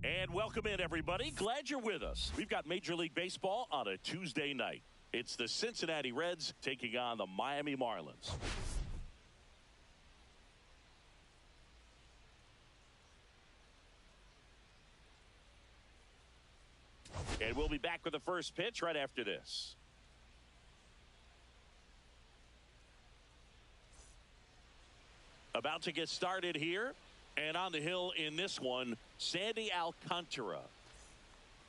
And welcome in, everybody. Glad you're with us. We've got Major League Baseball on a Tuesday night. It's the Cincinnati Reds taking on the Miami Marlins. And we'll be back with the first pitch right after this. About to get started here. And on the hill in this one, Sandy Alcantara.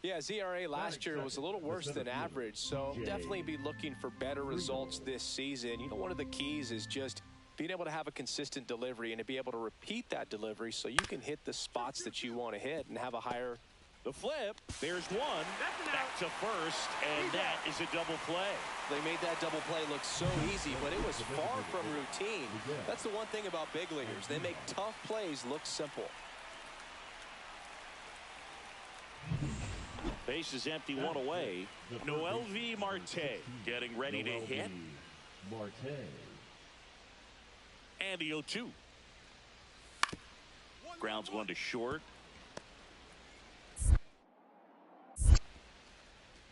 Yeah, his ERA last year was a little worse than average, so definitely be looking for better results this season. You know, one of the keys is just being able to have a consistent delivery and to be able to repeat that delivery so you can hit the spots that you want to hit and have a higher. The flip, there's one, back to first, and that is a double play. They made that double play look so easy, but it was far from routine. That's the one thing about big leaguers. They make tough plays look simple. Base is empty, one away. Noel V. Marte getting ready to hit. And the 0-2. Grounds one to short.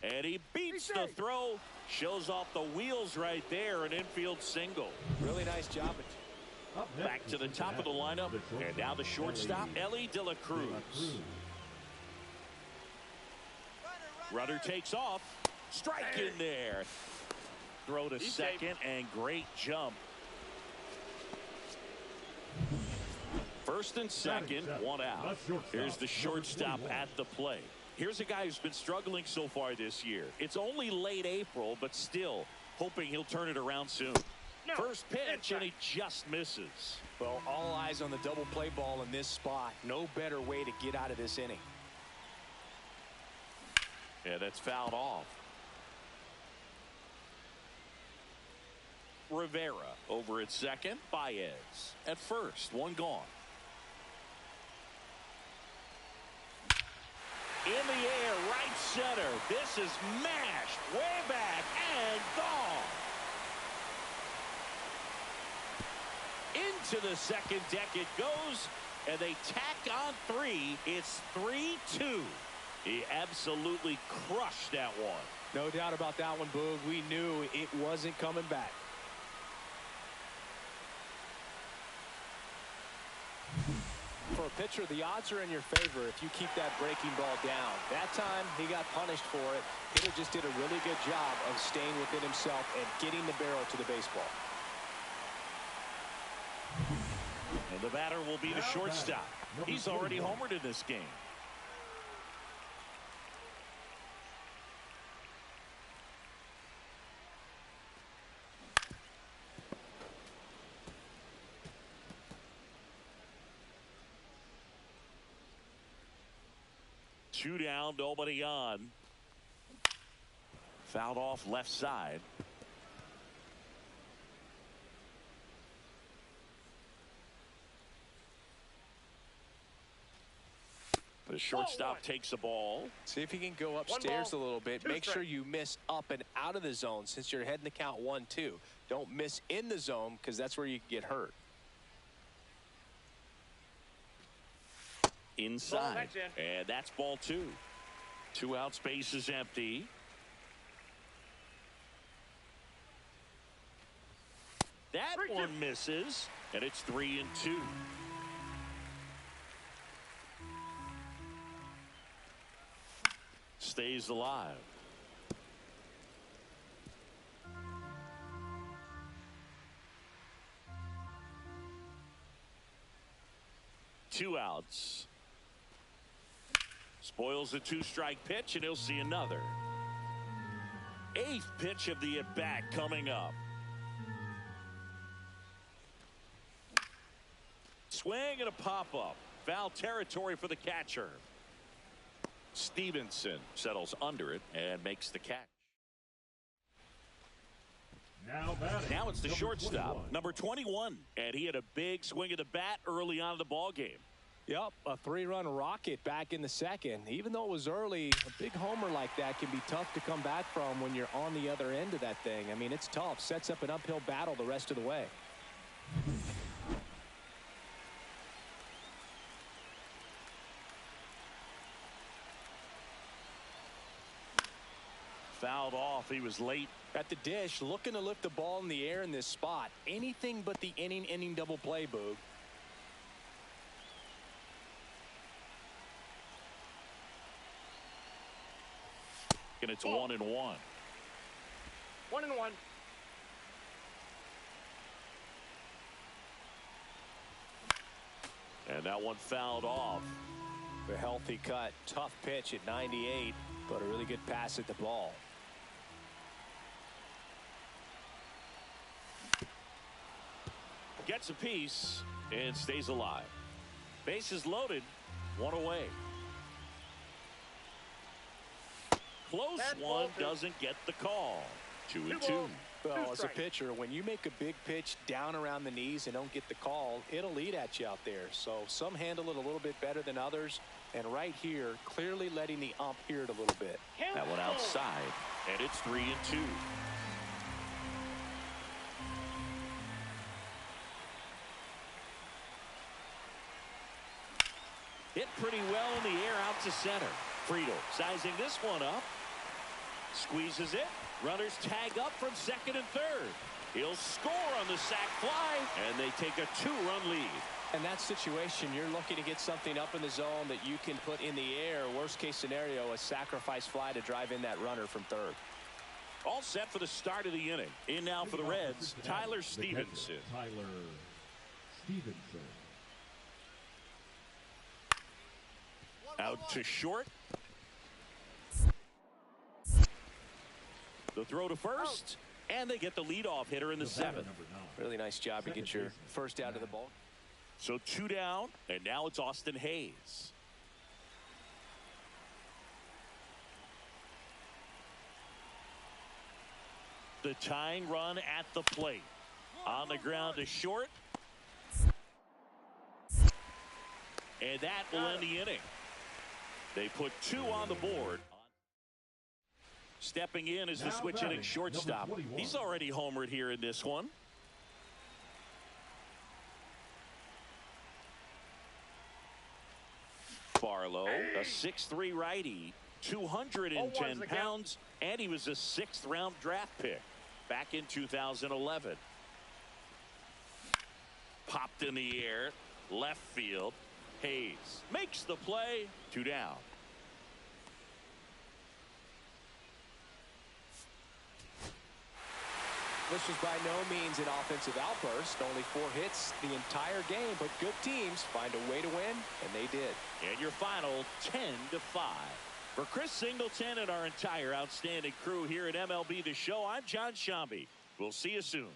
And he beats the throw. Shows off the wheels right there. An infield single. Really nice job. Back to the top of the lineup. And now the shortstop, Ellie De La Cruz. Runner takes off. Strike in there. Throw to second and great jump. First and second, one out. Here's the shortstop at the plate. Here's a guy who's been struggling so far this year. It's only late April, but still hoping he'll turn it around soon. First pitch, and he just misses. Well, all eyes on the double play ball in this spot. No better way to get out of this inning. Yeah, that's fouled off. Rivera over at second. Baez at first. One gone. In the air, right center. This is mashed way back and gone. Into the second deck it goes, and they tack on three. It's 3-2. He absolutely crushed that one. No doubt about that one, Boog. We knew it wasn't coming back. For a pitcher, the odds are in your favor if you keep that breaking ball down. That time, he got punished for it. Hitter just did a really good job of staying within himself and getting the barrel to the baseball. And the batter will be the shortstop. He's already homered in this game. Two down, nobody on. Fouled off left side. The shortstop takes the ball. See if you can go upstairs a little bit. Make sure you miss up and out of the zone since you're heading to count 1-2. Don't miss in the zone because that's where you can get hurt. Inside, and that's ball two. 2 outs, base is empty. That one misses, and it's 3-2. Stays alive. Two outs. Spoils a 2-strike pitch, and he'll see another. 8th pitch of the at-bat coming up. Swing and a pop-up. Foul territory for the catcher. Stevenson settles under it and makes the catch. Now it's the shortstop, number 21. And he had a big swing of the bat early on in the ball game. Yep, a 3-run rocket back in the second. Even though it was early, a big homer like that can be tough to come back from when you're on the other end of that thing. I mean, it's tough. Sets up an uphill battle the rest of the way. Fouled off. He was late. At the dish, looking to lift the ball in the air in this spot. Anything but the inning double play, Boog. And it's 1-1. 1-1. And that one fouled off. A healthy cut. Tough pitch at 98, but a really good pass at the ball. Gets a piece and stays alive. Bases loaded. One away. Close one, doesn't get the call. 2-2. Well, as a pitcher, when you make a big pitch down around the knees and don't get the call, it'll eat at you out there. So some handle it a little bit better than others. And right here, clearly letting the ump hear it a little bit. That one outside, and it's 3-2. Hit pretty well in the air out to center. Friedel sizing this one up. Squeezes it. Runners tag up from second and third. He'll score on the sac fly, and they take a 2-run lead. In that situation, you're looking to get something up in the zone that you can put in the air. Worst case scenario, a sacrifice fly to drive in that runner from third. All set for the start of the inning. In now for the Reds, Tyler Stevenson. Out to short. The throw to first, and they get the leadoff hitter in the seventh. Really nice job to get your first out of the ball. So 2 down, and now it's Austin Hayes. The tying run at the plate. On the ground to short. And that will end the inning. They put 2 on the board. Stepping in is the switch hitting shortstop. He's already homered here in this one. Barlow, a 6'3" righty, 210 pounds, and he was a 6th-round draft pick back in 2011. Popped in the air, left field. Hayes makes the play. 2 down. This was by no means an offensive outburst. Only 4 hits the entire game, but good teams find a way to win, and they did. And your final 10-5. For Chris Singleton and our entire outstanding crew here at MLB The Show, I'm John Shambi. We'll see you soon.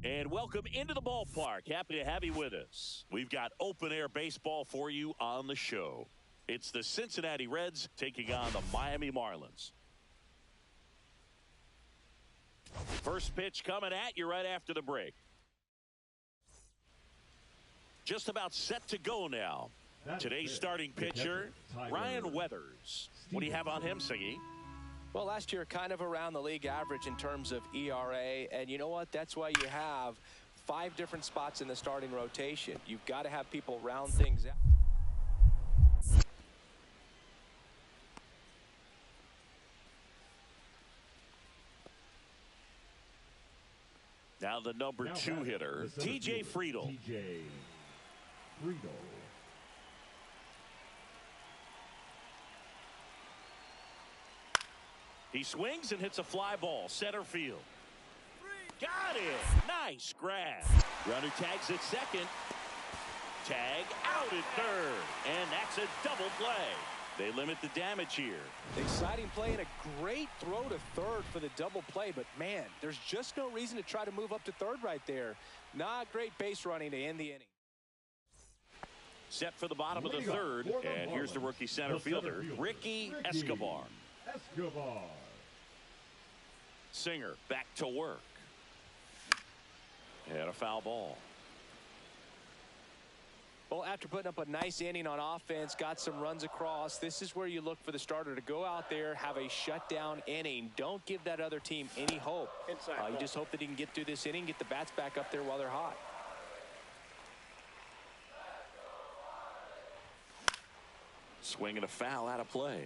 And welcome into the ballpark. Happy to have you with us. We've got open-air baseball for you on the show. It's the Cincinnati Reds taking on the Miami Marlins. First pitch coming at you right after the break. Just about set to go now. Today's starting pitcher, Ryan Weathers. What do you have on him, Siggy? Well, last year kind of around the league average in terms of ERA, and you know what? That's why you have 5 different spots in the starting rotation. You've got to have people round things out. Now the number 2 hitter, T.J. Friedel. He swings and hits a fly ball, center field. Got it! Nice grab. Runner tags at second. Tag out at third. And that's a double play. They limit the damage here. Exciting play and a great throw to third for the double play. But, man, there's just no reason to try to move up to third right there. Not great base running to end the inning. Set for the bottom of the third. And here's the rookie center fielder, Ricky Escobar. Singer back to work. And a foul ball. Well, after putting up a nice inning on offense, got some runs across, this is where you look for the starter to go out there, have a shutdown inning. Don't give that other team any hope. You just hope that he can get through this inning, get the bats back up there while they're hot. Swinging a foul out of play.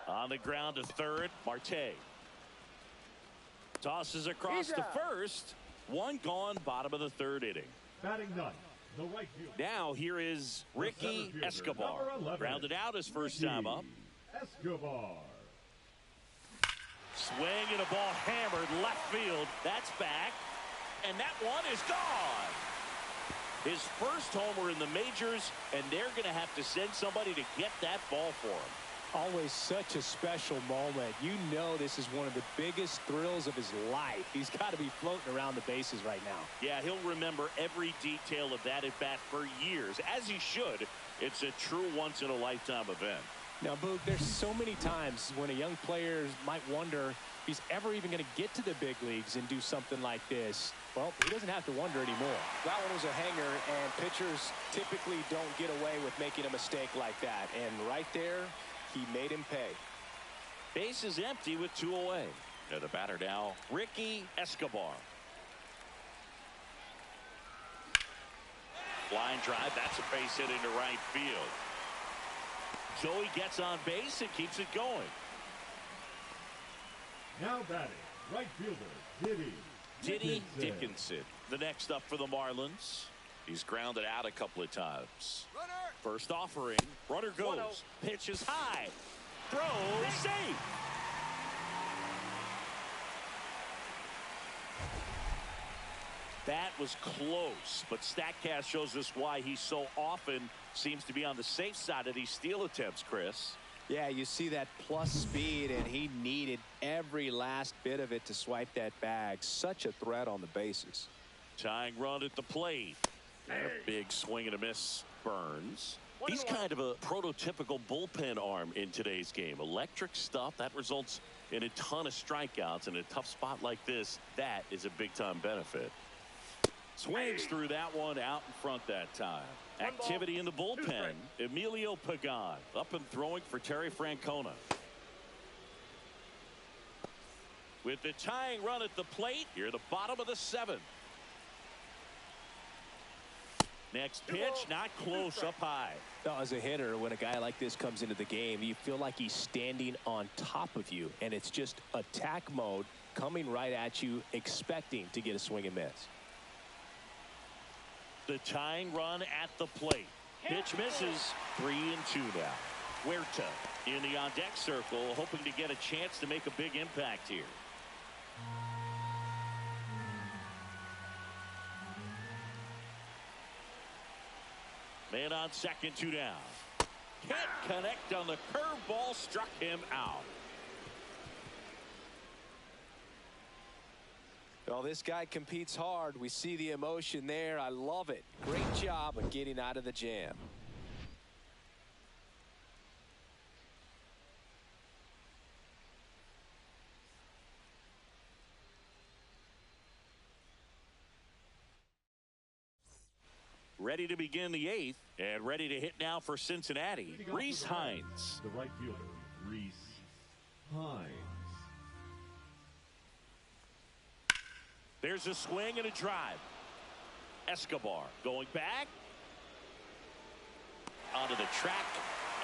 On the ground to third, Marte. Tosses across to first. One gone, bottom of the third inning. Batting ninth, the right fielder. Now here is Ricky Escobar. Grounded out his first time up. Escobar. Swing and a ball hammered left field. That's back. And that one is gone. His first homer in the majors, and they're going to have to send somebody to get that ball for him. Always such a special moment. You know this is one of the biggest thrills of his life. He's got to be floating around the bases right now. Yeah, he'll remember every detail of that at bat for years, as he should. It's a true once-in-a-lifetime event. Now, Boog, there's so many times when a young player might wonder if he's ever even going to get to the big leagues and do something like this. Well, he doesn't have to wonder anymore. That one was a hanger, and pitchers typically don't get away with making a mistake like that. And right there, he made him pay. Base is empty with 2 away. The batter now, Ricky Escobar. Line drive, that's a base hit into right field. Joey gets on base and keeps it going. Now batting, right fielder, Diddy Dickinson. The next up for the Marlins. He's grounded out a couple of times. First offering. Runner goes. Pitch is high. Throw safe. That was close, but StatCast shows us why he so often seems to be on the safe side of these steal attempts, Chris. Yeah, you see that plus speed, and he needed every last bit of it to swipe that bag. Such a threat on the bases. Tying run at the plate. And a big swing and a miss. Burns. He's kind of a prototypical bullpen arm in today's game. Electric stuff that results in a ton of strikeouts in a tough spot like this. That is a big-time benefit. Swings through that one out in front that time. Activity in the bullpen. Emilio Pagan up and throwing for Terry Francona. With the tying run at the plate, here at the bottom of the 7th. Next pitch, not close, up high. Now, as a hitter, when a guy like this comes into the game, you feel like he's standing on top of you, and it's just attack mode coming right at you, expecting to get a swing and miss. The tying run at the plate. Pitch misses. 3-2 now. Huerta in the on-deck circle, hoping to get a chance to make a big impact here. Man on second, 2 down. Can't connect on the curveball, struck him out. Well, this guy competes hard. We see the emotion there. I love it. Great job of getting out of the jam. Ready to begin the 8th, and ready to hit now for Cincinnati, Rhys Hines. The right fielder, Rhys Hines. There's a swing and a drive. Escobar going back. Onto the track,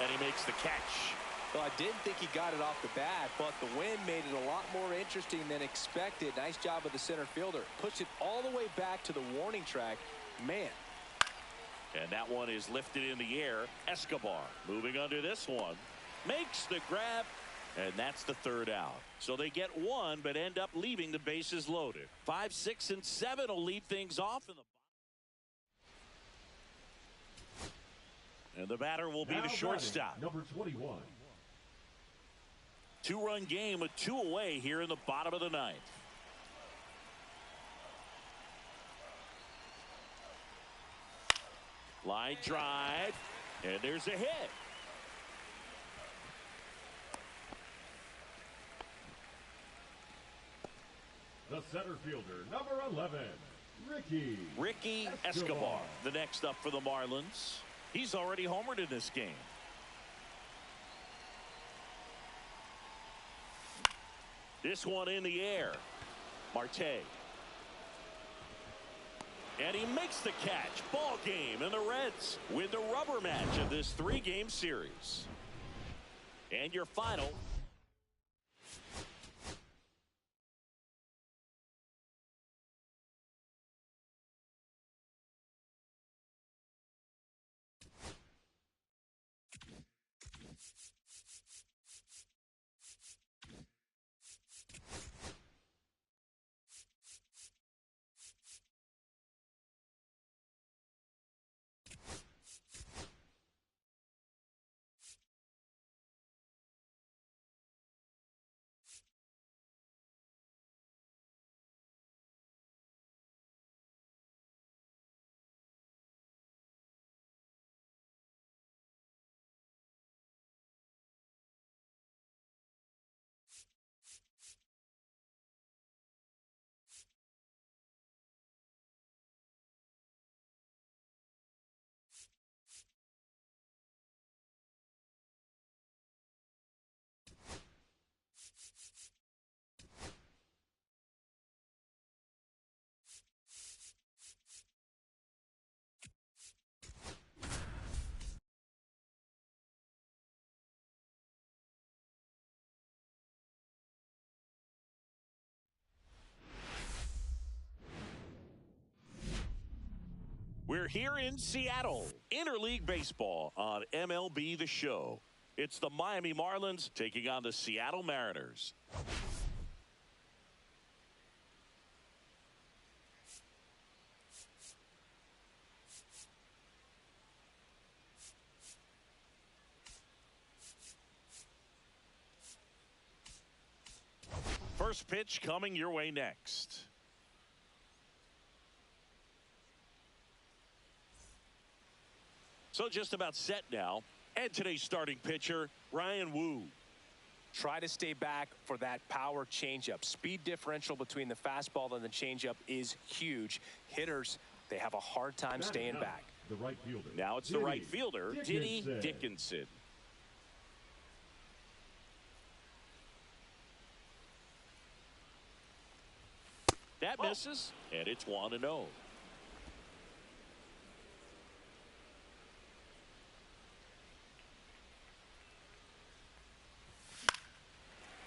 and he makes the catch. Well, I didn't think he got it off the bat, but the wind made it a lot more interesting than expected. Nice job of the center fielder. Pushed it all the way back to the warning track. Man. And that one is lifted in the air. Escobar moving under this one. Makes the grab, and that's the third out. So they get one, but end up leaving the bases loaded. 5, 6, and 7 will lead things off in the. And the batter will be Now the shortstop. Number 21. 2-run game with 2 away here in the bottom of the ninth. Line drive, and there's a hit. The center fielder, number 11, Ricky Escobar, the next up for the Marlins. He's already homered in this game. This one in the air. Marte. And he makes the catch. Ball game, and the Reds win the rubber match of this 3-game series. And your final. We're here in Seattle. Interleague Baseball on MLB The Show. It's the Miami Marlins taking on the Seattle Mariners. First pitch coming your way next. So just about set now. And today's starting pitcher, Ryan Wu. Try to stay back for that power changeup. Speed differential between the fastball and the changeup is huge. Hitters, they have a hard time staying back. The right fielder. Now it's the right fielder, Diddy Dickinson. That misses, and it's 1-0.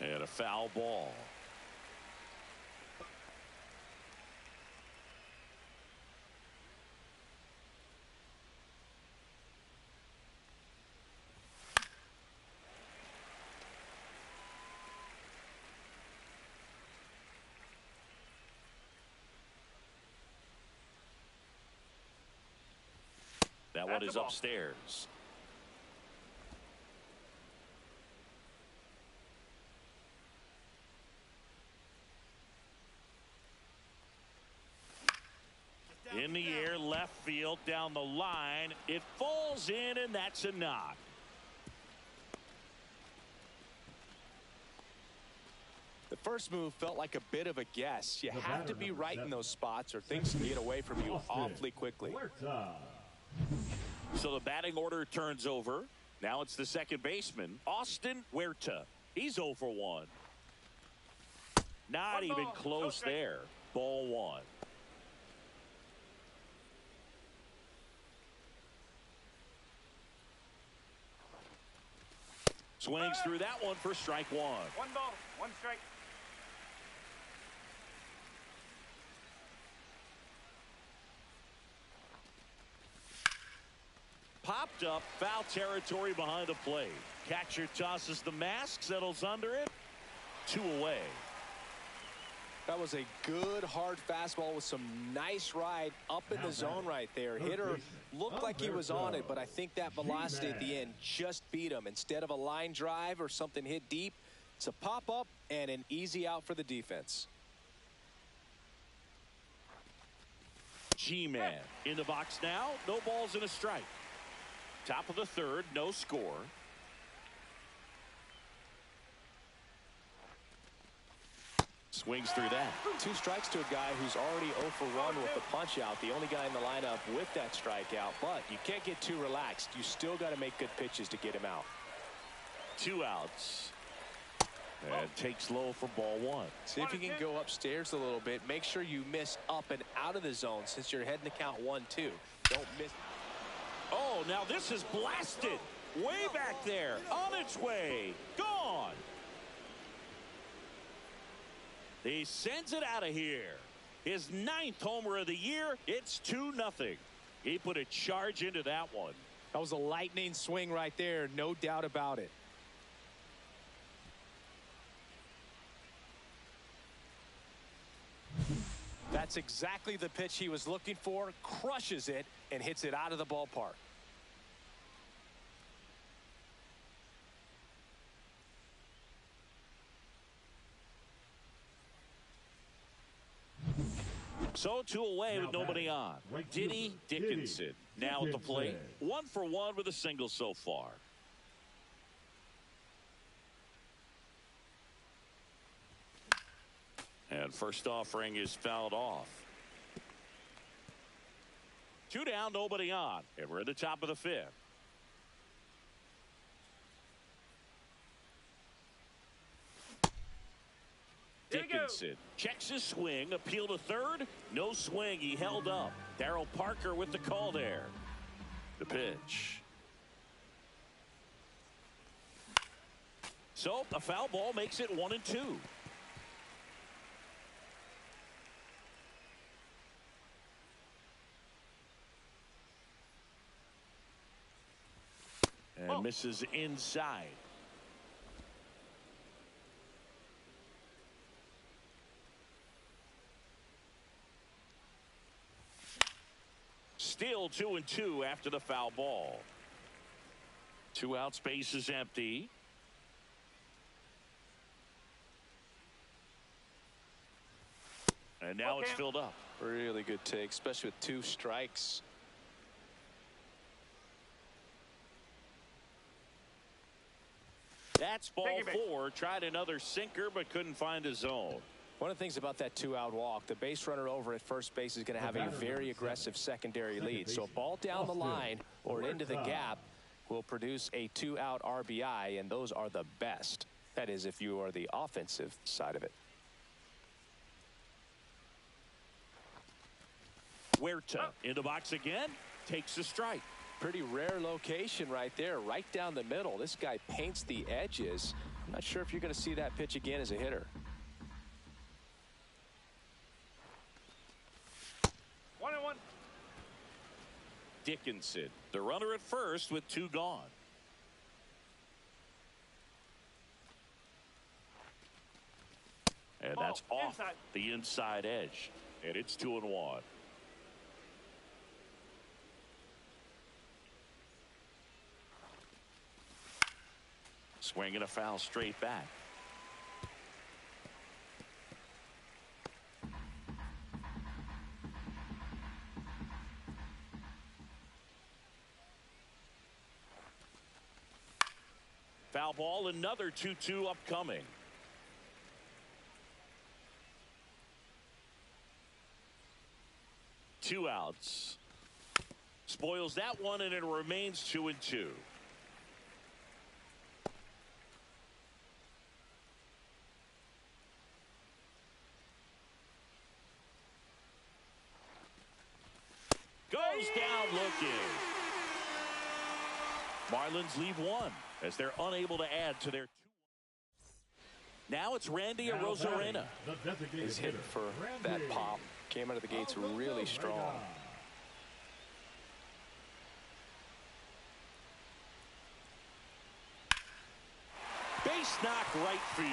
And a foul ball. That one is upstairs. In the air, left field, down the line. It falls in, and that's a knock. The first move felt like a bit of a guess. You have to be right in those spots or things can get away from you awfully quickly. So the batting order turns over. Now it's the second baseman, Austin Huerta. He's 0 for 1. Not even close there. Ball one. Swings through that one for strike one. One ball, one strike. Popped up, foul territory behind the plate. Catcher tosses the mask, settles under it. 2 away. That was a good hard fastball with some nice ride up in the zone right there. Hitter looked like he was on it, but I think that velocity at the end just beat him. Instead of a line drive or something hit deep, it's a pop up and an easy out for the defense. G-Man in the box now. No balls and a strike. Top of the third, no score. Swings through that. 2 strikes to a guy who's already 0 for 1 with the punch out. The only guy in the lineup with that strikeout. But you can't get too relaxed. You still got to make good pitches to get him out. 2 outs. And takes low for ball one. See if you can go upstairs a little bit. Make sure you miss up and out of the zone since you're heading to count 1-2. Don't miss. Oh, now this is blasted. Way back there. On its way. Gone. He sends it out of here. His 9th homer of the year. It's 2-0. He put a charge into that one. That was a lightning swing right there. No doubt about it. That's exactly the pitch he was looking for. Crushes it and hits it out of the ballpark. So 2 away with nobody on. Diddy Dickinson now at the plate. 1 for 1 with a single so far. And first offering is fouled off. 2 down, nobody on. And we're at the top of the 5th. Dickinson checks his swing, appeal to third, no swing, he held up. Darryl Parker with the call there. The pitch. So a foul ball makes it 1-2. And misses inside. Still 2-2 after the foul ball. 2 out, space is empty. And now it's filled up. Really good take, especially with 2 strikes. That's ball 4. Tried another sinker but couldn't find a zone. One of the things about that 2-out walk, the base runner over at first base is going to have a very aggressive secondary lead. So a ball down the line or into the gap will produce a 2-out RBI, and those are the best. That is, if you are the offensive side of it. Huerta in the box again, takes a strike. Pretty rare location right there, right down the middle. This guy paints the edges. I'm not sure if you're going to see that pitch again as a hitter. 1-1. Dickinson, the runner at first with 2 gone. And that's off the inside edge. And it's 2-1. Swing and a foul straight back. Foul ball, another 2-2 upcoming. Two outs. Spoils that one, and it remains 2-2. goes down looking. Marlins leave one as they're unable to add to their 2. Now it's Randy Arozarena. His hit for that pop came out of the gates really strong. Base knock right field.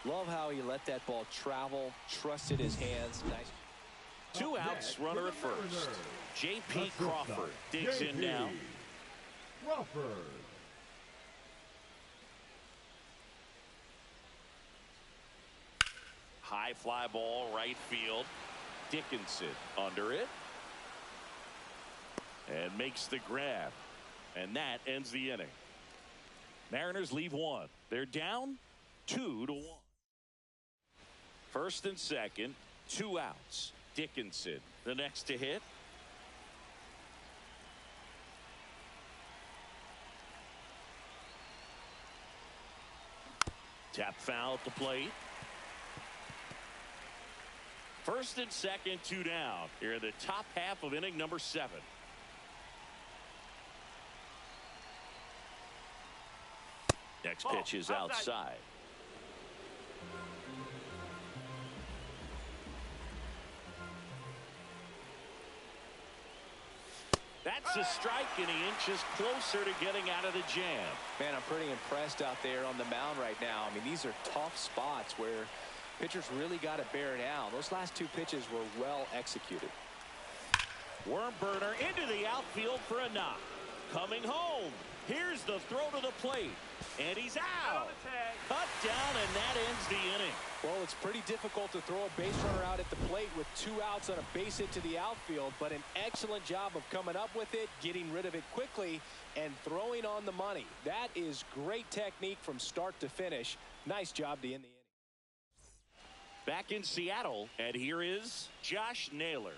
Love how he let that ball travel, trusted his hands. Nice. 2 outs, runner at first. J.P. Crawford digs in now. Crawford. High fly ball, right field. Dickinson under it. And makes the grab. And that ends the inning. Mariners leave one. They're down 2-1. First and second, 2 outs. Dickinson, the next to hit. Tap foul at the plate. First and second, 2 down. Here in the top half of inning number 7. Next pitch is outside. That's a strike, and he inches closer to getting out of the jam. Man, I'm pretty impressed out there on the mound right now. I mean, these are tough spots where pitchers really got to bear down. Those last 2 pitches were well executed. Worm burner into the outfield for a knock. Coming home. Here's the throw to the plate. And he's out. Cut down, and that ends the inning. Well, it's pretty difficult to throw a base runner out at the plate with 2 outs on a base hit to the outfield, but an excellent job of coming up with it, getting rid of it quickly, and throwing on the money. That is great technique from start to finish. Nice job to end the inning. Back in Seattle, and here is Josh Naylor.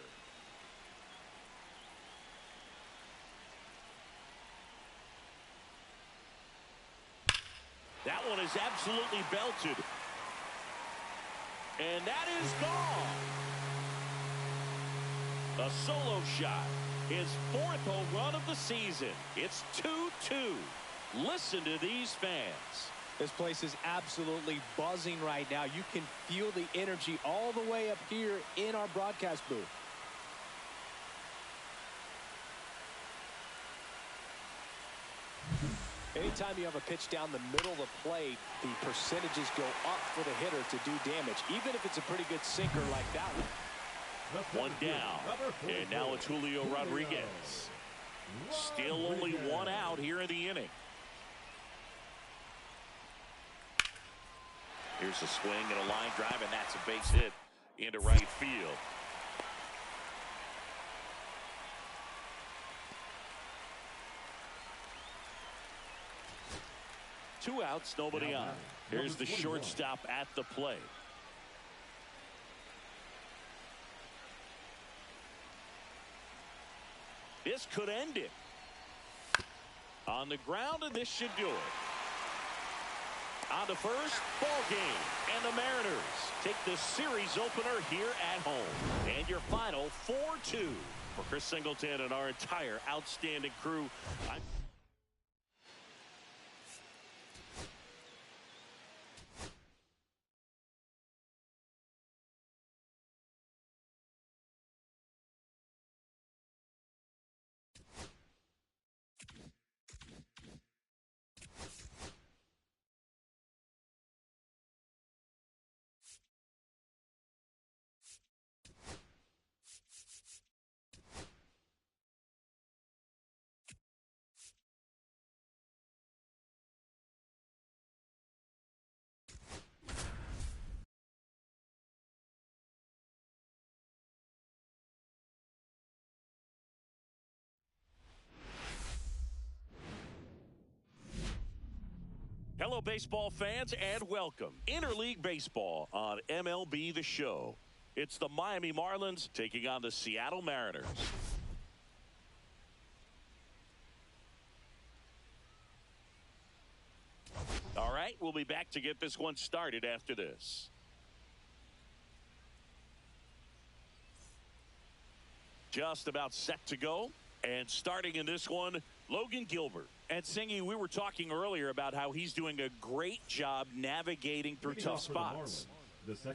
That one is absolutely belted. And that is gone. A solo shot. His 4th home run of the season. It's 2-2. Listen to these fans. This place is absolutely buzzing right now. You can feel the energy all the way up here in our broadcast booth. Anytime you have a pitch down the middle of the plate, the percentages go up for the hitter to do damage, even if it's a pretty good sinker like that one. One down, and now it's Julio Rodriguez. Still only 1 out here in the inning. Here's a swing and a line drive, and that's a base hit into right field. Two outs, nobody on. Here's the shortstop at the plate. This could end it. On the ground, and this should do it. On to first, ball game. And the Mariners take the series opener here at home. And your final 4-2. For Chris Singleton and our entire outstanding crew, hello, baseball fans, and welcome. Interleague Baseball on MLB The Show. It's the Miami Marlins taking on the Seattle Mariners. All right, we'll be back to get this one started after this. Just about set to go. And starting in this one, Logan Gilbert. And Singy, we were talking earlier about how he's doing a great job navigating through tough spots.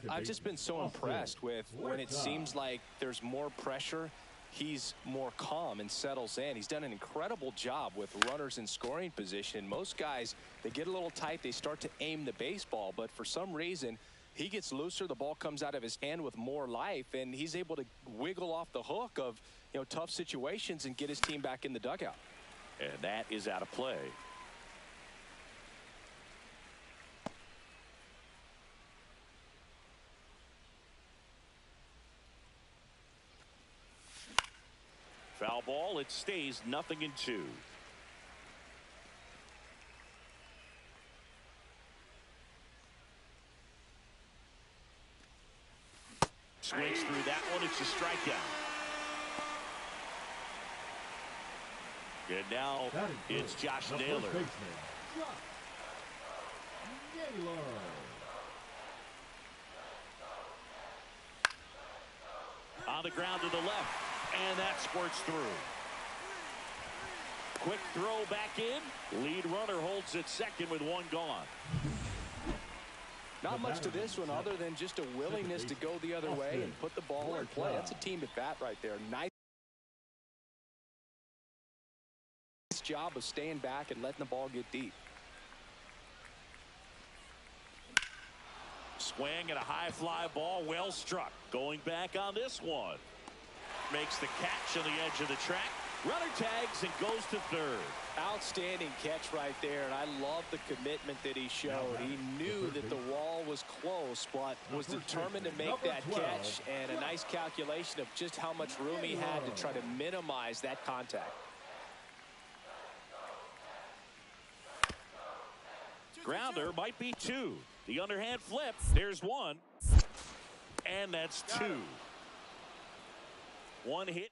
I've just been so impressed with when it seems like there's more pressure, he's more calm and settles in. He's done an incredible job with runners in scoring position. Most guys, they get a little tight, they start to aim the baseball, but for some reason, he gets looser, the ball comes out of his hand with more life, and he's able to wiggle off the hook of, tough situations and get his team back in the dugout. And that is out of play. Foul ball, it stays 0-2. Swings through that one, it's a strikeout. And now it's Josh Naylor. On the ground to the left, and that squirts through. Quick throw back in. Lead runner holds at second with one gone. Not much to this one other than just a willingness to go the other way and put the ball in play. That's a team at bat right there. Nice job of staying back and letting the ball get deep. Swing and a high fly ball, well struck. Going back on this one. Makes the catch on the edge of the track. Runner tags and goes to third. Outstanding catch right there, and I love the commitment that he showed. He knew that the wall was close, but was determined to make that catch, and a nice calculation of just how much room he had to try to minimize that contact. Grounder might be two. The underhand flip. There's one. And that's two. One hit.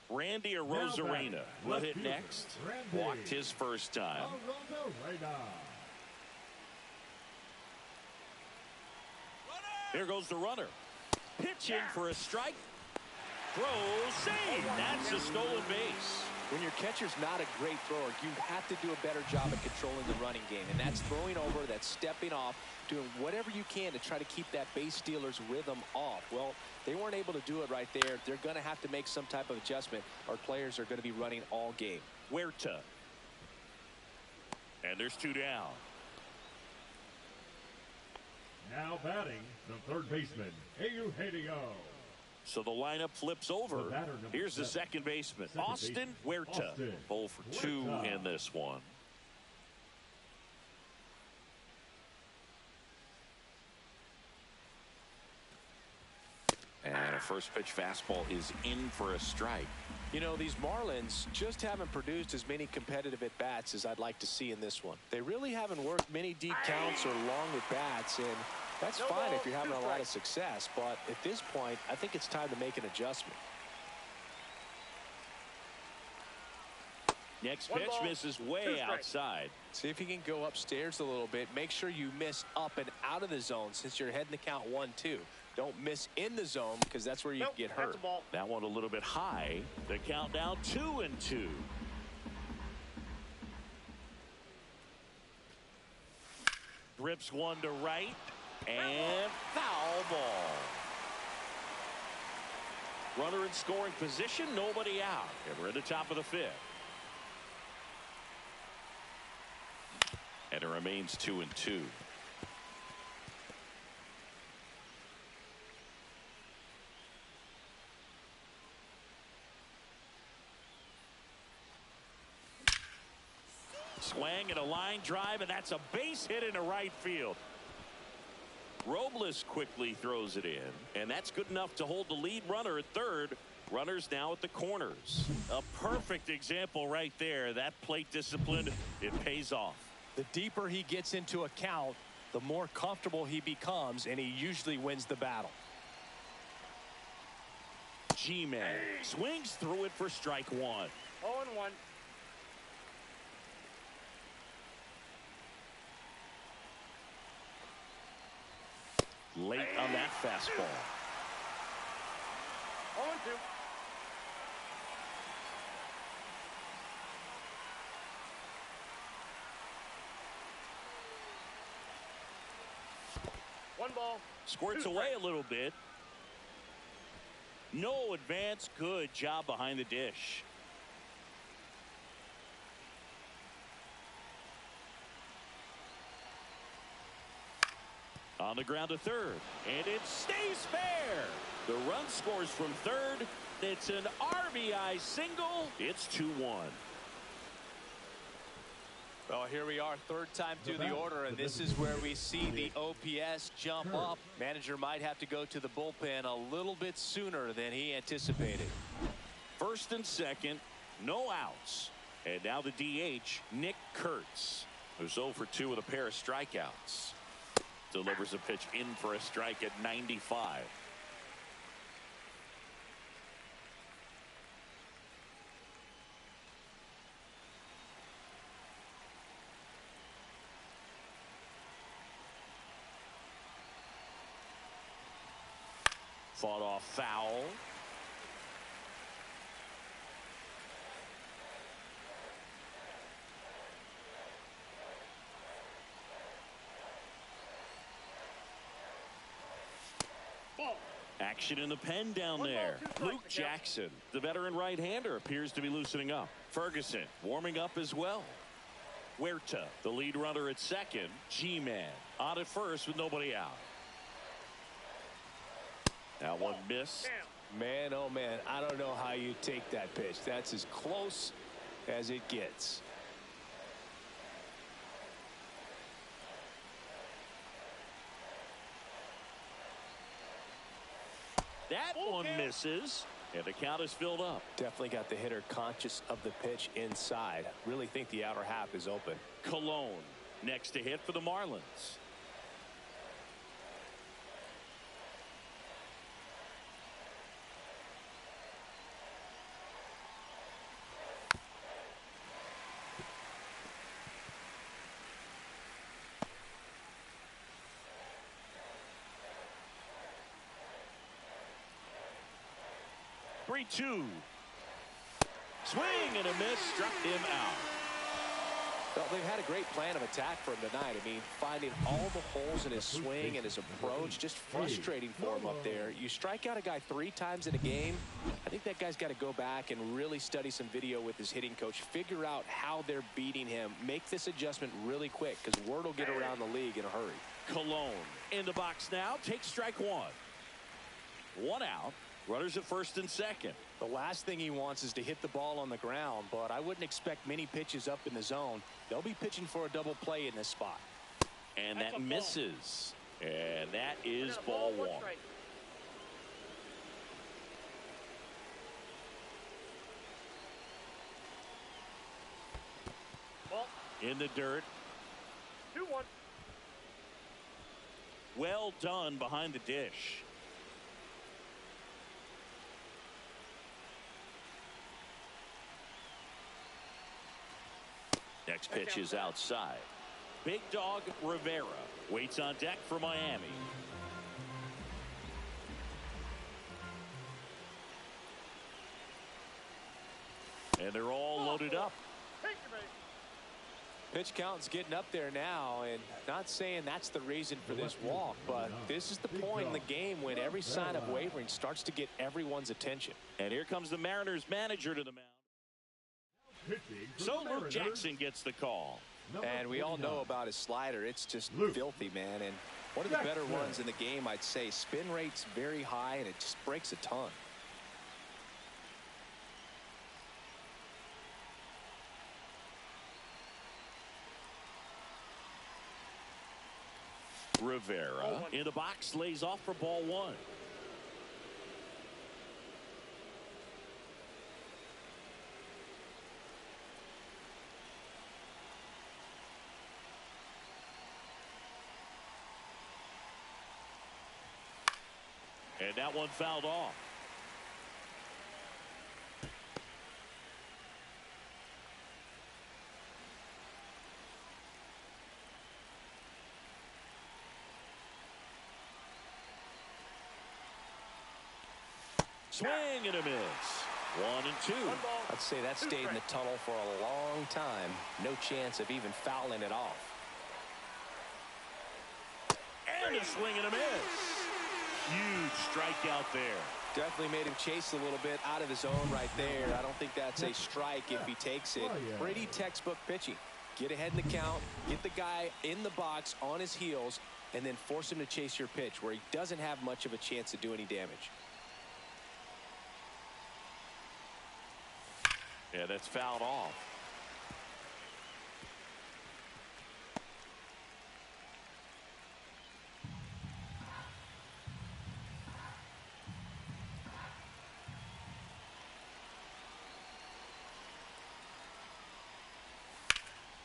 Randy Arozarena will hit next. Walked his first time. Here goes the runner. Pitching for a strike. Throw, save. That's a stolen base. When your catcher's not a great thrower, you have to do a better job of controlling the running game. And that's throwing over, that's stepping off, doing whatever you can to try to keep that base stealer's rhythm off. Well, they weren't able to do it right there. They're going to have to make some type of adjustment. Our players are going to be running all game. Huerta. And there's two down. Now batting, the third baseman, Eugenio. So the lineup flips over. Here's the second baseman, Austin Huerta. 0 for 2 in this one. And a first pitch fastball is in for a strike. These Marlins just haven't produced as many competitive at-bats as I'd like to see in this one. They really haven't worked many deep counts or long at-bats, and that's fine if you're having a lot of success, but at this point, I think it's time to make an adjustment. Next pitch misses way outside. See if you can go upstairs a little bit. Make sure you miss up and out of the zone since you're heading to count 1-2. Don't miss in the zone because that's where you get hurt. That one a little bit high. The countdown 2-2. Rips one to right. And foul ball. Runner in scoring position, nobody out. And we're at the top of the fifth. And it remains 2-2. Swing and a line drive, and that's a base hit into right field. Robles quickly throws it in, and that's good enough to hold the lead runner at third. Runners now at the corners. A perfect example right there. That plate discipline, it pays off. The deeper he gets into a count, the more comfortable he becomes, and he usually wins the battle. G-Man swings through it for strike one. 0-1. Late on that fastball. 1-2. One ball. Squirts away a little bit. No advance. Good job behind the dish. On the ground to third, and it stays fair. The run scores from third. It's an RBI single. It's 2-1. Well, here we are, third time through the order, and this is where we see the OPS jump up. Manager might have to go to the bullpen a little bit sooner than he anticipated. First and second, no outs. And now the DH, Nick Kurtz, who's 0 for 2 with a pair of strikeouts. Delivers a pitch in for a strike at 95. Fought off foul. Action in the pen down there. Luke Jackson, the veteran right-hander, appears to be loosening up. Ferguson warming up as well. Huerta, the lead runner at second. G-Man on at first with nobody out. That one missed. Man, oh man, I don't know how you take that pitch. That's as close as it gets. That one misses, and the count is filled up. Definitely got the hitter conscious of the pitch inside. Really think the outer half is open. Cologne next to hit for the Marlins. Two. Swing and a miss, struck him out. Well, they've had a great plan of attack for him tonight. I mean, finding all the holes in his swing and his approach, just frustrating for him up there. You strike out a guy 3 times in a game, I think that guy's got to go back and really study some video with his hitting coach, figure out how they're beating him, make this adjustment really quick, because word will get around the league in a hurry. Cologne in the box now, takes strike 1. 1 out. Runners at first and second. The last thing he wants is to hit the ball on the ground, but I wouldn't expect many pitches up in the zone. They'll be pitching for a double play in this spot. And that misses. And that is ball 1. Ball. In the dirt. 2-1. Well done behind the dish. Next pitch is outside. Big Dog Rivera waits on deck for Miami. And they're all loaded up. Pitch count's getting up there now, and not saying that's the reason for this walk, but this is the point in the game when every sign of wavering starts to get everyone's attention. And here comes the Mariners manager to the mound. So Luke Jackson gets the call. And we all know about his slider. It's just filthy, man. And one of the better ones in the game, I'd say. Spin rate's very high, and it just breaks a ton. Rivera in the box, lays off for ball 1. And that one fouled off. Swing and a miss. 1-2. I'd say that stayed in the tunnel for a long time. No chance of even fouling it off. And a swing and a miss. Huge strikeout there. Definitely made him chase a little bit out of his own right there. I don't think that's a strike if he takes it. Pretty textbook pitching. Get ahead in the count, get the guy in the box on his heels, and then force him to chase your pitch where he doesn't have much of a chance to do any damage. Yeah, that's fouled off.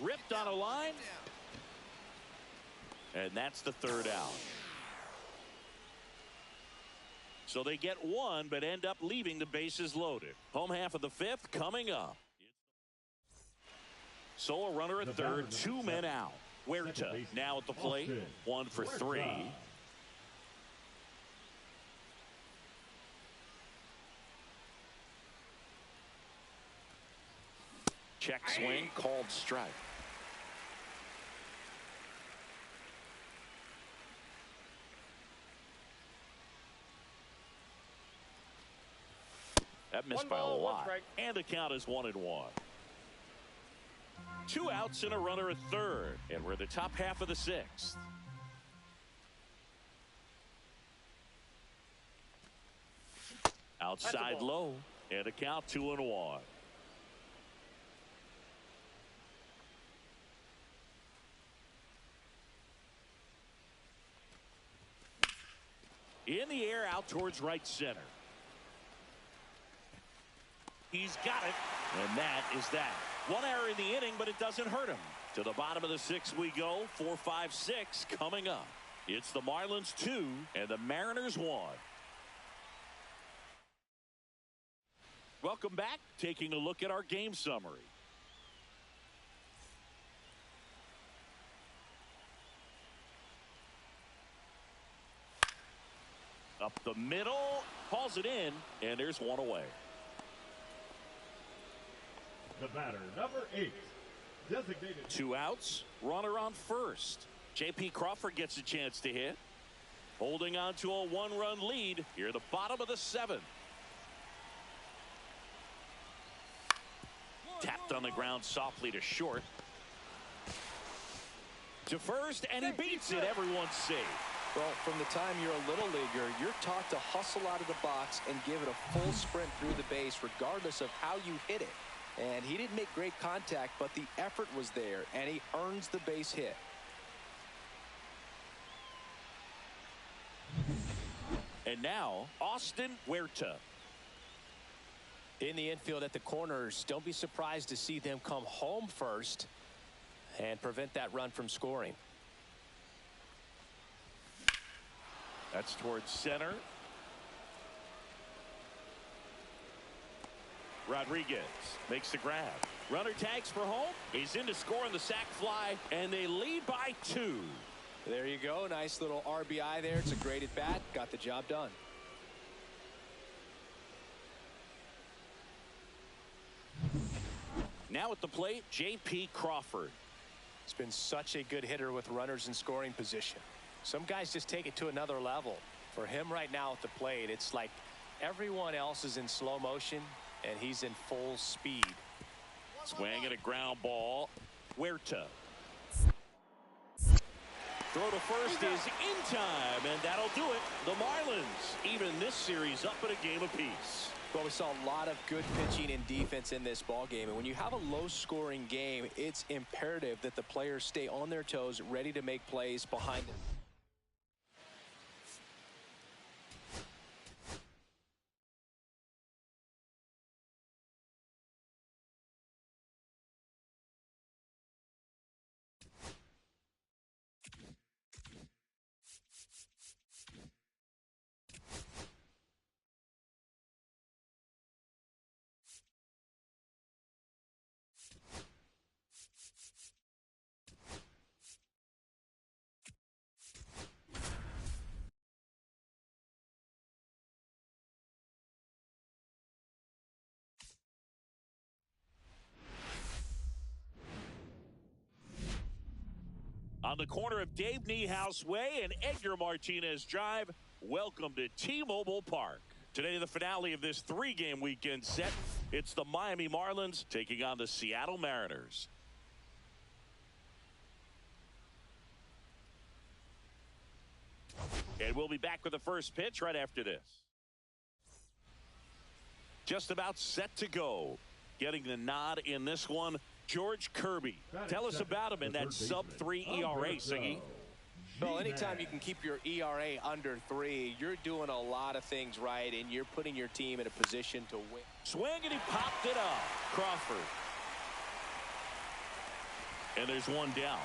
Ripped on a line. And that's the third out. So they get one, but end up leaving the bases loaded. Home half of the fifth coming up. So a runner at third, 2 men out. Huerta now at the plate, 1 for 3. Check swing, called strike. That missed by a lot. And the count is 1-1. 2 outs and a runner at third. And we're the top half of the sixth. Outside low. And a count 2-1. In the air out towards right center. He's got it, and that is that. 1 error in the inning, but it doesn't hurt him. To the bottom of the sixth we go. 4-5-6 coming up. It's the Marlins 2 and the Mariners 1. Welcome back. Taking a look at our game summary. Up the middle, hauls it in, and there's one away. The batter, number 8, designated. 2 outs, runner on first. J.P. Crawford gets a chance to hit. Holding on to a 1-run lead here at the bottom of the 7th. Tapped on the ground softly to short. To first, and he beats it. Everyone's safe. Well, from the time you're a little leaguer, you're taught to hustle out of the box and give it a full sprint through the base regardless of how you hit it. And he didn't make great contact, but the effort was there, and he earns the base hit. And now, Austin Huerta. In the infield at the corners, don't be surprised to see them come home first and prevent that run from scoring. That's towards center. Rodriguez makes the grab. Runner tags for home. He's in to score on the sac fly, and they lead by 2. There you go. Nice little RBI there. It's a great at bat. Got the job done. Now at the plate, J.P. Crawford. He's been such a good hitter with runners in scoring position. Some guys just take it to another level. For him right now at the plate, it's like everyone else is in slow motion, and he's in full speed. Swing and a ground ball. Huerta. Throw to first is in time, and that'll do it. The Marlins even this series up at a game apiece. Well, we saw a lot of good pitching and defense in this ball game, and when you have a low-scoring game, it's imperative that the players stay on their toes, ready to make plays behind them. On the corner of Dave Niehaus Way and Edgar Martinez Drive, welcome to T-Mobile Park. Today, the finale of this 3-game weekend set. It's the Miami Marlins taking on the Seattle Mariners. And we'll be back with the first pitch right after this. Just about set to go. Getting the nod in this one, George Kirby. Tell us about him in that sub-3 ERA, Siggy. Well, anytime you can keep your ERA under 3, you're doing a lot of things right, and you're putting your team in a position to win. Swing, and he popped it up. Crawford. And there's one down.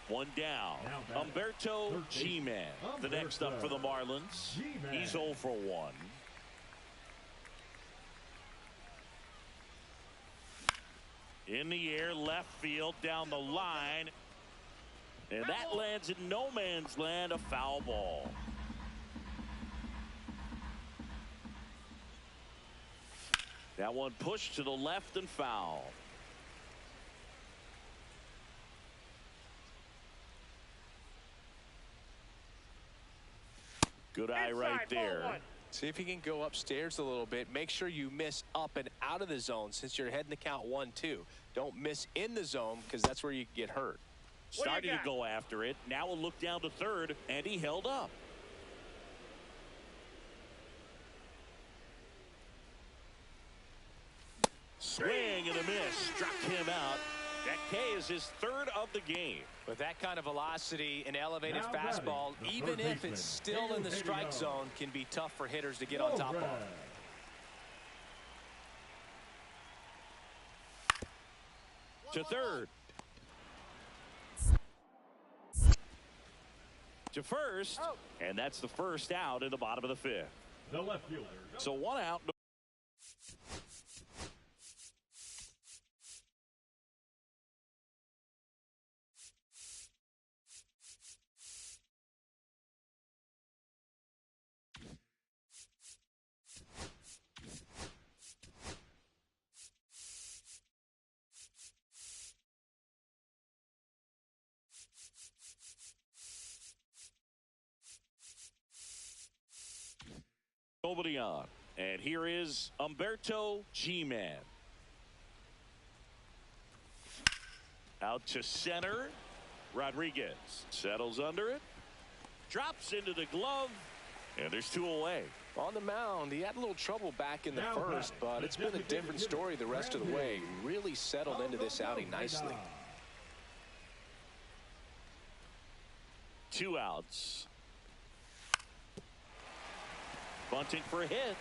One down. Humberto G-Man, the next up for the Marlins. He's 0 for 1. In the air, left field, down the line. And that lands in no man's land, a foul ball. That one pushed to the left and foul. Good eye right there. See if you can go upstairs a little bit. Make sure you miss up and out of the zone since you're heading to count 1-2. Don't miss in the zone because that's where you get hurt. Starting to go after it. Now we'll look down to third, and he held up. Swing and a miss. Struck him out. That K is his third of the game. With that kind of velocity, an elevated fastball, even if it's still in the strike zone, can be tough for hitters to get on top of. To third. To first. And that's the first out in the bottom of the 5th. The left fielder. So 1 out. Nobody on. And here is Humberto G-Man. Out to center. Rodriguez settles under it. Drops into the glove. And there's 2 away. On the mound, he had a little trouble back in the first, but it's been a different story the rest of the way. Really settled into this outing nicely. 2 outs. Bunting for a hit.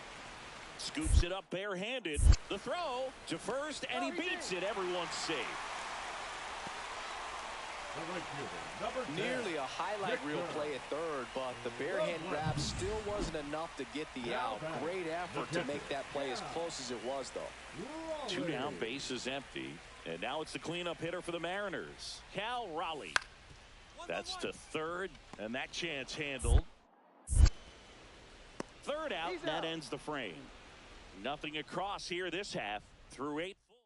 Scoops it up barehanded. The throw to first, and he beats it. Everyone's safe. Nearly a highlight reel play at third, but the barehand grab still wasn't enough to get the out. Great effort to make that play as close as it was, though. 2 down, bases empty. And now it's the cleanup hitter for the Mariners, Cal Raleigh. That's to third, and that chance handled. Third out, and that ends the frame. Nothing across here this half through 8 full.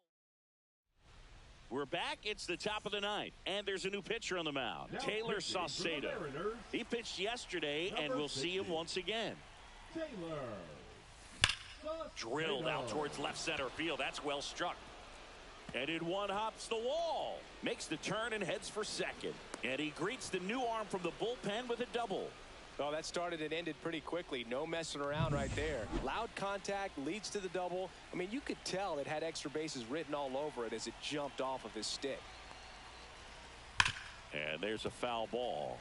We're back. It's the top of the 9th, and there's a new pitcher on the mound, Taylor Saucedo. He pitched yesterday, and we'll see him once again. Drilled out towards left center field. That's well struck. And in one hops the wall. Makes the turn and heads for second. And he greets the new arm from the bullpen with a double. Oh, that started and ended pretty quickly. No messing around right there. Loud contact leads to the double. I mean, you could tell it had extra bases written all over it as it jumped off of his stick. And there's a foul ball.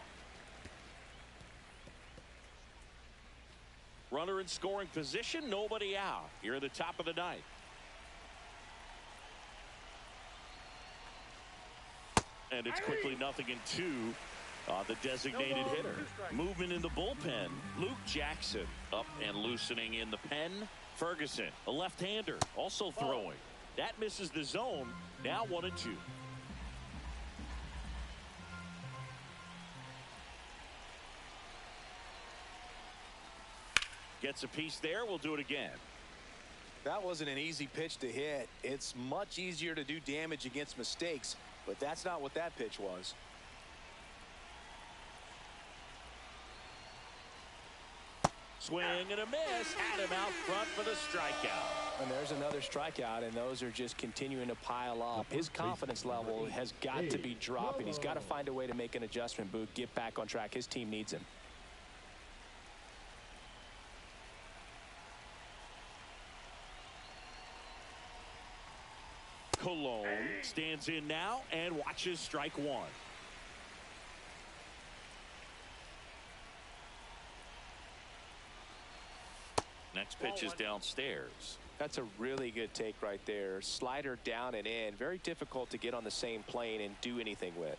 Runner in scoring position, nobody out. Here at the top of the 9th. And it's quickly 0-2 on the designated hitter. Movement in the bullpen. Luke Jackson up and loosening in the pen. Ferguson, a left-hander, also throwing. That misses the zone. Now 1-2. Gets a piece there. We'll do it again. That wasn't an easy pitch to hit. It's much easier to do damage against mistakes, but that's not what that pitch was. Swing and a miss. Had him out front for the strikeout. And there's another strikeout, and those are just continuing to pile up. His confidence level has got to be dropping. He's got to find a way to make an adjustment, Boog, get back on track. His team needs him. Cologne stands in now and watches strike one. Next pitch is downstairs. That's a really good take right there. Slider down and in. Very difficult to get on the same plane and do anything with.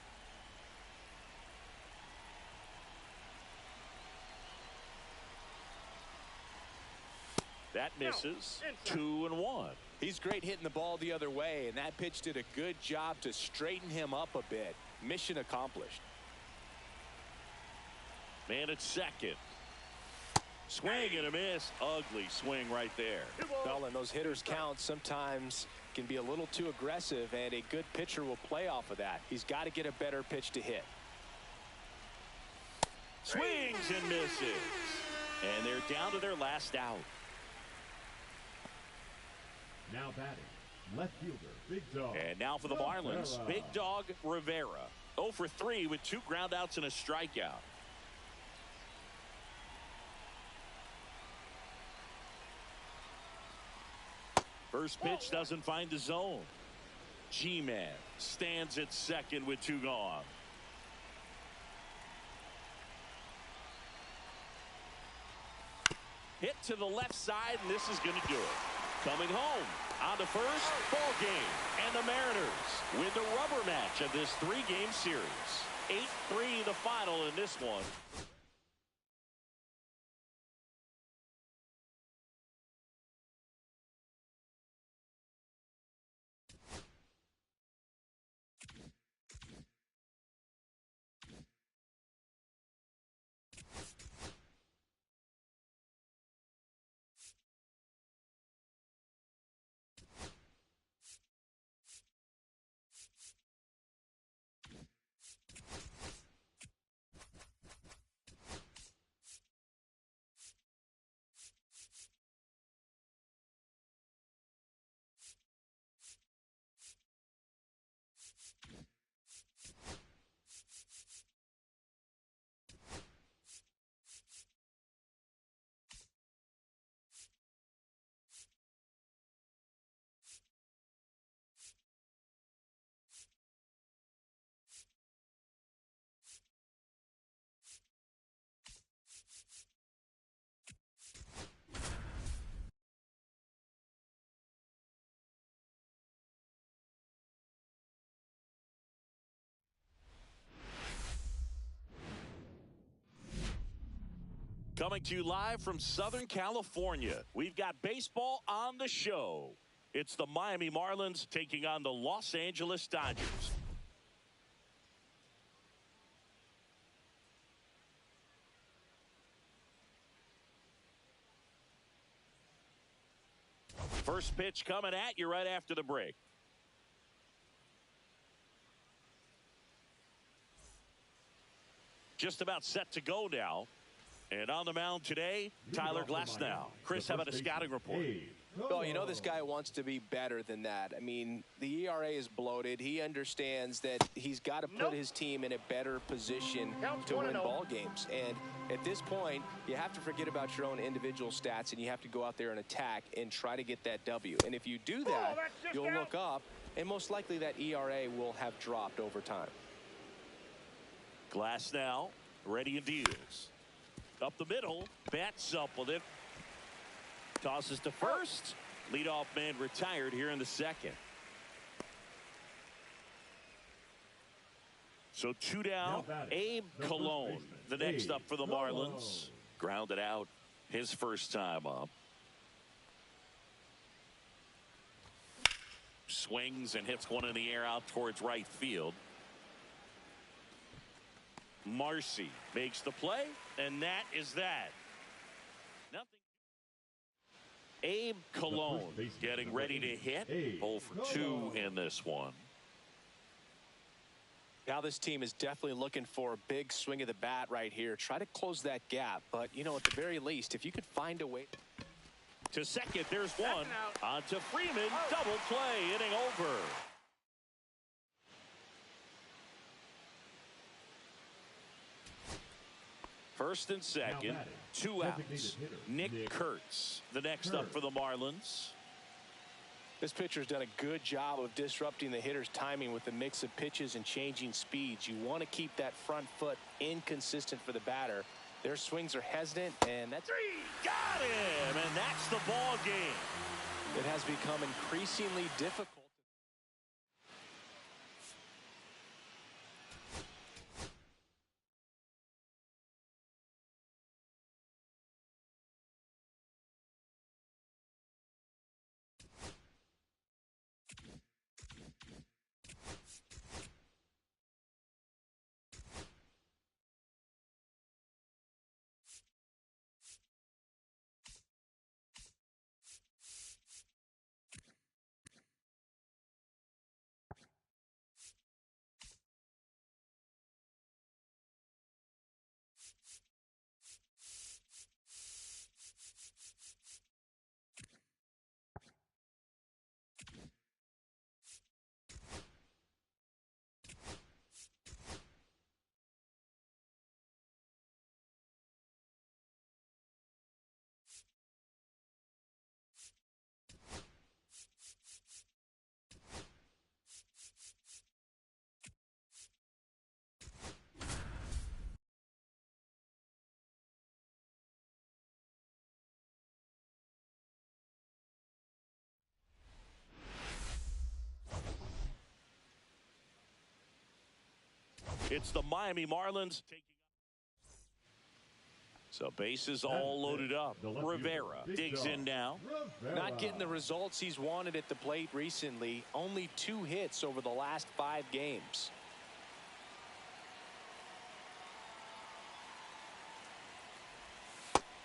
That misses. 2-1. He's great hitting the ball the other way, and that pitch did a good job to straighten him up a bit. Mission accomplished. Man at second. Swing and a miss. Ugly swing right there. Well, and those hitters count sometimes can be a little too aggressive, and a good pitcher will play off of that. He's got to get a better pitch to hit. Swings and misses. And they're down to their last out. Now batting, left fielder, Big Dog. And now for the Marlins, Big Dog Rivera. 0 for 3 with 2 groundouts and a strikeout. First pitch doesn't find the zone. G-Man stands at second with 2 gone. Hit to the left side, and this is going to do it. Coming home on the first ball game, and the Mariners win the rubber match of this 3-game series. 8-3 the final in this one. Coming to you live from Southern California, we've got baseball on the show. It's the Miami Marlins taking on the Los Angeles Dodgers. First pitch coming at you right after the break. Just about set to go now. And on the mound today, Tyler Glasnow. Chris, how about a scouting report? Well, you know this guy wants to be better than that. I mean, the ERA is bloated. He understands that he's got to put his team in a better position to win ball games. And at this point, you have to forget about your own individual stats, and you have to go out there and attack and try to get that W. And if you do that, you'll look up, and most likely that ERA will have dropped over time. Glasnow ready and deals. Up the middle, bats up with it. Tosses to first. Leadoff man retired here in the second. So 2 down. Abe Cologne, the next up for the Marlins. Grounded out his first time up. Swings and hits one in the air out towards right field. Marcy makes the play, and that is that. Nothing. Abe Cologne getting ready to hit. 0 for 2 in this one. Now this team is definitely looking for a big swing of the bat right here. Try to close that gap. But, you know, at the very least, if you could find a way. To second, there's one. On to Freeman. Double play. Inning over. First and second. 2 outs. Nick Kurtz, the next up for the Marlins. This pitcher's done a good job of disrupting the hitter's timing with a mix of pitches and changing speeds. You want to keep that front foot inconsistent for the batter. Their swings are hesitant, and that's... Got him, and that's the ball game. It has become increasingly difficult. It's the Miami Marlins taking up. So bases all loaded up. Rivera digs in now. Not getting the results he's wanted at the plate recently. Only 2 hits over the last 5 games.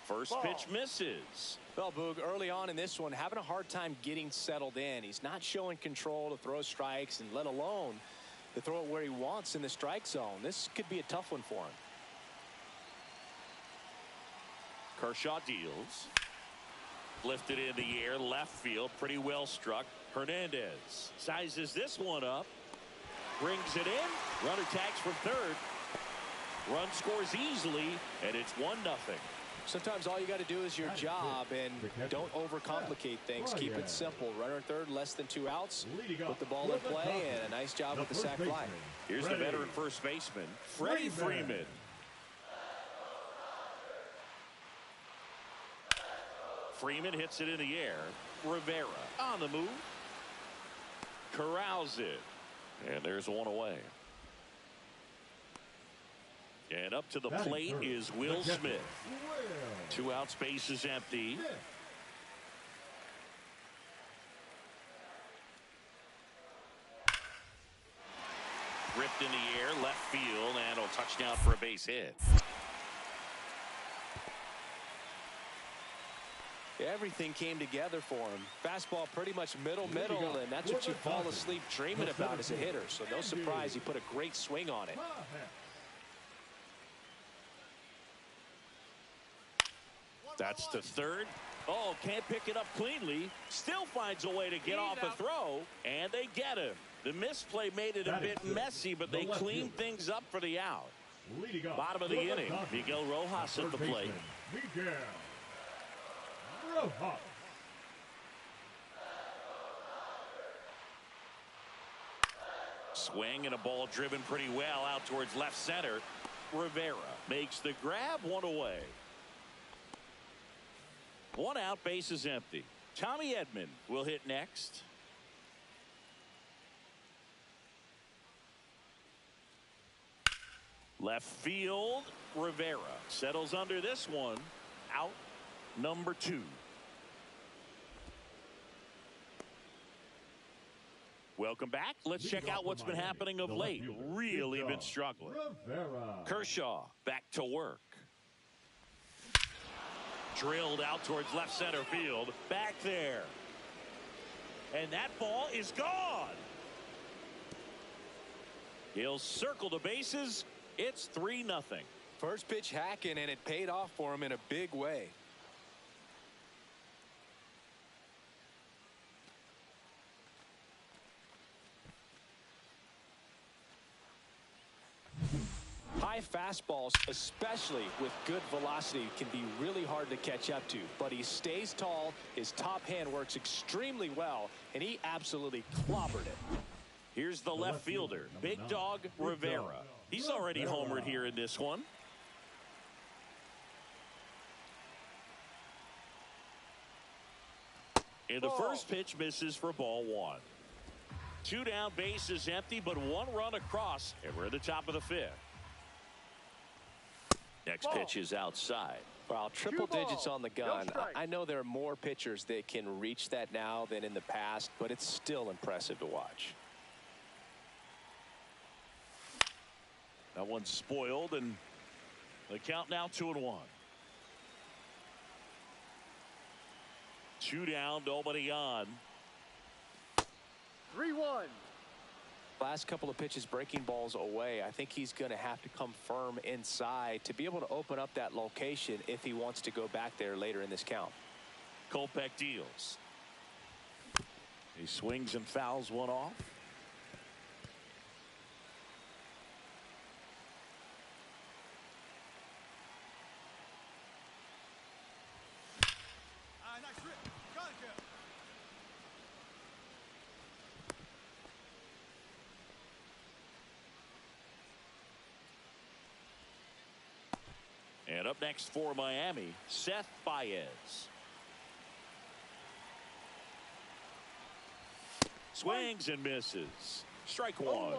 First pitch misses. Well, Boog, early on in this one, having a hard time getting settled in. He's not showing control to throw strikes, and let alone to throw it where he wants in the strike zone. This could be a tough one for him. Kershaw deals. Lifted in the air, left field, pretty well struck. Hernandez sizes this one up. Brings it in. Runner tags from third. Run scores easily, and it's 1-0. Sometimes all you got to do is your job, and don't overcomplicate things. Keep it simple. Runner third, less than 2 outs. Put the ball in play, and a nice job with the sac fly. Here's the veteran first baseman, Freddie Freeman. Freeman hits it in the air. Rivera on the move. Corrals it. And there's one away. And up to the plate is Will Smith. 2 outs, base is empty. Ripped in the air, left field, and a touchdown for a base hit. Everything came together for him. Fastball pretty much middle, and that's what you fall asleep dreaming about as a hitter. So no surprise he put a great swing on it. That's to third. Oh, can't pick it up cleanly. Still finds a way to get off a throw, and they get him. The misplay made it a bit messy, but they cleaned things up for the out. Bottom of the inning, Miguel Rojas at the plate. Miguel Rojas. Swing and a ball driven pretty well out towards left center. Rivera makes the grab, 1 away. 1 out, base is empty. Tommy Edman will hit next. Left field, Rivera settles under this one. Out number 2. Welcome back. Let's check out what's been happening of late. Really been struggling. Kershaw back to work. drilled out towards left center field. Back there. And that ball is gone. He'll circle the bases. It's 3-0. First pitch hacking, and it paid off for him in a big way. High fastballs, especially with good velocity, can be really hard to catch up to. But he stays tall, his top hand works extremely well, and he absolutely clobbered it. Here's the left fielder, Big Dog Rivera. He's already homered here in this one. And the first pitch misses for ball 1. 2 down, bases empty, but 1 run across, and we're at the top of the 5th. Next pitch is outside. Well, triple digits on the gun. I know there are more pitchers that can reach that now than in the past, but it's still impressive to watch. That one's spoiled, and the count now 2-1. 2 down, nobody on. 3-1. Last couple of pitches breaking balls away. I think he's going to have to come firm inside to be able to open up that location if he wants to go back there later in this count. Kopech deals. He swings and fouls one off. And up next for Miami, Seth Baez. Swings and misses. Strike 1.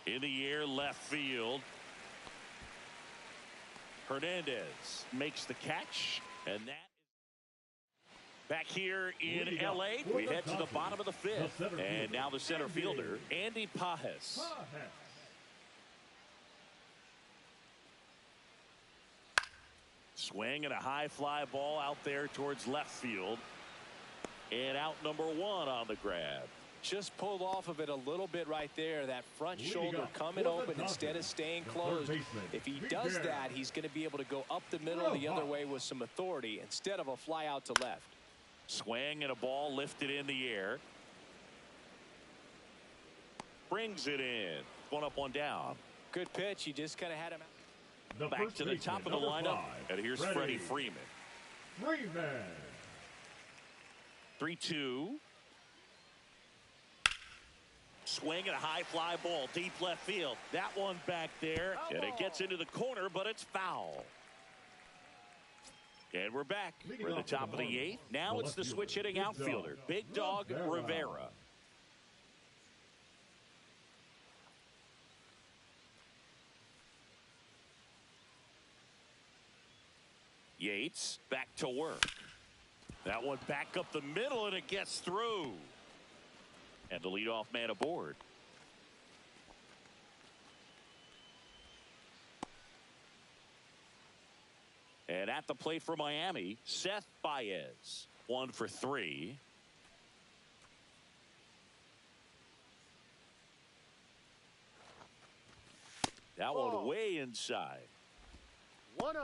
In the air, left field. Hernandez makes the catch, and that. Back here in L.A., we head to the bottom of the 5th. And now the center fielder, Andy Pages. Swing and a high fly ball out there towards left field. And out number 1 on the grab. Just pulled off of it a little bit right there. That front shoulder coming open instead of staying closed. If he does that, he's going to be able to go up the middle the other way with some authority instead of a fly out to left. Swing and a ball lifted in the air. Brings it in. 1 up, 1 down. Good pitch. You just kind of had him out. Back to the top of the lineup. And here's Freddie Freeman. 3-2. Swing and a high fly ball deep left field. That one back there. And it gets into the corner, but it's foul. And we're back. We're at the top of the 8th. Now it's the switch hitting outfielder, Big Dog Rivera. Yates back to work. That one back up the middle, and it gets through. And the leadoff man aboard. And at the plate for Miami, Seth Baez. 1 for 3. That one way inside. 1-0.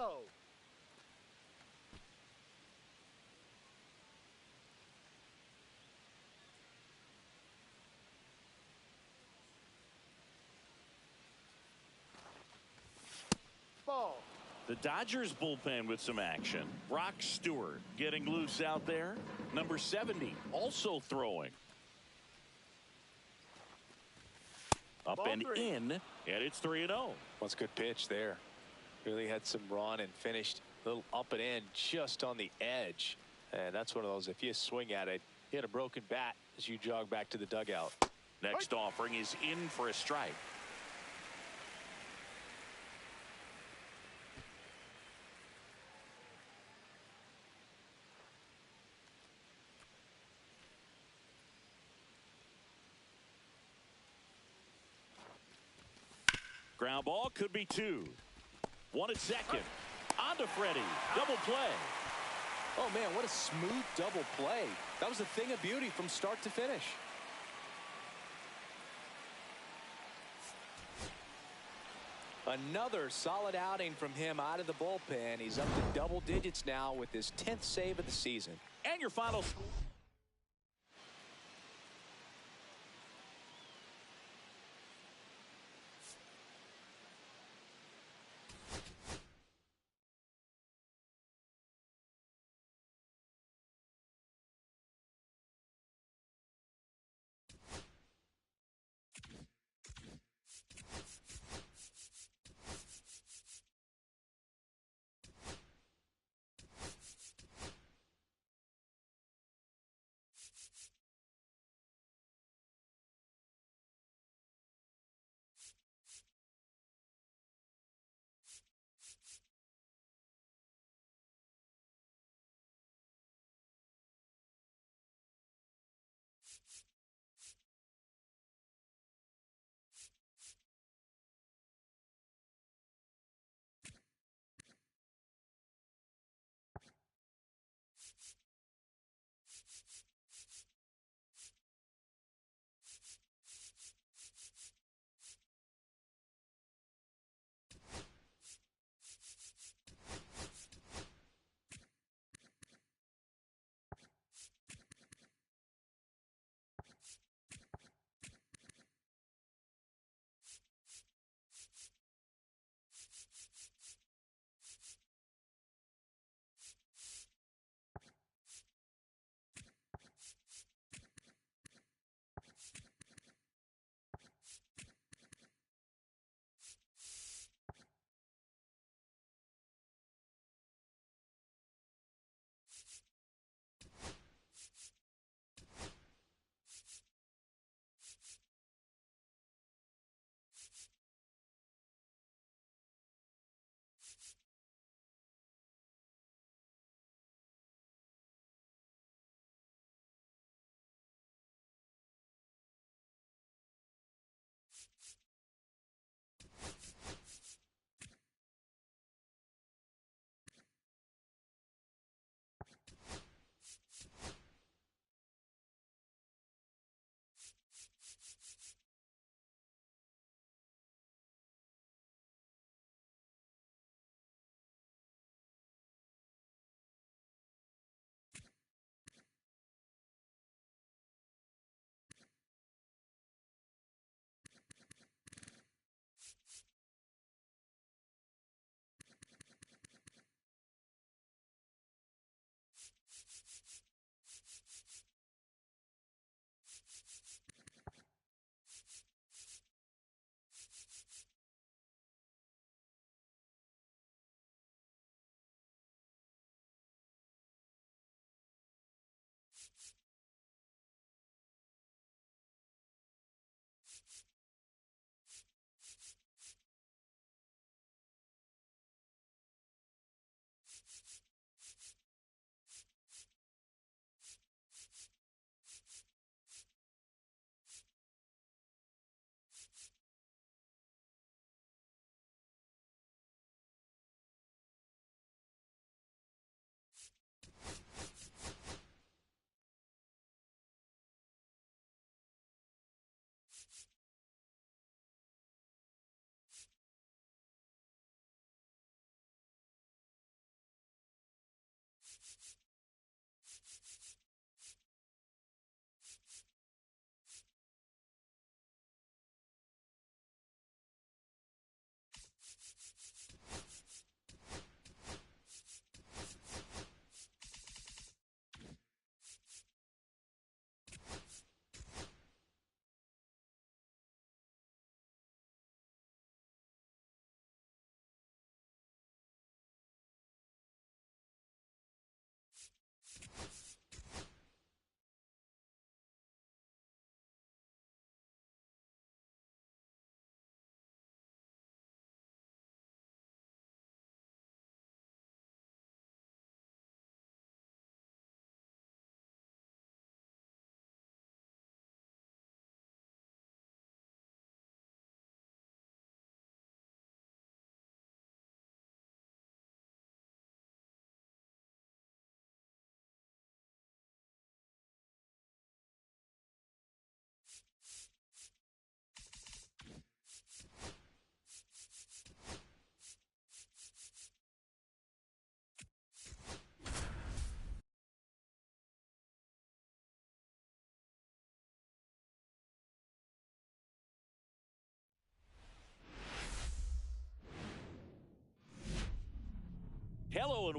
Ball. The Dodgers bullpen with some action. Brock Stewart getting loose out there. Number 70 also throwing. Up and in, and it's 3-0. That's a good pitch there. Really had some run and finished a little up and in just on the edge. And that's one of those, if you swing at it, hit a broken bat as you jog back to the dugout. Next offering is in for a strike. Ground ball could be 2. 1 at second. On to Freddie. Double play. Oh, man, what a smooth double play. That was a thing of beauty from start to finish. Another solid outing from him out of the bullpen. He's up to double digits now with his 10th save of the season. And your final score.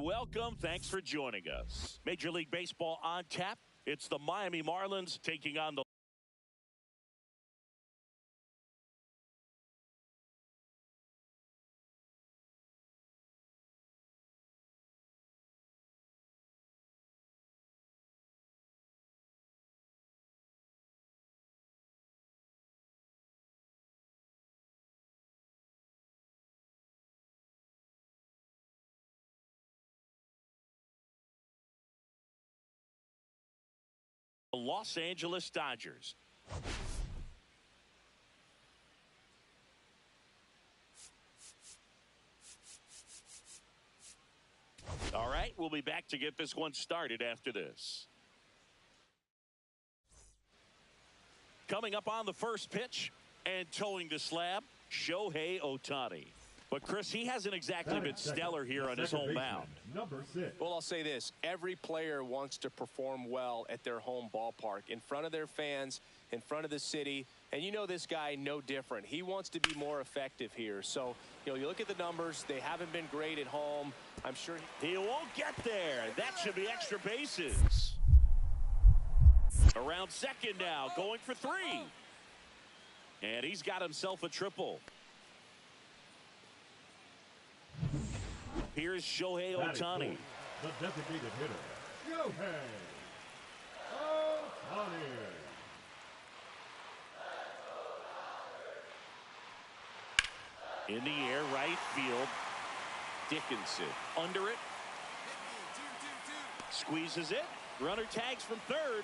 welcome. Thanks for joining us. Major League Baseball on tap. It's the Miami Marlins taking on the Los Angeles Dodgers. All right, we'll be back to get this one started after this. Coming up on the first pitch and towing the slab, Shohei Ohtani. But, Chris, he hasn't exactly been stellar here on his home mound. Number 6. Well, I'll say this. Every player wants to perform well at their home ballpark, in front of their fans, in front of the city. And you know this guy no different. He wants to be more effective here. So, you look at the numbers. They haven't been great at home. I'm sure he won't get there. That should be extra bases. Around second now, going for 3. And he's got himself a triple. Here's Shohei Ohtani. The designated hitter, Shohei Ohtani. In the air, right field. Dickinson under it. Squeezes it. Runner tags from third.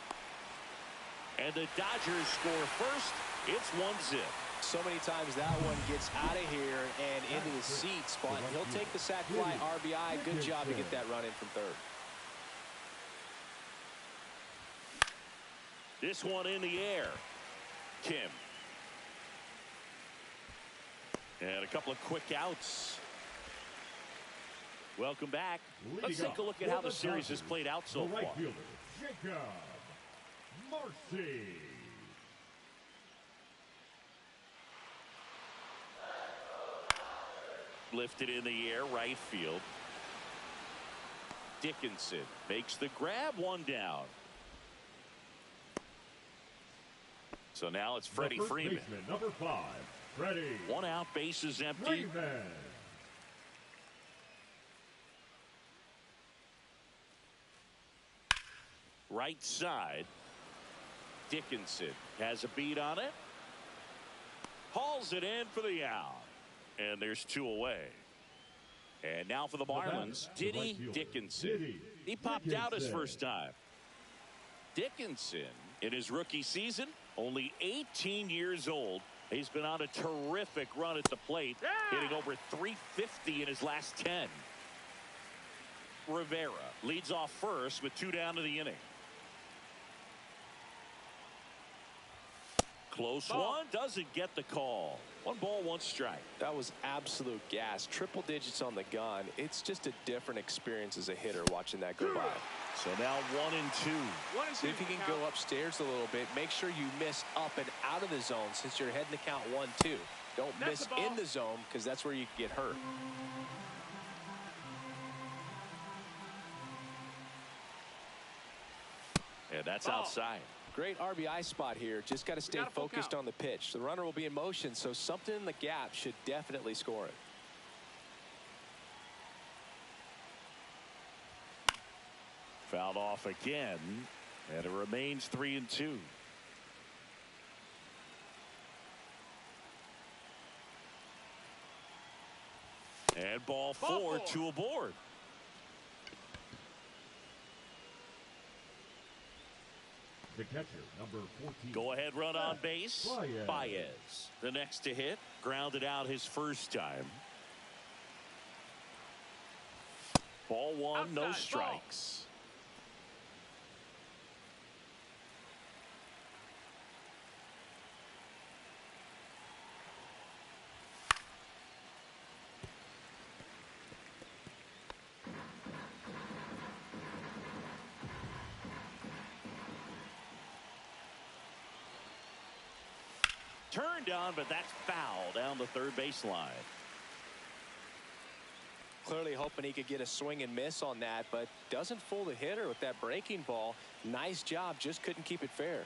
And the Dodgers score first. It's 1-0. So many times that one gets out of here and into the seat spot. He'll take the sac fly RBI. Good job to get that run in from third. This one in the air. Kim. And a couple of quick outs. Welcome back. Let's take a look at how the series has played out so far. Right fielder, Jacob Marcy. Lifted in the air, right field. Dickinson makes the grab, one down. So now it's Freddie Freeman. Baseman, number 5, Freddie. 1 out, bases empty. Freeman. Right side. Dickinson has a beat on it. Hauls it in for the out. And there's 2 away. And now for the Marlins, Diddy Dickinson. He popped out his first time. Dickinson, in his rookie season, only 18 years old. He's been on a terrific run at the plate, hitting over 350 in his last 10. Rivera leads off first with 2 down to the inning. Close one, doesn't get the call. 1 ball, 1 strike. That was absolute gas. Triple digits on the gun. It's just a different experience as a hitter watching that go by. So now 1 and 2. See if you can go upstairs a little bit. Make sure you miss up and out of the zone since you're heading to count 1-2. Don't miss in the zone because that's where you can get hurt. And that's outside. Great RBI spot here. Just got to stay focused on the pitch. The runner will be in motion, so something in the gap should definitely score it. Fouled off again, and it remains 3 and 2. And ball 4, 2 aboard. The catcher, number 14. Go ahead, run on base. Baez. The next to hit, grounded out his first time. Ball 1, no strikes. Turned on, but that's foul down the third baseline. Clearly hoping he could get a swing and miss on that, but doesn't fool the hitter with that breaking ball. Nice job, just couldn't keep it fair.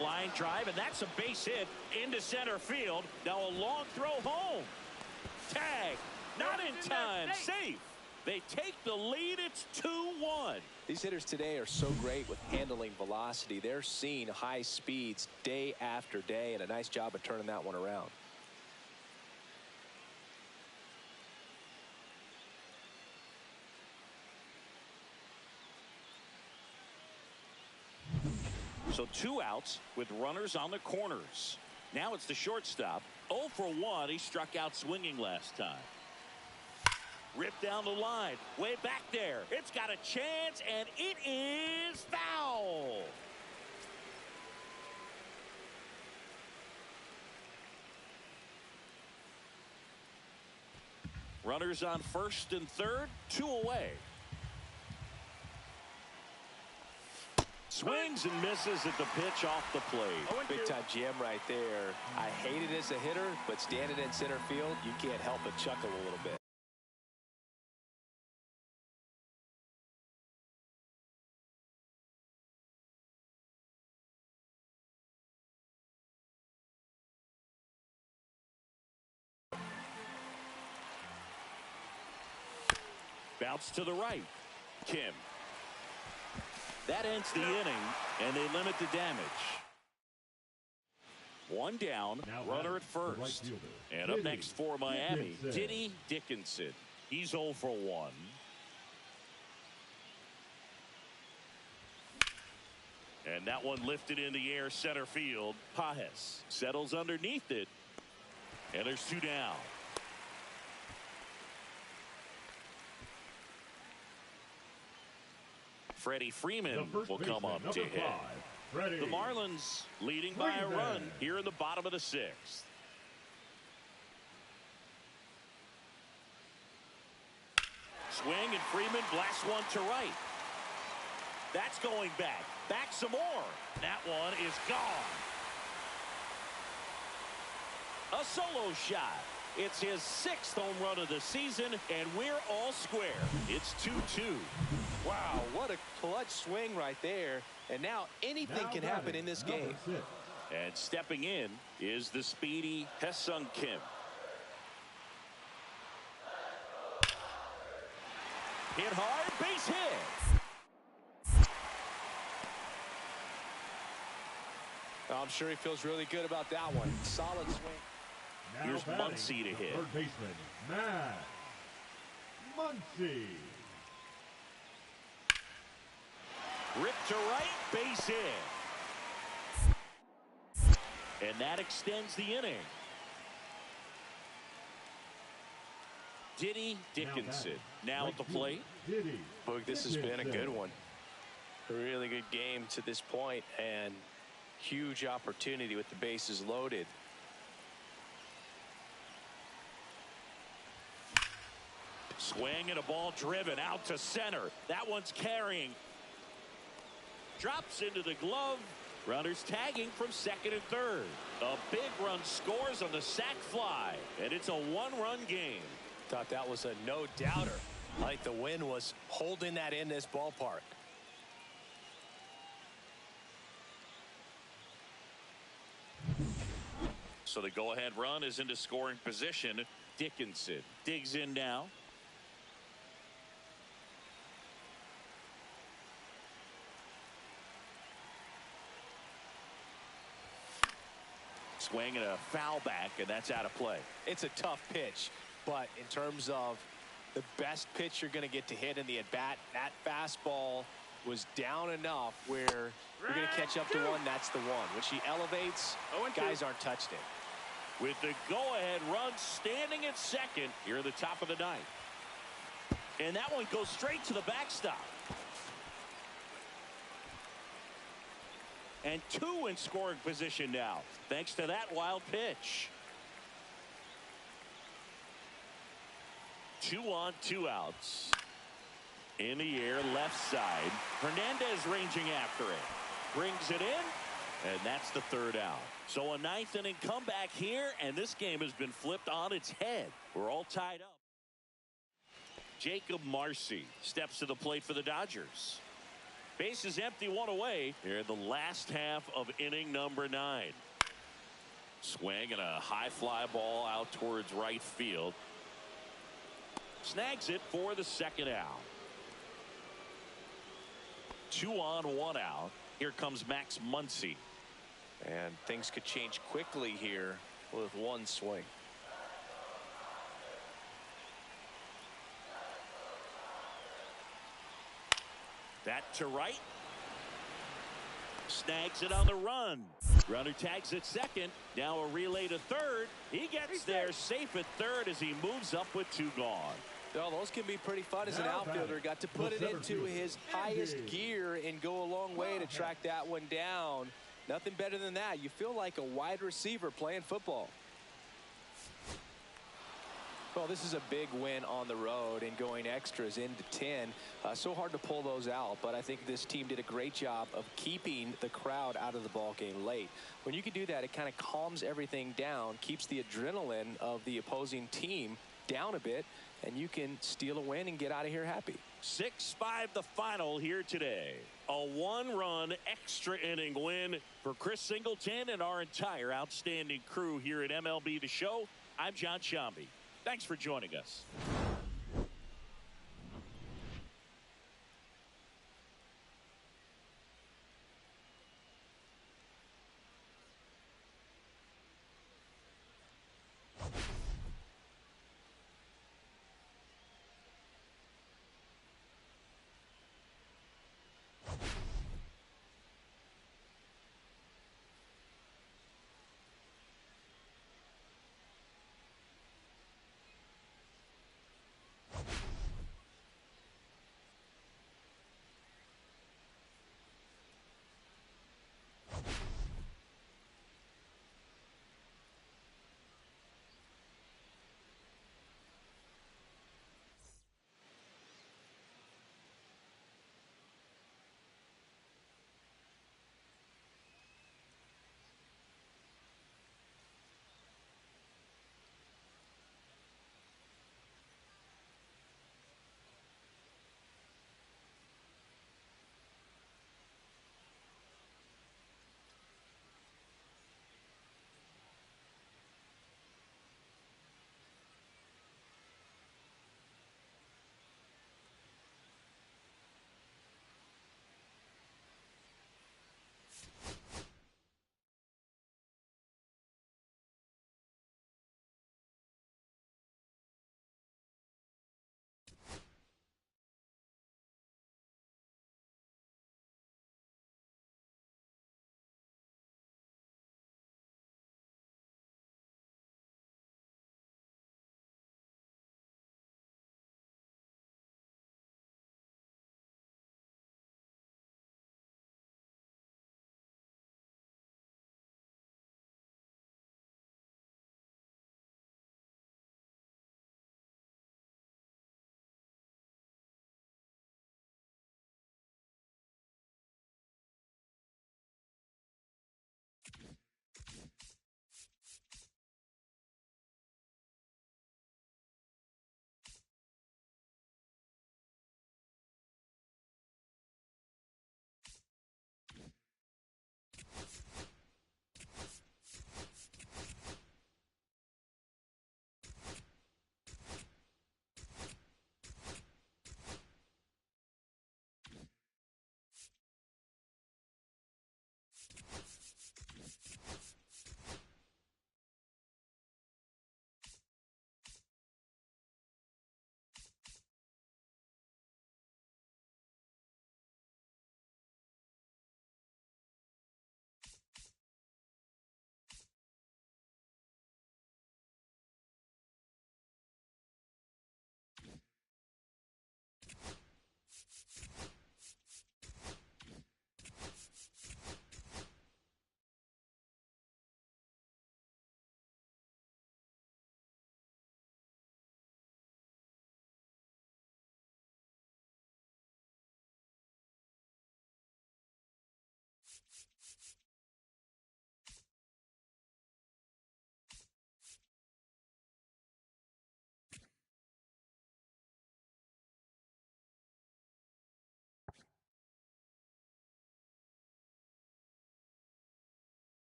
Line drive, and that's a base hit into center field. Now a long throw home. Tag, not in time, safe. They take the lead. It's 2-1. These hitters today are so great with handling velocity. They're seeing high speeds day after day, and a nice job of turning that one around. So 2 outs with runners on the corners. Now it's the shortstop. 0 for 1. He struck out swinging last time. Ripped down the line. Way back there. It's got a chance, and it is foul. Runners on first and third. 2 away. Swings and misses at the pitch off the plate. Big time jam right there. I hate it as a hitter, but standing in center field, you can't help but chuckle a little bit. Bounce to the right. Kim. That ends the inning, and they limit the damage. 1 down, runner at first. And up next for Miami, Diddy Dickinson. He's 0 for 1. And that one lifted in the air center field. Pajes settles underneath it. And there's 2 down. Freddie Freeman will come up to hit. The Marlins leading by a run here in the bottom of the 6th. Swing, and Freeman blasts one to right. That's going back. Back some more. That one is gone. A solo shot. It's his 6th home run of the season, and we're all square. It's 2-2. Wow, what a clutch swing right there. And now anything can happen in this game. And stepping in is the speedy Ha-Seong Kim. Hit hard, base hit. I'm sure he feels really good about that one. Solid swing. Here's Muncy to hit. Third baseman, Matt Muncy. Rip to right, base hit. And that extends the inning. Diddy Dickinson now at the plate. Boog, this has been a good one. A really good game to this point, and huge opportunity with the bases loaded. Swing and a ball driven out to center. That one's carrying. Drops into the glove. Runners tagging from second and third. A big run scores on the sac fly, and it's a 1-run game. Thought that was a no-doubter. Like the wind was holding that in this ballpark. So the go-ahead run is into scoring position. Dickinson digs in now. Swing and a foul back, and that's out of play. It's a tough pitch, but in terms of the best pitch you're going to get to hit in the at-bat, that fastball was down enough where you're going to catch up to one. That's the one. When she elevates, guys aren't touching it. With the go-ahead run standing at second here at the top of the 9th. And that one goes straight to the backstop. And 2 in scoring position now, thanks to that wild pitch. 2 on, 2 outs. In the air, left side. Hernandez ranging after it. Brings it in, And that's the third out. So a ninth inning comeback here, and this game has been flipped on its head. We're all tied up. Jacob Marcy steps to the plate for the Dodgers. Base is empty, one away here in the last half of inning number 9. Swing and a high fly ball out towards right field. Snags it for the second out. 2 on, 1 out. Here comes Max Muncy. And things could change quickly here with one swing. That to right. Snags it on the run. Runner tags at second. Now a relay to third. He gets there safe at third as he moves up with 2 gone. Well, those can be pretty fun as an outfielder. Got to put it into his highest gear and go a long way to track that one down. Nothing better than that. You feel like a wide receiver playing football. Well, this is a big win on the road and going extras into 10. So hard to pull those out, but I think this team did a great job of keeping the crowd out of the ball game late. When you can do that, it kind of calms everything down, keeps the adrenaline of the opposing team down a bit, and you can steal a win and get out of here happy. 6-5 the final here today. A 1-run extra inning win for Chris Singleton and our entire outstanding crew here at MLB The Show. I'm John Shambi. Thanks for joining us.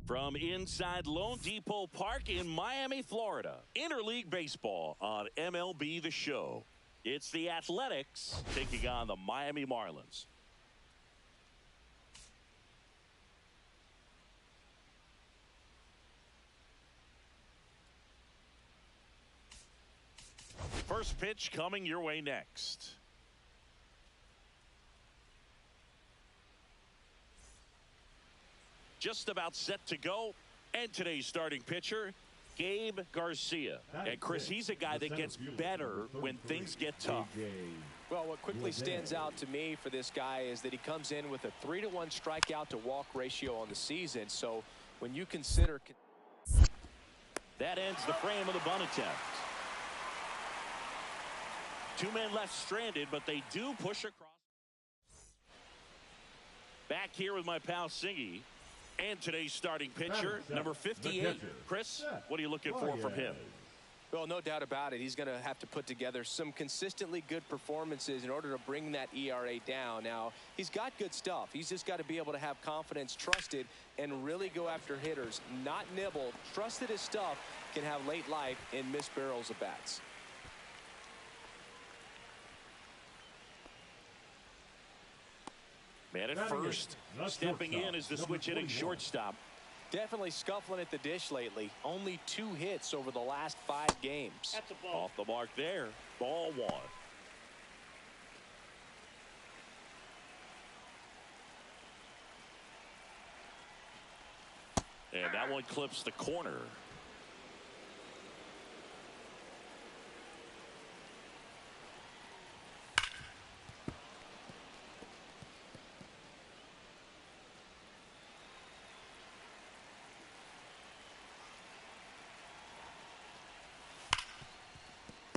From inside Lone Depot Park in Miami, Florida, interleague baseball on MLB The Show. It's the Athletics taking on the Miami Marlins. First pitch coming your way next. Just about set to go. And today's starting pitcher, Gabe Garcia. And Chris, he's a guy that gets better when things get tough. Well, what quickly stands out to me for this guy is that he comes in with a 3-to-1 strikeout to walk ratio on the season. So when you consider... That ends the frame of the bunt attempt. Two men left stranded, but they do push across. Back here with my pal Singy. And today's starting pitcher, number 58. Chris, what are you looking for from him? Well, no doubt about it. He's going to have to put together some consistently good performances in order to bring that ERA down. Now, he's got good stuff. He's just got to be able to have confidence, trusted, and really go after hitters, not nibble. Trust that his stuff can have late life and miss barrels of bats. Man at first, stepping in is the switch hitting shortstop. Definitely scuffling at the dish lately. Only 2 hits over the last 5 games. That's a ball. Off the mark there. Ball 1. And that one clips the corner.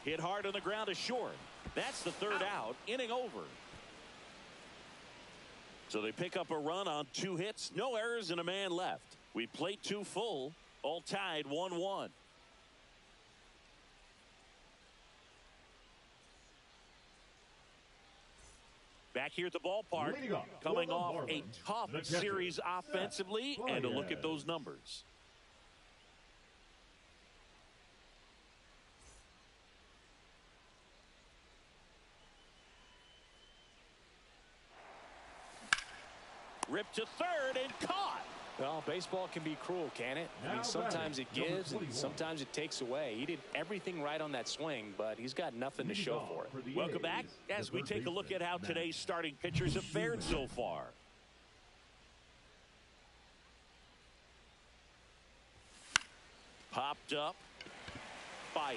Hit hard on the ground is short. That's the 3rd out. Inning over. So they pick up a run on 2 hits. No errors and a man left. We played 2 full. All tied 1-1. Back here at the ballpark. Coming off a tough series offensively. And a look at those numbers. Ripped to 3rd and caught. Well, baseball can be cruel, can it? I mean, sometimes it gives and sometimes it takes away. He did everything right on that swing, but he's got nothing to show for it. Welcome back as we take a look at how today's starting pitchers have fared so far. Popped up. Baez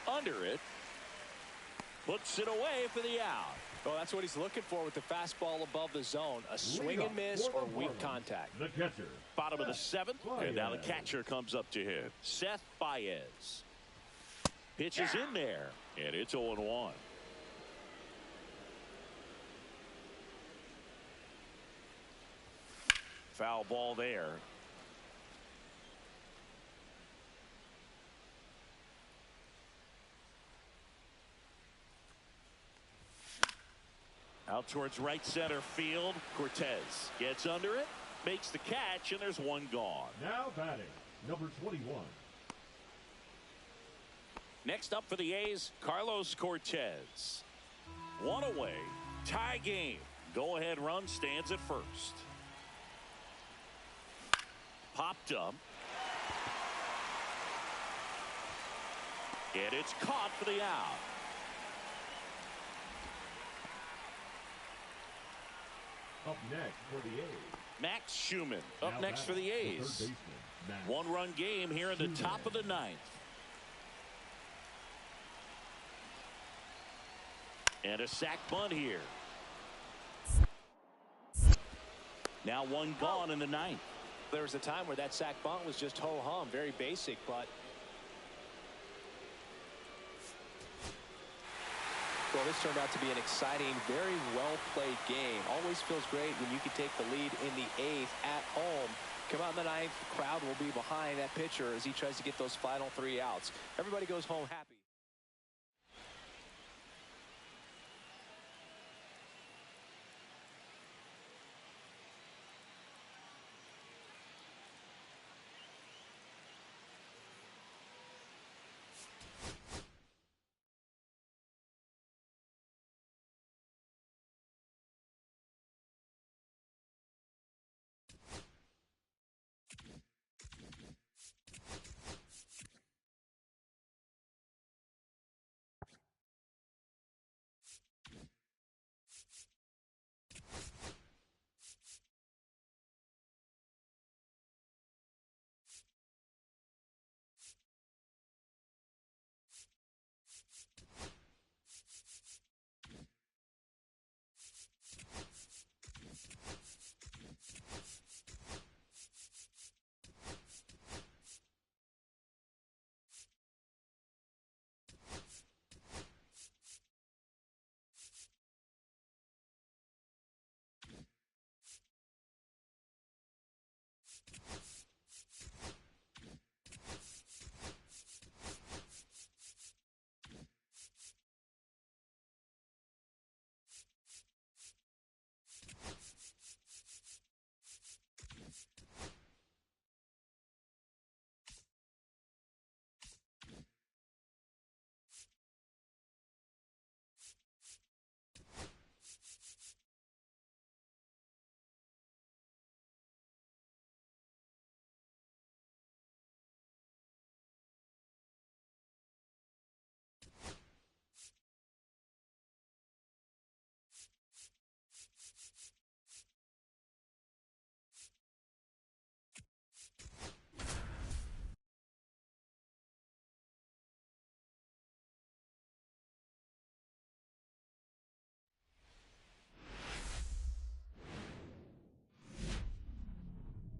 under it. Puts it away for the out. Well, that's what he's looking for with the fastball above the zone. A swing and miss or weak contact. The catcher. Bottom of the seventh. And now the catcher comes up to hit. Seth Baez. Pitches in there. And it's 0-1. Foul ball there. Out towards right center field. Cortez gets under it, makes the catch, and there's one gone. Now batting, number 21. Next up for the A's, Carlos Cortez. One away, tie game. Go-ahead run stands at first. Popped up. And it's caught for the out. Up next for the A's, Max Schumann up now next for the A's. One-run game here in the top of the ninth. And a sac bunt here. Now one gone in the ninth. There was a time where that sac bunt was just ho-hum, very basic, but well, this turned out to be an exciting, very well-played game. Always feels great when you can take the lead in the eighth at home. Come out in the ninth, the crowd will be behind that pitcher as he tries to get those final 3 outs. Everybody goes home happy.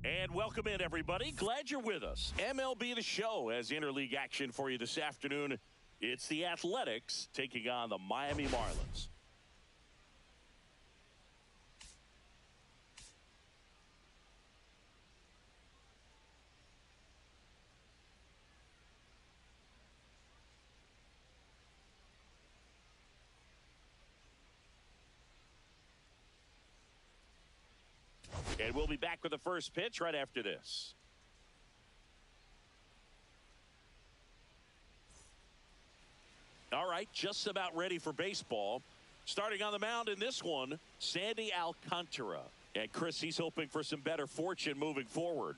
And welcome in, everybody. Glad you're with us. MLB The Show has interleague action for you this afternoon. It's the Athletics taking on the Miami Marlins. And we'll be back with the first pitch right after this. All right, just about ready for baseball. Starting on the mound in this one, Sandy Alcantara. And Chris, he's hoping for some better fortune moving forward.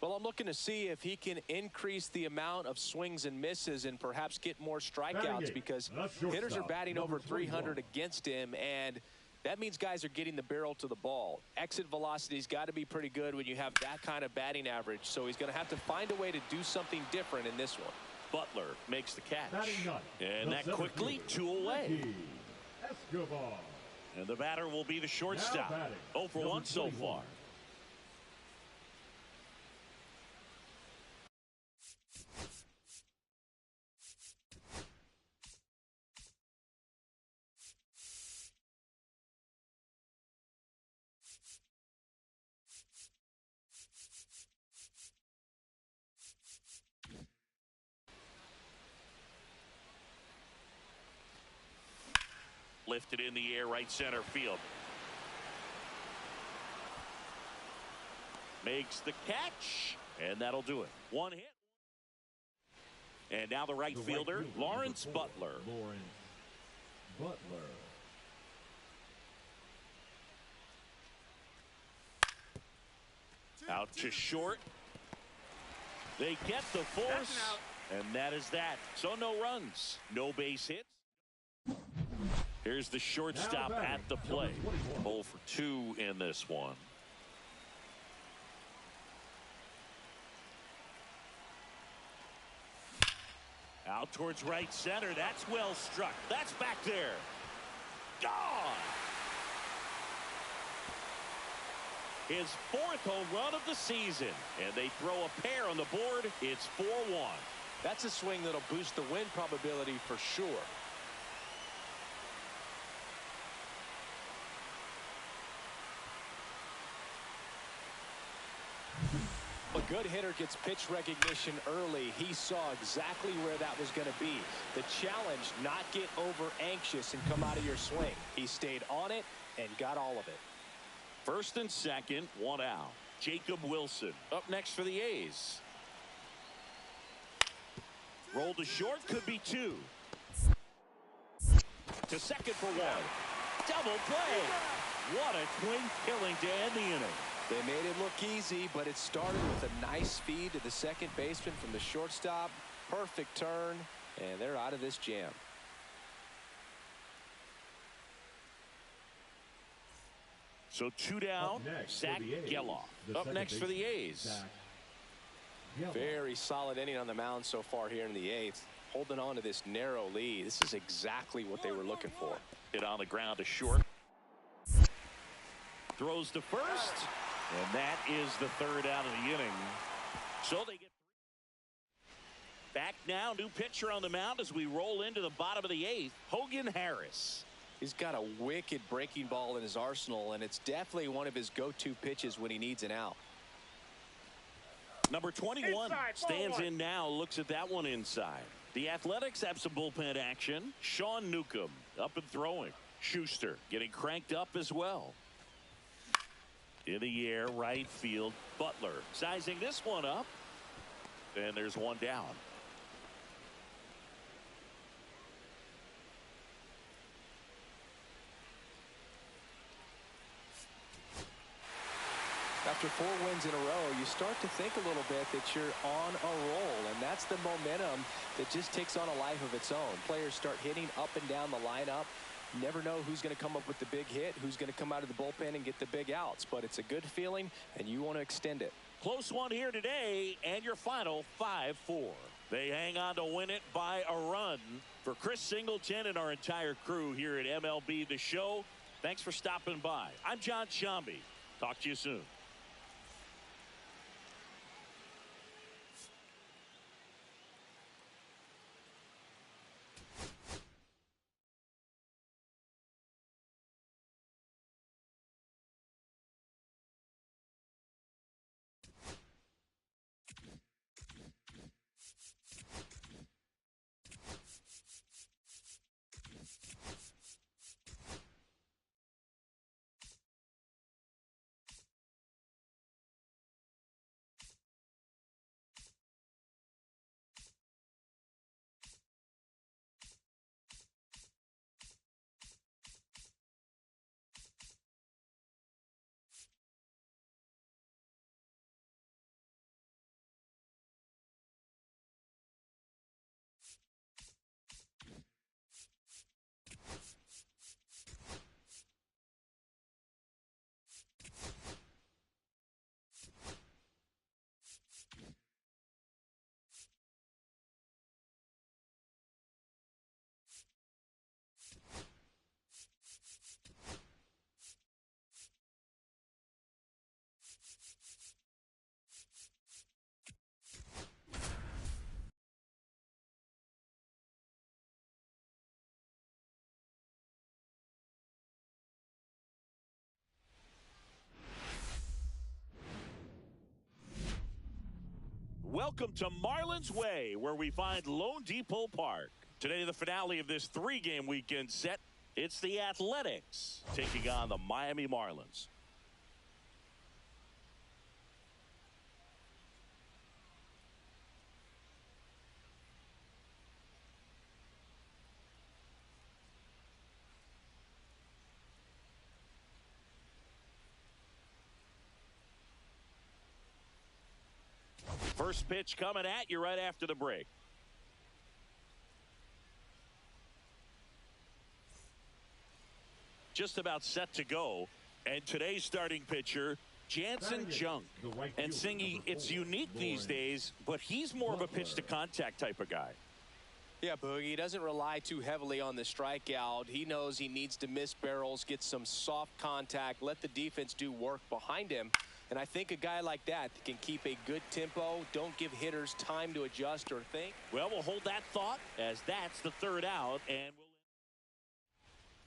Well, I'm looking to see if he can increase the amount of swings and misses and perhaps get more strikeouts because hitters are batting over 300 against him, and That means guys are getting the barrel to the ball. Exit velocity's got to be pretty good when you have that kind of batting average, so he's going to have to find a way to do something different in this one. Butler makes the catch. And The that quickly, 2 away. Escobar. And the batter will be the shortstop. 0 for 1 so far. Lifted in the air, right center field. Makes the catch, and that'll do it. 1 hit. And now the right fielder, Lawrence Butler. Out to short. They get the force, and that is that. So no runs, no base hits. Here's the shortstop at the plate. 0 for 2 in this one. Out towards right center. That's well struck. That's back there. Gone. His 4th home run of the season. And they throw a pair on the board. It's 4-1. That's a swing that'll boost the win probability for sure. A good hitter gets pitch recognition early. He saw exactly where that was going to be. The challenge, not get over anxious and come out of your swing. He stayed on it and got all of it. 1st and 2nd, 1 out. Jacob Wilson up next for the A's. Roll to short, could be 2. To second for 1. Double play. What a twin killing to end the inning. They made it look easy, but it started with a nice feed to the second baseman from the shortstop. Perfect turn, and they're out of this jam. So 2 down, Zach Geloff. Up next for the A's. Very solid inning on the mound so far here in the 8th. Holding on to this narrow lead. This is exactly what they were looking for. Hit on the ground to short. Throws to first. And that is the 3rd out of the inning. So they get 3. Back now, new pitcher on the mound as we roll into the bottom of the 8th. Hogan Harris. He's got a wicked breaking ball in his arsenal, and it's definitely one of his go-to pitches when he needs an out. Number 21 stands in now, looks at that one inside. The Athletics have some bullpen action. Sean Newcomb up and throwing. Schuster getting cranked up as well. In the air, right field, Butler sizing this one up. And there's 1 down. After 4 wins in a row, you start to think a little bit that you're on a roll, and that's the momentum that just takes on a life of its own. Players start hitting up and down the lineup. Never know who's going to come up with the big hit, who's going to come out of the bullpen and get the big outs, but it's a good feeling, and you want to extend it. Close one here today, and your final 5-4. They hang on to win it by a run. For Chris Singleton and our entire crew here at MLB The Show, thanks for stopping by. I'm John Shambi. Talk to you soon. Welcome to Marlins Way, where we find Lone Depot Park. Today, the finale of this 3-game weekend set. It's the Athletics taking on the Miami Marlins. First pitch coming at you right after the break. Just about set to go. And today's starting pitcher, Jansen Junk. And Singy, it's unique these days, but he's more of a pitch to contact type of guy. Yeah, Boogie, he doesn't rely too heavily on the strikeout. He knows he needs to miss barrels, get some soft contact, let the defense do work behind him. And I think a guy like that can keep a good tempo, don't give hitters time to adjust or think. Well, we'll hold that thought as that's the third out. And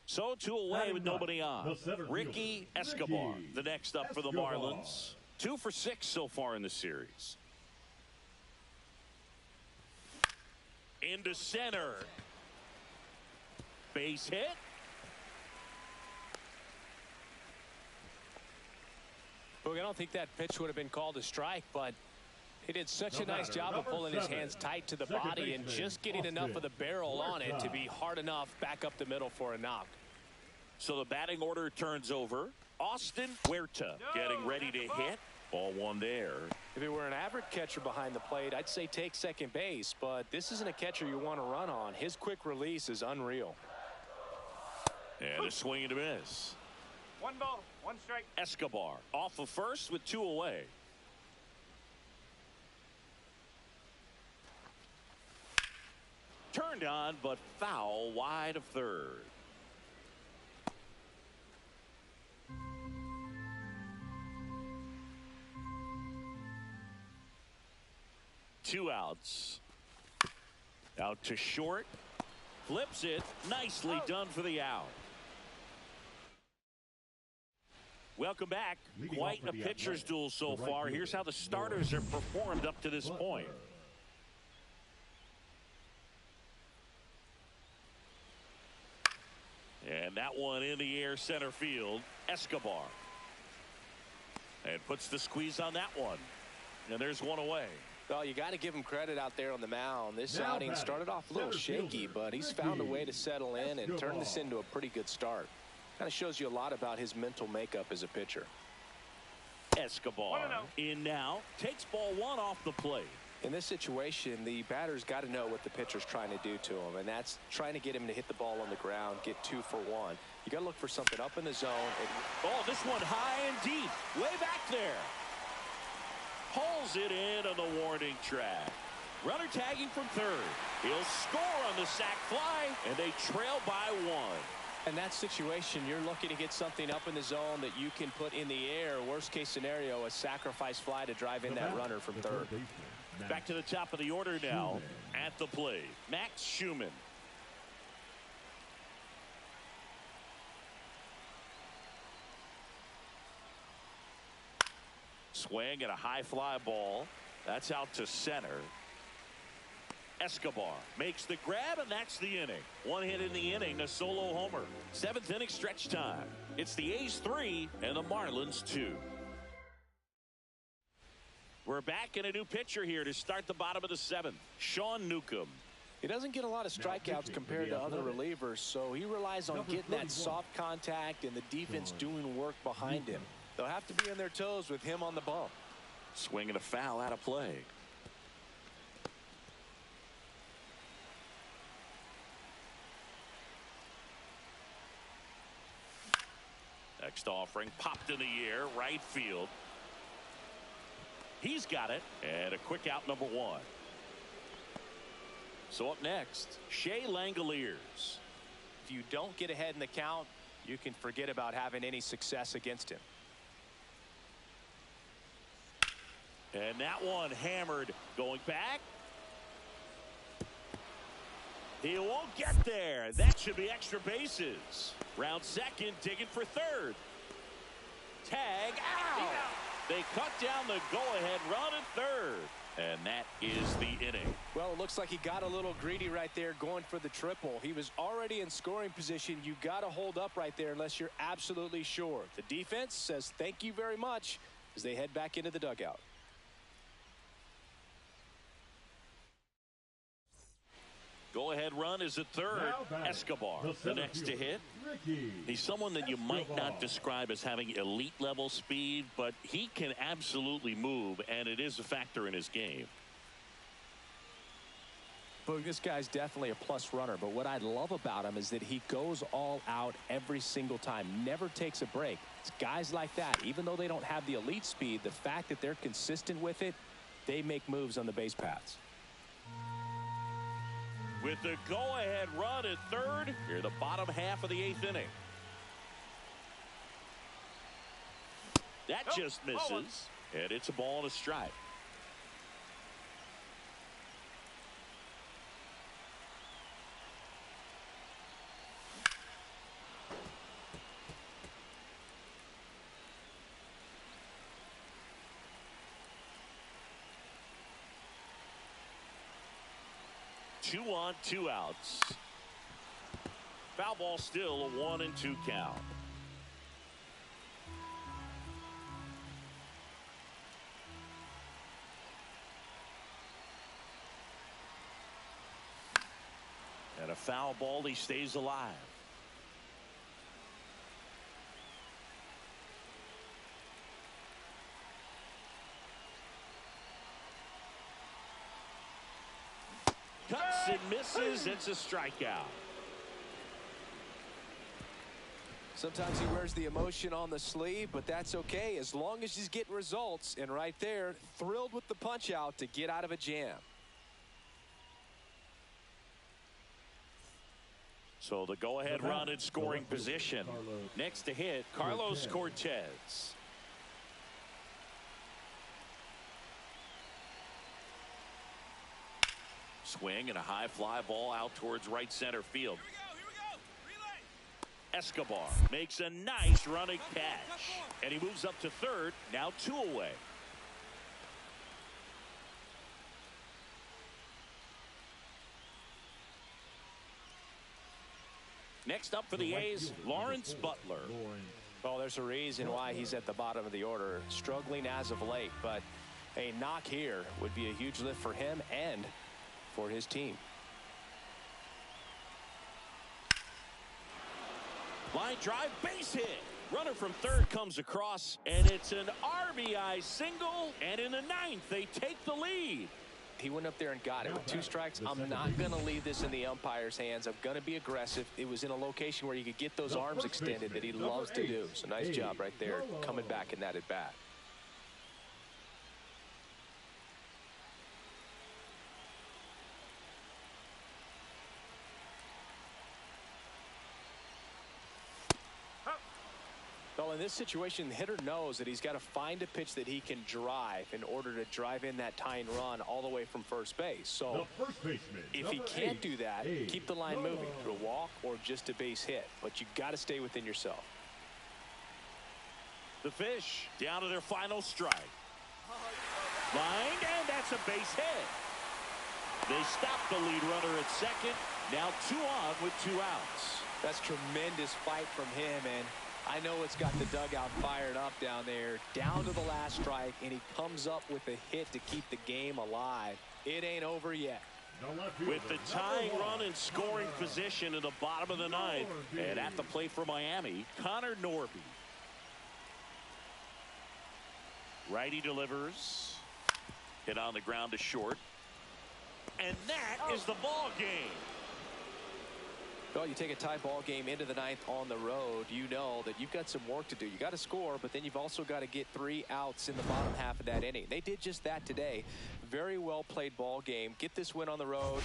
so 2 away with nobody on. Ricky Escobar, the next up for the Marlins. 2 for 6 so far in the series. Into center. Base hit. Look, I don't think that pitch would have been called a strike, but he did such a nice job of pulling his hands tight to the body and just getting enough of the barrel on it to be hard enough back up the middle for a knock. So the batting order turns over. Austin Huerta getting ready to hit. Ball 1 there. If it were an average catcher behind the plate, I'd say take second base, but this isn't a catcher you want to run on. His quick release is unreal. And a swing and a miss. 1 ball, 1 strike. Escobar off of first with 2 away. Turned on, but foul wide of third. Two outs. Out to short. Flips it. Nicely done for the out. Welcome back. Quite a pitcher's duel so far. Here's how the starters have performed up to this point. And that one in the air center field. Escobar. And puts the squeeze on that one. And there's 1 away. Well, you got to give him credit out there on the mound. This outing started off a little shaky, but he's found a way to settle in and turn this into a pretty good start. Kind of shows you a lot about his mental makeup as a pitcher. Escobar in now. Takes ball 1 off the plate. In this situation, the batter's got to know what the pitcher's trying to do to him, and that's trying to get him to hit the ball on the ground, get 2 for 1. You got to look for something up in the zone. Oh, this one high and deep. Way back there. Pulls it in on the warning track. Runner tagging from third. He'll score on the sac fly, and they trail by 1. In that situation, you're looking to get something up in the zone that you can put in the air. Worst case scenario, a sacrifice fly to drive in that runner from third. Back to the top of the order now at the plate. Max Schumann. Swing and a high fly ball. That's out to center. Escobar makes the grab, and that's the inning. 1 hit in the inning, a solo homer. 7th inning stretch time. It's the A's 3 and the Marlins 2. We're back in a new pitcher here to start the bottom of the 7th. Sean Newcomb. He doesn't get a lot of strikeouts compared to other relievers, so he relies on getting that soft contact and the defense doing work behind him. They'll have to be on their toes with him on the bump. Swing and a foul out of play. Next offering popped in the air, right field. He's got it, and a quick out, number 1. So up next, Shea Langoliers. If you don't get ahead in the count, you can forget about having any success against him. And that one hammered, going back. He won't get there. That should be extra bases. Round second, digging for third. Tag out. They cut down the go-ahead run at third. And that is the inning. Well, it looks like he got a little greedy right there going for the triple. He was already in scoring position. You got to hold up right there unless you're absolutely sure. The defense says thank you very much as they head back into the dugout. Go-ahead run is at third. Escobar, the next to hit. He's someone that you might not describe as having elite-level speed, but he can absolutely move, and it is a factor in his game. Boog, this guy's definitely a plus runner, but what I love about him is that he goes all out every single time, never takes a break. It's guys like that, even though they don't have the elite speed, the fact that they're consistent with it, they make moves on the base paths. With the go-ahead run at third, here the bottom half of the eighth inning. That just misses, and it's a ball and a strike. Two on, two outs. Foul ball, still a 1-2 count. And a foul ball, he stays alive. Cuts and misses. It's a strikeout. Sometimes he wears the emotion on the sleeve, but that's okay as long as he's getting results. And right there, thrilled with the punch out to get out of a jam. So the go-ahead run in scoring position. Next to hit, Carlos Cortez. Swing and a high fly ball out towards right center field. Here we go. Relay. Escobar makes a nice running catch. And he moves up to third, now 2 away. Next up for the A's, Lawrence Butler. Well, there's a reason why he's at the bottom of the order, struggling as of late, but a knock here would be a huge lift for him and for his team. Line drive, base hit. Runner from third comes across, and it's an RBI single, and in the ninth, they take the lead. He went up there and got it with 2 strikes. I'm not going to leave this in the umpire's hands. I'm going to be aggressive. It was in a location where you could get those arms extended that he loves to do. So nice job right there coming back in that at bat. Well, in this situation, the hitter knows that he's got to find a pitch that he can drive in order to drive in that tying run all the way from first base. So if he can't do that, keep the line moving through a walk or just a base hit. But you got to stay within yourself. The Fish down to their final strike. Line, and that's a base hit. They stop the lead runner at second. Now 2 on with 2 outs. That's tremendous fight from him, and I know it's got the dugout fired up down there, down to the last strike, and he comes up with a hit to keep the game alive. It ain't over yet. With the tying run in scoring position in the bottom of the ninth, and at the plate for Miami, Connor Norby. Righty delivers. Hit on the ground to short. And that is the ball game. Well, you take a tie ball game into the ninth on the road, you know that you've got some work to do. You got to score, but then you've also got to get 3 outs in the bottom half of that inning. They did just that today. Very well played ball game. Get this win on the road.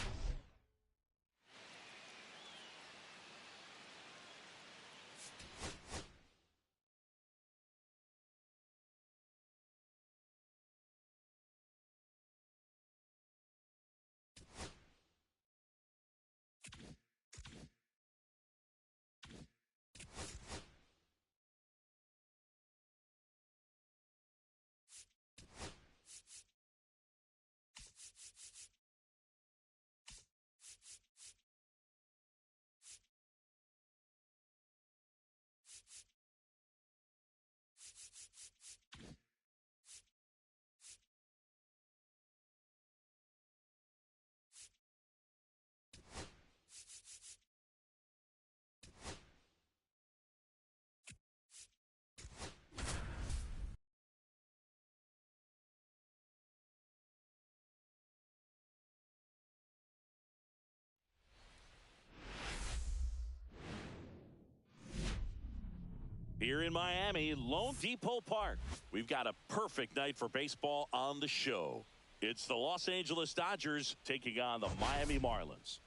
Here in Miami, Lone Depot Park, we've got a perfect night for baseball on the show. It's the Los Angeles Dodgers taking on the Miami Marlins.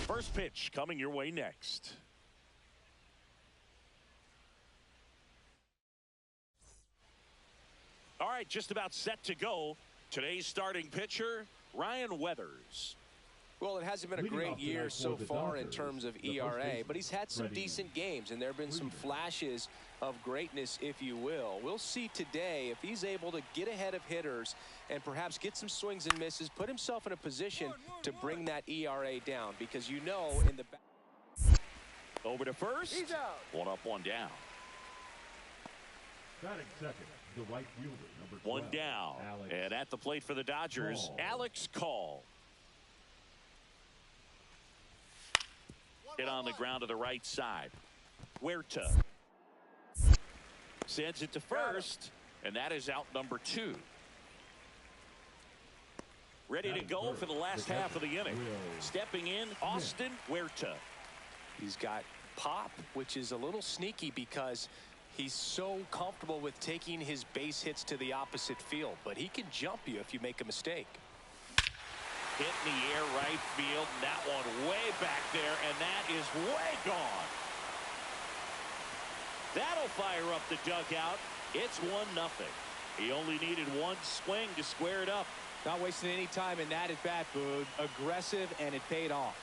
First pitch coming your way next. All right, just about set to go. Today's starting pitcher, Ryan Weathers. Well, it hasn't been a great year so far in terms of ERA, but he's had some decent games, and there have been some flashes of greatness, if you will. We'll see today if he's able to get ahead of hitters and perhaps get some swings and misses, put himself in a position to bring that ERA down, because you know in the back. Over to first. He's out. One up, one down. Batting second, the right fielder, number 12, One down. And at the plate for the Dodgers, Alex Call. Hit on the ground to the right side. Huerta sends it to first, and that is out number 2. Ready to go for the last half of the inning. Stepping in, Austin Huerta. He's got pop, which is a little sneaky because he's so comfortable with taking his base hits to the opposite field, but he can jump you if you make a mistake. Hit in the air right field. That one way back there, and that is way gone. That'll fire up the dugout. It's 1-0. He only needed one swing to square it up. Not wasting any time in that at bat, Boog. Aggressive, and it paid off.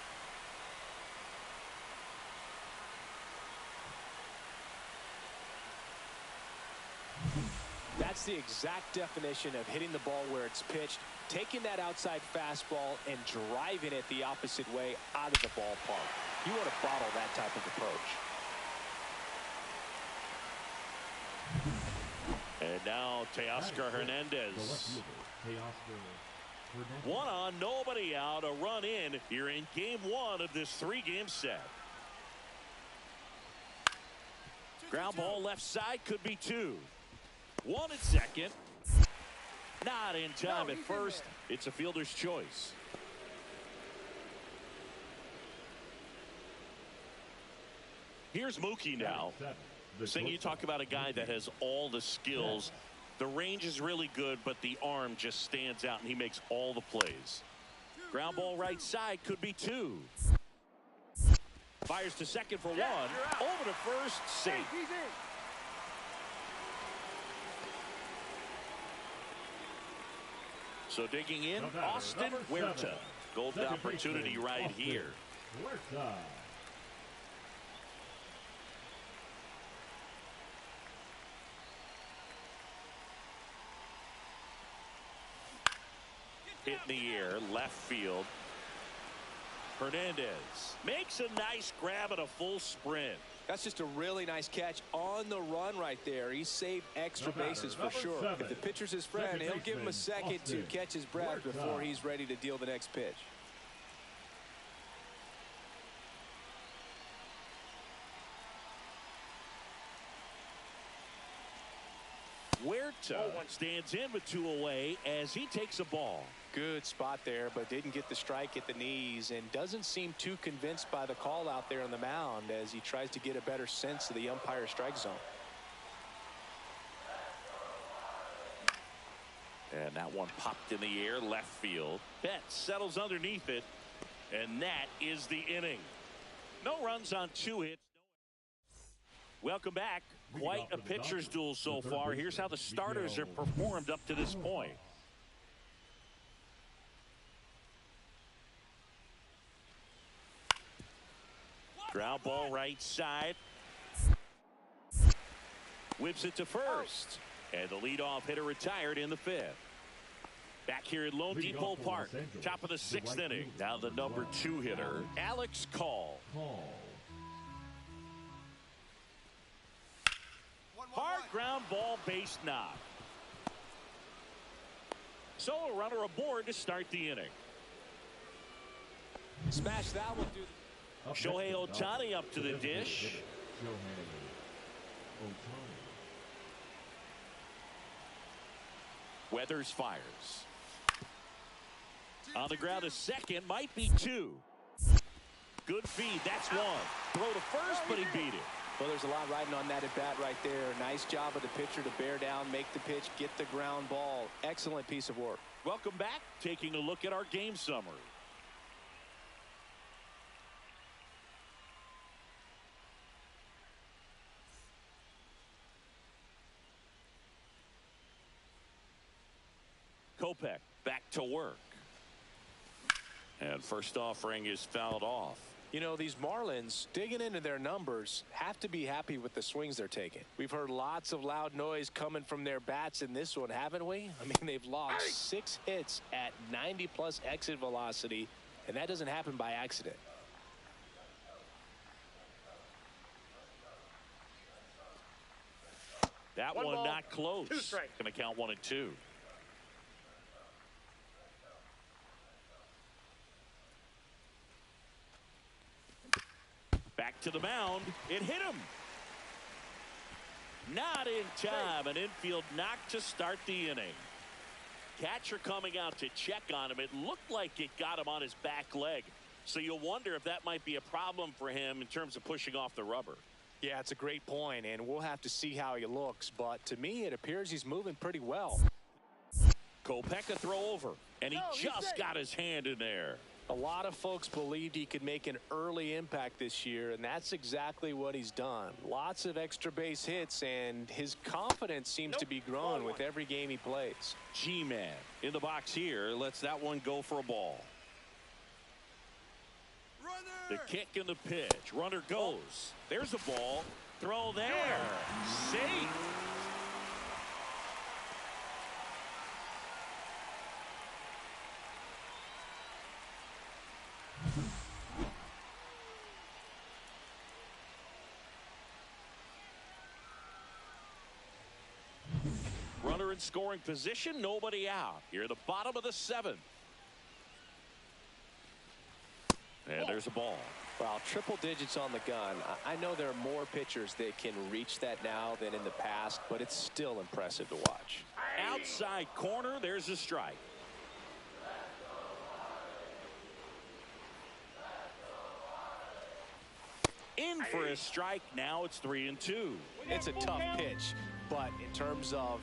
That's the exact definition of hitting the ball where it's pitched, taking that outside fastball and driving it the opposite way out of the ballpark. You want to bottle that type of approach. And now Teoscar Hernandez. 1 on, nobody out, a run in here in game 1 of this 3-game set. Ground ball left side, could be 2. 1 at second. Not in time at first. It's a fielder's choice. Here's Mookie now. Saying you talk about a guy that has all the skills. The range is really good, but the arm just stands out, and he makes all the plays. Ground ball right side, could be 2. Fires to second for 1. Over to first, safe. So digging in, Austin Huerta. Golden opportunity right here. Hit in the air, left field. Hernandez makes a nice grab at a full sprint. That's just a really nice catch on the run right there. He saved extra bases for sure. If the pitcher's his friend, he'll give him a second to catch his breath before he's ready to deal the next pitch. Huerta stands in with 2 away as he takes a ball. Good spot there, but didn't get the strike at the knees and doesn't seem too convinced by the call out there on the mound as he tries to get a better sense of the umpire's strike zone. And that one popped in the air, left field. Betts settles underneath it, and that is the inning. No runs on 2 hits. Welcome back. Quite a pitcher's duel so far. Here's how the starters have performed up to this point. Ground ball right side. Whips it to first. And the leadoff hitter retired in the 5th. Back here at Lone Depot Park. Top of the 6th inning. Now the number 2 hitter, Alex Call. Hard ground ball, base knock. So a runner aboard to start the inning. Smash that one through. Shohei Ohtani up to the dish. Weathers fires. On the ground, a second, might be two. Good feed, that's one. Throw to first, but he beat it. Well, there's a lot riding on that at bat right there. Nice job of the pitcher to bear down, make the pitch, get the ground ball. Excellent piece of work. Welcome back. Taking a look at our game summary. Kopech back to work. And first offering is fouled off. You know, these Marlins, digging into their numbers, have to be happy with the swings they're taking. We've heard lots of loud noise coming from their bats in this one, haven't we? I mean, they've logged 6 hits at 90+ exit velocity, and that doesn't happen by accident. That one not close. Going to count 1 and 2. Back to the mound. It hit him. Not in time. An infield knock to start the inning. Catcher coming out to check on him. It looked like it got him on his back leg. So you'll wonder if that might be a problem for him in terms of pushing off the rubber. Yeah, it's a great point, and we'll have to see how he looks. But to me, it appears he's moving pretty well. Kopech a throw over, and he just got his hand in there. A lot of folks believed he could make an early impact this year, and that's exactly what he's done. Lots of extra base hits, and his confidence seems to be growing with every game he plays. G-Man in the box here lets that one go for a ball. The kick and the pitch. Runner goes. There's a ball. Throw there. Safe. Runner in scoring position, nobody out. Here at the bottom of the 7th. And there's a ball. Well, triple digits on the gun. I know there are more pitchers that can reach that now than in the past, but it's still impressive to watch. Outside corner, there's a strike. In for a strike. Now it's 3 and 2. It's a tough pitch, but in terms of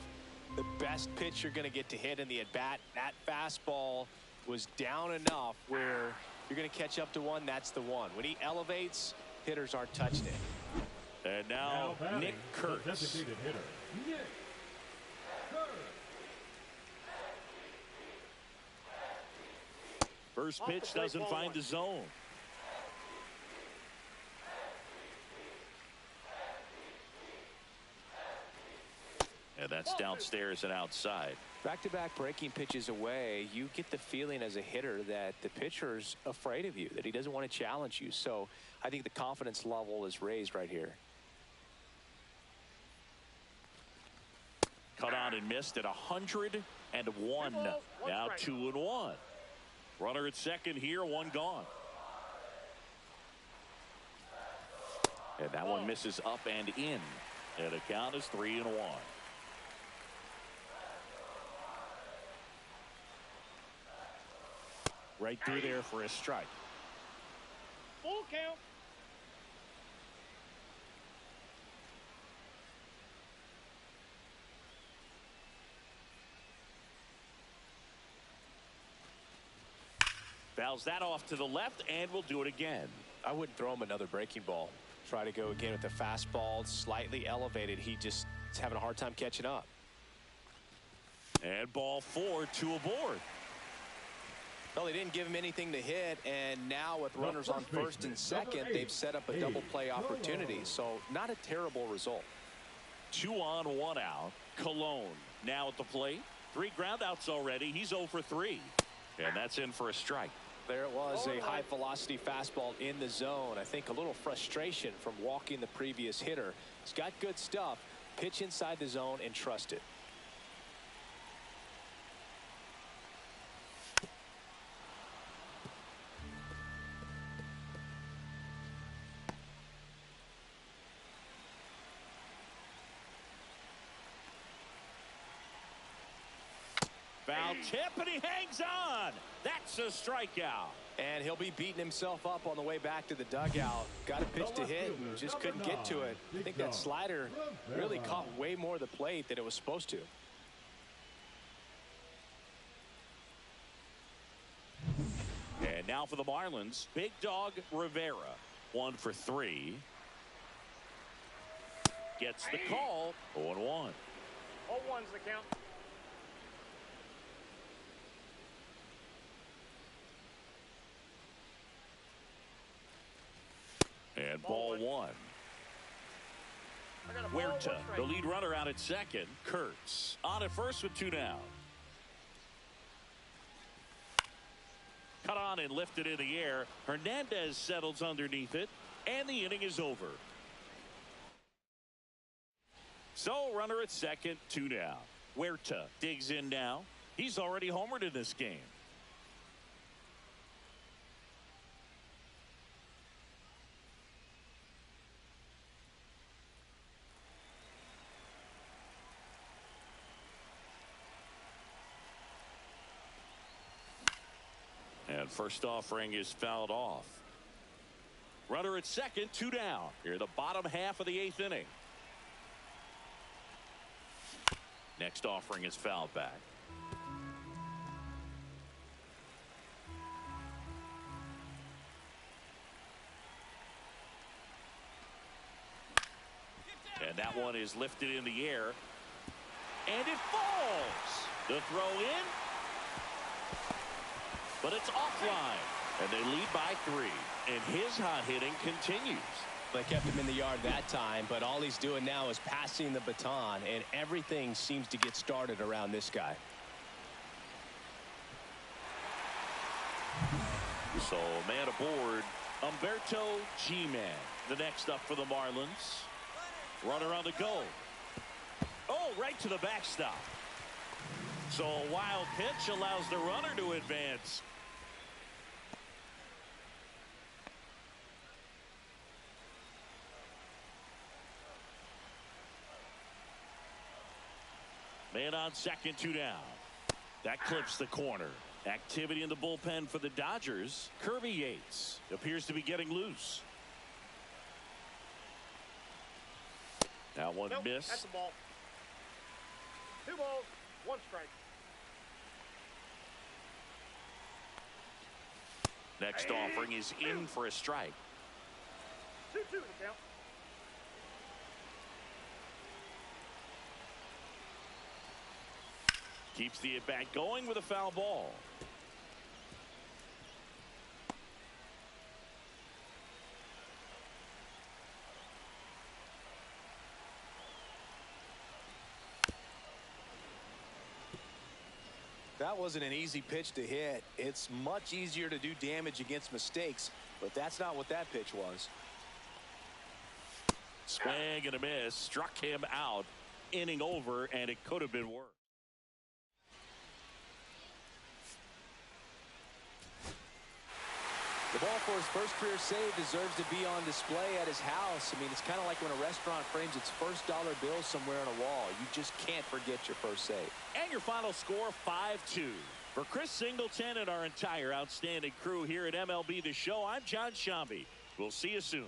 the best pitch you're going to get to hit in the at-bat, that fastball was down enough where you're going to catch up to one. That's the one. When he elevates, hitters aren't touching it. And now Nick Kurtz. Designated hitter, Nick Kurtz. First pitch doesn't find the zone. And that's downstairs and outside. Back-to-back breaking pitches away, you get the feeling as a hitter that the pitcher's afraid of you, that he doesn't want to challenge you. So I think the confidence level is raised right here. Cut on and missed at 101. Now 2 and 1. Runner at second here, one gone. And that one misses up and in. And the count is 3 and 1. Right through there for a strike. Full count. Fouls that off to the left, and we'll do it again. I wouldn't throw him another breaking ball. Try to go again with the fastball, slightly elevated. He just is having a hard time catching up. And ball 4, 2 aboard. Well, they didn't give him anything to hit, and now with runners on first and second, they've set up a double play opportunity. So not a terrible result. 2 on, 1 out. Cologne now at the plate. 3 groundouts already. He's 0 for 3. And that's in for a strike. There it was, a high velocity fastball in the zone. I think a little frustration from walking the previous hitter. He's got good stuff, Pitch inside the zone and trust it. Foul tip, and he hangs on. That's a strikeout. And he'll be beating himself up on the way back to the dugout. Got a pitch to hit and just couldn't get to it. I think that slider really caught way more of the plate than it was supposed to. And now for the Marlins, Big Dog Rivera. 1 for 3. Gets the call. 0-1. All ones the count. And ball 1. Huerta, the lead runner out at second. Kurtz on at first with 2 down. Cut on and lifted in the air. Hernandez settles underneath it, and the inning is over. So runner at second, 2 down. Huerta digs in now. He's already homered in this game. And first offering is fouled off. Runner at second, 2 down. Here the bottom half of the 8th inning. Next offering is fouled back. And that one is lifted in the air. And it falls. The throw in. But it's offline, and they lead by 3. And his hot hitting continues. They kept him in the yard that time, but all he's doing now is passing the baton, and everything seems to get started around this guy. So, man aboard, Humberto G-Man. The next up for the Marlins. Runner on the go. Oh, right to the backstop. So a wild pitch allows the runner to advance. Man on second, 2 down. That clips the corner. Activity in the bullpen for the Dodgers. Kirby Yates appears to be getting loose. That one missed. That's the ball. 2 balls, 1 strike. Next offering is in for a strike. 2-2 the count. Keeps the at-bat going with a foul ball. That wasn't an easy pitch to hit. It's much easier to do damage against mistakes, but that's not what that pitch was. Swing and a miss. Struck him out. Inning over, and it could have been worse. The ball for his first career save deserves to be on display at his house. I mean, it's kind of like when a restaurant frames its first dollar bill somewhere on a wall. You just can't forget your first save. And your final score, 5-2. For Chris Singleton and our entire outstanding crew here at MLB The Show, I'm John Shambi. We'll see you soon.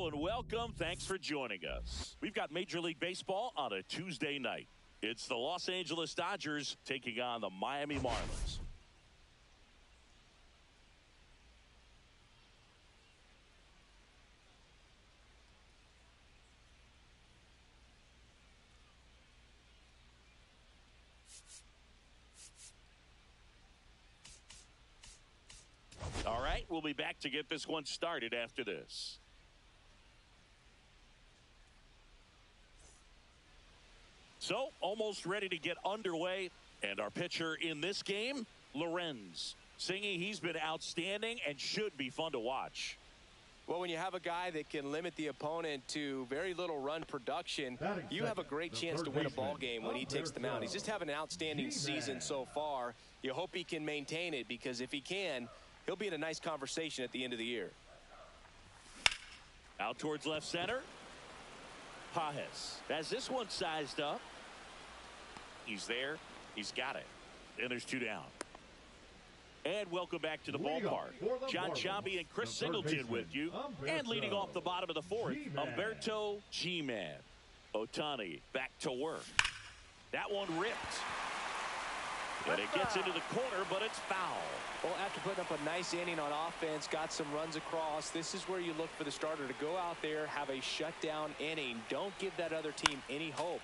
Hello and welcome. Thanks for joining us. We've got Major League Baseball on a Tuesday night. It's the Los Angeles Dodgers taking on the Miami Marlins. All right, we'll be back to get this one started after this. So, almost ready to get underway. And our pitcher in this game, Lorenz. Singing, he's been outstanding and should be fun to watch. Well, when you have a guy that can limit the opponent to very little run production, you have a great chance to win a ball game when he takes the mound. He's just having an outstanding season so far. You hope he can maintain it, because if he can, he'll be in a nice conversation at the end of the year. Out towards left center. Pajes has this one sized up. He's there. He's got it. And there's two down. And welcome back to the ballpark. John Sciambi and Chris Singleton with you. And leading off the bottom of the fourth, Humberto G-Man. Ohtani back to work. That one ripped. And it gets into the corner, but it's foul. Well, after putting up a nice inning on offense, got some runs across, this is where you look for the starter to go out there, have a shutdown inning. Don't give that other team any hope.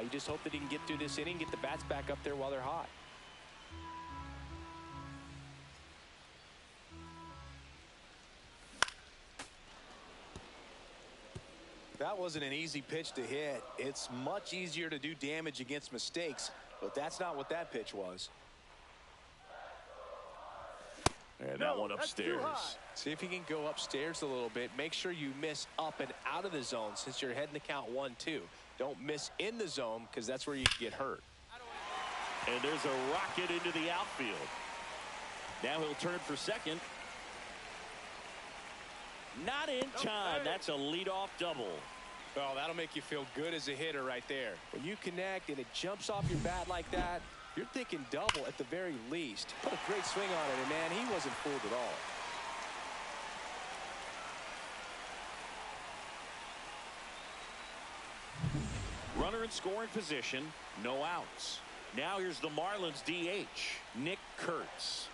You just hope that he can get through this inning, get the bats back up there while they're hot. That wasn't an easy pitch to hit. It's much easier to do damage against mistakes, but that's not what that pitch was. And that one upstairs. See if you can go upstairs a little bit. Make sure you miss up and out of the zone since you're heading to count 1-2. Don't miss in the zone, because that's where you can get hurt. And there's a rocket into the outfield. Now he'll turn for second. Not in time. That's a leadoff double. Well, that'll make you feel good as a hitter right there. When you connect and it jumps off your bat like that, you're thinking double at the very least. Put a great swing on it, and man, he wasn't fooled at all. Runner in scoring position, no outs. Now here's the Marlins DH, Nick Kurtz.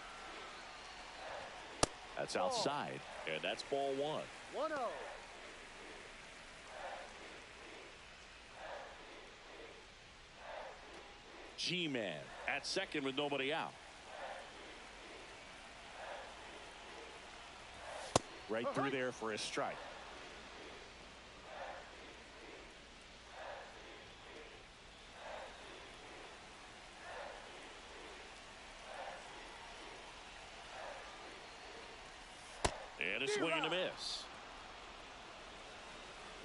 That's outside, and that's ball one. 1-0. G-Man at second with nobody out. Right through there for a strike. And a swing and a miss.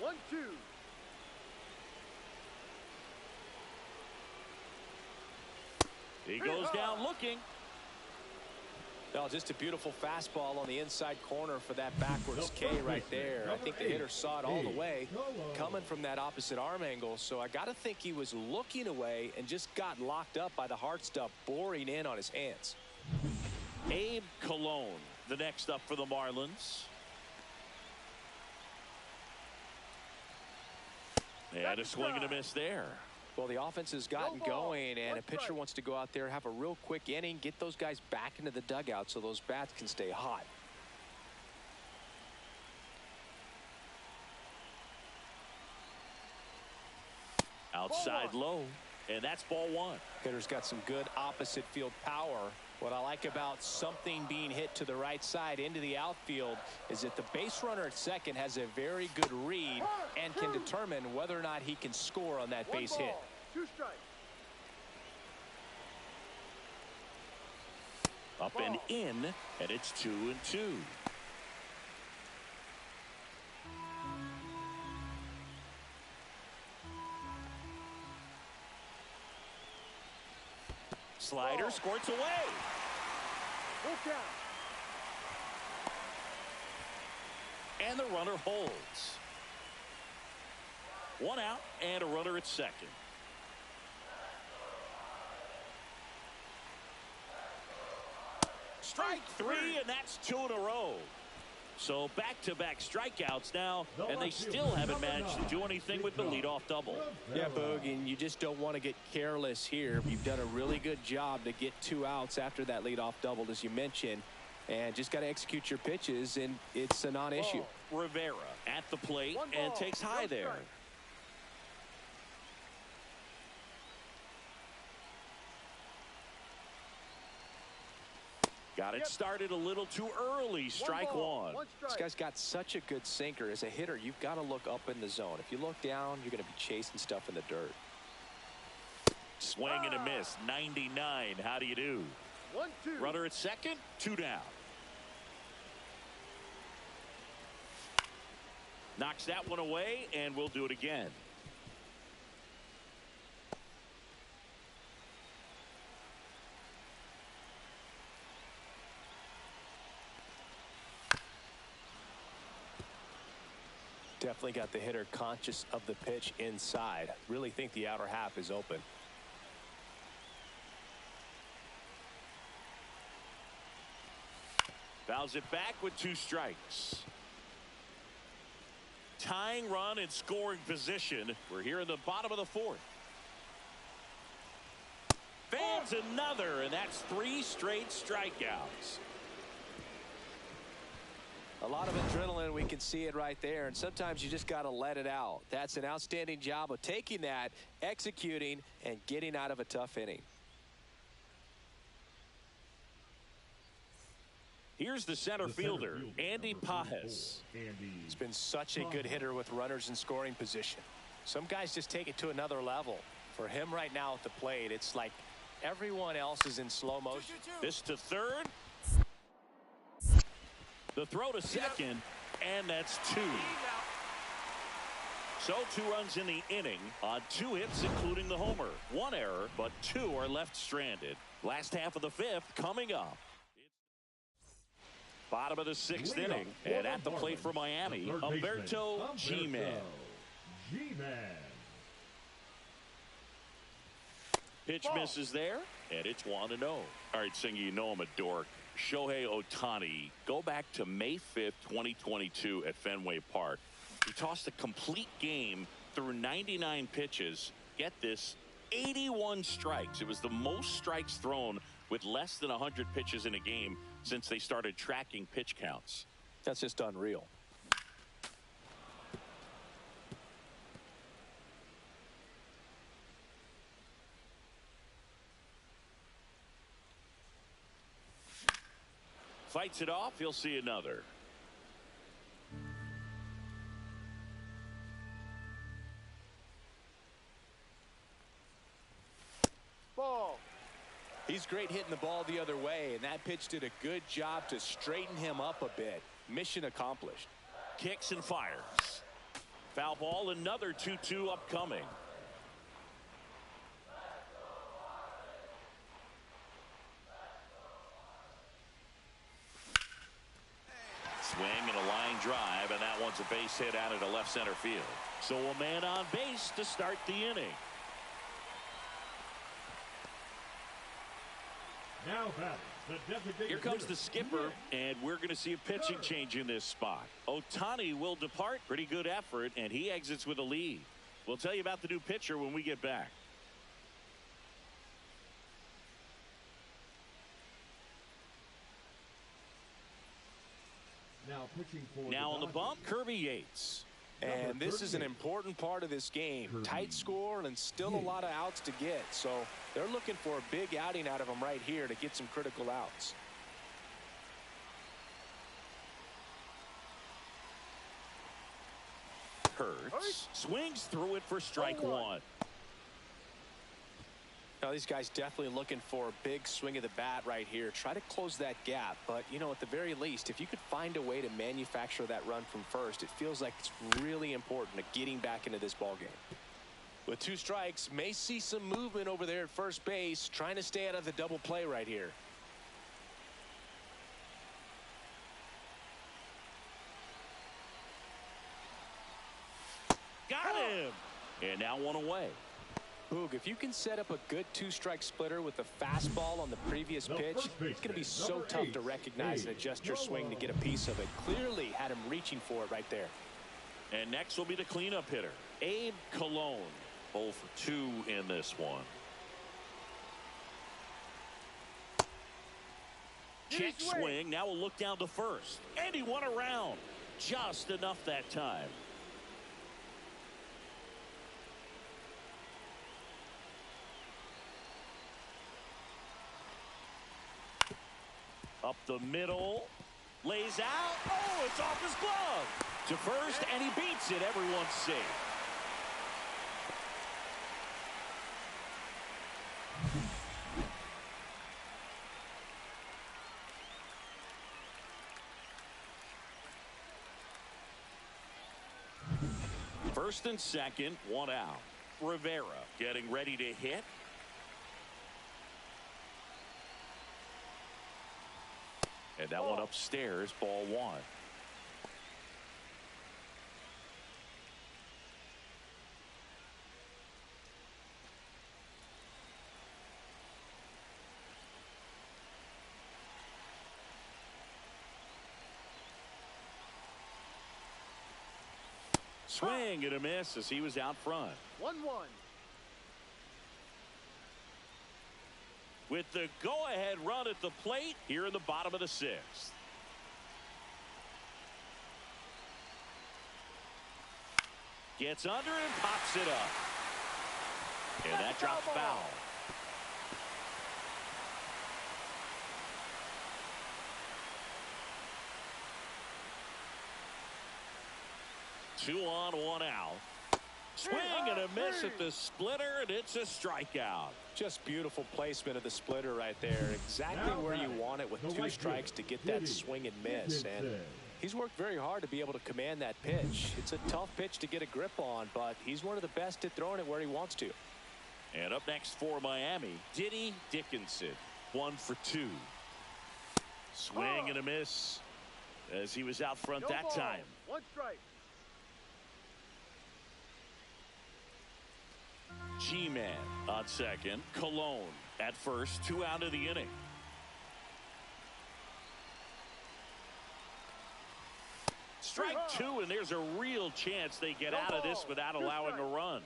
1-2. He goes down looking. Well, just a beautiful fastball on the inside corner for that backwards K right there. I think the hitter saw it all the way coming from that opposite arm angle. So I got to think he was looking away and just got locked up by the hard stuff boring in on his hands. Abe Cologne, the next up for the Marlins. And a swing and a miss there. Well, the offense has gotten going, and a pitcher wants to go out there, have a real quick inning, get those guys back into the dugout so those bats can stay hot. Outside low, and that's ball one. Hitter's got some good opposite field power. What I like about something being hit to the right side into the outfield is that the base runner at second has a very good read and can determine whether or not he can score on that base hit. 2 strikes. Up and in, and it's 2-2. Slider squirts away. Full count. And the runner holds. 1 out and a runner at second. Strike 3, and that's 2 in a row. So back-to-back strikeouts now, and they still haven't managed to do anything with the leadoff double. Yeah, Boog, and you just don't want to get careless here. You've done a really good job to get 2 outs after that leadoff double, as you mentioned, and just got to execute your pitches, and it's a non-issue. Rivera at the plate and takes high there. Got it started a little too early. Strike one. This guy's got such a good sinker. As a hitter, you've got to look up in the zone. If you look down, you're going to be chasing stuff in the dirt. Swing and a miss. 99. How do you do? 1-2. Runner at second. 2 down. Knocks that one away, and we'll do it again. Definitely got the hitter conscious of the pitch inside. Really think the outer half is open. Fouls it back with 2 strikes. Tying run in scoring position. We're here in the bottom of the 4th. Fans another, and that's 3 straight strikeouts. A lot of adrenaline, we can see it right there, and sometimes you just got to let it out. That's an outstanding job of taking that, executing, and getting out of a tough inning. Here's the center fielder, Andy Pajes. He's been such a good hitter with runners in scoring position. Some guys just take it to another level. For him right now at the plate, it's like everyone else is in slow motion. This to third. The throw to second, and that's 2. So 2 runs in the inning on 2 hits, including the homer. 1 error, but 2 are left stranded. Last half of the 5th coming up. Bottom of the 6th inning, and at the plate for Miami, Humberto G-Man. Pitch misses there, and it's 1-0. All right, Singer, you know I'm a dork. Shohei Ohtani, go back to May 5th, 2022 at Fenway Park. He tossed a complete game through 99 pitches. Get this, 81 strikes. It was the most strikes thrown with less than 100 pitches in a game since they started tracking pitch counts. That's just unreal. Fights it off, he'll see another. Ball. He's great hitting the ball the other way, and that pitch did a good job to straighten him up a bit. Mission accomplished. Kicks and fires. Foul ball, another 2-2 upcoming. Swing and a line drive, and that one's a base hit out into left center field. So a man on base to start the inning. Now batting, the designated Here comes hitter. the skipper, and we're going to see a pitching change in this spot. Ohtani will depart. Pretty good effort, and he exits with a lead. We'll tell you about the new pitcher when we get back. Now on the bump, Kirby Yates. And this is an important part of this game. Tight score and still a lot of outs to get. So they're looking for a big outing out of him right here to get some critical outs. Hurts swings through it for strike 1. Now these guys definitely looking for a big swing of the bat right here. Try to close that gap. But, you know, at the very least, if you could find a way to manufacture that run from first, it feels like it's really important to getting back into this ball game. With 2 strikes, may see some movement over there at first base, trying to stay out of the double play right here. Got him. And now one away. Boog, if you can set up a good two-strike splitter with the fastball on the previous pitch, it's going to be so tough to recognize and adjust your swing to get a piece of it. Clearly had him reaching for it right there. And next will be the cleanup hitter, Abe Cologne. 0 for 2 in this one. Check swing. Now we'll look down to first. And he went around. Just enough that time. Up the middle. Lays out. Oh, it's off his glove. To first, and he beats it. Everyone's safe. First and second, 1 out. Rivera getting ready to hit. And that one upstairs, ball 1. Swing and a miss as he was out front. 1-1. With the go-ahead run at the plate here in the bottom of the 6th. Gets under and pops it up. And that drops foul. Two on, 1 out. Swing and a miss at the splitter, and it's a strikeout. Just beautiful placement of the splitter right there. Exactly where you want it with 2 strikes to get that swing and miss. And he's worked very hard to be able to command that pitch. It's a tough pitch to get a grip on, but he's one of the best at throwing it where he wants to. And up next for Miami, Diddy Dickinson. 1 for 2. Swing and a miss as he was out front that time. 1 strike. G-Man on second. Cologne at first. 2 out of the inning. Strike 2, and there's a real chance they get out of this without allowing a run.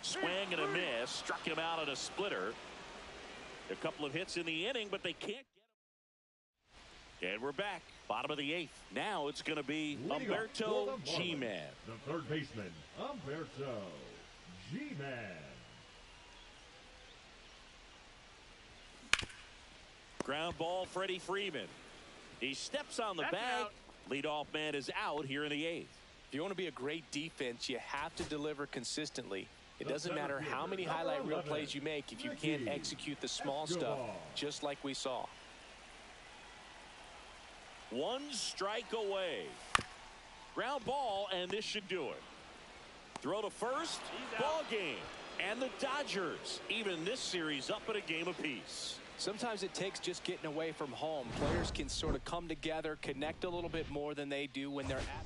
Swing and a miss. Struck him out at a splitter. A couple of hits in the inning, but they can't get him. And we're back. Bottom of the 8th. Now it's going to be Humberto G-Man. The third baseman, Humberto G-Man. Ground ball, Freddie Freeman. He steps on the bag. Leadoff man is out here in the 8th. If you want to be a great defense, you have to deliver consistently. It doesn't matter how many highlight reel plays you make if you can't execute the small stuff, just like we saw. 1 strike away. Ground ball, and this should do it. Throw to first, ball game. And the Dodgers, even this series, up at a game apiece. Sometimes it takes just getting away from home. Players can sort of come together, connect a little bit more than they do when they're at.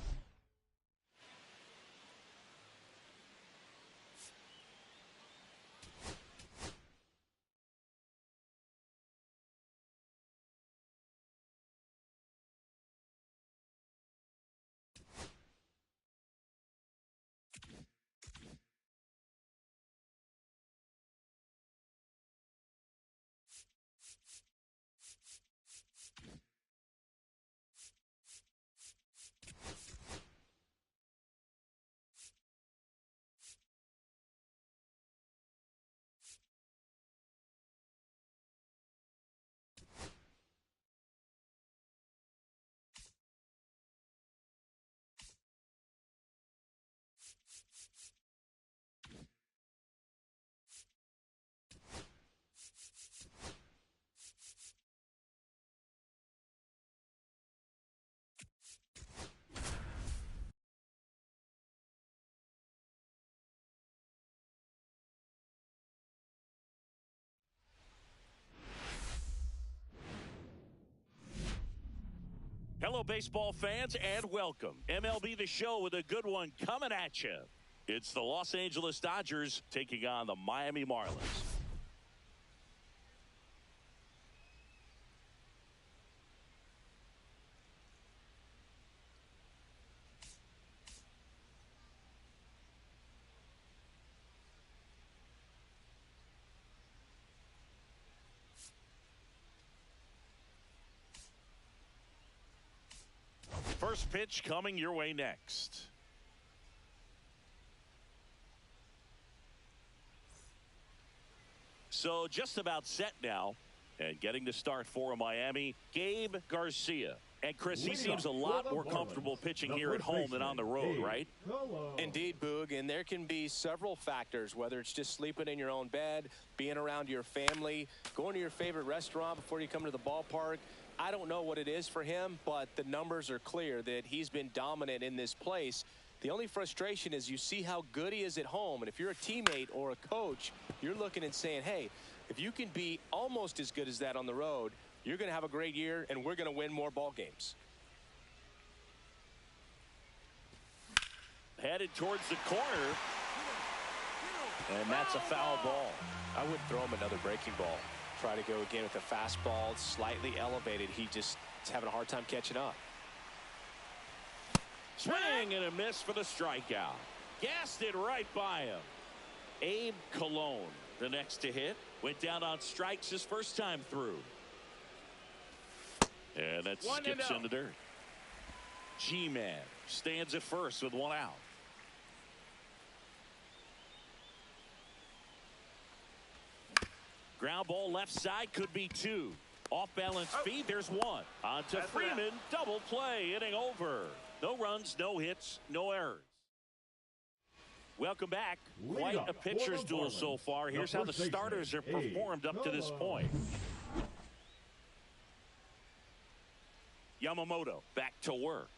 Hello, baseball fans, and welcome. MLB The Show with a good one coming at you. It's the Los Angeles Dodgers taking on the Miami Marlins. First pitch coming your way next. So just about set now, and getting the start for Miami, Gabe Garcia. And Chris, he seems a lot more comfortable pitching here at home than on the road, right? Indeed, Boog, and there can be several factors, whether it's just sleeping in your own bed, being around your family, going to your favorite restaurant before you come to the ballpark. I don't know what it is for him, but the numbers are clear that he's been dominant in this place. The only frustration is you see how good he is at home, and if you're a teammate or a coach, you're looking and saying, hey, if you can be almost as good as that on the road, you're going to have a great year, and we're going to win more ball games. Headed towards the corner, and that's a foul ball. I would throw him another breaking ball. Try to go again with a fastball, slightly elevated. He just is having a hard time catching up. Swing and a miss for the strikeout. Gassed it right by him. Abe Cologne, the next to hit, went down on strikes his first time through. And that skips in the dirt. G-Man stands at first with one out. Ground ball left side, could be two. Off balance feed, there's one. On to Freeman, double play, inning over. No runs, no hits, no errors. Welcome back. Quite a pitcher's duel so far. Here's how the starters have performed up to this point. Yamamoto back to work.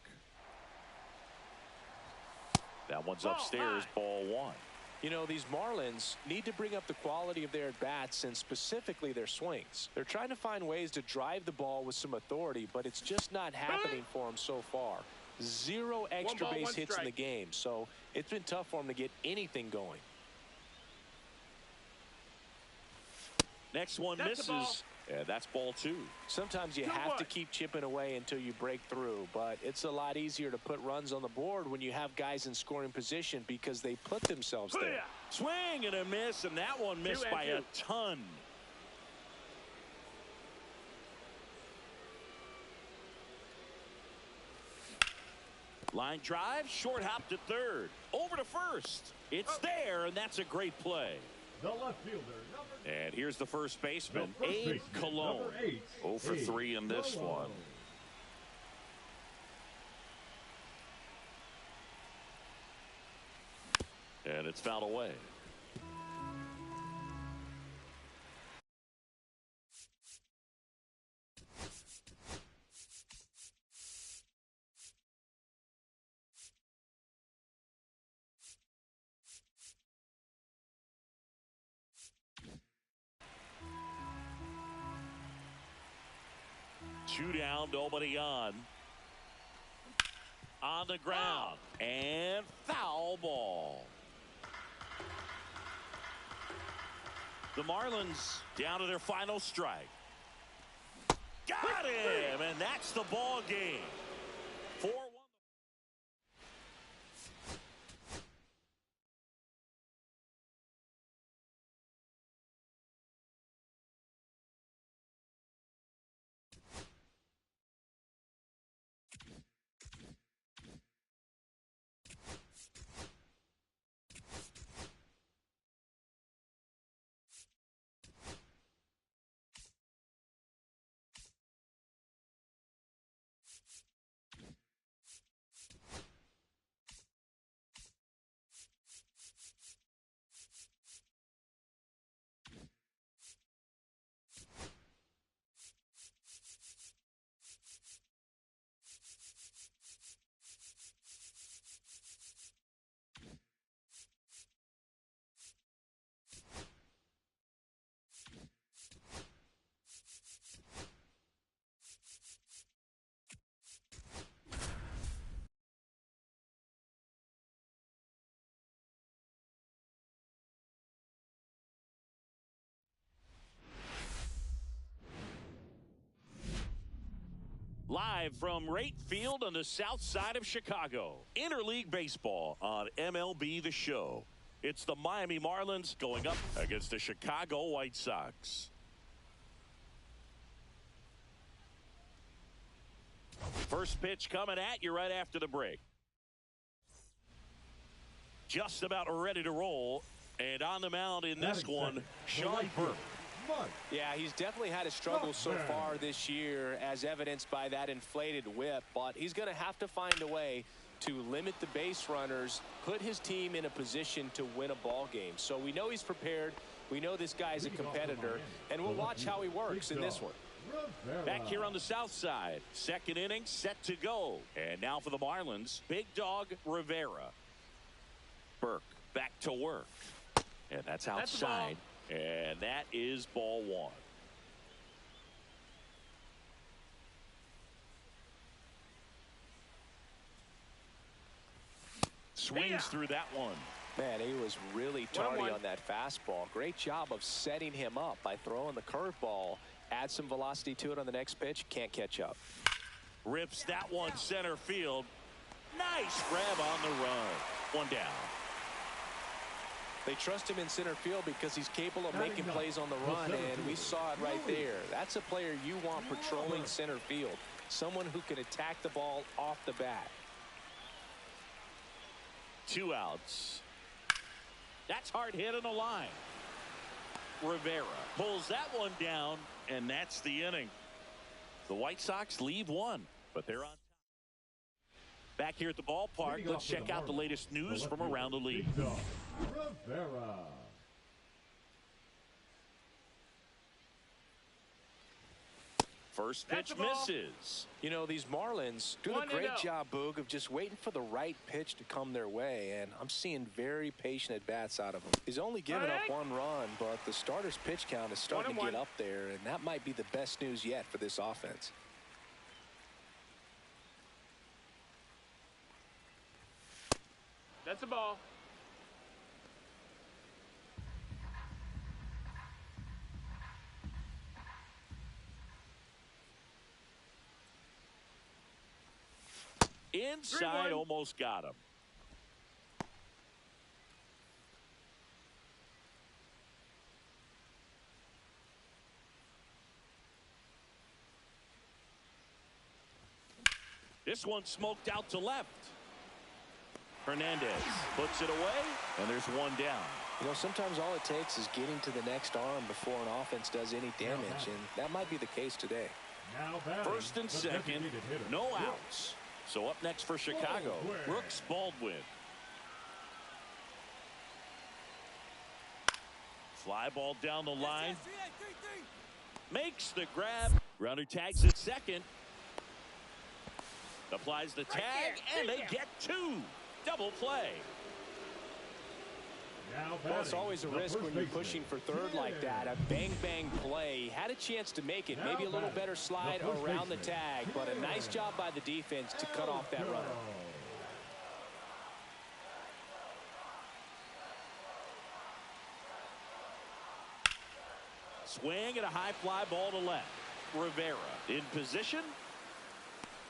That one's upstairs, ball one. You know, these Marlins need to bring up the quality of their at-bats and specifically their swings. They're trying to find ways to drive the ball with some authority, but it's just not happening for them so far. 0 extra base hits in the game, so it's been tough for them to get anything going. Next one misses. Yeah, that's ball two. Sometimes you have to keep chipping away until you break through, but it's a lot easier to put runs on the board when you have guys in scoring position because they put themselves there. Swing and a miss, and that one missed by a ton. Line drive, short hop to third. Over to first. It's there, and that's a great play. The left fielder, and here's the first baseman, Abe Cologne. 0 for 3 in this one. And it's fouled away. Two down, nobody on. On the ground. And foul ball. The Marlins down to their final strike. Got him! And that's the ball game. 4-1. Live from right field on the south side of Chicago. Interleague Baseball on MLB The Show. It's the Miami Marlins going up against the Chicago White Sox. First pitch coming at you right after the break. Just about ready to roll. And on the mound in this one, Sean Burke. Yeah, he's definitely had a struggle so far this year, as evidenced by that inflated whip. But he's going to have to find a way to limit the base runners, put his team in a position to win a ball game. So we know he's prepared. We know this guy's a competitor. And we'll watch how he works in this one. Back here on the south side, second inning set to go. And now for the Marlins, Big Dog Rivera. Burke back to work. And that's outside. And that is ball one. Swings through that one. Man, he was really tardy on that fastball. Great job of setting him up by throwing the curveball. Add some velocity to it on the next pitch. Can't catch up. Rips that one center field. Nice grab on the run. One down. They trust him in center field because he's capable of making plays on the run, and we saw it right there. That's a player you want patrolling center field. Someone who can attack the ball off the bat. 2 outs. That's hard hit on the line. Rivera pulls that one down, and that's the inning. The White Sox leave one, but they're on top. Back here at the ballpark, let's check out the latest news from around the league. Rivera. First pitch misses. You know, these Marlins do a great job, Boog, of just waiting for the right pitch to come their way, and I'm seeing very patient at-bats out of him. He's only given up 1 run, but the starter's pitch count is starting to get up there, and that might be the best news yet for this offense. That's a ball. Inside, almost got him. This one smoked out to left. Hernandez puts it away, and there's 1 down. You know, sometimes all it takes is getting to the next arm before an offense does any damage, and that might be the case today. First and second, no outs. So up next for Chicago, Brooks Baldwin. Fly ball down the line. Makes the grab. Runner tags at second. Applies the tag, and they get 2. Double play. Well, it's always a risk when you're pushing for third like that. A bang-bang play. Had a chance to make it. Maybe a little better slide around the tag, but a nice job by the defense to cut off that runner. Swing and a high fly ball to left. Rivera in position,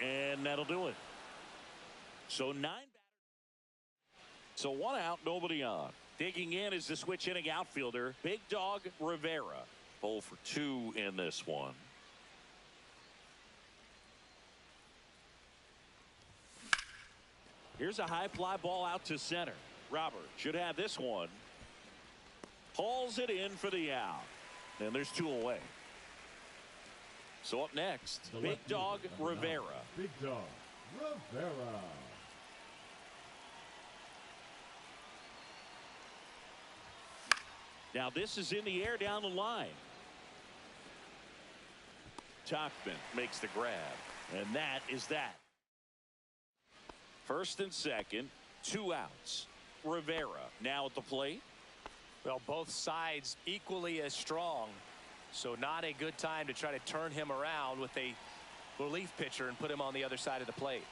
and that'll do it. So 9 batters. So 1 out, nobody on. Digging in is the switch hitting outfielder, Big Dog Rivera. 0 for 2 in this one. Here's a high fly ball out to center. Robert should have this one. Hauls it in for the out. And there's 2 away. So up next, Big Dog Rivera. Big Dog Rivera. Now this is in the air down the line. Tachman makes the grab, and that is that. First and second, 2 outs. Rivera now at the plate. Well, both sides equally as strong, so not a good time to try to turn him around with a relief pitcher and put him on the other side of the plate.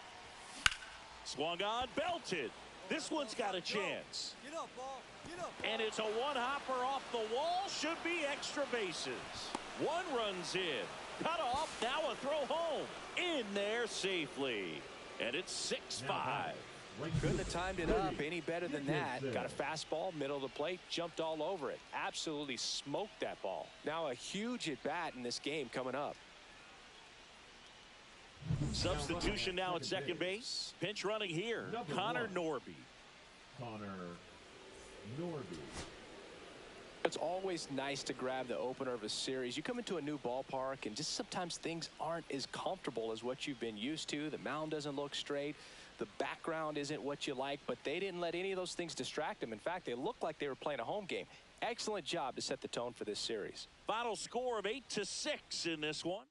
Swung on, belted. This one's got a chance. Get up, ball. Get up, ball. And it's a one-hopper off the wall. Should be extra bases. 1 runs in. cut off. Now a throw home. In there safely. And it's 6-5. Couldn't have timed it up any better than that. Got a fastball, middle of the plate, jumped all over it. Absolutely smoked that ball. Now a huge at-bat in this game coming up. Substitution now at second base. Pinch running here. Connor Norby. It's always nice to grab the opener of a series. You come into a new ballpark and just sometimes things aren't as comfortable as what you've been used to. The mound doesn't look straight. The background isn't what you like, but they didn't let any of those things distract them. In fact, they looked like they were playing a home game. Excellent job to set the tone for this series. Final score of 8-6 in this one.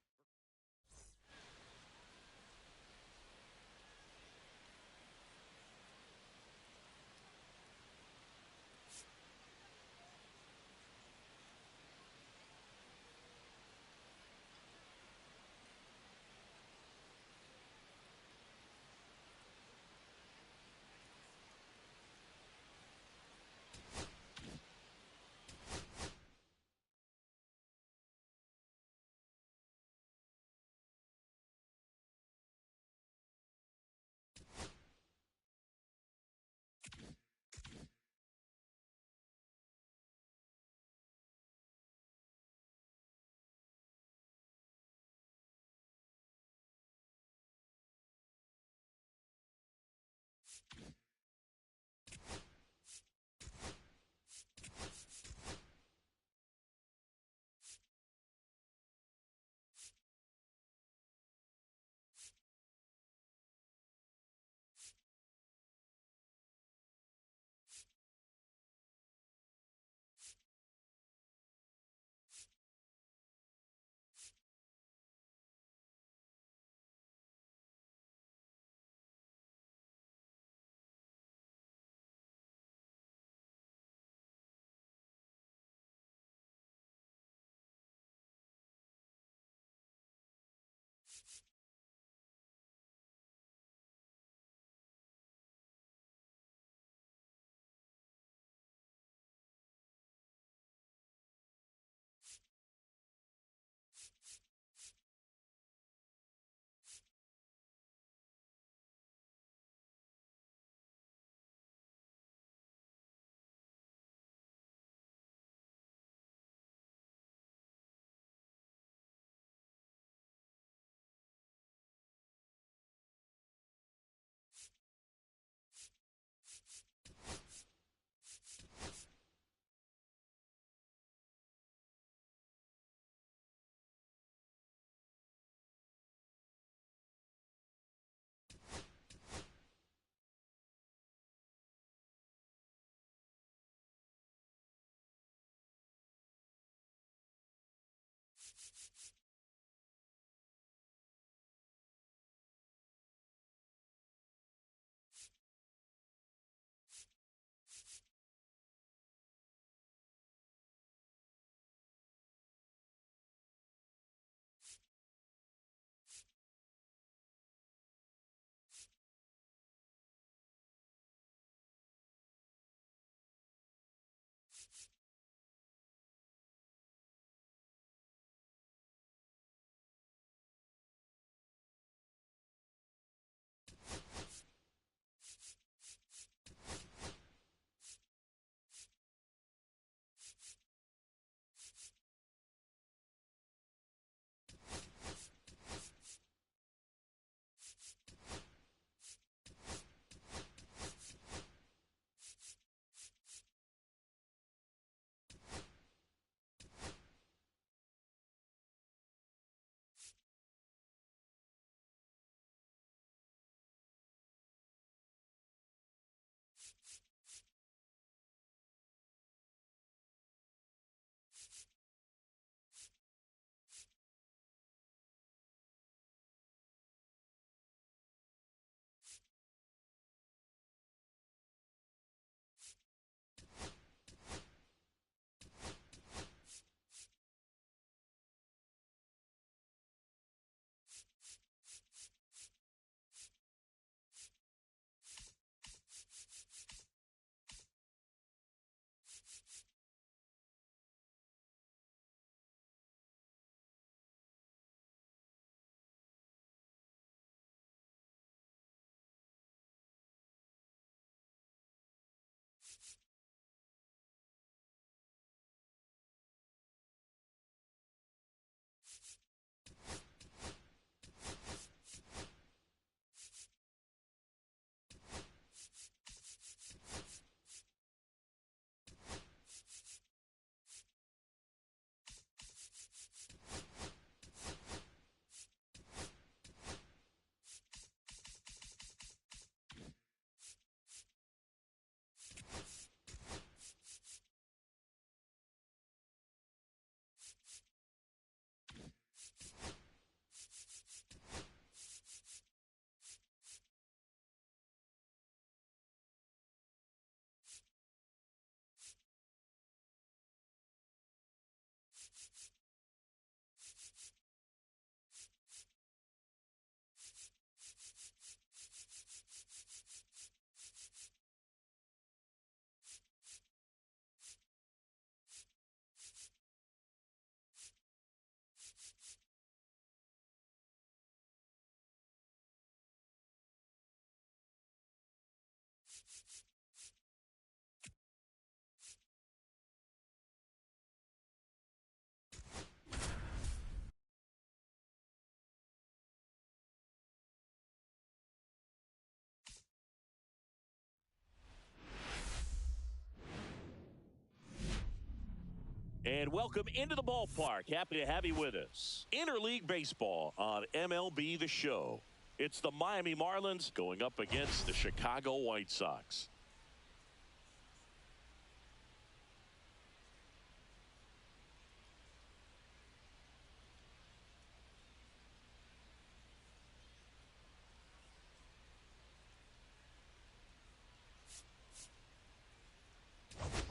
And welcome into the ballpark. Happy to have you with us. Interleague Baseball on MLB The Show. It's the Miami Marlins going up against the Chicago White Sox.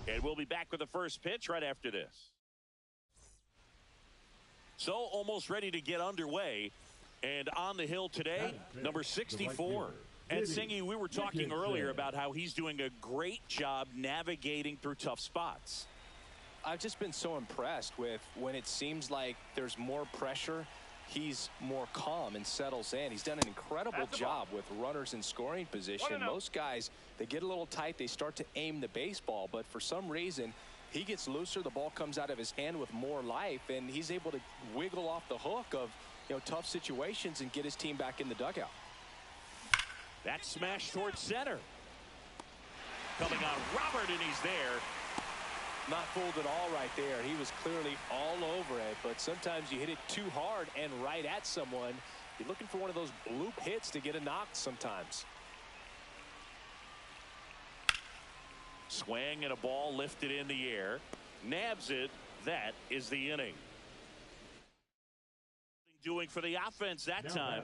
And we'll be back with the first pitch right after this. So almost ready to get underway. And on the hill today, number 64. And Singy, we were talking earlier about how he's doing a great job navigating through tough spots. I've just been so impressed with when it seems like there's more pressure, he's more calm and settles in. He's done an incredible job with runners in scoring position. Most guys, they get a little tight, they start to aim the baseball, but for some reason, he gets looser, the ball comes out of his hand with more life, and he's able to wiggle off the hook of tough situations and get his team back in the dugout. That smash towards center. Coming on Robert, and he's there. Not fooled at all right there. He was clearly all over it, but sometimes you hit it too hard and right at someone. You're looking for one of those bloop hits to get a knock sometimes. Swing and a ball lifted in the air. Nabs it. That is the inning. Doing for the offense that time.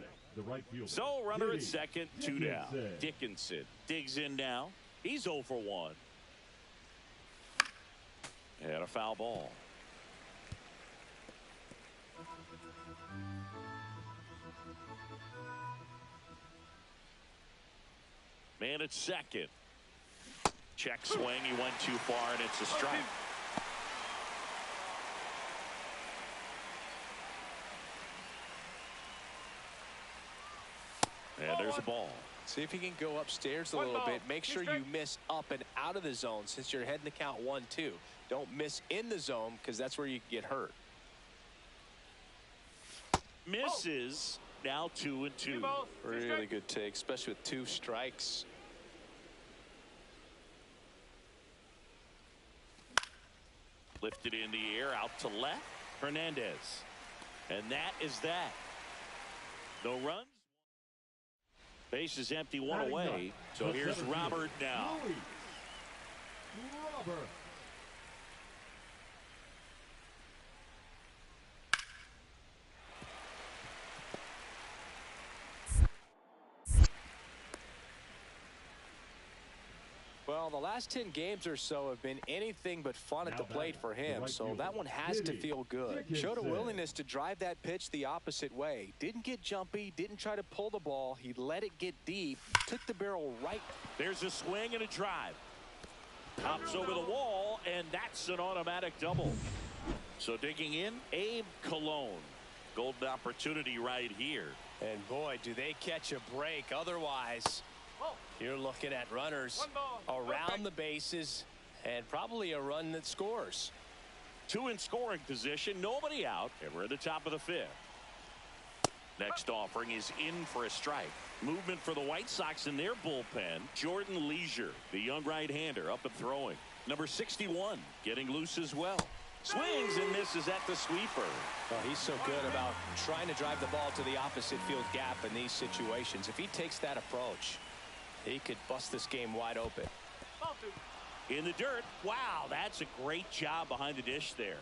So runner at second, 2 down. Dickinson digs in now. He's 0 for 1. And a foul ball. Man at second. Check swing. He went too far, and it's a strike. And there's a ball. See if he can go upstairs a little bit. Make sure you miss up and out of the zone since you're heading the count 1-2. Don't miss in the zone because that's where you get hurt. Misses. Now 2-2. Really good take, especially with 2 strikes. Lifted in the air out to left. Hernandez. And that is that. No runs. Base is empty, 1 away. So here's Robert now. Robert. Well, the last 10 games or so have been anything but fun at the plate for him, so that one has to feel good. Showed a willingness to drive that pitch the opposite way. Didn't get jumpy, didn't try to pull the ball. He let it get deep, took the barrel right. There's a swing and a drive. Hops over the wall, and that's an automatic double. So digging in, Abe Cologne. Golden opportunity right here. And boy, do they catch a break. Otherwise, you're looking at runners around the bases and probably a run that scores. 2 in scoring position, nobody out, and we're at the top of the 5th. Next offering is in for a strike. Movement for the White Sox in their bullpen. Jordan Leisure, the young right-hander, up and throwing. Number 61 getting loose as well. Swings and misses at the sweeper. Well, he's so good about trying to drive the ball to the opposite field gap in these situations. If he takes that approach, he could bust this game wide open. In the dirt. Wow, that's a great job behind the dish there.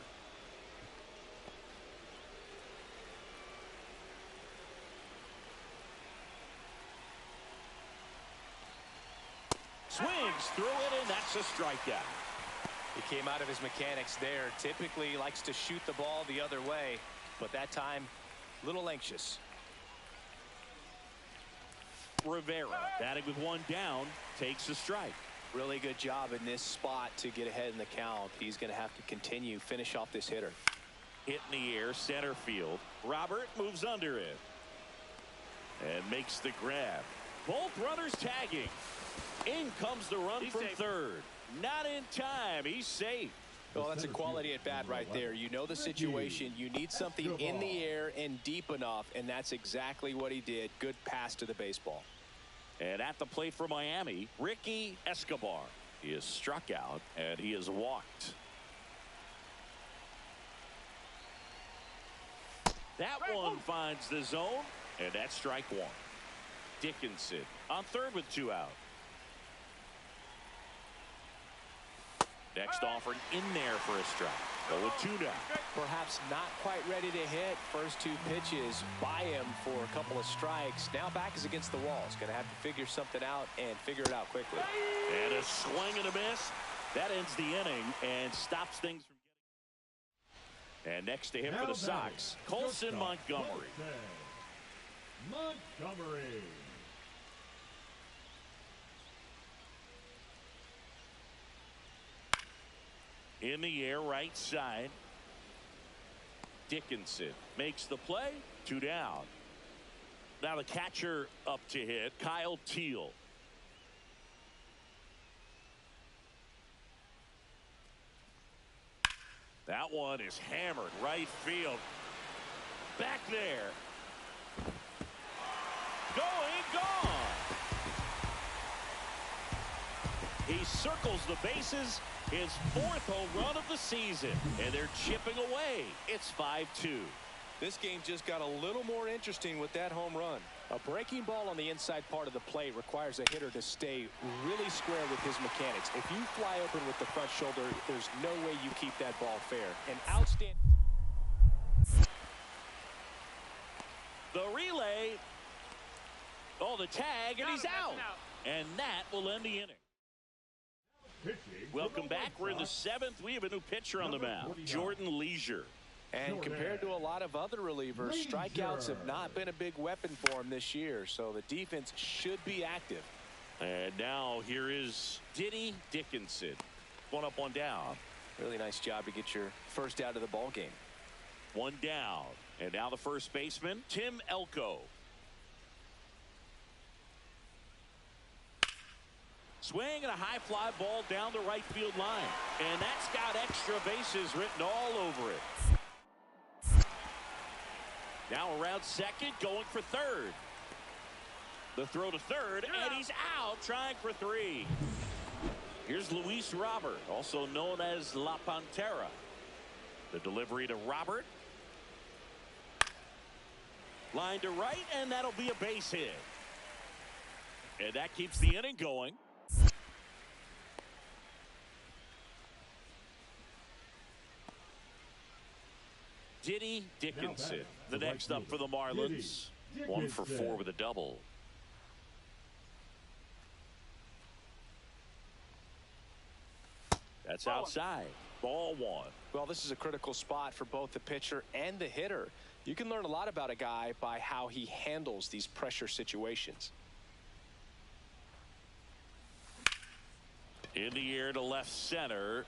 Swings through it, and that's a strikeout. He came out of his mechanics there. Typically likes to shoot the ball the other way, but that time a little anxious. Rivera batting with one down, takes a strike. Really good job in this spot to get ahead in the count. He's going to have to continue, finish off this hitter. Hit in the air, center field. Robert moves under it and makes the grab. Both runners tagging. In comes the run from third. Not in time. He's safe. Well, that's a quality at bat right there. You know the situation. You need something in the air and deep enough, and that's exactly what he did. Good pass to the baseball. And at the plate for Miami, Ricky Escobar. He is struck out, and he is walked. That one finds the zone, and that's strike one. Dickinson on third with 2 out. Next offering in there for a strike. 0-2 now. Perhaps not quite ready to hit. First 2 pitches by him for a couple of strikes. Now back is against the wall. He's going to have to figure something out and figure it out quickly. And a swing and a miss. That ends the inning and stops things from getting. And next to him for the Sox, Colson Montgomery. Montgomery. In the air, right side. Dickinson makes the play. 2 down. Now the catcher up to hit, Kyle Teal. That one is hammered right field. Back there. Going, gone. He circles the bases. His 4th home run of the season, and they're chipping away. It's 5-2. This game just got a little more interesting with that home run. A breaking ball on the inside part of the plate requires a hitter to stay really square with his mechanics. If you fly open with the front shoulder, there's no way you keep that ball fair. An outstanding. The relay. Oh, the tag, and he's out. And that will end the inning. Welcome back. We're in the 7th. We have a new pitcher on the mound, Jordan Leisure. And compared to a lot of other relievers, strikeouts have not been a big weapon for him this year, so the defense should be active. And now here is Diddy Dickinson. 1 up, 1 down. Really nice job to get your first out of the ball game. 1 down. And now the first baseman, Tim Elko. Swing and a high fly ball down the right field line. And that's got extra bases written all over it. Now around second, going for third. The throw to third, and he's out trying for 3. Here's Luis Robert, also known as La Pantera. The delivery to Robert. Line to right, and that'll be a base hit. And that keeps the inning going. Diddy Dickinson, the next up for the Marlins. 1 for 4 with a double. That's outside. Ball 1. Well, this is a critical spot for both the pitcher and the hitter. You can learn a lot about a guy by how he handles these pressure situations. In the air to left center.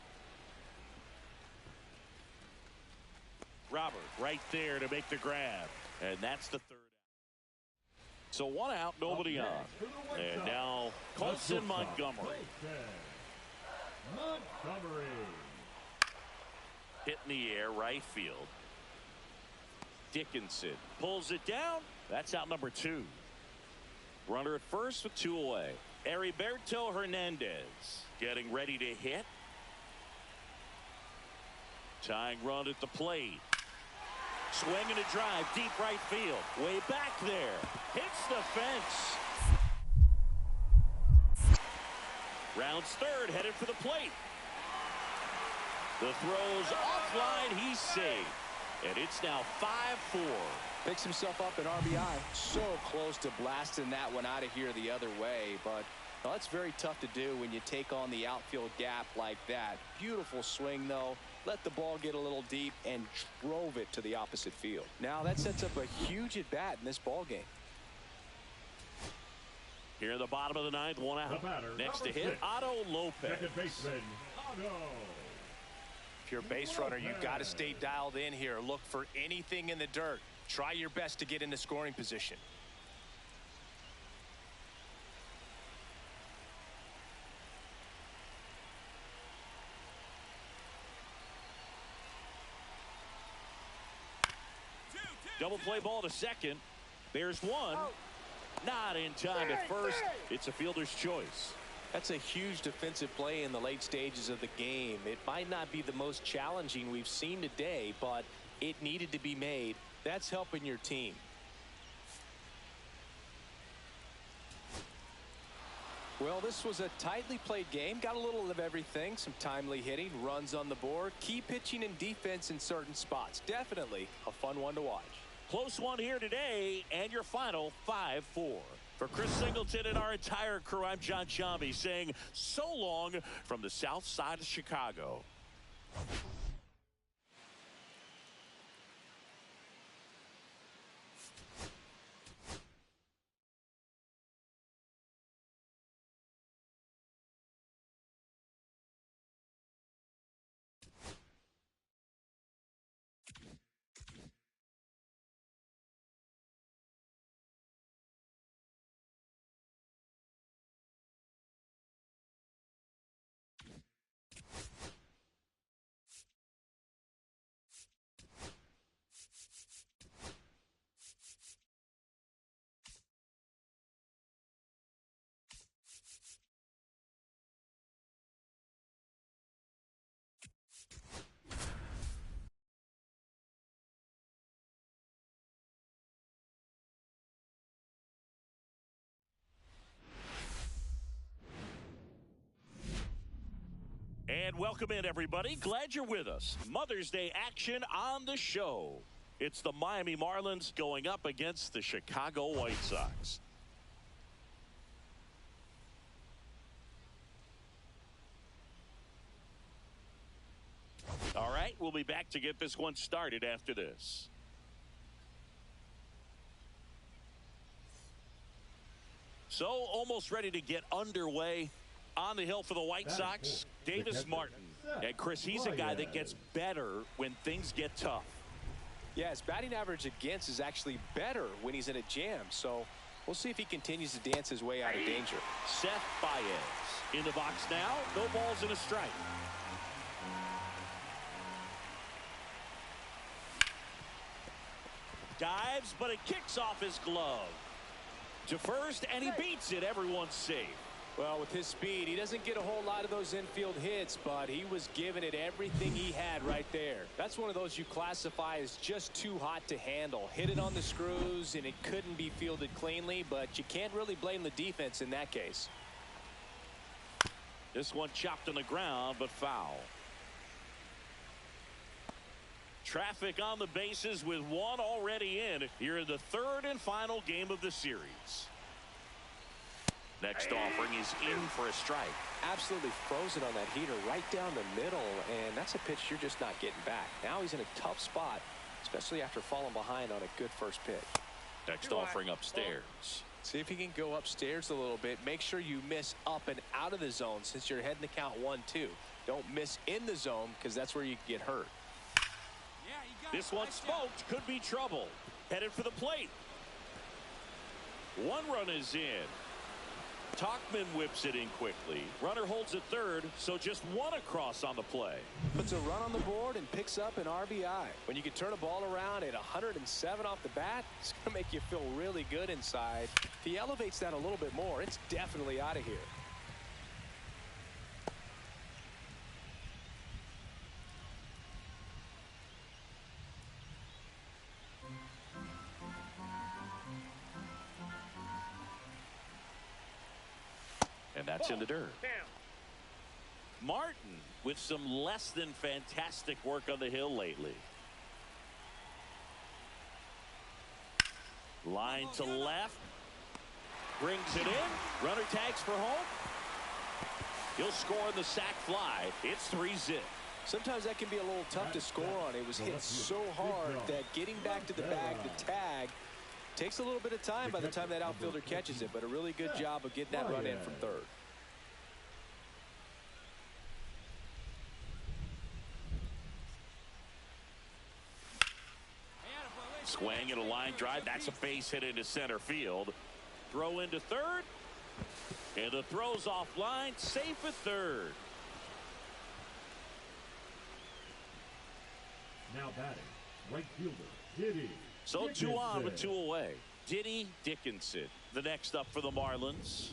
Robert right there to make the grab. And that's the 3rd out. So 1 out, nobody on. And now Colson Montgomery. Montgomery. Hit in the air, right field. Dickinson pulls it down. That's out number 2. Runner at first with 2 away. Heriberto Hernandez getting ready to hit. Tying run at the plate. Swinging a drive, deep right field. Way back there. Hits the fence. Rounds third, headed for the plate. The throw's offline, he's safe. And it's now 5-4. Picks himself up an RBI. So close to blasting that one out of here the other way, but Well, that's very tough to do when you take on the outfield gap like that. Beautiful swing, though. Let the ball get a little deep and drove it to the opposite field. Now that sets up a huge at-bat in this ball game. Here in the bottom of the ninth, one out. Next to hit, Otto Lopez. Second baseman, Otto. If you're a base runner, you've got to stay dialed in here. Look for anything in the dirt. Try your best to get into scoring position. Double play ball to second. There's one. Not in time at first. It's a fielder's choice. That's a huge defensive play in the late stages of the game. It might not be the most challenging we've seen today, but it needed to be made. That's helping your team. Well, this was a tightly played game. Got a little of everything. Some timely hitting, runs on the board, key pitching and defense in certain spots. Definitely a fun one to watch. Close one here today, and your final 5-4. For Chris Singleton and our entire crew, I'm John Chambi saying so long from the south side of Chicago. And welcome in, everybody. Glad you're with us. Mother's Day action on the show. It's the Miami Marlins going up against the Chicago White Sox. All right, we'll be back to get this one started after this. So, almost ready to get underway. On the hill for the White Sox, Davis Martin. And Chris, he's a guy that gets better when things get tough. Yeah, his batting average against is actually better when he's in a jam. So we'll see if he continues to dance his way out of danger. Seth Baez in the box now. No balls and a strike. Dives, but it kicks off his glove. To first, and he beats it. Everyone's safe. Well, with his speed, he doesn't get a whole lot of those infield hits, but he was giving it everything he had right there. That's one of those you classify as just too hot to handle. Hit it on the screws, and it couldn't be fielded cleanly, but you can't really blame the defense in that case. This one chopped on the ground, but foul. Traffic on the bases with one already in here in the third and final game of the series. Next offering is in for a strike. Absolutely frozen on that heater right down the middle, and that's a pitch you're just not getting back. Now he's in a tough spot, especially after falling behind on a good first pitch. Next offering upstairs. See if he can go upstairs a little bit. Make sure you miss up and out of the zone since you're heading the count 1-2. Don't miss in the zone because that's where you can get hurt. This one smoked. Could be trouble. Headed for the plate. One run is in. Tauchman whips it in quickly. Runner holds at third, so just one across on the play. Puts a run on the board and picks up an RBI. When you can turn a ball around at 107 off the bat, it's going to make you feel really good inside. If he elevates that a little bit more, it's definitely out of here. And that's in the dirt. Martin with some less than fantastic work on the hill lately. Line to left. Brings it in. Runner tags for home. He'll score on the sac fly. It's 3-zip. Sometimes that can be a little tough to score on. It was hit so hard that getting back to the bag, the tag, takes a little bit of time by the time that outfielder catches it. But a really good job of getting that run in from third. Swing and a line drive. That's a base hit into center field. Throw into third. And the throw's offline. Safe at third. Now batting, right fielder, Diddy. So 2 on with 2 away. Diddy Dickinson, the next up for the Marlins.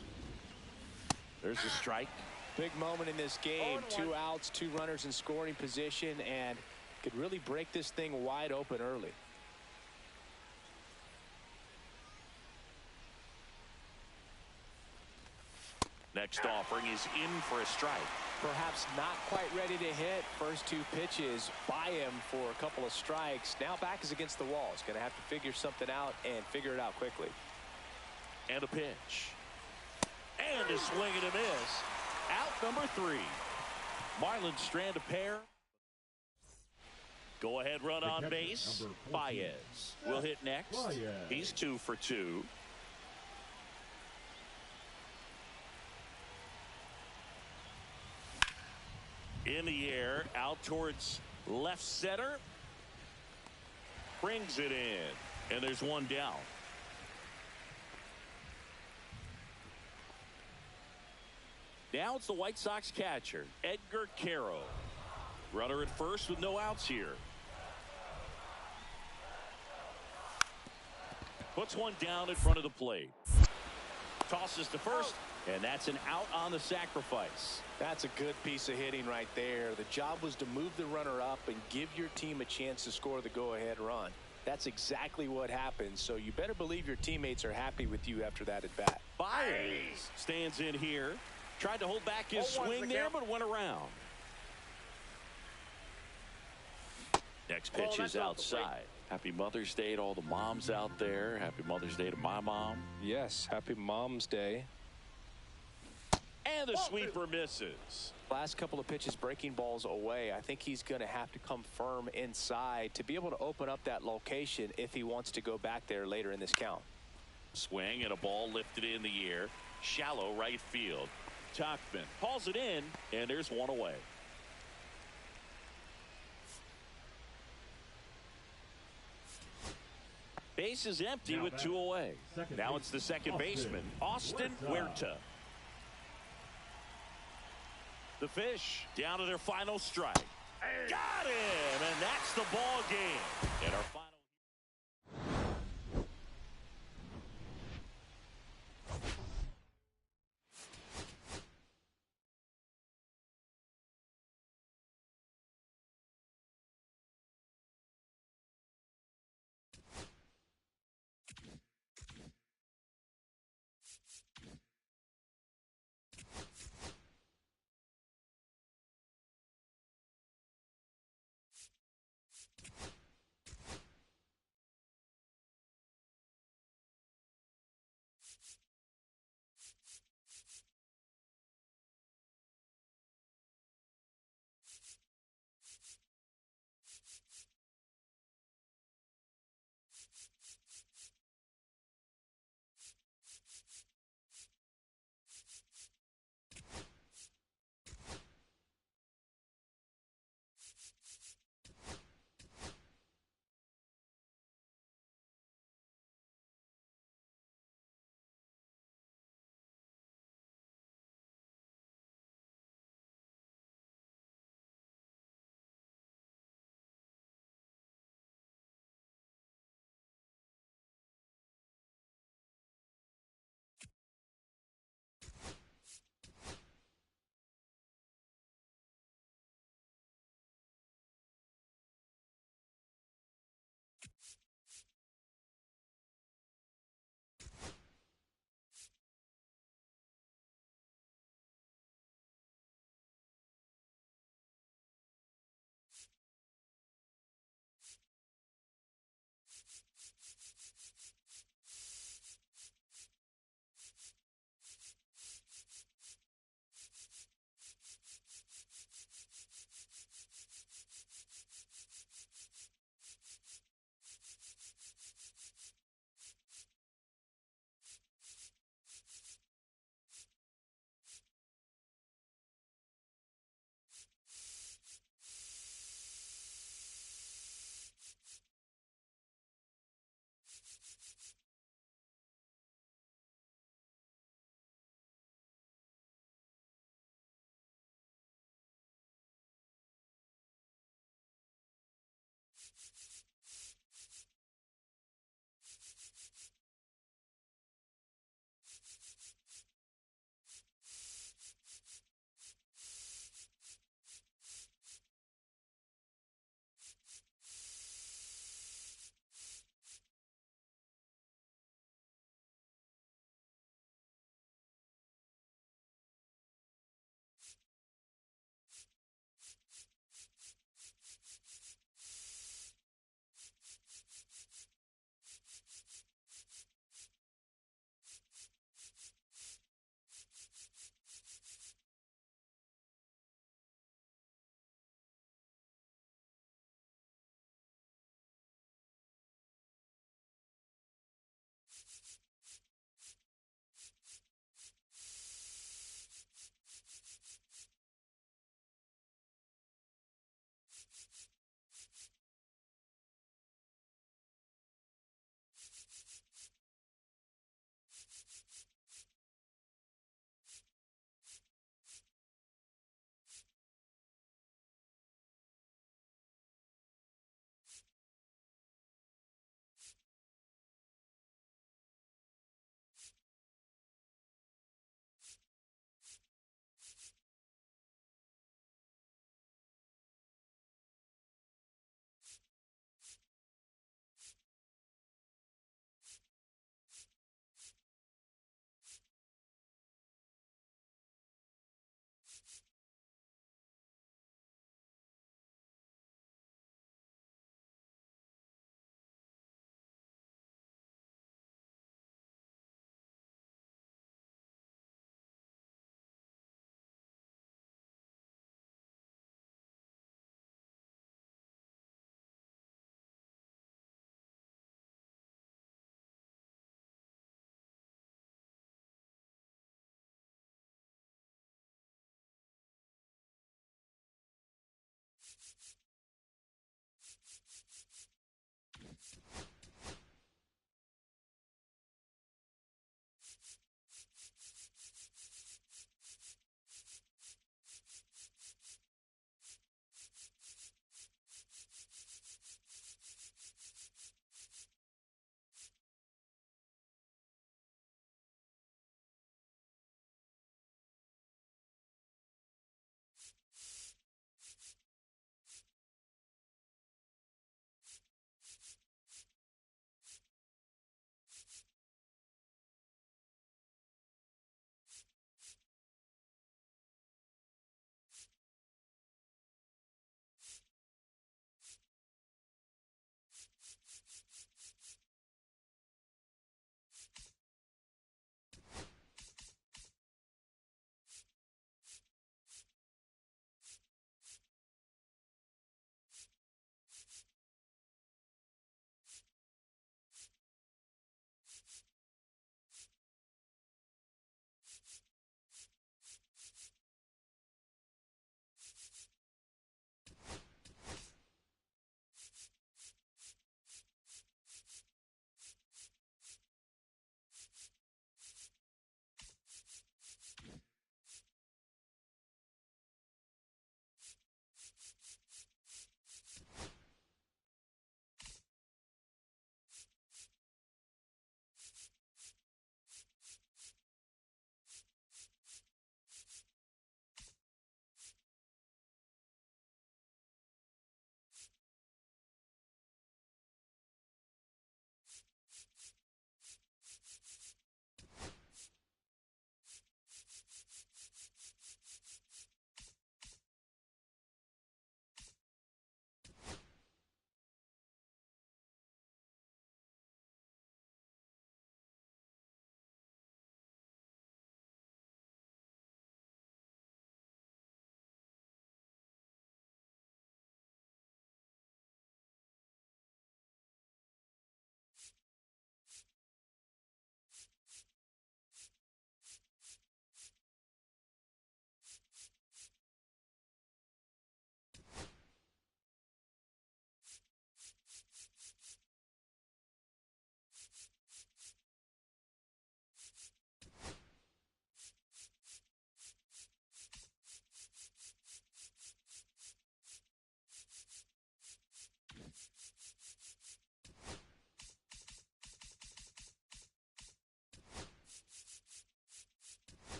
There's a strike. Big moment in this game. 2 outs, 2 runners in scoring position, and could really break this thing wide open early. Next offering is in for a strike. Perhaps not quite ready to hit. First 2 pitches by him for a couple of strikes. Now back is against the wall. He's going to have to figure something out and figure it out quickly. And a pitch. And a swing and a miss. Out number 3. Marlins strand a pair. Go ahead run on base. Baez will hit next. He's 2 for 2. In the air, out towards left center. Brings it in. And there's 1 down. Now it's the White Sox catcher, Edgar Caro. Runner at first with no outs here. Puts 1 down in front of the plate. Tosses to first. And that's an out on the sacrifice. That's a good piece of hitting right there. The job was to move the runner up and give your team a chance to score the go-ahead run. That's exactly what happened, so you better believe your teammates are happy with you after that at bat. Baez stands in here. Tried to hold back his swing there, but went around. Next pitch is outside. Happy Mother's Day to all the moms out there. Happy Mother's Day to my mom. Yes, happy Mom's Day. And the sweeper misses. Last couple of pitches breaking balls away. I think he's going to have to come firm inside to be able to open up that location if he wants to go back there later in this count. Swing and a ball lifted in the air. Shallow right field. Tauchman hauls it in, and there's 1 away. Base is empty with 2 away. Now it's the second baseman, Austin Huerta. The Fish down to their final strike. Got him, and that's the ball game. And our final.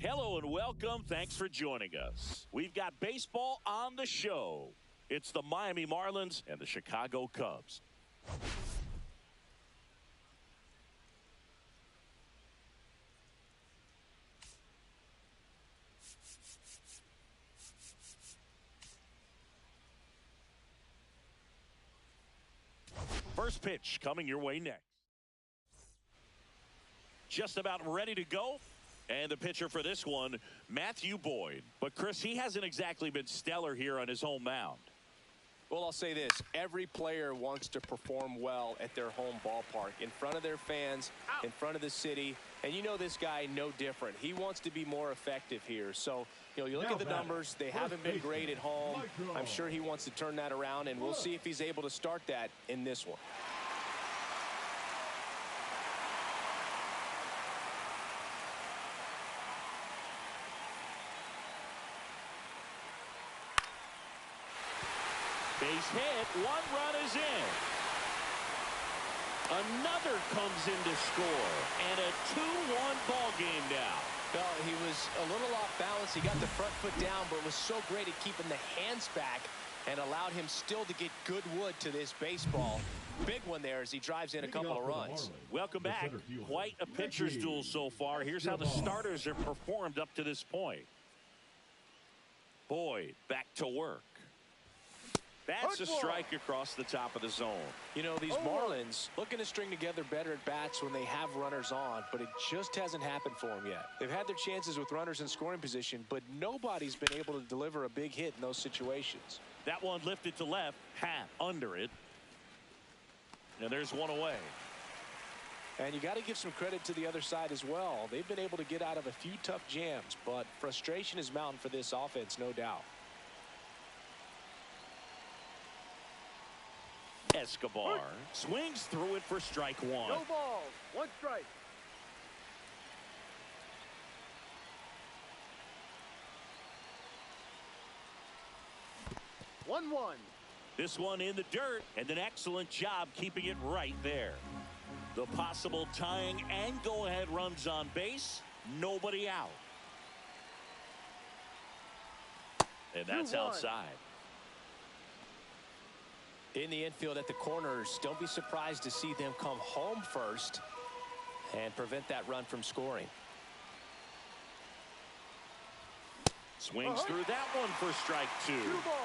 Hello and welcome. Thanks for joining us. We've got baseball on the show. It's the Miami Marlins and the Chicago Cubs. First pitch coming your way next. Just about ready to go. And the pitcher for this one, Matthew Boyd. But, Chris, he hasn't exactly been stellar here on his home mound. Well, I'll say this. Every player wants to perform well at their home ballpark, in front of their fans, in front of the city. And you know this guy no different. He wants to be more effective here. So, you know, you look at the numbers. They haven't been great at home. I'm sure he wants to turn that around, and we'll see if he's able to start that in this one. Base hit, one run is in. Another comes in to score, and a 2-1 ball game now. Well, he was a little off balance. He got the front foot down, but was so great at keeping the hands back and allowed him still to get good wood to this baseball. Big one there as he drives in a couple of runs. Welcome back. Quite a pitcher's duel so far. Here's how the starters have performed up to this point. Boyd back to work. That's a strike across the top of the zone. You know, these Marlins looking to string together better at bats when they have runners on, but it just hasn't happened for them yet. They've had their chances with runners in scoring position, but nobody's been able to deliver a big hit in those situations. That one lifted to left, half under it. And there's one away. And you got to give some credit to the other side as well. They've been able to get out of a few tough jams, but frustration is mounting for this offense, no doubt. Escobar swings through it for strike one. No balls, one strike. One. This one in the dirt, and an excellent job keeping it right there. The possible tying and go-ahead runs on base, nobody out. And that's outside. In the infield at the corners, don't be surprised to see them come home first and prevent that run from scoring. Swings through that one for strike two.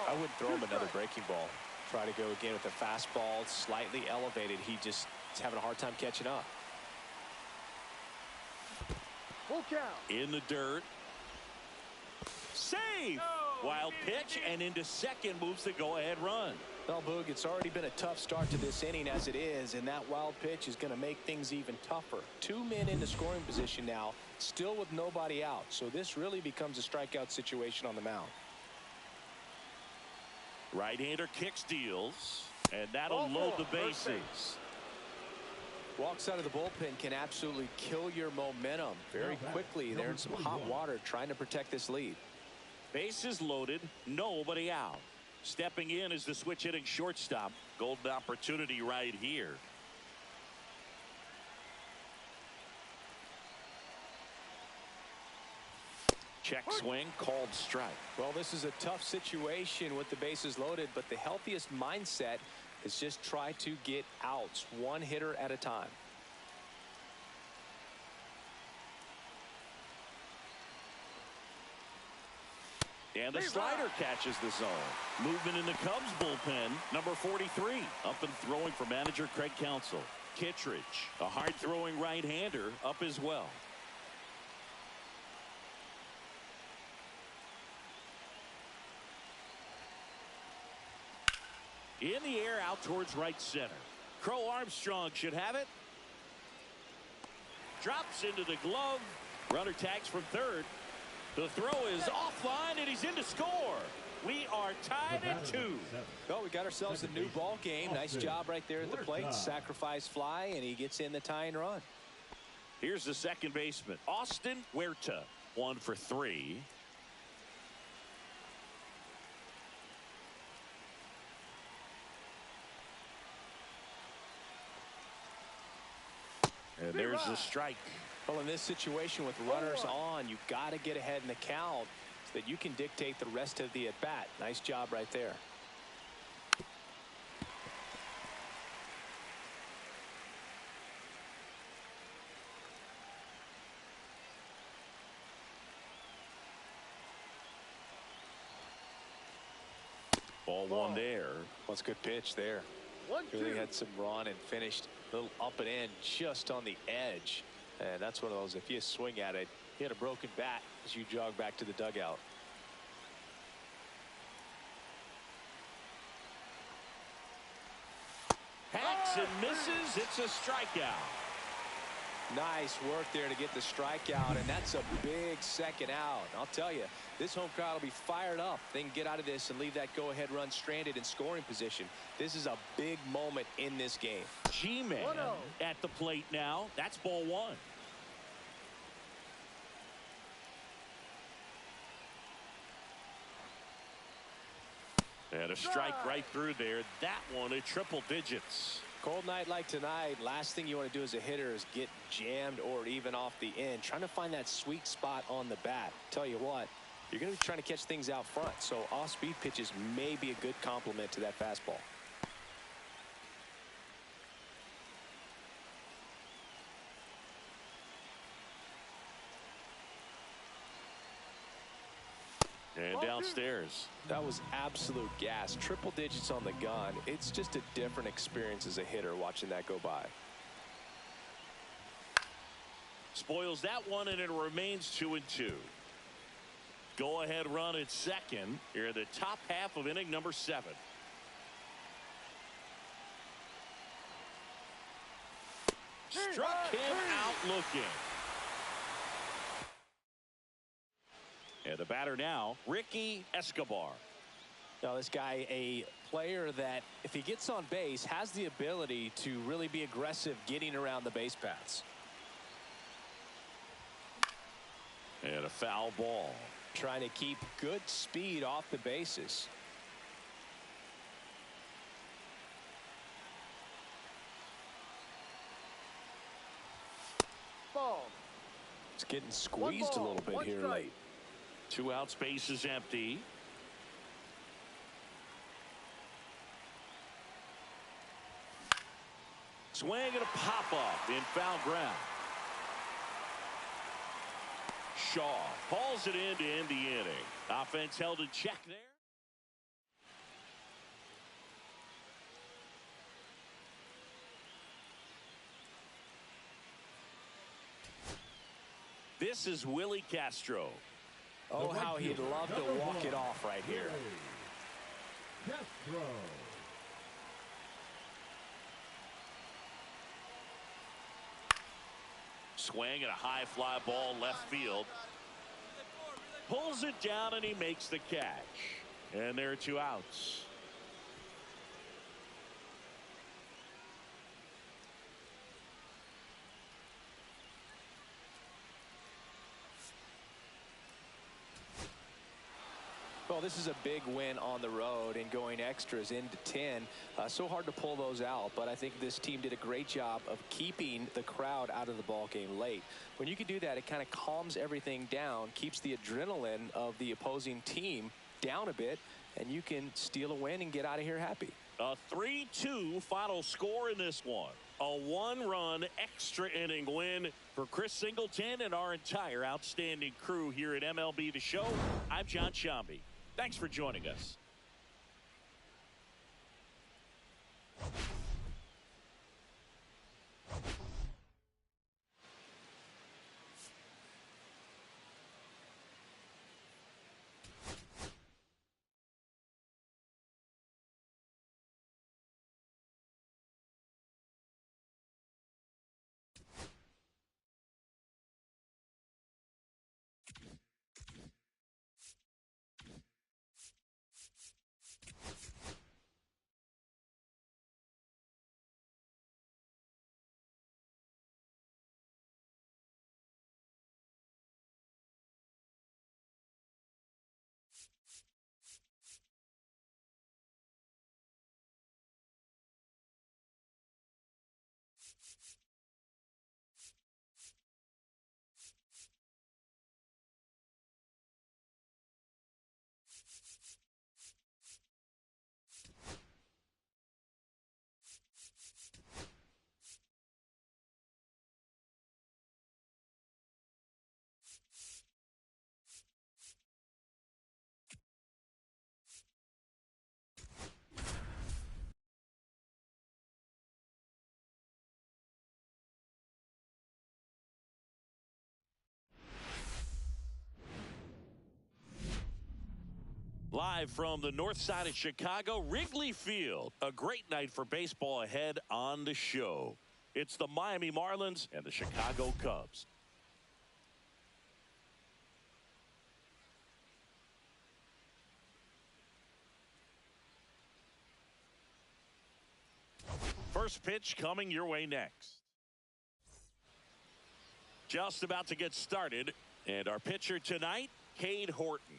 I wouldn't throw him another breaking ball. Try to go again with a fastball slightly elevated. He just is having a hard time catching up. Full count. In the dirt. Save! Wild pitch, and into second moves the go-ahead run. Well, Boog, it's already been a tough start to this inning as it is, and that wild pitch is going to make things even tougher. 2 men in the scoring position now, still with nobody out. So this really becomes a strikeout situation on the mound. Right-hander kicks, deals, and that'll load the bases. Walks out of the bullpen can absolutely kill your momentum very quickly. They're in some hot water trying to protect this lead. Bases loaded, nobody out. Stepping in is the switch hitting shortstop. Golden opportunity right here. Check swing, called strike. Well, this is a tough situation with the bases loaded, but the healthiest mindset is just try to get outs, one hitter at a time. And the slider catches the zone. Movement in the Cubs bullpen. Number 43 up and throwing for manager Craig Counsell. Kittredge, a hard-throwing right-hander, up as well. In the air out towards right center. Crow Armstrong should have it. Drops into the glove. Runner tags from third. The throw is offline, and he's in to score. We are tied at 2. Well, we got ourselves a new ball game. Nice job right there at the plate. Sacrifice fly, and he gets in the tying run. Here's the second baseman, Austin Huerta, 1 for 3. And there's the strike. Well, in this situation with runners on, you've got to get ahead in the count so that you can dictate the rest of the at-bat. Nice job right there. Ball 1 there. Well, it's a good pitch there. Really had some run and finished a little up and in just on the edge. And that's one of those, if you swing at it, you hit a broken bat as you jog back to the dugout. Hacks and misses. It's a strikeout. Nice work there to get the strikeout, and that's a big second out. I'll tell you, this home crowd will be fired up. They can get out of this and leave that go-ahead run stranded in scoring position. This is a big moment in this game. G-Man at the plate now. That's ball 1. And a strike right through there. That one at triple digits. Cold night like tonight, last thing you want to do as a hitter is get jammed or even off the end. Trying to find that sweet spot on the bat. Tell you what, you're going to be trying to catch things out front, so off-speed pitches may be a good complement to that fastball. And downstairs. That was absolute gas. Triple digits on the gun. It's just a different experience as a hitter watching that go by. Spoils that one, and it remains 2-2. Go ahead run at second here in the top half of inning number 7. Struck him out looking. And the batter now, Ricky Escobar. Now, this guy, a player that, if he gets on base, has the ability to really be aggressive getting around the base paths. And a foul ball. Trying to keep good speed off the bases. Ball. It's getting squeezed a little bit here late. 2 outs, base is empty. Swing and a pop up in foul ground. Shaw hauls it in to end the inning. Offense held in check there. This is Willie Castro. Oh, how he'd love to walk it off right here. Castro. Swing and a high fly ball left field. Pulls it down and he makes the catch. And there are 2 outs. Well, this is a big win on the road and going extras into 10. So hard to pull those out, but I think this team did a great job of keeping the crowd out of the ball game late. When you can do that, it kind of calms everything down, keeps the adrenaline of the opposing team down a bit, and you can steal a win and get out of here happy. A 3-2 final score in this one. A 1-run extra inning win for Chris Singleton and our entire outstanding crew here at MLB The Show. I'm John Shambi. Thanks for joining us. Live from the north side of Chicago, Wrigley Field. A great night for baseball ahead on the show. It's the Miami Marlins and the Chicago Cubs. First pitch coming your way next. Just about to get started. And our pitcher tonight, Cade Horton.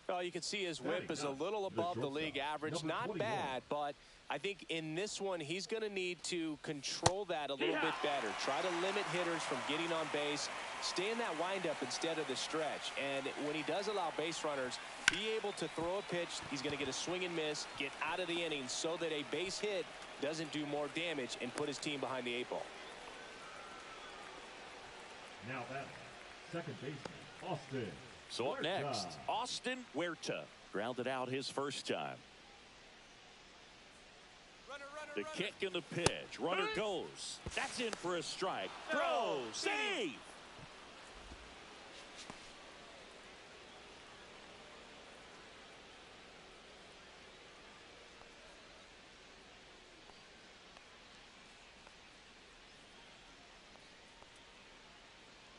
Well, you can see his whip is a little above the league average. Not bad, but I think in this one, he's going to need to control that a little bit better. Try to limit hitters from getting on base. Stay in that windup instead of the stretch. And when he does allow base runners, be able to throw a pitch. He's going to get a swing and miss, get out of the inning so that a base hit doesn't do more damage and put his team behind the 8 ball. Now batting, second baseman, Austin. So up next, Austin Huerta grounded out his first time. The kick and the pitch. Runner goes. That's in for a strike. Throw. Save.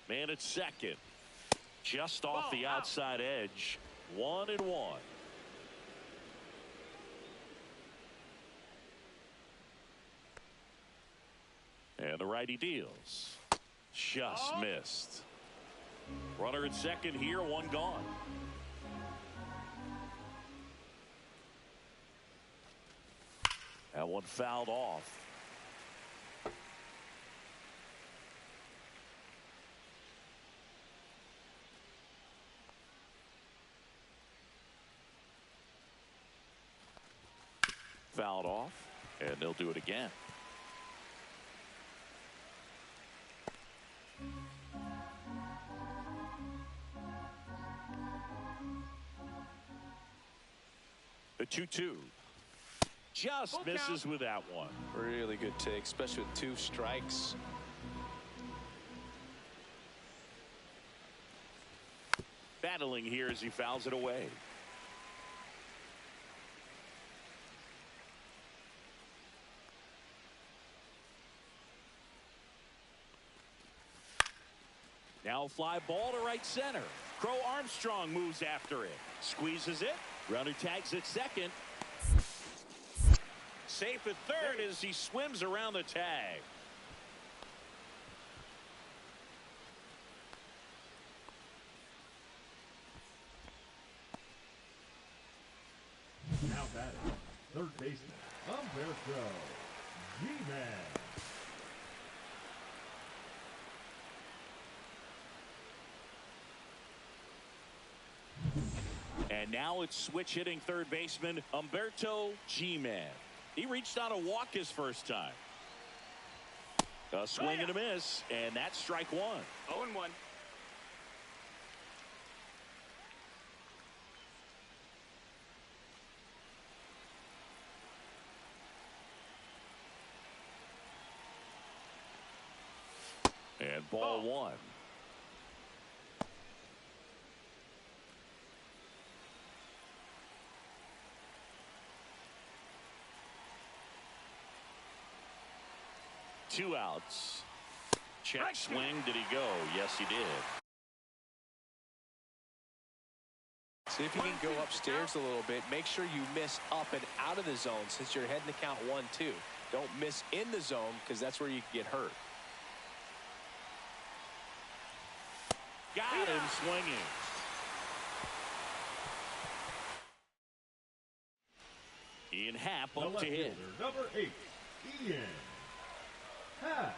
Man at second. Just off the outside edge. 1-1. And the righty deals. Just missed. Runner at second here, one gone. That one fouled off. Fouled off, and they'll do it again. The 2-2. Just misses with that one. Really good take, especially with 2 strikes. Battling here as he fouls it away. Now fly ball to right center. Crow Armstrong moves after it. Squeezes it. Runner tags at second. Safe at third as he swims around the tag. Now batting, third baseman, Humberto G-Man. And now it's switch hitting third baseman Humberto G-Man. He reached on a walk his first time. A swing and a miss, and that's strike one. 0-1. And ball one. Two outs. Check swing. Did he go? Yes, he did. See if you can go upstairs a little bit. Make sure you miss up and out of the zone since you're heading to count 1-2. Don't miss in the zone because that's where you can get hurt. Got him swinging. Ian Happ up to hit. Number 8, Ian Pass.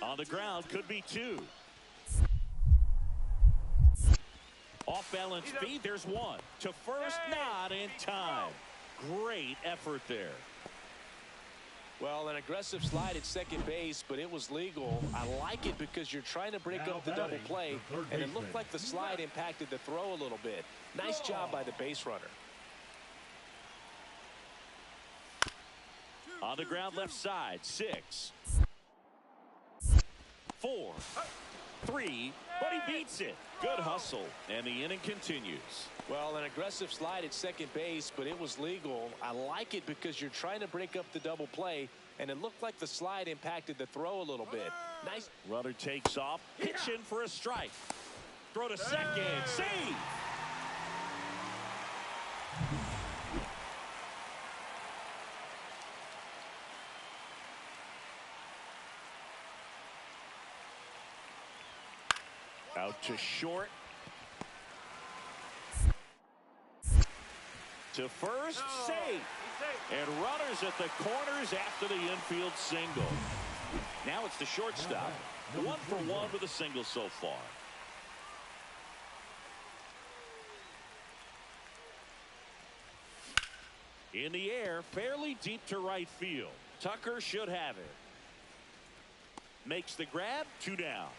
On the ground, could be 2. Off balance feed, there's 1. To first, not in time. Great effort there. Well, an aggressive slide at second base, but it was legal. I like it because you're trying to break up the double play, and it looked like the slide impacted the throw a little bit. Nice job by the base runner. On the ground, left side, 6. 4. 3, but he beats it. Good hustle, and the inning continues. Well, an aggressive slide at second base, but it was legal. I like it because you're trying to break up the double play, and it looked like the slide impacted the throw a little bit. Nice. Runner takes off, pitch in for a strike. Throw to second, save. Out to short. To first, safe. And runners at the corners after the infield single. Now it's the shortstop. 1 for 1 with a single so far. In the air, fairly deep to right field. Tucker should have it. Makes the grab, 2 down.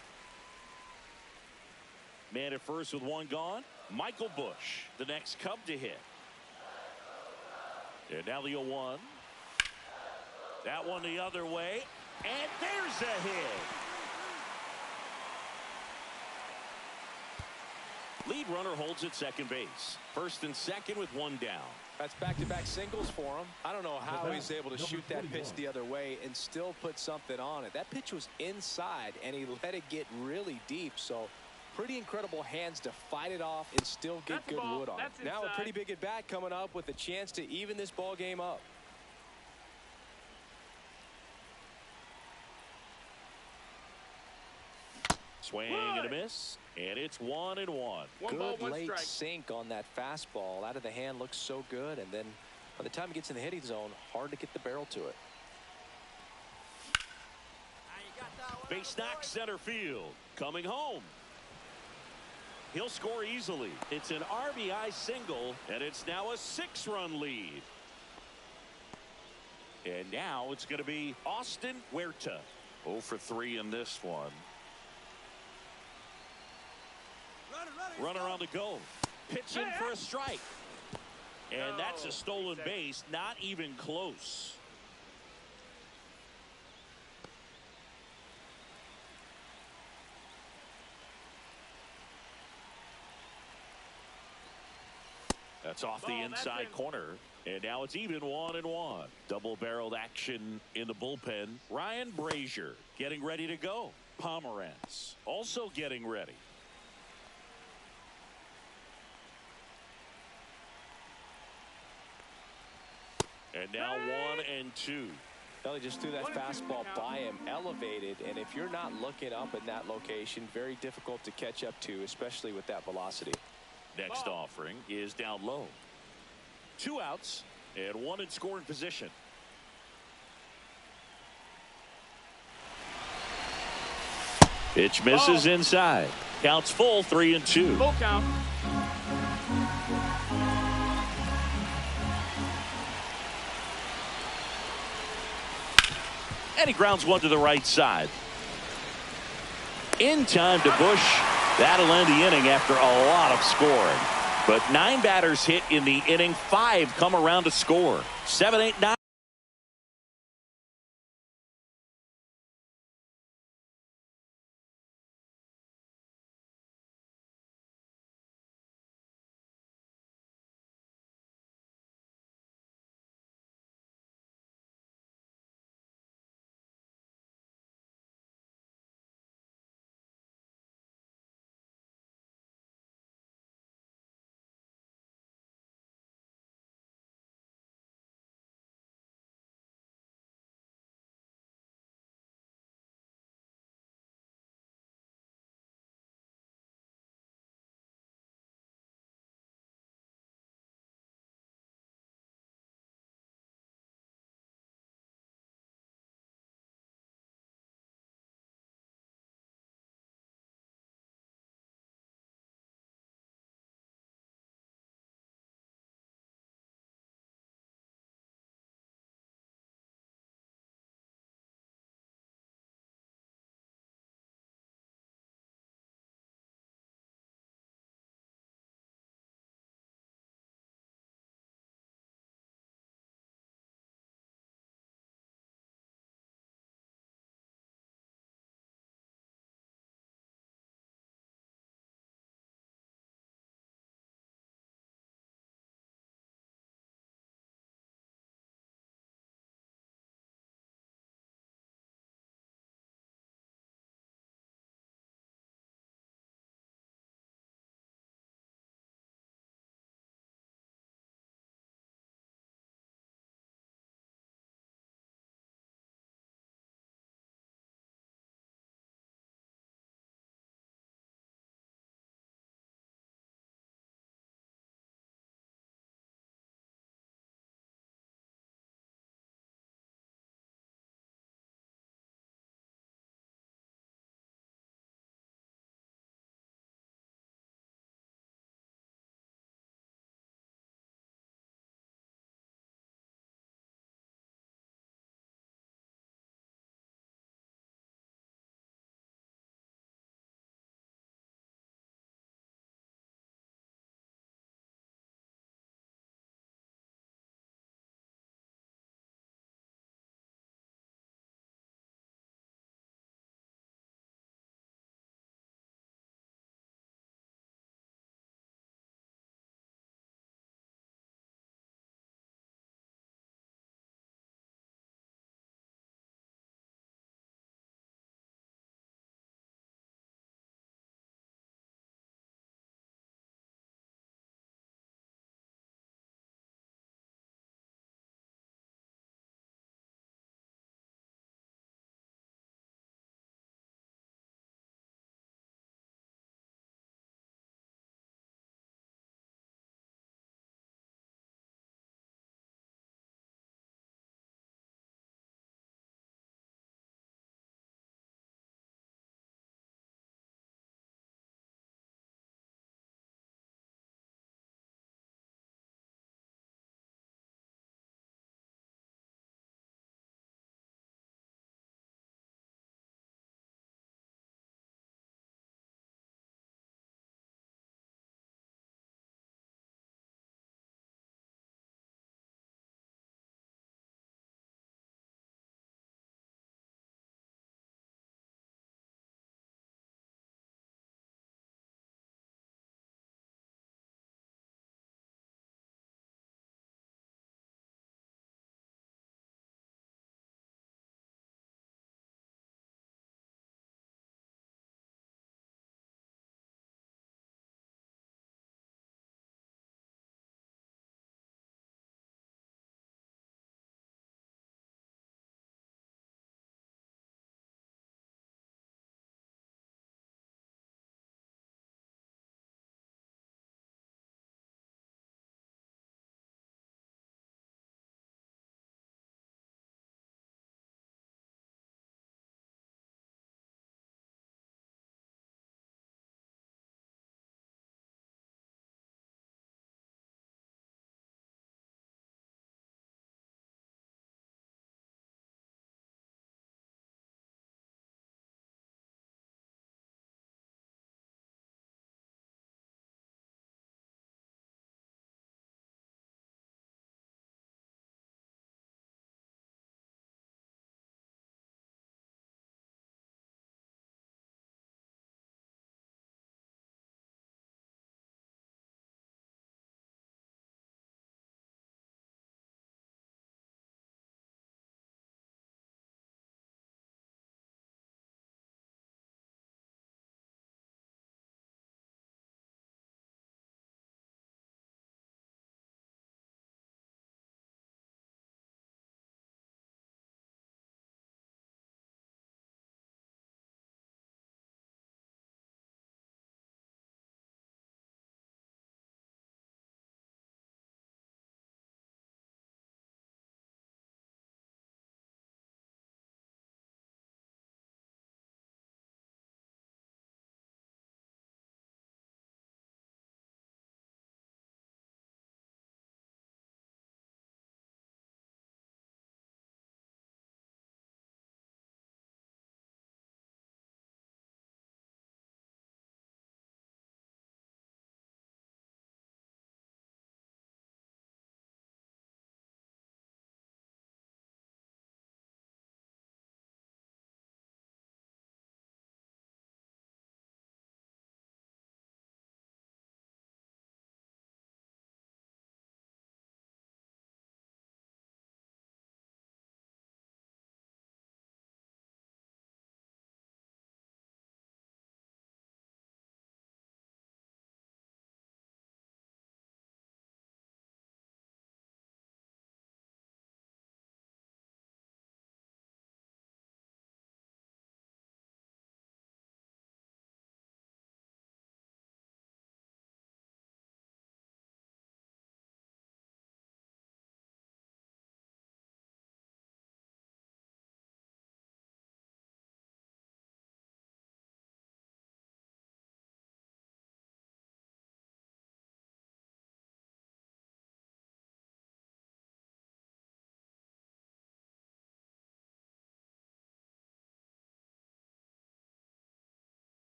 Man at first with 1 gone. Michael Bush, the next Cub to hit. And now the 0-1. That one the other way. And there's a hit. Lead runner holds at second base. First and second with 1 down. That's back-to-back singles for him. I don't know how he's able to shoot that pitch the other way and still put something on it. That pitch was inside, and he let it get really deep. So pretty incredible hands to fight it off and still get good wood on it. Now a pretty big at-bat coming up with a chance to even this ball game up. Swing and a miss, and it's 1-1. Good late sink on that fastball. Out of the hand, looks so good, and then by the time it gets in the hitting zone, hard to get the barrel to it. Base knock, center field. Coming home. He'll score easily. It's an RBI single, and it's now a 6-run lead. And now it's going to be Austin Huerta. 0 for 3 in this one. Runner on the go. Pitching for a strike. And that's a stolen base. Not even close. That's off the inside corner. And now it's even 1-1. Double-barreled action in the bullpen. Ryan Brazier getting ready to go. Pomeranz also getting ready. And now 1-2. He just threw that fastball by him, elevated, and if you're not looking up in that location, very difficult to catch up to, especially with that velocity. Next offering is down low. 2 outs and 1 in scoring position. Pitch misses inside. Counts full, 3-2. Full count. And he grounds one to the right side. In time to Bush. That'll end the inning after a lot of scoring. But 9 batters hit in the inning. 5 come around to score. 7, 8, 9.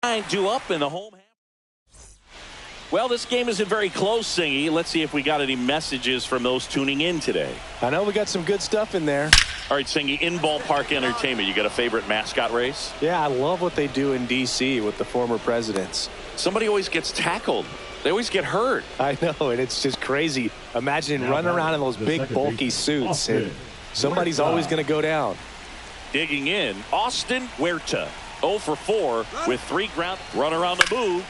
Due up in the home half. Well, this game isn't very close, Singy. Let's see if we got any messages from those tuning in today. I know we got some good stuff in there. All right, Singy, in ballpark entertainment, you got a favorite mascot race? Yeah, I love what they do in D.C. with the former presidents. Somebody always gets tackled. They always get hurt. I know, and it's just crazy. Imagine running around in those big, bulky suits, and somebody's always going to go down. Digging in, Austin Huerta, 0 for 4 with 3 ground. Run around the move.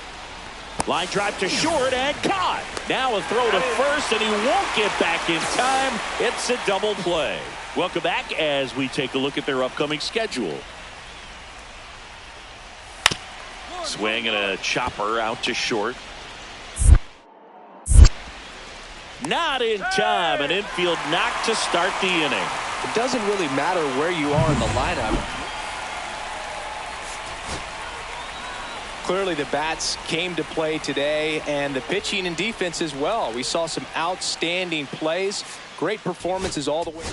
Line drive to short and caught. Now a throw to first, and he won't get back in time. It's a double play. Welcome back as we take a look at their upcoming schedule. Swing and a chopper out to short. Not in time. An infield knock to start the inning. It doesn't really matter where you are in the lineup. Clearly the bats came to play today, and the pitching and defense as well. We saw some outstanding plays, great performances all the way.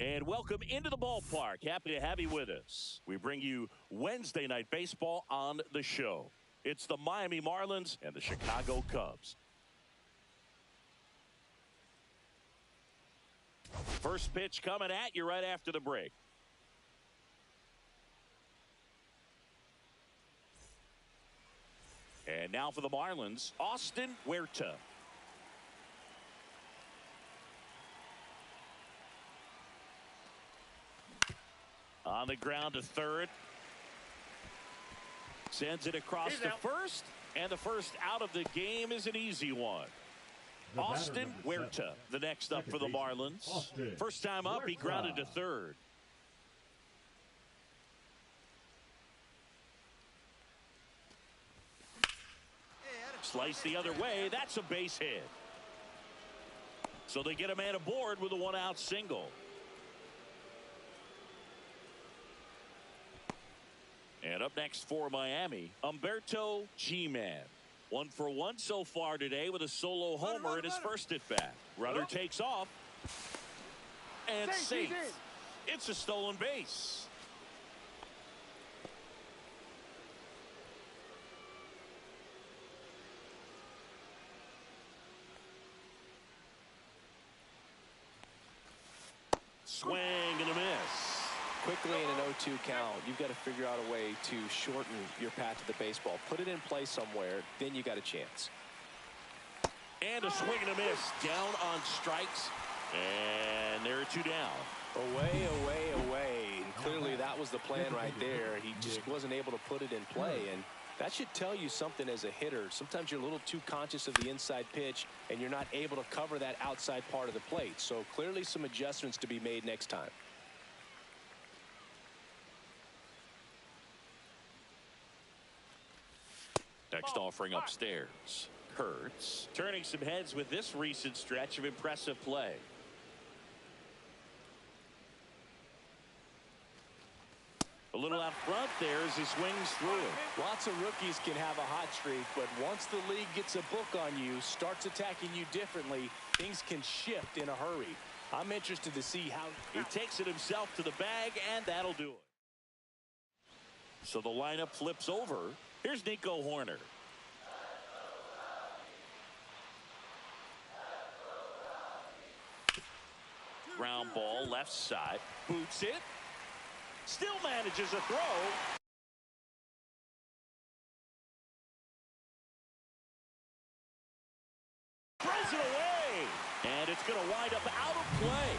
And welcome into the ballpark. Happy to have you with us. We bring you Wednesday Night Baseball on the show. It's the Miami Marlins and the Chicago Cubs. First pitch coming at you right after the break. And now for the Marlins, Austin Huerta. On the ground to third. Sends it across to first. And the first out of the game is an easy one. Austin Huerta, the next up for the Marlins. First time up, he grounded to third. Slice the other way. That's a base hit. So they get a man aboard with a one-out single. And up next for Miami, Humberto G-Man. 1 for 1 so far today with a solo homer in his first at-bat. Runner takes off. And safe. It's a stolen base. Swing and a miss. Quickly in an 0-2 count, you've got to figure out a way to shorten your path to the baseball. Put it in play somewhere, then you got a chance. And a swing and a miss. Down on strikes. And there are 2 down. Away, away, away. And clearly that was the plan right there. He just wasn't able to put it in play. And that should tell you something as a hitter. Sometimes you're a little too conscious of the inside pitch, and you're not able to cover that outside part of the plate. So clearly some adjustments to be made next time. Next offering upstairs. Kurtz turning some heads with this recent stretch of impressive play. A little out front there as he swings through it. Lots of rookies can have a hot streak, but once the league gets a book on you, starts attacking you differently, things can shift in a hurry. I'm interested to see how he takes it himself to the bag, and that'll do it. So the lineup flips over. Here's Nico Horner. Ground ball left side. Boots it. Still manages a throw. Throws it away. And it's going to wind up out of play.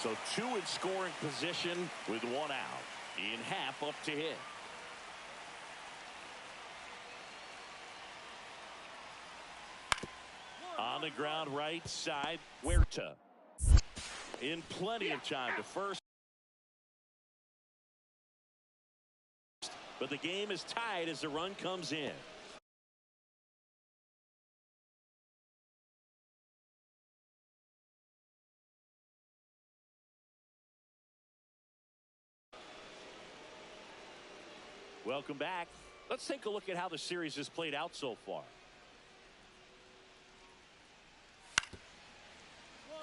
So two in scoring position with one out. In half up to hit. On the ground right side, Huerta. In plenty of time to first. But the game is tied as the run comes in. Welcome back. Let's take a look at how the series has played out so far.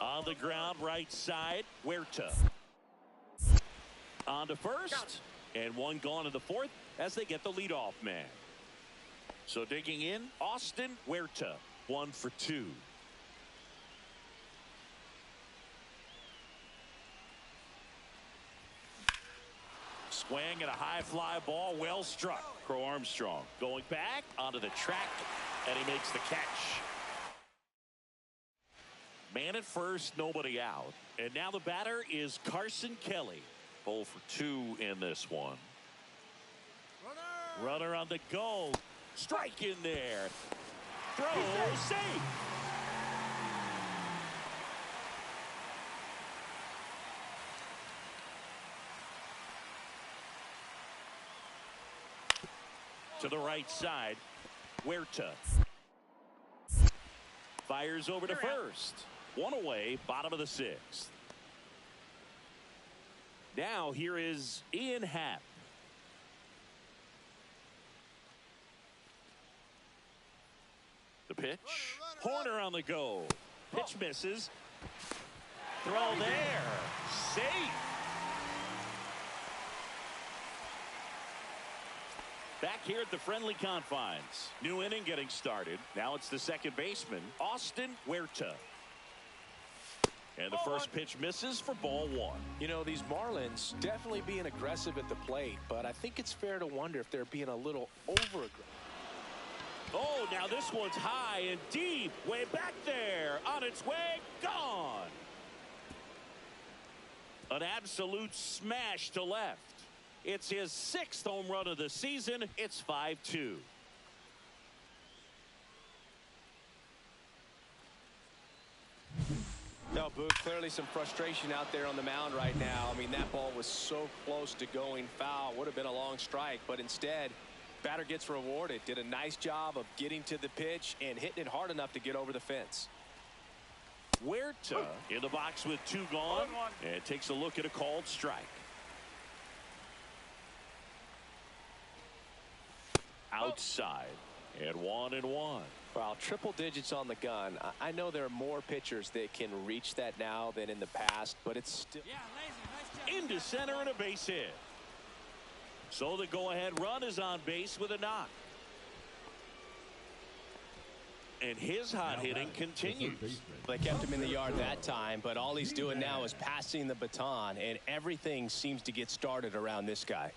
On the ground right side, Huerta. On to first. And one gone in the fourth as they get the leadoff man. So digging in, Austin Huerta, 1 for 2. Swing and a high fly ball, well struck. Crow Armstrong going back onto the track, and he makes the catch. Man at first, nobody out. And now the batter is Carson Kelly. 0 for 2 in this one. Runner on the go. Strike in there. Throw safe. To the right side, Huerta. Fires over to first. One away, bottom of the sixth. Now here is Ian Happ. The pitch. Horner on the go. Pitch misses. Throw there. Safe. Back here at the friendly confines. New inning getting started. Now it's the second baseman, Austin Huerta. And the first pitch misses for ball one. You know, these Marlins definitely being aggressive at the plate, but I think it's fair to wonder if they're being a little over-aggressive. Oh, now this one's high and deep. Way back there. On its way. Gone. An absolute smash to left. It's his 6th home run of the season. It's 5-2. No, Boog, clearly some frustration out there on the mound right now. I mean, that ball was so close to going foul. Would have been a long strike, but instead, batter gets rewarded. Did a nice job of getting to the pitch and hitting it hard enough to get over the fence. Huerta in the box with 2 gone, and takes a look at a called strike. Outside, and 1-1. Wow, triple digits on the gun. I know there are more pitchers that can reach that now than in the past, but it's still... Into center and a base hit. So the go-ahead run is on base with a knock. And his hot hitting continues. They kept him in the yard that time, but all he's doing now is passing the baton, and everything seems to get started around this guy.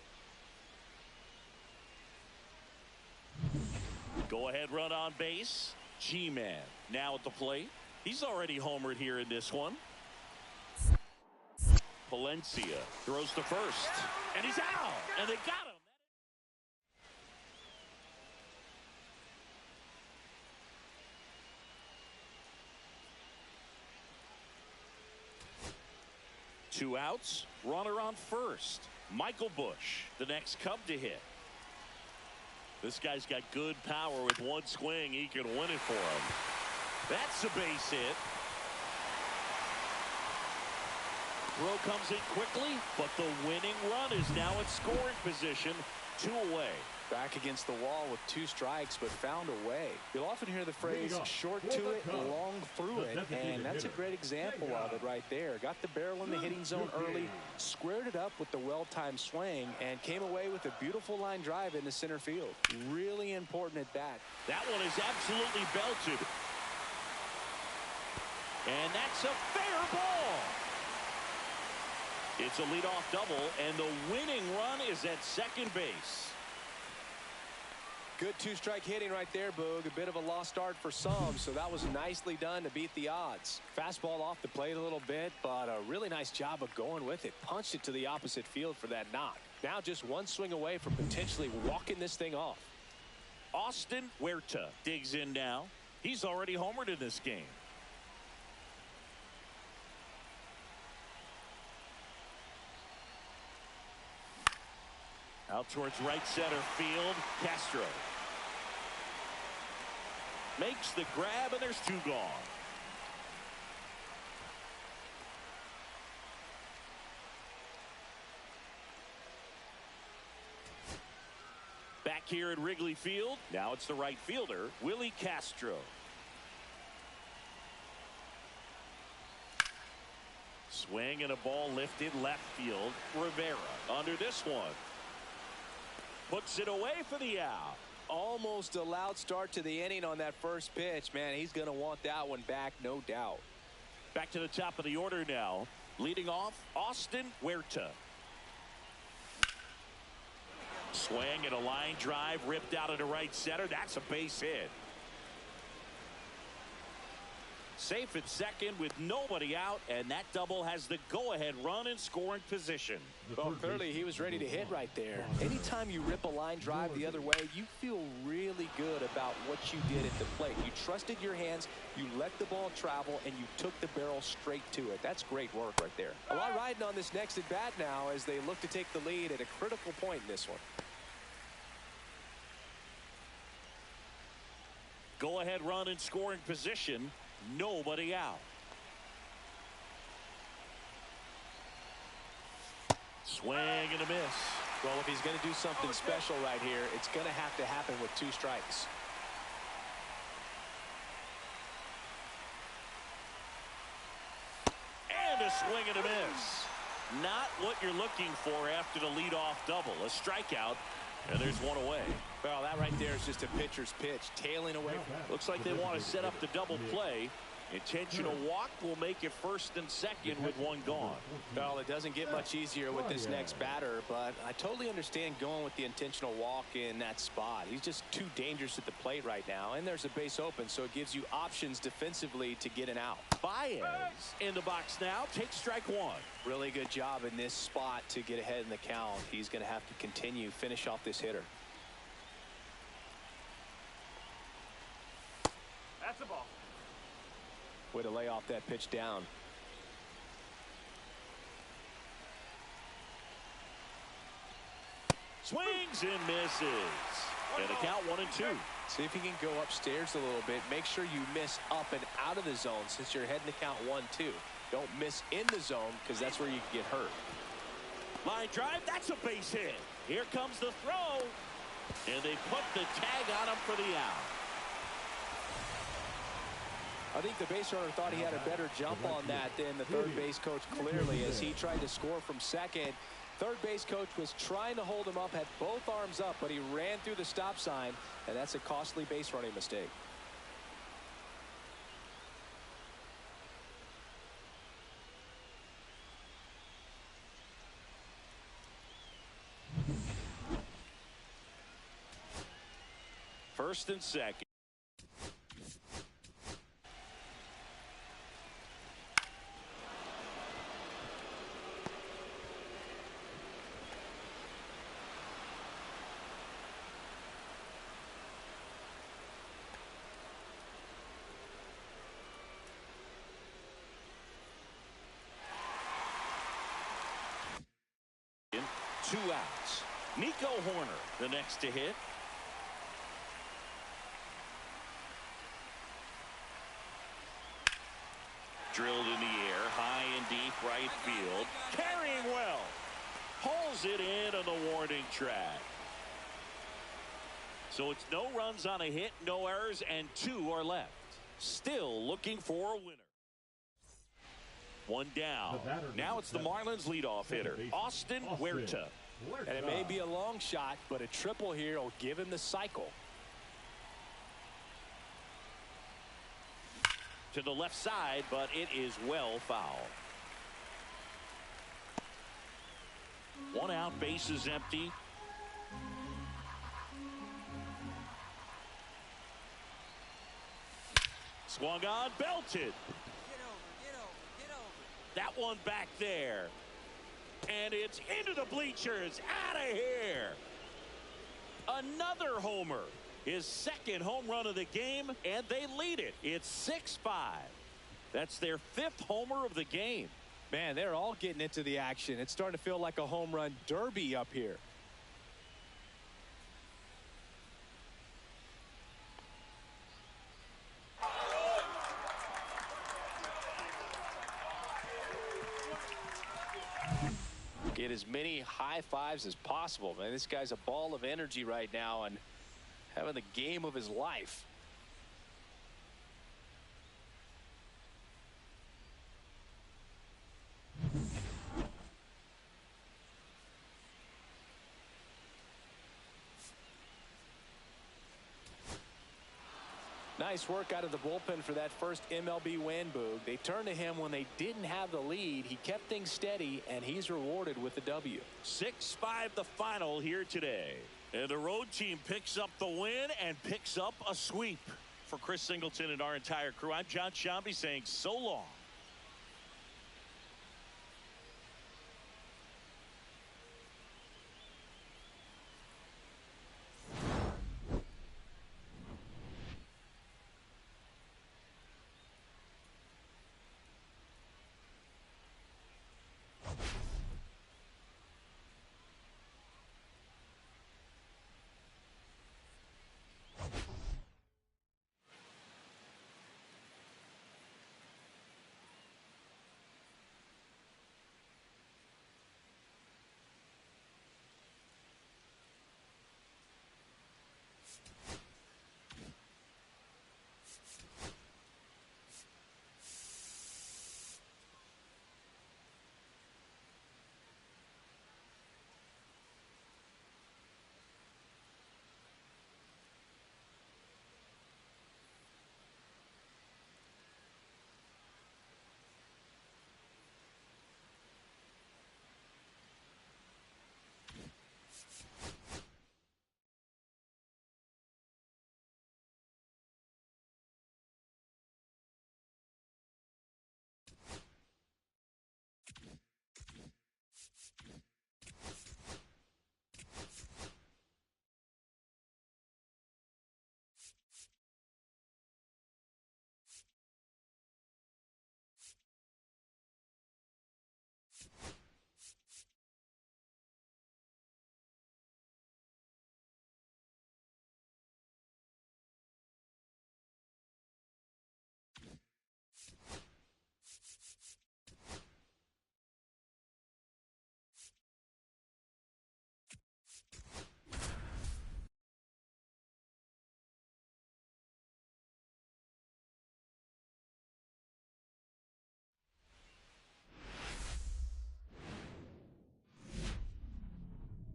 Go-ahead run on base. G-Man now at the plate. He's already homered here in this one. Palencia throws to first. And he's out. And they got him. Two outs. Runner on first. Michael Busch, the next Cub to hit. This guy's got good power. With one swing, he can win it for him. That's a base hit. Throw comes in quickly, but the winning run is now in scoring position. 2 away. Back against the wall with 2 strikes, but found a way. You'll often hear the phrase short to it, long through it, and that's a great example of it right there. Got the barrel in the hitting zone early, squared it up with the well-timed swing, and came away with a beautiful line drive into center field. Really important at bat. That one is absolutely belted. And that's a fair ball. It's a leadoff double, and the winning run is at second base. Good 2-strike hitting right there, Boog. A bit of a lost start for some, so that was nicely done to beat the odds. Fastball off the plate a little bit, but a really nice nice job of going with it. Punched it to the opposite field for that knock. Now just one swing away from potentially walking this thing off. Austin Huerta digs in now. He's already homered in this game. Out towards right center field. Castro makes the grab, and there's two gone. Back here at Wrigley Field, now it's the right fielder, Willie Castro. Swing and a ball lifted left field. Rivera under this one. Puts it away for the out. Almost a loud start to the inning on that first pitch. Man, he's going to want that one back, no doubt. Back to the top of the order now. Leading off, Austin Huerta. Swing and a line drive ripped out into right center. That's a base hit. Safe at second with nobody out, and that double has the go-ahead run in scoring position. Well, clearly he was ready to hit right there. Anytime you rip a line drive the other way, you feel really good about what you did at the plate. You trusted your hands, you let the ball travel, and you took the barrel straight to it. That's great work right there. A lot riding on this next at bat now as they look to take the lead at a critical point in this one. Go-ahead run in scoring position. Nobody out. Swing and a miss. Well, if he's going to do something special right here, it's going to have to happen with two strikes. And a swing and a miss. Not what you're looking for after the leadoff double. A strikeout, and there's one away. Well, that right there is just a pitcher's pitch, tailing away. Looks like they want to set up the double play. Intentional walk will make it first and second with one gone. Well, it doesn't get much easier with this next batter, but I totally understand going with the intentional walk in that spot. He's just too dangerous at the plate right now, and there's a base open, so it gives you options defensively to get an out. Baez in the box now. Takes strike one. Really good job in this spot to get ahead in the count. He's going to have to continue, finish off this hitter. That's a ball. Way to lay off that pitch down. Swings and misses. And a count 1-2. See if you can go upstairs a little bit. Make sure you miss up and out of the zone since you're heading to count 1-2. Don't miss in the zone because that's where you can get hurt. Line drive. That's a base hit. Here comes the throw. And they put the tag on him for the out. I think the base runner thought he had a better jump on that than the third base coach clearly as he tried to score from second. Third base coach was trying to hold him up, had both arms up, but he ran through the stop sign, and that's a costly base running mistake. First and second. Two outs. Nico Horner, the next to hit. Drilled in the air, high and deep right field. Carrying well. Pulls it in on the warning track. So it's no runs on a hit, no errors, and two are left. Still looking for a winner. One down. Now it's the Marlins leadoff hitter, Austin Huerta. And it may be a long shot, but a triple here will give him the cycle. To the left side, but it is well foul. One out, base is empty. Swung on, belted. That one back there. And it's into the bleachers. Out of here. Another homer. His second home run of the game, and they lead it. It's 6-5. That's their 5th homer of the game. Man, they're all getting into the action. It's starting to feel like a home run derby up here. Get as many high fives as possible, man. This guy's a ball of energy right now and having the game of his life. Nice work out of the bullpen for that first MLB win, Boog. They turned to him when they didn't have the lead. He kept things steady, and he's rewarded with the W. 6-5 the final here today. And the road team picks up the win and picks up a sweep. For Chris Singleton and our entire crew, I'm John Shambi saying so long.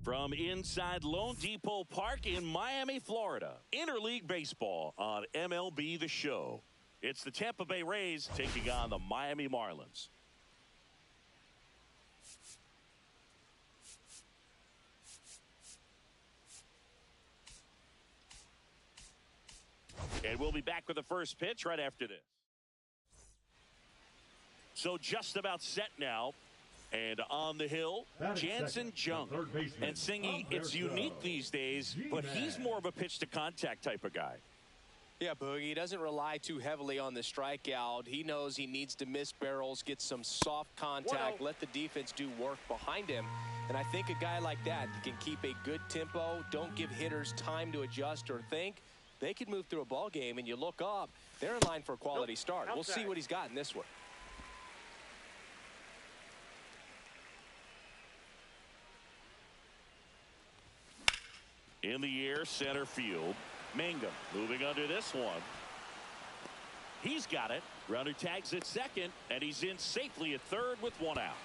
From inside Lone Depot Park in Miami, Florida, Interleague Baseball on MLB The Show. It's the Tampa Bay Rays taking on the Miami Marlins. And we'll be back with the first pitch right after this. So just about set now. And on the hill, Jansen Junk. And Singy, it's unique these days, but he's more of a pitch-to-contact type of guy. Yeah, Boogie, he doesn't rely too heavily on the strikeout. He knows he needs to miss barrels, get some soft contact, let the defense do work behind him. And I think a guy like that can keep a good tempo, don't give hitters time to adjust or think. They could move through a ball game, and you look up, they're in line for a quality start. We'll see what he's got in this one. In the air, center field. Mangum moving under this one. He's got it. Runner tags at second, and he's in safely at third with one out.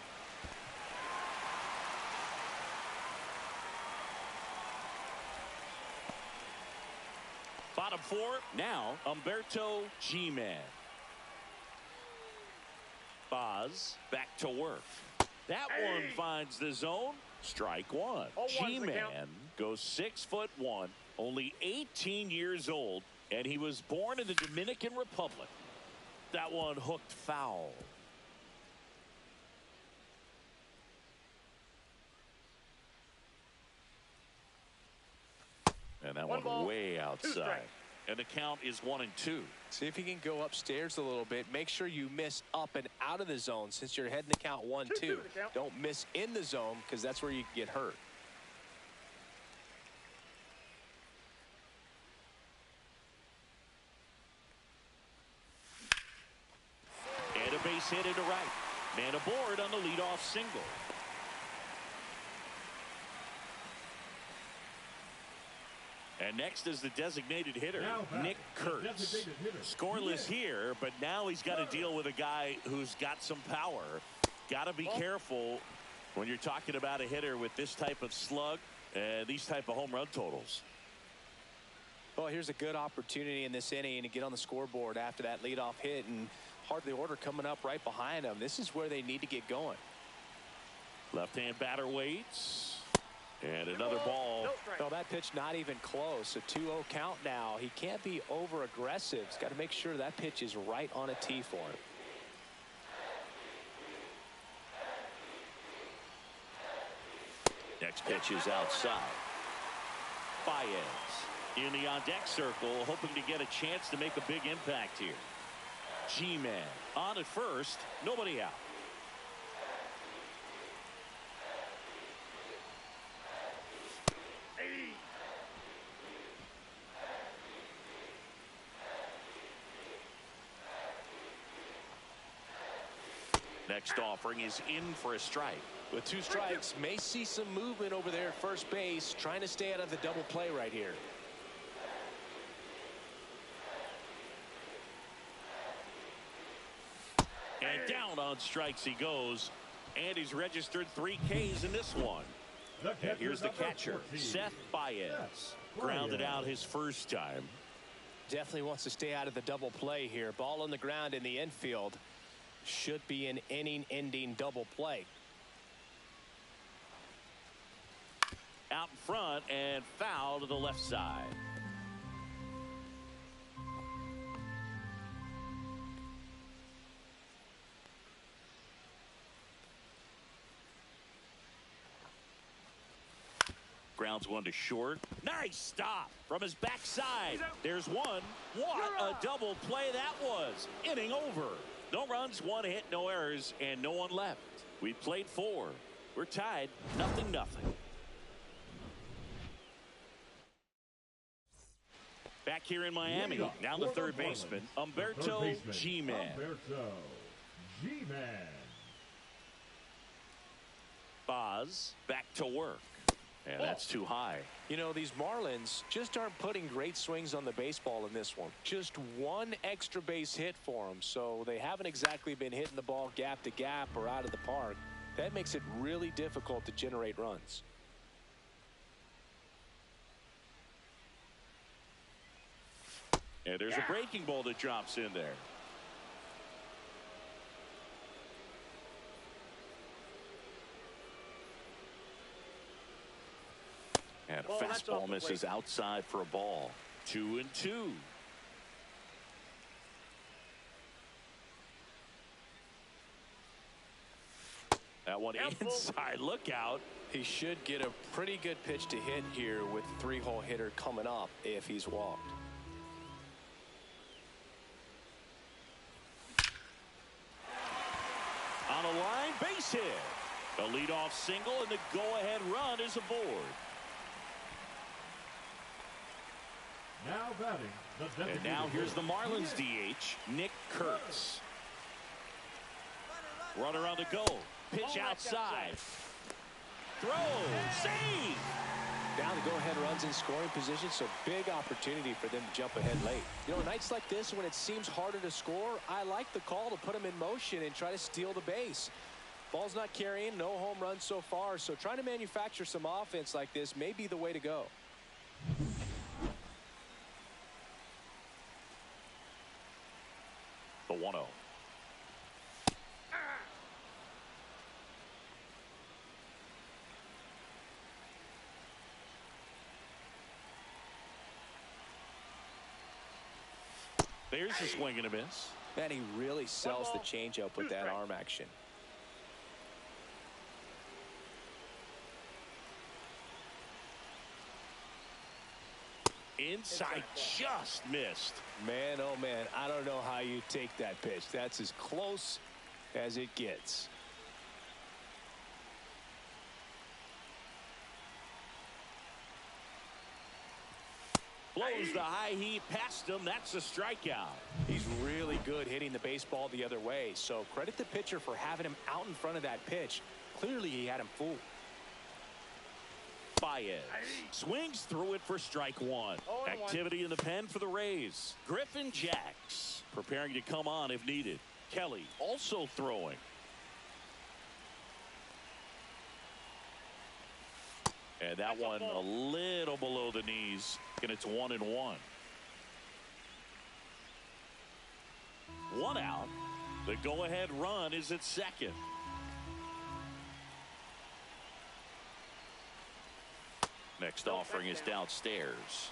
Bottom four, now Humberto G-Man. Boz back to work. That one finds the zone. Strike one. G-Man goes 6'1", only 18 years old, and he was born in the Dominican Republic. That one hooked foul. one way outside. And the count is 1-2. See if you can go upstairs a little bit. Make sure you miss up and out of the zone since you're heading to count 1-2. Don't miss in the zone because that's where you can get hurt. And a base hit into right. Man aboard on the leadoff single. And next is the designated hitter, Nick Kurtz. Scoreless here, but now he's got to deal with a guy who's got some power. Got to be careful when you're talking about a hitter with this type of slug and these type of home run totals. Well, here's a good opportunity in this inning to get on the scoreboard after that leadoff hit, and hardly order coming up right behind them. This is where they need to get going. Left-hand batter waits. And another ball. Well, that pitch not even close. A 2-0 count now. He can't be over aggressive. He's got to make sure that pitch is right on a tee for him. Next pitch is outside. Baez in the on-deck circle, hoping to get a chance to make a big impact here. G-Man on at first, nobody out. Next offering is in for a strike. With 2 strikes, may see some movement over there at first base, trying to stay out of the double play right here. And down on strikes he goes, and he's registered 3 Ks in this one. And here's the catcher, Seth Baez. Grounded out his first time. Definitely wants to stay out of the double play here. Ball on the ground in the infield. Should be an inning-ending double play. Out in front and foul to the left side. Grounds one to short. Nice stop from his backside. There's one. What a double play that was. Inning over. No runs, 1 hit, no errors, and no one left. We played 4. We're tied, 0-0. Back here in Miami, now the third baseman, Humberto G-Man. Humberto G-Man. Baz back to work. And that's too high. You know, these Marlins just aren't putting great swings on the baseball in this one. Just 1 extra base hit for them, so they haven't exactly been hitting the ball gap to gap or out of the park. That makes it really difficult to generate runs. And there's a breaking ball that drops in there. And a fastball misses outside for a ball. 2-2. That one inside. Look out. He should get a pretty good pitch to hit here with the 3-hole hitter coming up if he's walked. On a line base hit. A leadoff single, and the go-ahead run is aboard. Now batting. And now here's the Marlins DH, Nick Kurtz. Runner on the go. Pitch outside. Throw. Save. Now the go-ahead runs in scoring position, so big opportunity for them to jump ahead late. You know, nights like this when it seems harder to score, I like the call to put them in motion and try to steal the base. Ball's not carrying, no home runs so far, so trying to manufacture some offense like this may be the way to go. The 1-0. There's a swing and a miss. Man, he really sells the changeup with that arm action. Inside, just missed. Man, oh man, I don't know how you take that pitch. That's as close as it gets. Blows the high heat past him. That's a strikeout. He's really good hitting the baseball the other way. So credit the pitcher for having him out in front of that pitch. Clearly he had him fooled. Baez swings through it for strike one. Activity in the pen for the Rays. Griffin Jacks preparing to come on if needed. Kelly also throwing. And that one a little below the knees, and it's 1-1. One out. The go-ahead run is at second. Next offering is downstairs.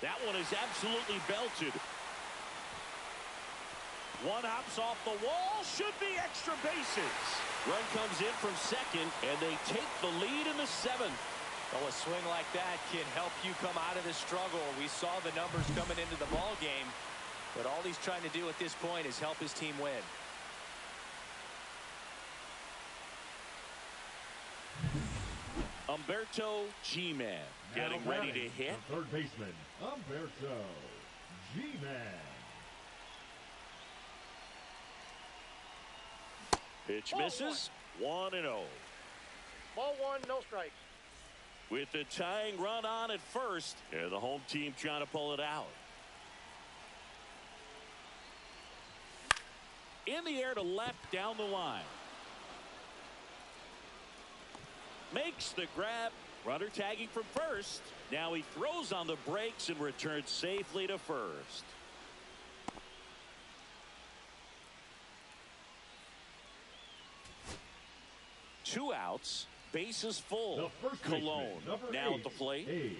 That one is absolutely belted. One hops off the wall. Should be extra bases. Run comes in from second, and they take the lead in the seventh. Well, a swing like that can help you come out of the struggle. We saw the numbers coming into the ball game, but all he's trying to do at this point is help his team win. Humberto G-Man getting ready to hit. The third baseman, Humberto G-Man. Pitch misses. 1-0. Ball one, no strikes. With the tying run on at first, and the home team trying to pull it out. In the air to left down the line. Makes the grab. Runner tagging from first. Now he throws on the brakes and returns safely to first. Two outs. Bases full. Cologne now at the plate.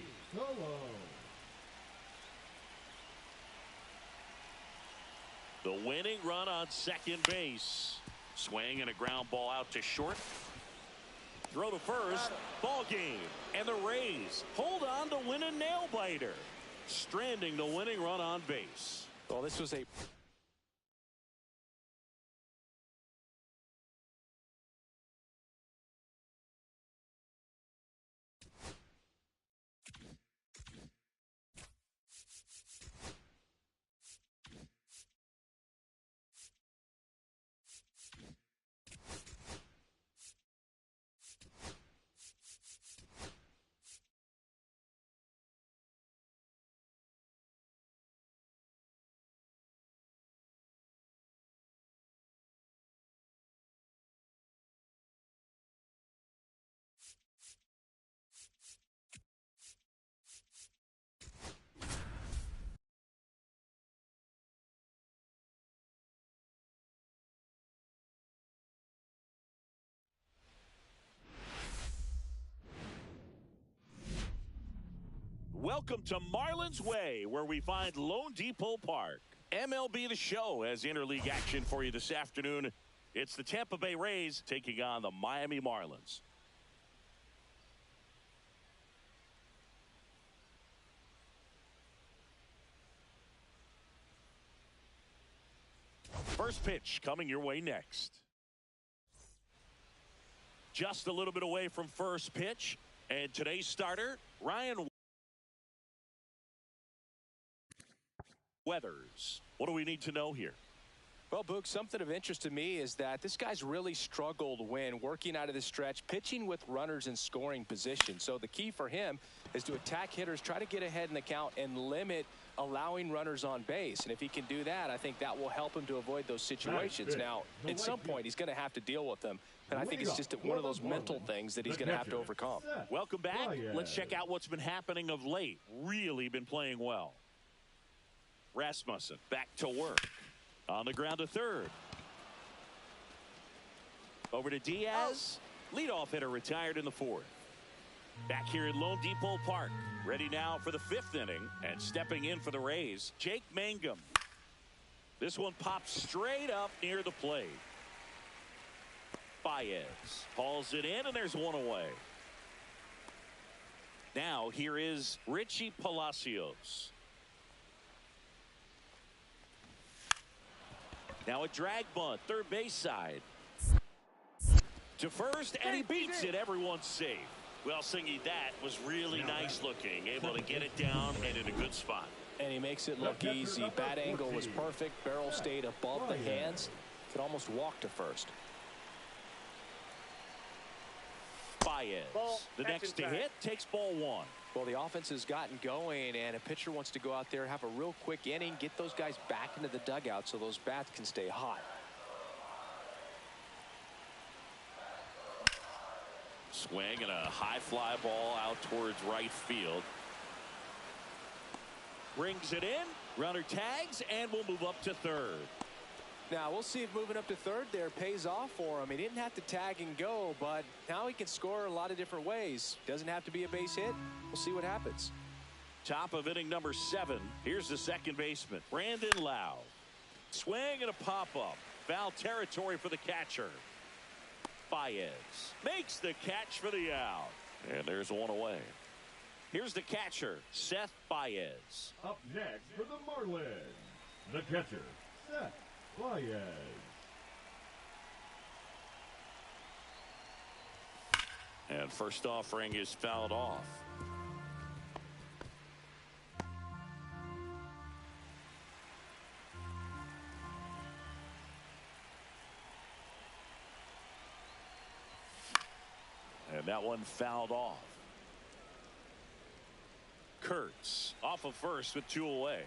The winning run on second base. Swing and a ground ball out to short. Throw to first. Ball game. And the Rays hold on to win a nail biter, stranding the winning run on base. Well, this was a Welcome to Marlins Way, where we find Lone Depot Park. MLB The Show has interleague action for you this afternoon. It's the Tampa Bay Rays taking on the Miami Marlins. First pitch coming your way next. Just a little bit away from first pitch. And today's starter, Ryan Weathers. What do we need to know here? Well, Boog, something of interest to me is that this guy's really struggled when working out of the stretch, pitching with runners in scoring position. So the key for him is to attack hitters, try to get ahead in the count, and limit allowing runners on base. And if he can do that, I think that will help him to avoid those situations. Now, at some point, he's going to have to deal with them. And I think it's just one of those mental things that he's going to have to overcome. Welcome back. Let's check out what's been happening of late. Really been playing well. Rasmussen back to work. On the ground to third. Over to Diaz. Leadoff hitter retired in the fourth. Back here at Lone Depot Park, ready now for the 5th inning, and stepping in for the Rays, Jake Mangum. This one pops straight up near the plate. Baez hauls it in, and there's one away. Now here is Richie Palacios. Now a drag bunt, third base side. To first, and he beats it. Everyone's safe. Well, Singy, that was really nice looking. Able to get it down and in a good spot. And he makes it look easy. Bat angle was perfect. Barrel stayed above the hands. Could almost walk to first. Baez, the next to hit, takes ball 1. Well, the offense has gotten going, and a pitcher wants to go out there, have a real quick inning, get those guys back into the dugout so those bats can stay hot. Swing and a high fly ball out towards right field. Brings it in, runner tags, and we'll move up to third. Now we'll see if moving up to third there pays off for him. He didn't have to tag and go, but now he can score a lot of different ways. Doesn't have to be a base hit. We'll see what happens. Top of inning number 7. Here's the second baseman, Brandon Lau. Swing and a pop-up. Foul territory for the catcher. Baez makes the catch for the out. And there's one away. Here's the catcher, Seth Baez. Up next for the Marlins, the catcher, Seth Baez. And first offering is fouled off. And that one fouled off. Kurtz off of first with 2 away.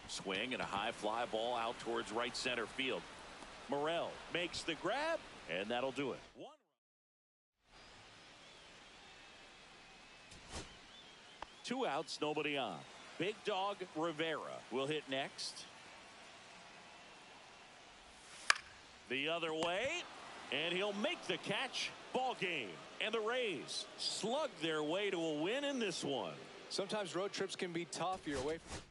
Swing and a high fly ball out towards right center field. Morel makes the grab, and that'll do it. 1 run. Two outs, nobody on. Big Dog Rivera will hit next. The other way, and he'll make the catch. Ball game. And the Rays slug their way to a win in this one. Sometimes road trips can be tough. You're away from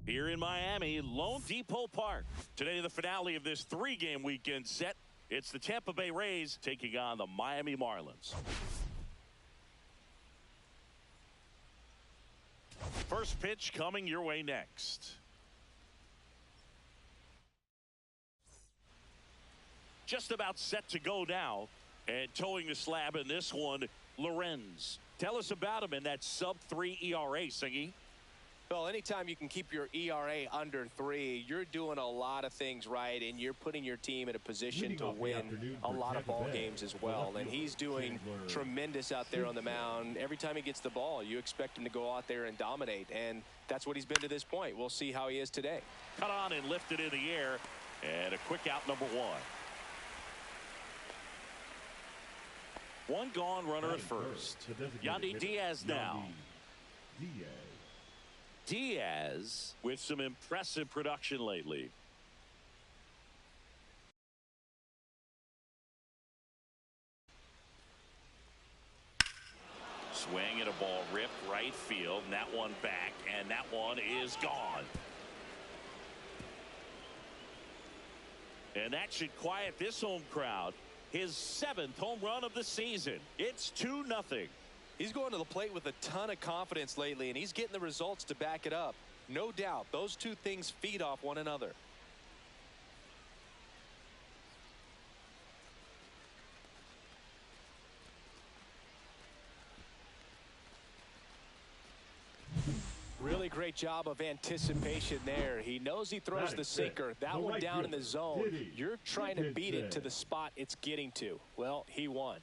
here in Miami, Lone Depot Park. Today, the finale of this 3-game weekend set. It's the Tampa Bay Rays taking on the Miami Marlins. First pitch coming your way next. Just about set to go now. And towing the slab in this one, Lorenz. Tell us about him in that sub-3 ERA, Singy. Well, anytime you can keep your ERA under 3, you're doing a lot of things right, and you're putting your team in a position to win a lot of ball games as well. And he's doing tremendous out there on the mound. Every time he gets the ball, you expect him to go out there and dominate, and that's what he's been to this point. We'll see how he is today. Cut on and lifted in the air, and a quick out, number 1. One gone, runner at first. Yandy Diaz now. Diaz with some impressive production lately. Swing and a ball ripped right field, and that one back, and that one is gone. And that should quiet this home crowd. His 7th home run of the season. It's 2-0. He's going to the plate with a ton of confidence lately, and he's getting the results to back it up. No doubt, those two things feed off one another. great job of anticipation there. He knows he throws the sinker. That one down in the zone. You're trying to beat it to the spot it's getting to. Well, he won.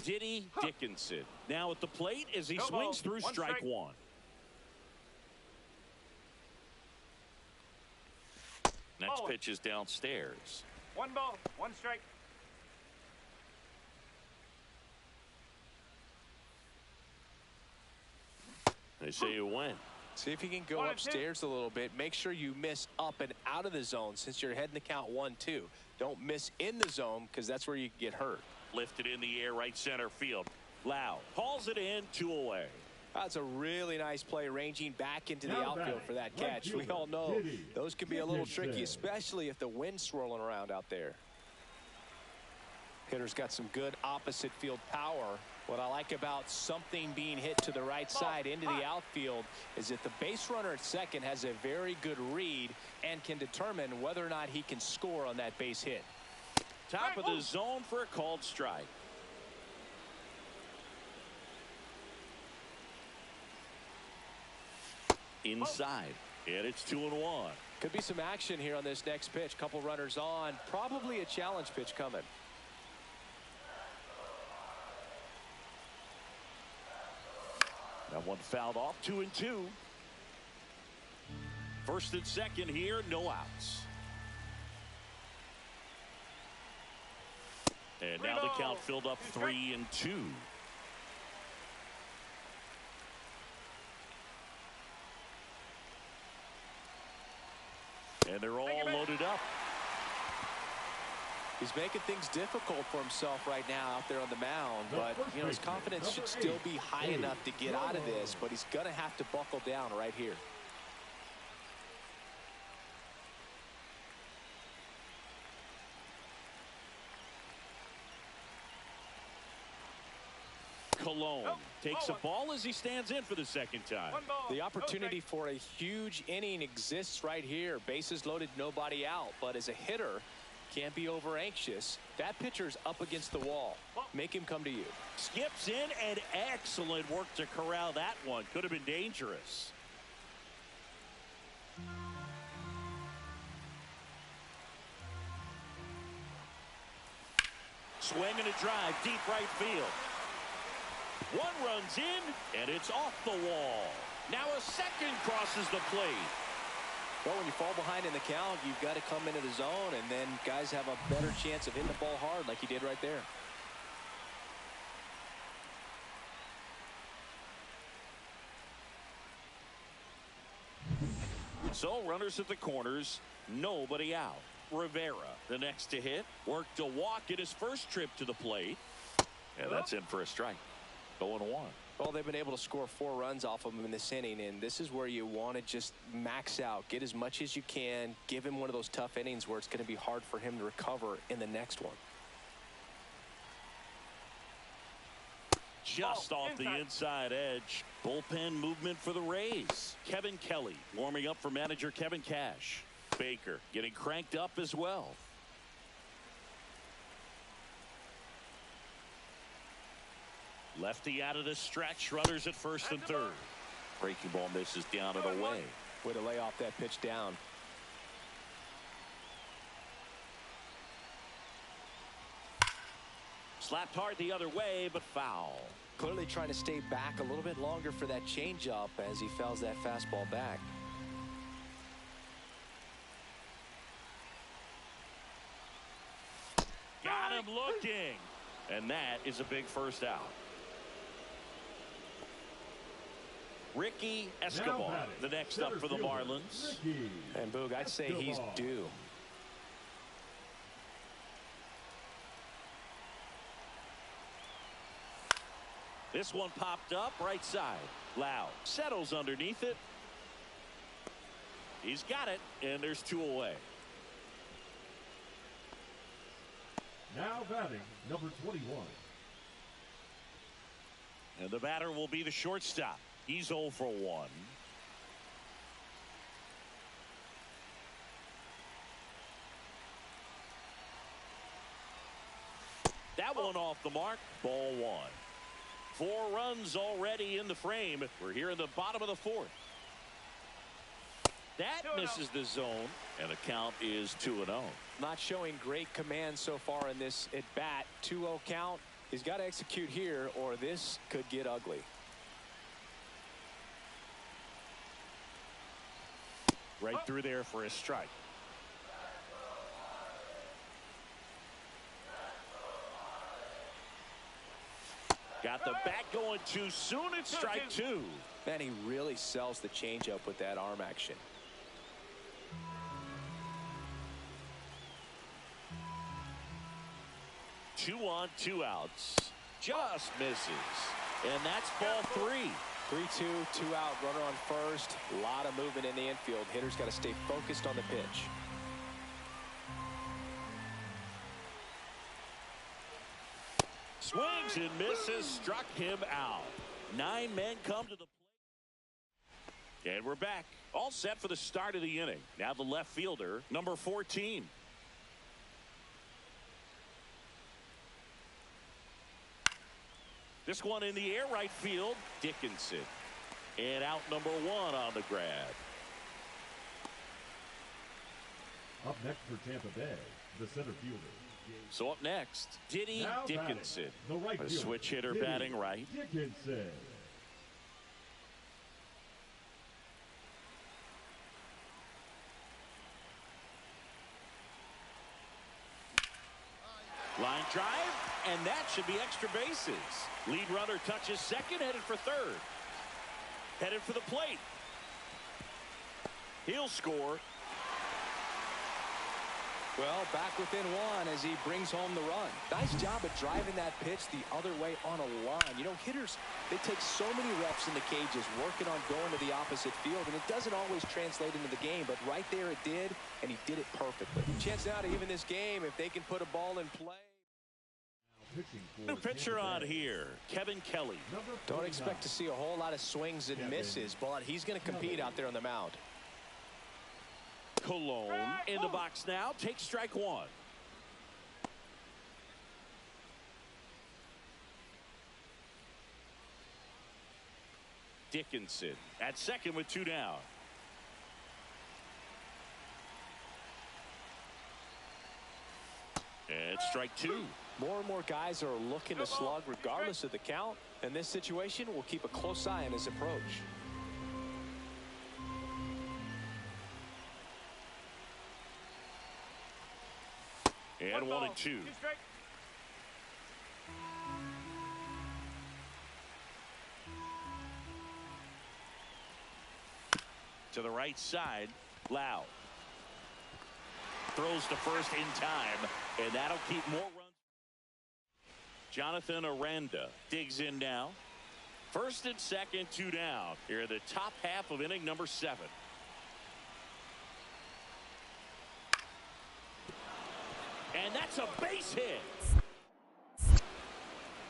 Diddy Dickinson now at the plate as he swings through strike one. Next pitch is downstairs. 1 ball, 1 strike. They say you win. See if you can go upstairs a little bit. Make sure you miss up and out of the zone since you're heading the count 1-2. Don't miss in the zone because that's where you can get hurt. Lifted in the air, right center field. Lau hauls it in, 2 away. That's a really nice play, ranging back into the outfield for that catch. We all know those can be a little tricky, especially if the wind's swirling around out there. Hitter's got some good opposite field power. What I like about something being hit to the right side into the outfield is that the base runner at second has a very good read and can determine whether or not he can score on that base hit. Top of the zone for a called strike. Inside, and it's 2-1. Could be some action here on this next pitch. Couple runners on, probably a challenge pitch coming. That one fouled off, 2-2. First and second here, no outs. And now the count filled up 3-2. And they're all loaded up. He's making things difficult for himself right now out there on the mound, but you know his confidence should still be high enough to get out of this, but he's going to have to buckle down right here. Cologne takes a ball as he stands in for the second time. The opportunity for a huge inning exists right here. Bases loaded, nobody out, but as a hitter, can't be over anxious. That pitcher's up against the wall. Make him come to you. Skips in, and excellent work to corral that one. Could have been dangerous. Swing and a drive, deep right field. One runs in, and it's off the wall. Now a second crosses the plate. Well, when you fall behind in the count, you've got to come into the zone, and then guys have a better chance of hitting the ball hard like he did right there. So runners at the corners, nobody out. Rivera, the next to hit, worked a walk in his first trip to the plate. And that's in for a strike. 0-1. Well, they've been able to score 4 runs off of him in this inning, and this is where you want to just max out, get as much as you can, give him one of those tough innings where it's going to be hard for him to recover in the next one. Just off the inside edge. Bullpen movement for the Rays. Kevin Kelly warming up for manager Kevin Cash. Baker getting cranked up as well. Lefty out of the stretch. Runners at first and third. Breaking ball misses down and away. Way to lay off that pitch down. Slapped hard the other way, but foul. Clearly trying to stay back a little bit longer for that changeup as he fouls that fastball back. Got him looking. And that is a big first out. Ricky Escobar, the next up for the Marlins. And Boog, I'd say he's due. This one popped up right side. Lau settles underneath it. He's got it, and there's 2 away. Now batting, number 21. And the batter will be the shortstop. He's 0 for 1. That one off the mark. Ball 1. 4 runs already in the frame. We're here in the bottom of the 4th. That misses the zone, and the count is 2-0. Not showing great command so far in this at bat. 2-0 count. He's got to execute here, or this could get ugly. Right through there for a strike. Got the bat going too soon. It's strike two. Man, he really sells the changeup with that arm action. Two on, two outs. Just misses. And that's ball three. 3-2, 2 out, runner on first. A lot of movement in the infield. Hitter's got to stay focused on the pitch. Swings and misses, struck him out. 9 men come to the plate. And we're back. All set for the start of the inning. Now the left fielder, number 14. This one in the air, right field, Dickinson. And out number 1 on the grab. Up next for Tampa Bay, the center fielder. So up next, Diddy Dickinson. The right a fielder, switch hitter Diddy batting right. Dickinson. Line drive, and that should be extra bases. Lead runner touches second, headed for third. Headed for the plate. He'll score. Well, back within 1 as he brings home the run. Nice job at driving that pitch the other way on a line. You know, hitters, they take so many reps in the cages working on going to the opposite field, and it doesn't always translate into the game, but right there it did, and he did it perfectly. Chance now to even this game if they can put a ball in play. New pitcher on here, Kevin Kelly. Don't expect to see a whole lot of swings and misses, but he's going to compete out there on the mound. Cologne in the box now, takes strike 1. Dickinson at second with 2 down. And strike 2. More and more guys are looking to slug regardless of the count. In this situation, we'll keep a close eye on his approach. And 1 and 2. To the right side, Lau. Throws to first in time, and that'll keep more runs. Jonathan Aranda digs in now. First and second, 2 down. Here in the top half of inning number 7. And that's a base hit.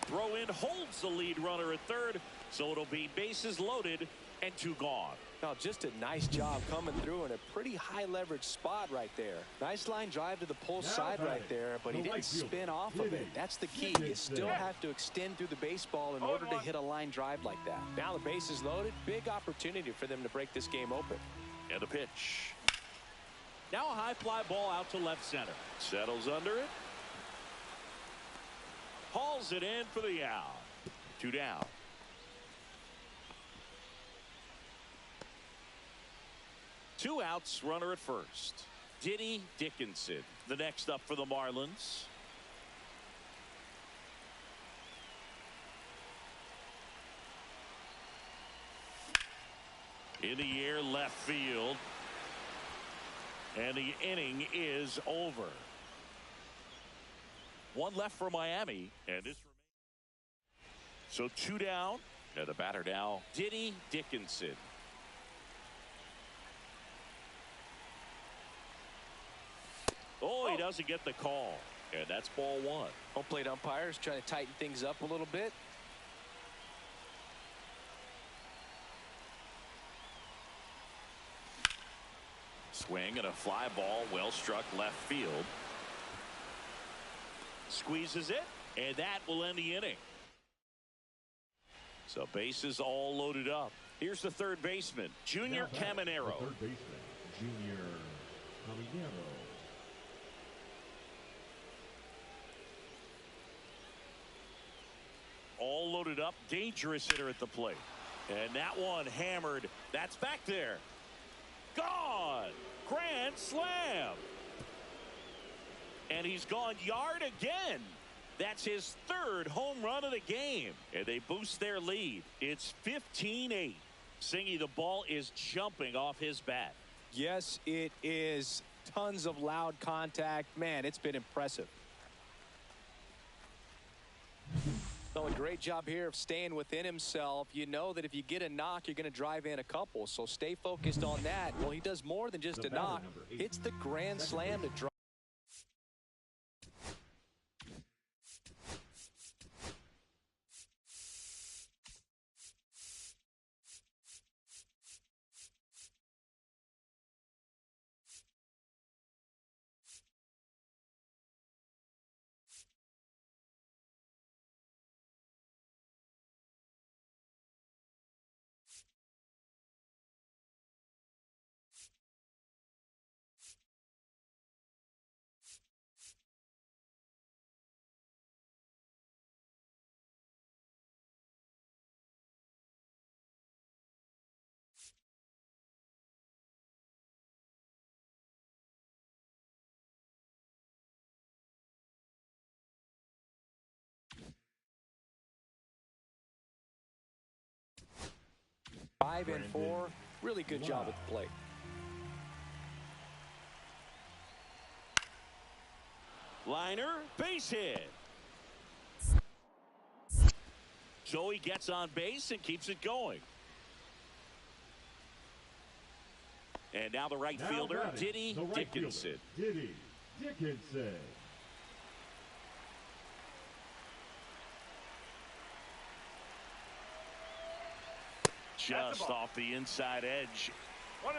Throw in holds the lead runner at third, so it'll be bases loaded and 2 gone. Now, just a nice job coming through in a pretty high leverage spot right there. Nice line drive to the pull side right there, but he didn't spin off of it. That's the key. You still have to extend through the baseball in order to hit a line drive like that. Now the base is loaded. Big opportunity for them to break this game open. And the pitch. Now a high fly ball out to left center. Settles under it. Hauls it in for the out. 2 down. Two outs, runner at first. Diddy Dickinson, the next up for the Marlins. In the air, left field. And the inning is over. 1 left for Miami, and this remains. So 2 down, and the batter now, Diddy Dickinson. Oh, he doesn't get the call, and that's ball 1. Home plate umpires trying to tighten things up a little bit. Swing and a fly ball, well struck left field. Squeezes it, and that will end the inning. So bases all loaded up. Here's the third baseman, Junior Caminero. Third baseman, Junior Camillero. All loaded up, dangerous hitter at the plate. And that one hammered. That's back there. Gone. Grand slam. And he's gone yard again. That's his third home run of the game. And they boost their lead. It's 15-8. Singy, the ball is jumping off his bat. Yes, it is. Tons of loud contact. Man, it's been impressive. So a great job here of staying within himself. You know that if you get a knock, you're going to drive in a couple. So stay focused on that. Well, he does more than just a knock. Hits the grand slam to drive. Five and four. Really good job at the plate. Liner, base hit. So he gets on base and keeps it going. And now the right fielder, Diddy Dickinson. Diddy Dickinson. Just off the inside edge. 1-0.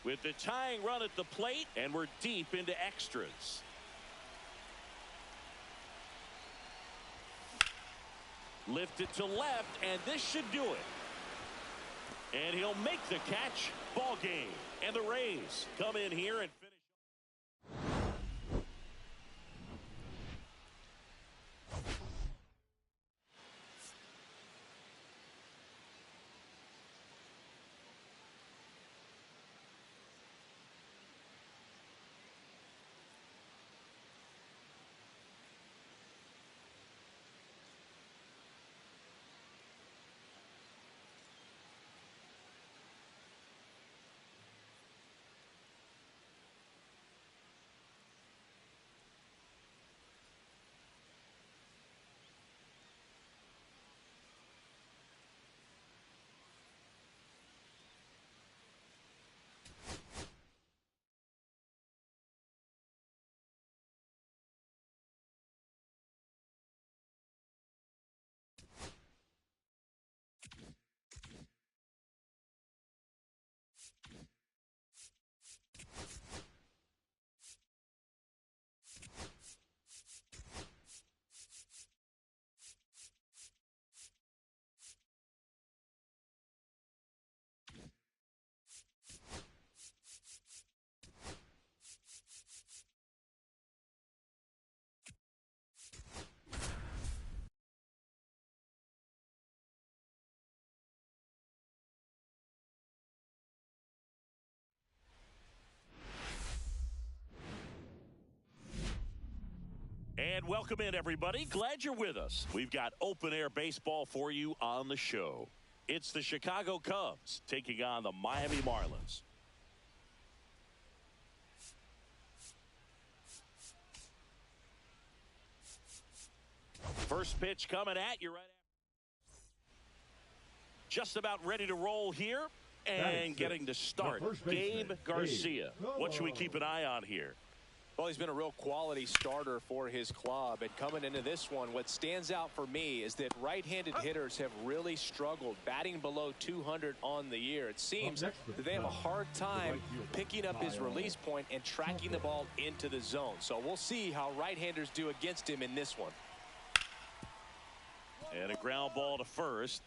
With the tying run at the plate, and we're deep into extras. Lifted to left, and this should do it. And he'll make the catch. Ball game. And the Rays come in here and finish. And welcome in, everybody. Glad you're with us. We've got open-air baseball for you on the show. It's the Chicago Cubs taking on the Miami Marlins. First pitch coming at you right after. Just about ready to roll here. And getting to start, Gabe Garcia. What should we keep an eye on here? Well, he's been a real quality starter for his club. And coming into this one, what stands out for me is that right-handed hitters have really struggled, batting below 200 on the year. It seems that they have a hard time picking up his release point and tracking the ball into the zone. So we'll see how right-handers do against him in this one. And a ground ball to first.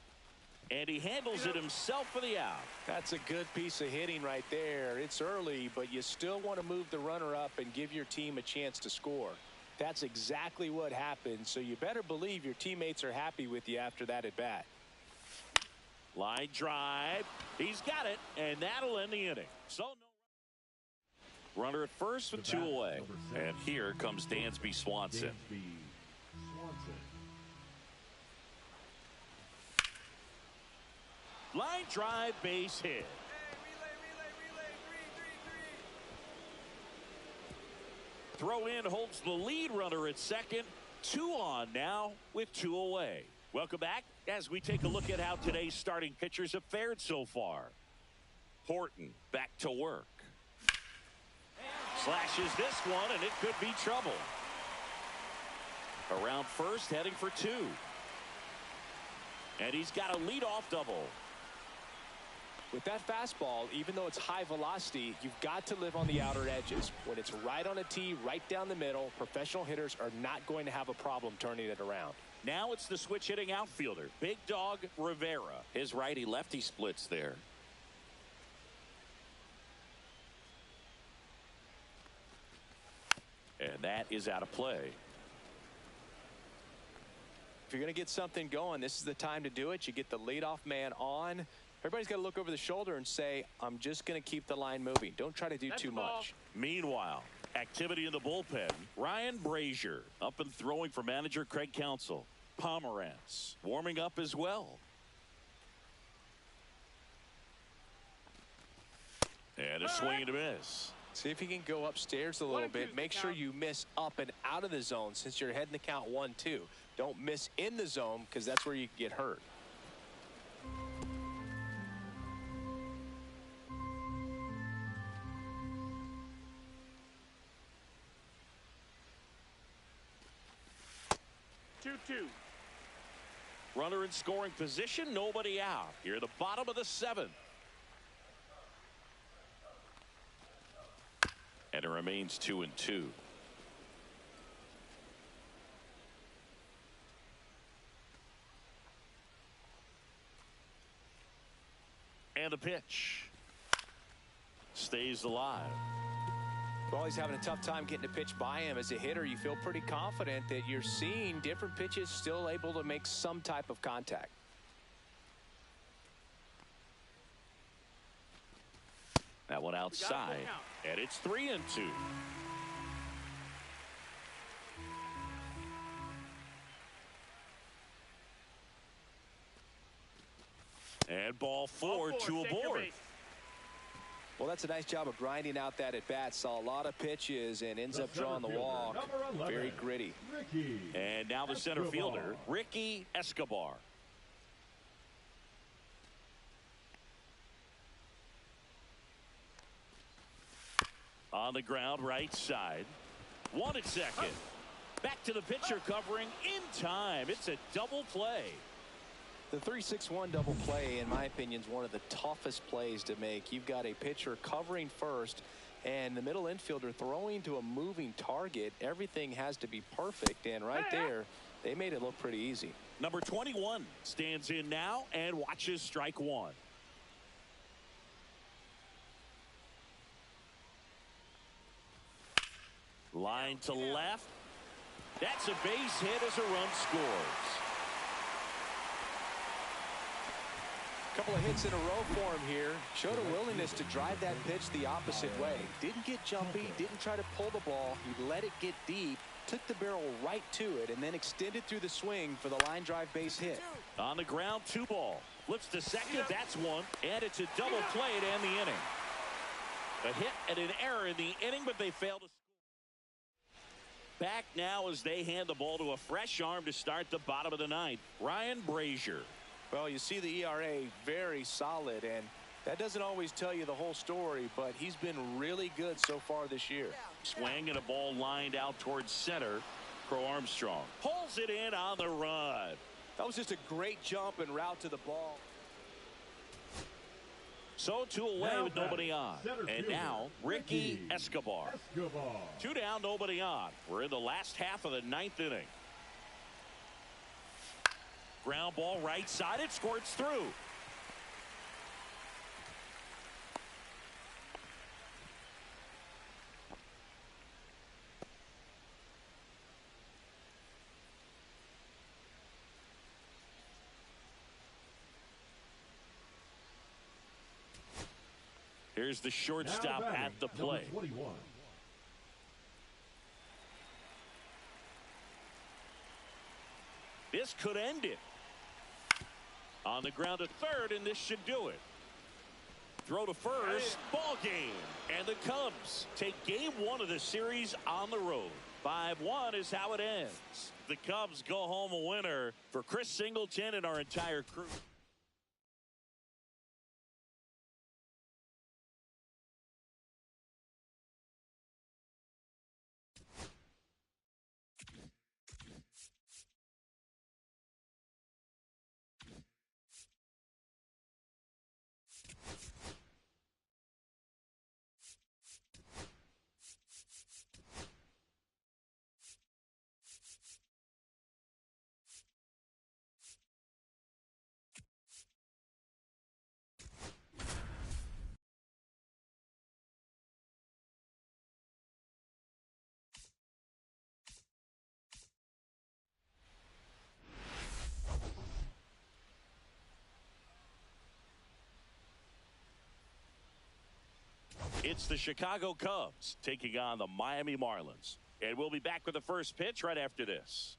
And he handles it himself for the out. That's a good piece of hitting right there. It's early, but you still want to move the runner up and give your team a chance to score. That's exactly what happened, so you better believe your teammates are happy with you after that at bat. Line drive. He's got it, and that'll end the inning. So no runner at first with 2 away. And here comes Dansby Swanson. Line drive, base hit. Throw in holds the lead runner at second. 2 on now with 2 away. Welcome back as we take a look at how today's starting pitchers have fared so far. Horton back to work. Slashes this one, and it could be trouble. Around first, heading for 2. And he's got a leadoff double. With that fastball, even though it's high velocity, you've got to live on the outer edges. When it's right on a tee, right down the middle, professional hitters are not going to have a problem turning it around. Now it's the switch hitting outfielder, Big Dog Rivera. His righty-lefty splits there. And that is out of play. If you're going to get something going, this is the time to do it. You get the leadoff man on. Everybody's got to look over the shoulder and say, I'm just going to keep the line moving. Don't try to do too much. Meanwhile, activity in the bullpen. Ryan Brazier up and throwing for manager Craig Counsell. Pomerantz warming up as well. And a swing and a miss. See if you can go upstairs a little bit. Make sure you miss up and out of the zone since you're heading the count 1-2. Don't miss in the zone because that's where you get hurt. Runner in scoring position, nobody out. Here at the bottom of the 7th. And it remains 2-2. And the pitch stays alive. Well, he's having a tough time getting a pitch by him. As a hitter, you feel pretty confident that you're seeing different pitches still able to make some type of contact. That one outside, and it's 3-2. And ball 4, 2 aboard. Well, that's a nice job of grinding out that at bat. Saw a lot of pitches and ends up drawing the walk. Very gritty. And now the center fielder, Ricky Escobar. On the ground, right side. 1 at second. Back to the pitcher covering in time. It's a double play. The 3-6-1 double play, in my opinion, is one of the toughest plays to make. You've got a pitcher covering first and the middle infielder throwing to a moving target. Everything has to be perfect, and right there, they made it look pretty easy. Number 21 stands in now and watches strike 1. Line to left. That's a base hit as a run scores. Couple of hits in a row for him here. Showed a willingness to drive that pitch the opposite way. Didn't get jumpy, didn't try to pull the ball. He let it get deep, took the barrel right to it, and then extended through the swing for the line drive base hit. On the ground, 2 ball. Flips to second, that's 1. And it's a double play to end the inning. A hit and an error in the inning, but they failed to score. Back now as they hand the ball to a fresh arm to start the bottom of the 9th. Ryan Brazier. Well, you see the ERA very solid, and that doesn't always tell you the whole story, but he's been really good so far this year. Swing and a ball lined out towards center. Crow Armstrong pulls it in on the run. That was just a great jump and route to the ball. So 2 away with nobody on. And now Ricky Escobar. 2 down, nobody on. We're in the last half of the 9th inning. Ground ball right side. It squirts through. Here's the shortstop at the plate. This could end it. On the ground at third, and this should do it. Throw to first. Ball game. And the Cubs take game one of the series on the road. 5-1 is how it ends. The Cubs go home a winner. For Chris Singleton and our entire crew. It's the Chicago Cubs taking on the Miami Marlins. And we'll be back with the first pitch right after this.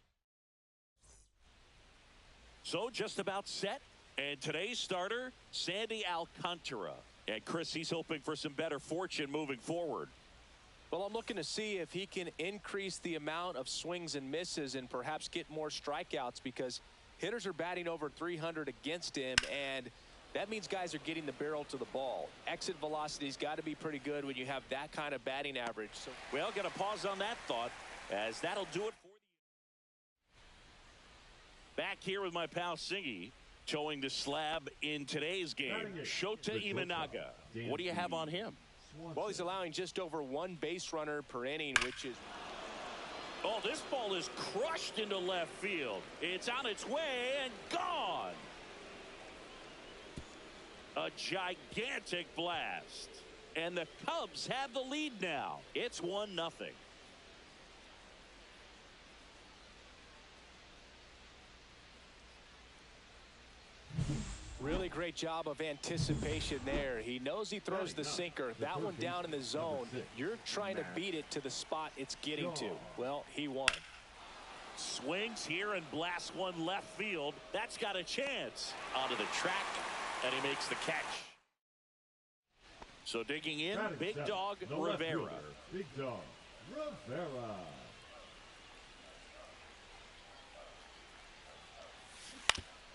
So just about set. And today's starter, Sandy Alcantara. And Chris, he's hoping for some better fortune moving forward. Well, I'm looking to see if he can increase the amount of swings and misses and perhaps get more strikeouts, because hitters are batting over 300 against him, and that means guys are getting the barrel to the ball. Exit velocity's got to be pretty good when you have that kind of batting average. So, well, got to pause on that thought, as that'll do it for you. Back here with my pal Singy, towing the slab in today's game, Shota Imanaga. What do you have on him? Well, he's allowing just over one base runner per inning, which is... Oh, this ball is crushed into left field. It's on its way and gone. A gigantic blast. And the Cubs have the lead now. It's 1-0. Really great job of anticipation there. He knows he throws the sinker. That one down in the zone. You're trying to beat it to the spot it's getting to. Well, he won. Swings here and blasts one left field. That's got a chance. Onto the track, and he makes the catch. So digging in, Big Dog Rivera. Big Dog Rivera.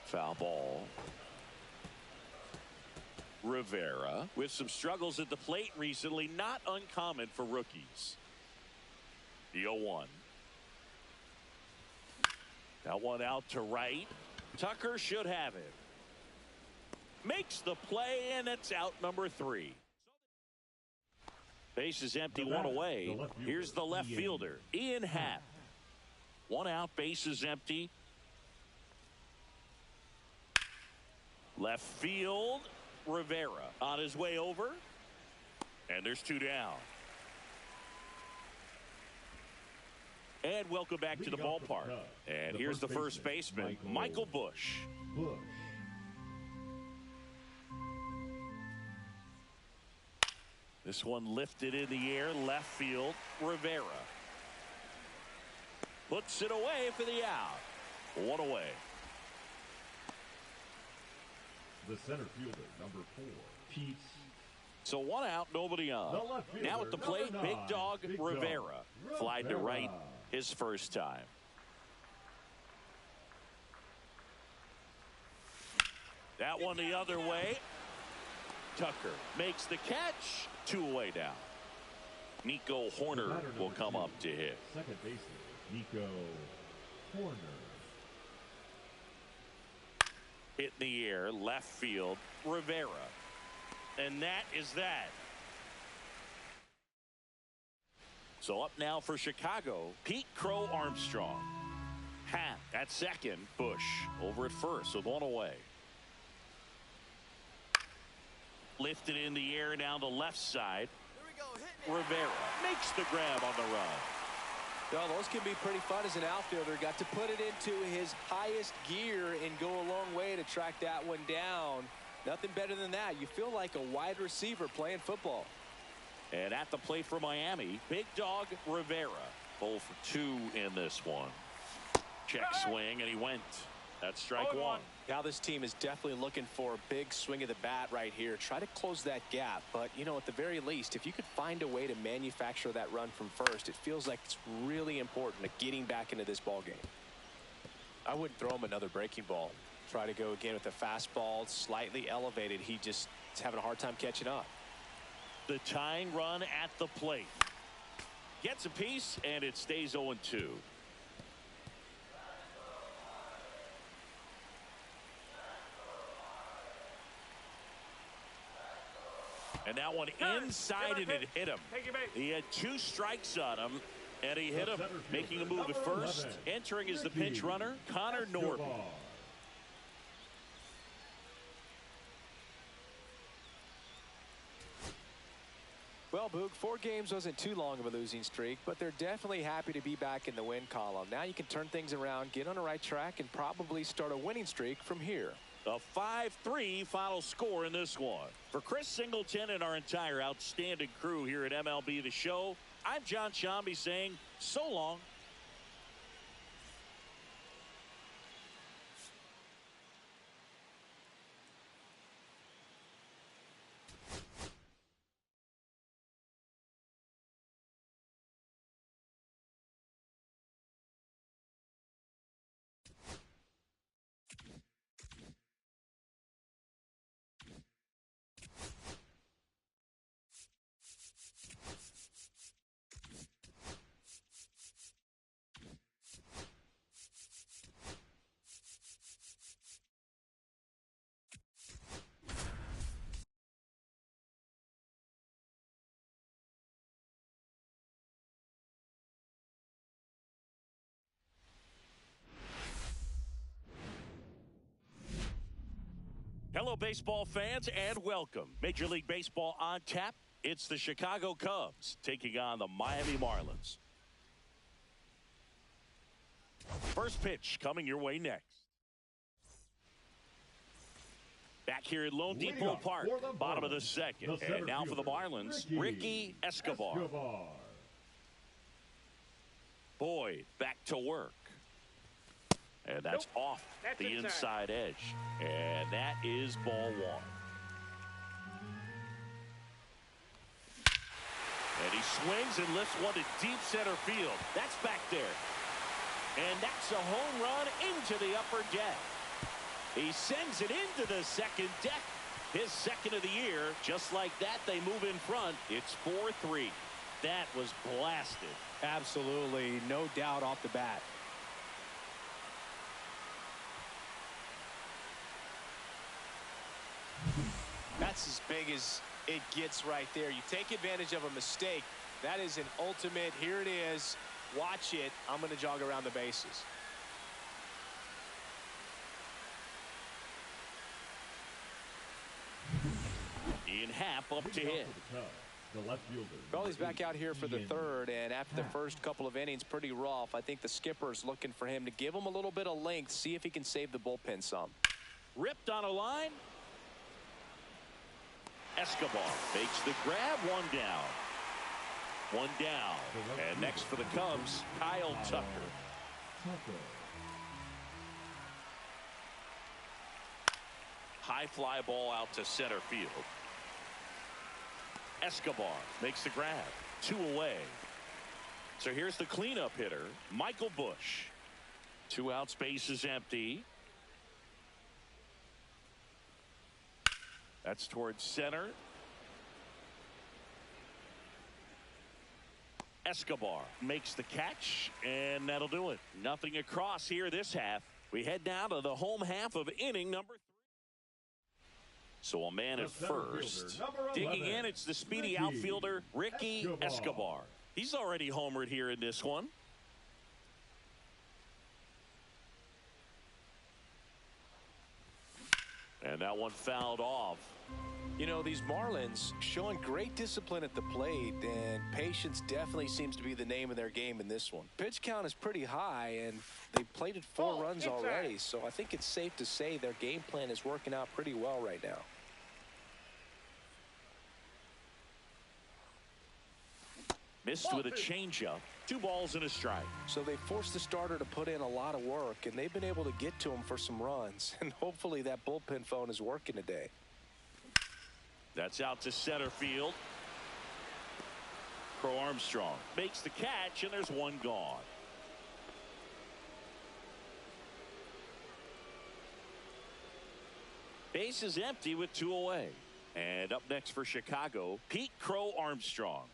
Foul ball. Rivera with some struggles at the plate recently, not uncommon for rookies. The 0-1. That one out to right. Tucker should have it. Makes the play, and it's out number 3. Base is empty, one away. Here's the left fielder, Ian Happ. One out, base is empty. Left field, Rivera on his way over. And there's 2 down. And welcome back to the ballpark. And here's the first baseman, Michael Busch. This one lifted in the air, left field, Rivera. Puts it away for the out. 1 away. The center fielder, number 4, Pete. So 1 out, nobody on. Now at the plate, Big Dog Rivera. Flied to right his first time. That one the other way. Tucker makes the catch. 2 away now. Nico Horner will come up to hit. Second baseman, Nico Horner. Hit in the air, left field, Rivera. And that is that. So up now for Chicago, Pete Crow Armstrong. Hat at second. Bush over at first with one away. Lifted in the air down the left side. Rivera makes the grab on the run. Well, those can be pretty fun as an outfielder. Got to put it into his highest gear and go a long way to track that one down. Nothing better than that. You feel like a wide receiver playing football. And at the plate for Miami, Big Dog Rivera. 0 for 2 in this one. Check swing, and he went. That's strike one. Now this team is definitely looking for a big swing of the bat right here. Try to close that gap. But, you know, at the very least, if you could find a way to manufacture that run from first, it feels like it's really important to getting back into this ball game. I wouldn't throw him another breaking ball. Try to go again with a fastball, slightly elevated. He just is having a hard time catching up. The tying run at the plate. Gets a piece, and it stays 0-2. And that one inside, and it hit him. He had 2 strikes on him, and he hit him. Making a move at first. Entering as the pinch runner, Connor Norton. Well, Boog, 4 games wasn't too long of a losing streak, but they're definitely happy to be back in the win column. Now you can turn things around, get on the right track, and probably start a winning streak from here. A 5-3 final score in this one. For Chris Singleton and our entire outstanding crew here at MLB The Show, I'm John Shambi saying so long. Hello, baseball fans, and welcome. Major League Baseball on tap. It's the Chicago Cubs taking on the Miami Marlins. First pitch coming your way next. Back here at Lone Depot Park, bottom of the second. And now for the Marlins, Ricky Escobar. Boyd back to work. And that's off the inside edge. And that is ball one. And he swings and lifts one to deep center field. That's back there. And that's a home run into the upper deck. He sends it into the second deck. His second of the year. Just like that, they move in front. It's 4-3. That was blasted. Absolutely, no doubt off the bat. That's as big as it gets right there. You take advantage of a mistake. That is an ultimate. Here it is. Watch it. I'm going to jog around the bases. Ian Happ up to hit. Well, he's back out here for the third, and after the first couple of innings, pretty rough. I think the skipper's looking for him to give him a little bit of length, see if he can save the bullpen some. Ripped on a line. Escobar makes the grab. One down. One down. And next for the Cubs, Kyle Tucker. High fly ball out to center field. Escobar makes the grab. 2 away. So here's the cleanup hitter, Michael Bush. 2 outs, base is empty. That's towards center. Escobar makes the catch, and that'll do it. Nothing across here this half. We head down to the home half of inning number 3. So a man at first. Digging in, it's the speedy outfielder, Ricky Escobar. He's already homered here in this one. And that one fouled off. You know, these Marlins showing great discipline at the plate, and patience definitely seems to be the name of their game in this one. Pitch count is pretty high, and they've plated 4 runs already, so I think it's safe to say their game plan is working out pretty well right now. Missed with a changeup. 2 balls and a strike. So they forced the starter to put in a lot of work, and they've been able to get to him for some runs. And hopefully that bullpen phone is working today. That's out to center field. Crow Armstrong makes the catch, and there's one gone. Base is empty with 2 away. And up next for Chicago, Pete Crow Armstrong.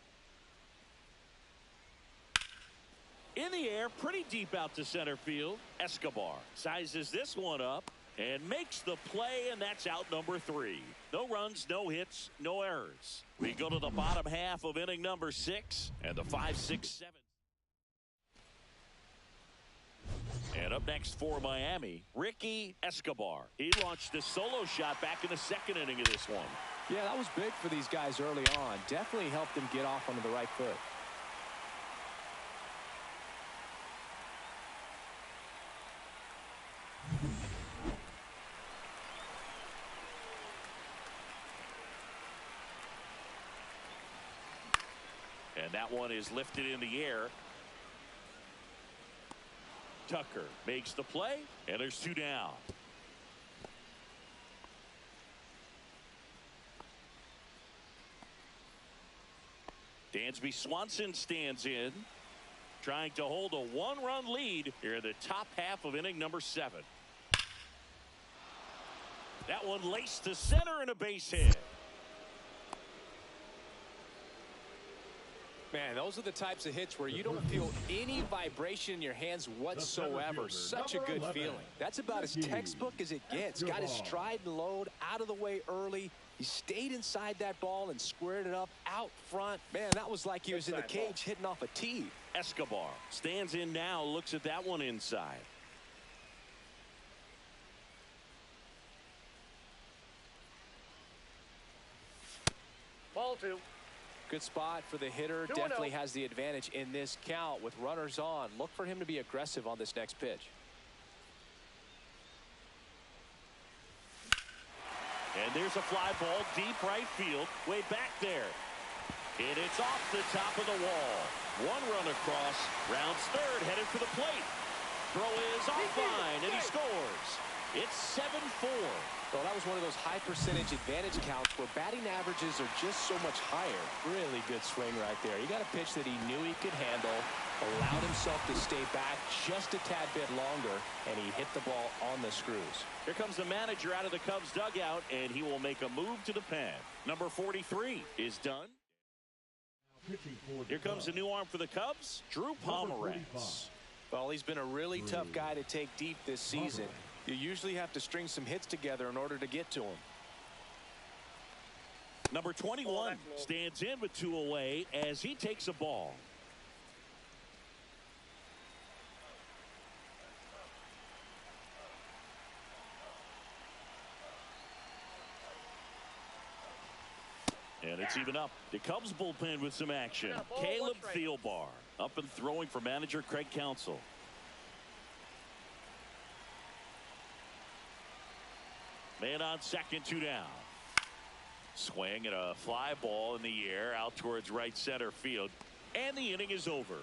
In the air, pretty deep out to center field. Escobar sizes this one up and makes the play, and that's out number 3. No runs, no hits, no errors. We go to the bottom half of inning number 6 and the 5, 6, 7. And up next for Miami, Ricky Escobar. He launched a solo shot back in the 2nd inning of this one. Yeah, that was big for these guys early on. Definitely helped them get off onto the right foot. And that one is lifted in the air. Tucker makes the play, and there's 2 down. Dansby Swanson stands in, trying to hold a 1-run lead here in the top half of inning number 7. That one laced to center and a base hit. Man, those are the types of hits where you don't feel any vibration in your hands whatsoever. Such a good feeling. That's about as textbook as it gets. Got his stride and load out of the way early. He stayed inside that ball and squared it up out front. Man, that was like he was in the cage hitting off a tee. Escobar stands in now, looks at that one inside. Ball 2. Good spot for the hitter. Definitely has the advantage in this count with runners on. Look for him to be aggressive on this next pitch. And there's a fly ball deep right field, way back there. And it's off the top of the wall. 1 run across, rounds 3rd, headed for the plate. Throw is offline, and he scores. It's 7-4. Well, that was one of those high percentage advantage counts where batting averages are just so much higher. Really good swing right there. He got a pitch that he knew he could handle, allowed himself to stay back just a tad bit longer, and he hit the ball on the screws. Here comes the manager out of the Cubs dugout, and he will make a move to the pen. Number 43 is done. Here comes a new arm for the Cubs, Drew Pomeranz. Well, he's been a really tough guy to take deep this season. You usually have to string some hits together in order to get to him. Number 21 stands in with 2 away as he takes a ball. And it's even up. The Cubs bullpen with some action. Caleb Thielbar up and throwing for manager Craig Counsell. Man on second, 2 down. Swing and a fly ball in the air out towards right center field. And the inning is over.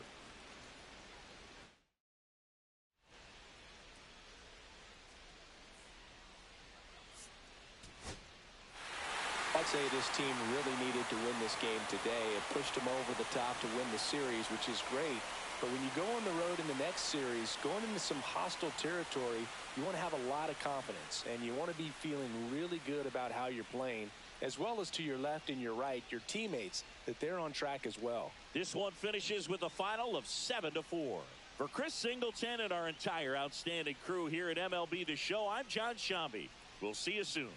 I'd say this team really needed to win this game today. It pushed them over the top to win the series, which is great. But when you go on the road in the next series, going into some hostile territory, you want to have a lot of confidence. And you want to be feeling really good about how you're playing, as well as to your left and your right, your teammates, that they're on track as well. This one finishes with a final of 7-4. For Chris Singleton and our entire outstanding crew here at MLB The Show, I'm John Shambi. We'll see you soon.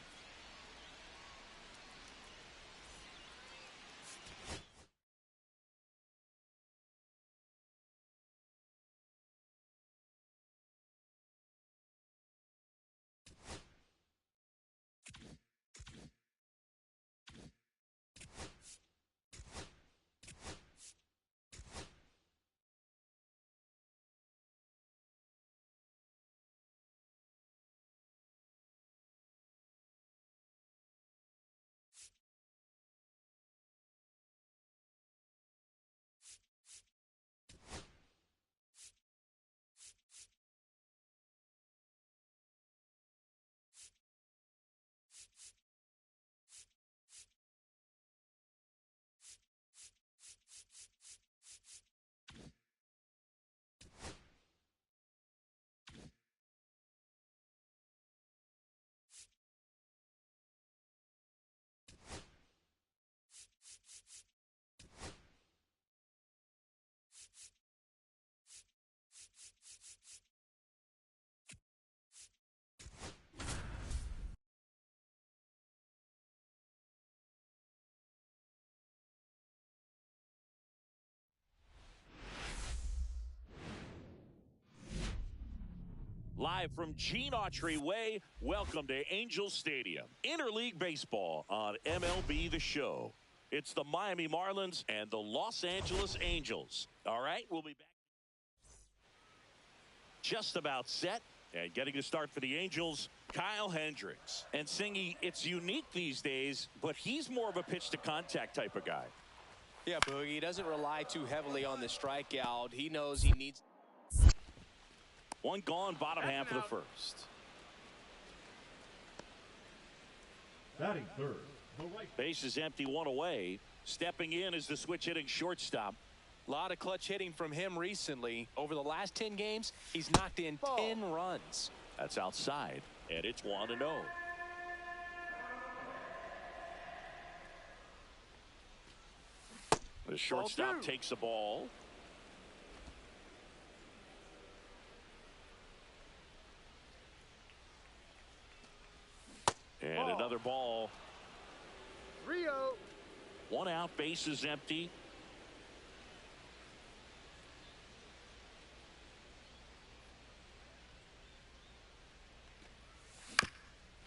Live from Gene Autry Way, welcome to Angels Stadium. Interleague Baseball on MLB The Show. It's the Miami Marlins and the Los Angeles Angels. All right, we'll be back. Just about set. And getting to start for the Angels, Kyle Hendricks. And Singy, it's unique these days, but he's more of a pitch-to-contact type of guy. Yeah, Boogie, he doesn't rely too heavily on the strikeout. He knows he needs... One gone, bottom half of the first. Batting third, the right. Base is empty, one away. Stepping in is the switch-hitting shortstop. A lot of clutch hitting from him recently. Over the last 10 games, he's knocked in 10 runs. That's outside, and it's 1-0. The shortstop takes the ball. And another ball. 3-0. One out, base is empty.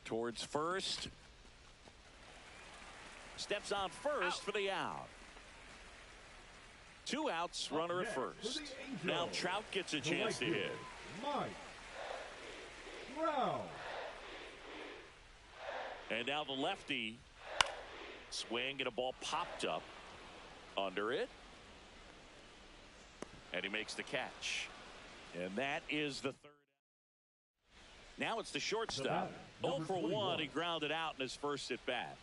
Towards first. Steps on first for the out. 2 outs, runner at first. Now Trout gets a chance to hit. Mike Trout. And now the lefty. Swing and a ball popped up under it. And he makes the catch. And that is the third. Now it's the shortstop. 0 for 1. He grounded out in his first at bat.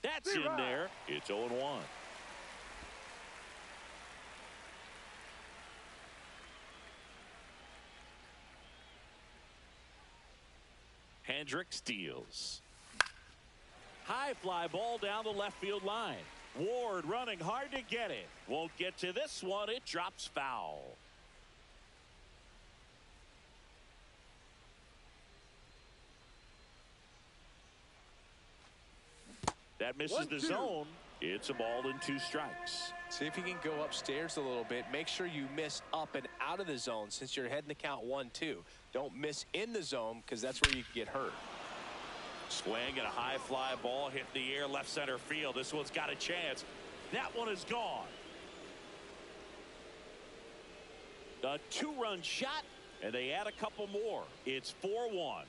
That's in there. It's 0-1. Hendricks deals. High fly ball down the left field line. Ward running hard to get it. Won't get to this one. It drops foul. That misses the zone. It's a ball and 2 strikes. See if you can go upstairs a little bit. Make sure you miss up and out of the zone since you're heading the count 1-2. Don't miss in the zone because that's where you can get hurt. Swing and a high fly ball hit the air left center field. This one's got a chance. That one is gone. A 2-run shot, and they add a couple more. It's 4-1.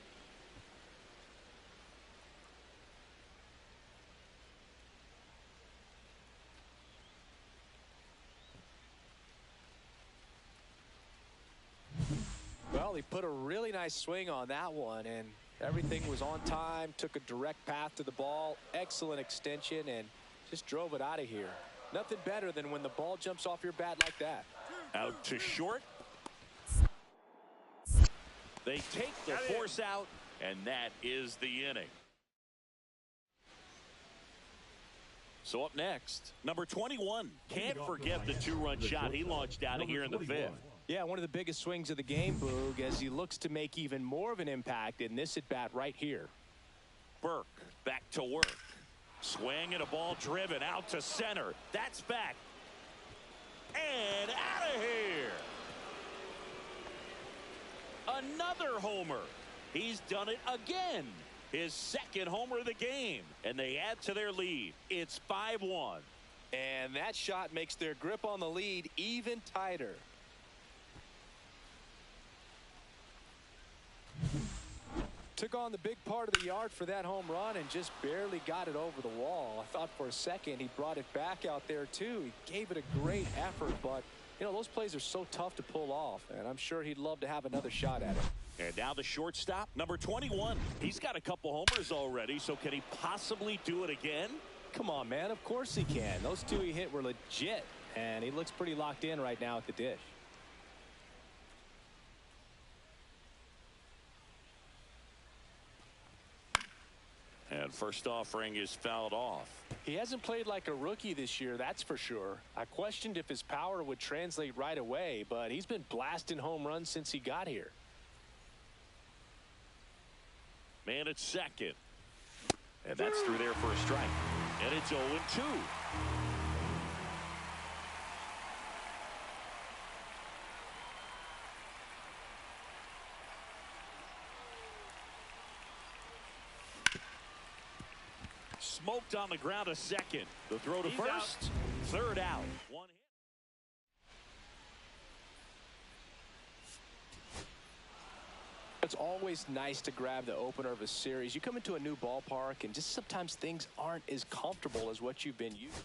Well, he put a really nice swing on that one, and everything was on time, took a direct path to the ball, excellent extension, and just drove it out of here. Nothing better than when the ball jumps off your bat like that. Out to short. They take the force out, and that is the inning. So up next, number 21. Can't forget the 2-run shot he launched out of here in the 5th. Yeah, one of the biggest swings of the game, Boog, as he looks to make even more of an impact in this at-bat right here. Burke back to work. Swing and a ball driven out to center. That's back. And out of here. Another homer. He's done it again. His second homer of the game. And they add to their lead. It's 5-1. And that shot makes their grip on the lead even tighter. Took on the big part of the yard for that home run and just barely got it over the wall. I thought for a second he brought it back out there too. He gave it a great effort, but you know those plays are so tough to pull off, and I'm sure he'd love to have another shot at it. And now the shortstop, number 21. He's got a couple homers already, so can he possibly do it again? Come on, man. Of course he can. Those 2 he hit were legit, and he looks pretty locked in right now at the dish. And first offering is fouled off. He hasn't played like a rookie this year, that's for sure. I questioned if his power would translate right away, but he's been blasting home runs since he got here. Man at second. And that's through there for a strike. And it's 0-2. Smoked on the ground a second. The throw to first. Third out. One hit. It's always nice to grab the opener of a series. You come into a new ballpark and just sometimes things aren't as comfortable as what you've been used to.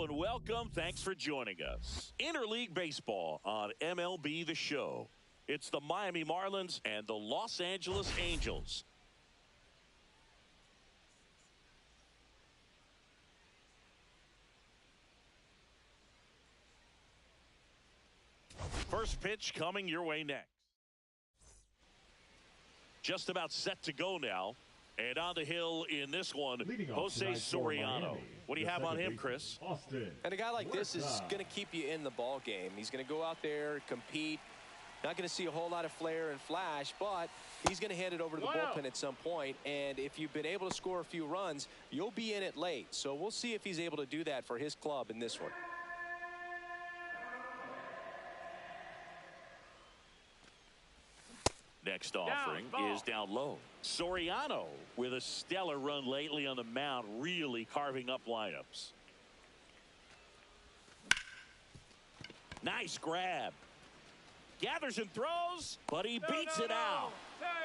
and welcome. Thanks for joining us. Interleague Baseball on MLB The Show. It's the Miami Marlins and the Los Angeles Angels. First pitch coming your way next. Just about set to go now. And on the hill in this one, Jose Soriano. What do you have on him, Chris? And a guy like this is going to keep you in the ball game. He's going to go out there, compete. Not going to see a whole lot of flair and flash, but he's going to hand it over to the bullpen at some point. And if you've been able to score a few runs, you'll be in it late. So we'll see if he's able to do that for his club in this one. Next offering is down low. Soriano with a stellar run lately on the mound, really carving up lineups. Nice grab. Gathers and throws, but he beats it out.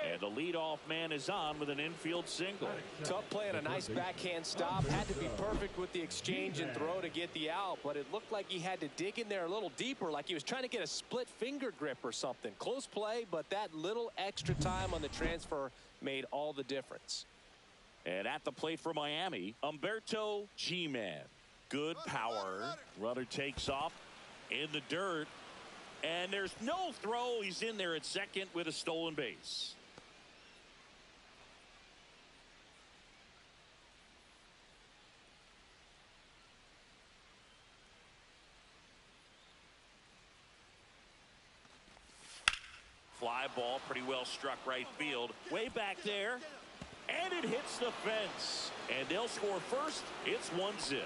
And the leadoff man is on with an infield single. Tough play and a nice backhand stop. Had to be perfect with the exchange and throw to get the out, but it looked like he had to dig in there a little deeper, like he was trying to get a split finger grip or something. Close play, but that little extra time on the transfer made all the difference. And at the plate for Miami, Humberto G-Man. Good power. Runner takes off in the dirt. And there's no throw. He's in there at second with a stolen base. Fly ball pretty well struck right field. Way back there. And it hits the fence. And they'll score first. It's 1-0.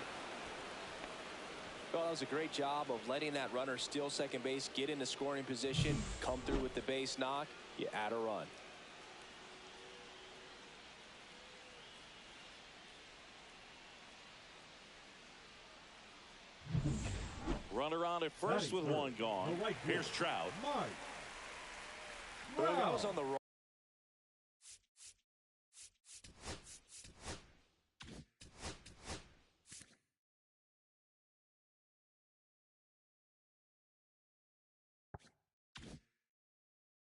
Well, that was a great job of letting that runner steal second base, get into scoring position, come through with the base knock. You add a run. Runner on at first with one gone. Here's Trout. Well, that was on the wrong.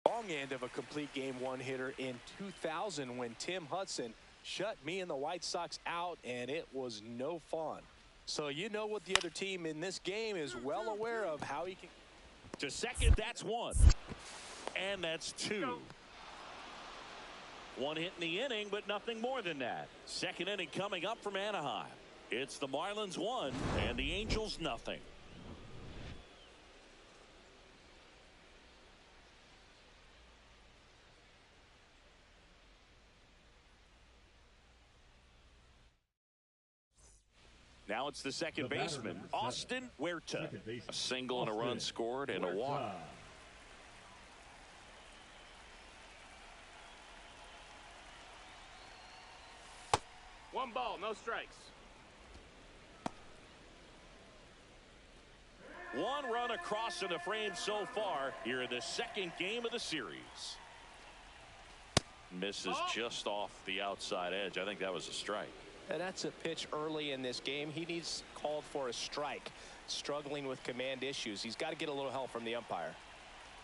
Wrong end of a complete game one hitter in 2000 when Tim Hudson shut me and the White Sox out, and it was no fun. So you know what the other team in this game is well aware of how he can. To second, that's one. And that's two. One hit in the inning, but nothing more than that. Second inning coming up from Anaheim. It's the Marlins 1 and the Angels nothing. Now it's the second baseman, Austin Huerta. A single and a run scored and a walk. One ball, no strikes. One run across in the frame so far here in the second game of the series. Misses just off the outside edge. I think that was a strike. And that's a pitch early in this game. He needs called for a strike. Struggling with command issues. He's got to get a little help from the umpire.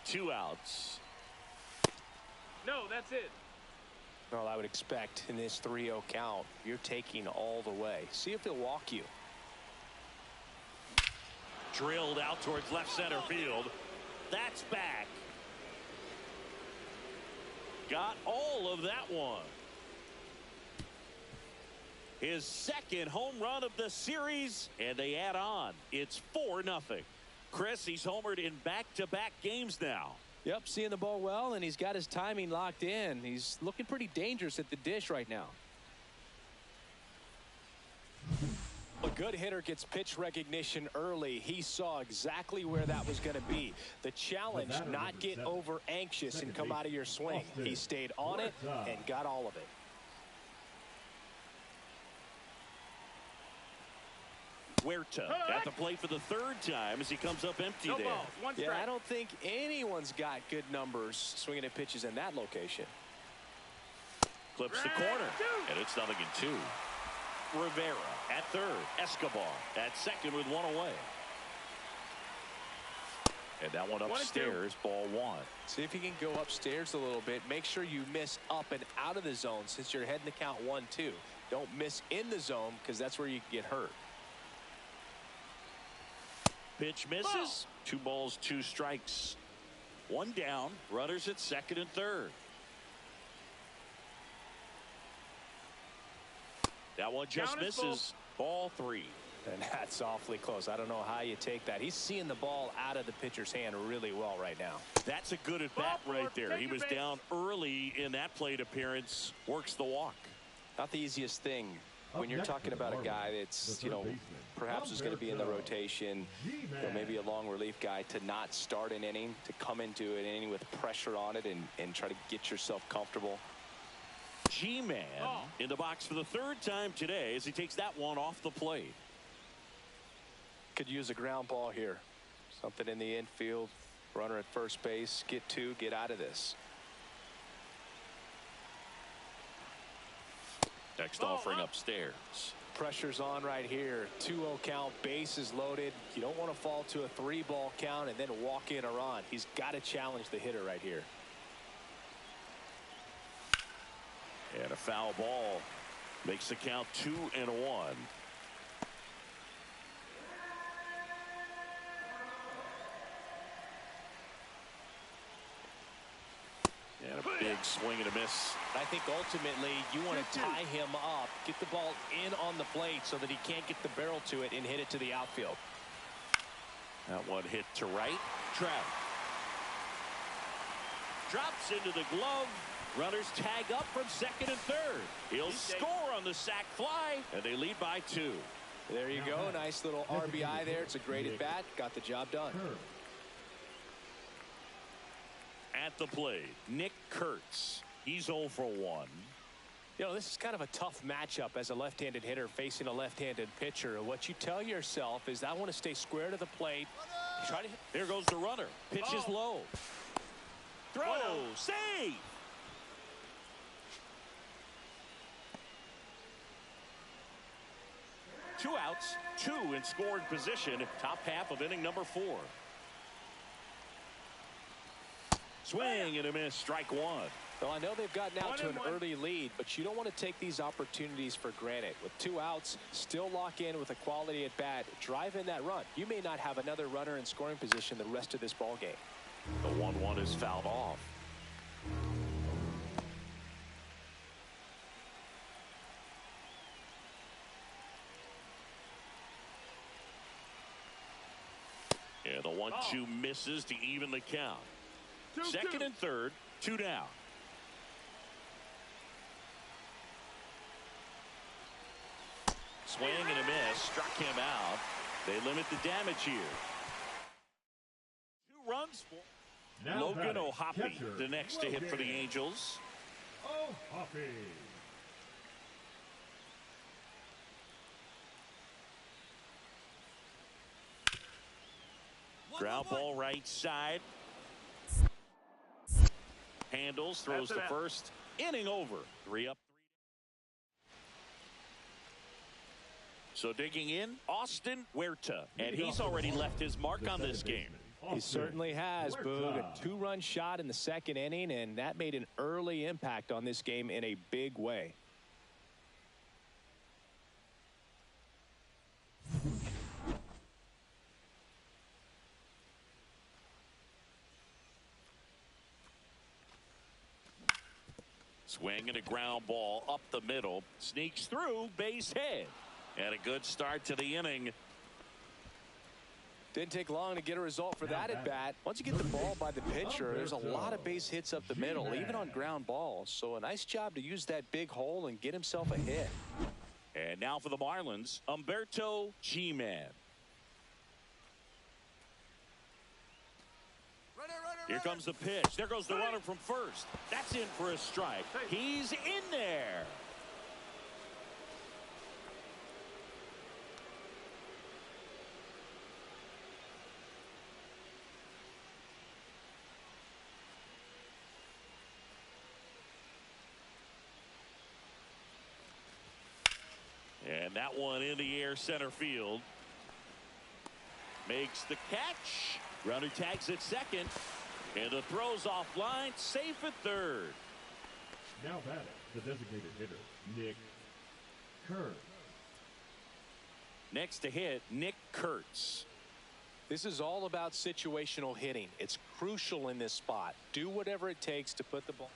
2 outs. No, that's it. Well, I would expect in this 3-0 count, you're taking all the way. See if he'll walk you. Drilled out towards left center field. That's back. Got all of that one. His second home run of the series, and they add on. It's 4-0. Chris, he's homered in back-to-back games now. Yep, seeing the ball well, and he's got his timing locked in. He's looking pretty dangerous at the dish right now. A good hitter gets pitch recognition early. He saw exactly where that was going to be. The challenge, not get over anxious and come out of your swing. He stayed on it and got all of it. Huerta at the plate for the third time as he comes up empty there. Yeah, I don't think anyone's got good numbers swinging at pitches in that location. Clips the corner, and it's 0-2. Rivera at third. Escobar at second with one away. And that one upstairs, ball one. See if you can go upstairs a little bit. Make sure you miss up and out of the zone since you're heading to count 1-2. Don't miss in the zone because that's where you can get hurt. Pitch misses. 2 balls, 2 strikes. 1 down. Runners at second and third. That one just misses. Ball 3. And that's awfully close. I don't know how you take that. He's seeing the ball out of the pitcher's hand really well right now. That's a good at bat right there. He was down early in that plate appearance. Works the walk. Not the easiest thing when you're talking about a guy that's, perhaps is going to be in the rotation, maybe a long relief guy, to not start an inning, to come into an inning with pressure on it and try to get yourself comfortable. G-Man in the box for the 3rd time today as he takes that one off the plate. Could use a ground ball here. Something in the infield. Runner at first base. Get 2. Get out of this. Next offering upstairs. Pressure's on right here. 2-0 count. Bases loaded. You don't want to fall to a 3-ball count and then walk in a run. He's got to challenge the hitter right here. And a foul ball makes the count 2-1. And a big swing and a miss. I think ultimately you want to tie him up, get the ball in on the plate so that he can't get the barrel to it and hit it to the outfield. That one hit to right. Trout drops into the glove. Runners tag up from second and third. He'll score on the sac fly, and they lead by 2. There you go. Nice little RBI there. It's a great at bat. Got the job done. At the plate, Nick Kurtz. He's 0 for 1. This is kind of a tough matchup as a left-handed hitter facing a left-handed pitcher. What you tell yourself is, I want to stay square to the plate. Try to hit. Here goes the runner. Pitch is low. Throw. Save. Two outs, 2 in scoring position. Top half of inning number 4. Swing and a miss. Strike 1. Well, I know they've gotten out to an early lead, but you don't want to take these opportunities for granted. With 2 outs, still lock in with a quality at bat. Drive in that run. You may not have another runner in scoring position the rest of this ball game. The 1-1 is fouled off. And the 1-2 misses to even the count. Second and third, 2 down. Swing and a miss. Struck him out. They limit the damage here. 2 runs for Logan O'Hoppe, the next to hit for the Angels. O'Hoppe. Ground ball right side. Handles, throws to first. Inning over. 3 up. So digging in, Austin Huerta. And he's already left his mark on this game. He certainly has, Boog. A 2-run shot in the 2nd inning, and that made an early impact on this game in a big way. Swing and a ground ball up the middle. Sneaks through, base hit. And a good start to the inning. Didn't take long to get a result for that at bat. Once you get the ball by the pitcher, there's a lot of base hits up the middle, even on ground balls. So a nice job to use that big hole and get himself a hit. And now for the Marlins, Humberto G-Man. Here comes the pitch. There goes the runner from first. That's in for a strike. He's in there. And that one in the air center field. Makes the catch. Runner tags at second. And the throw's offline. Safe at third. Now batting, the designated hitter, Nick Kurtz. Next to hit, Nick Kurtz. This is all about situational hitting. It's crucial in this spot. Do whatever it takes to put the ball.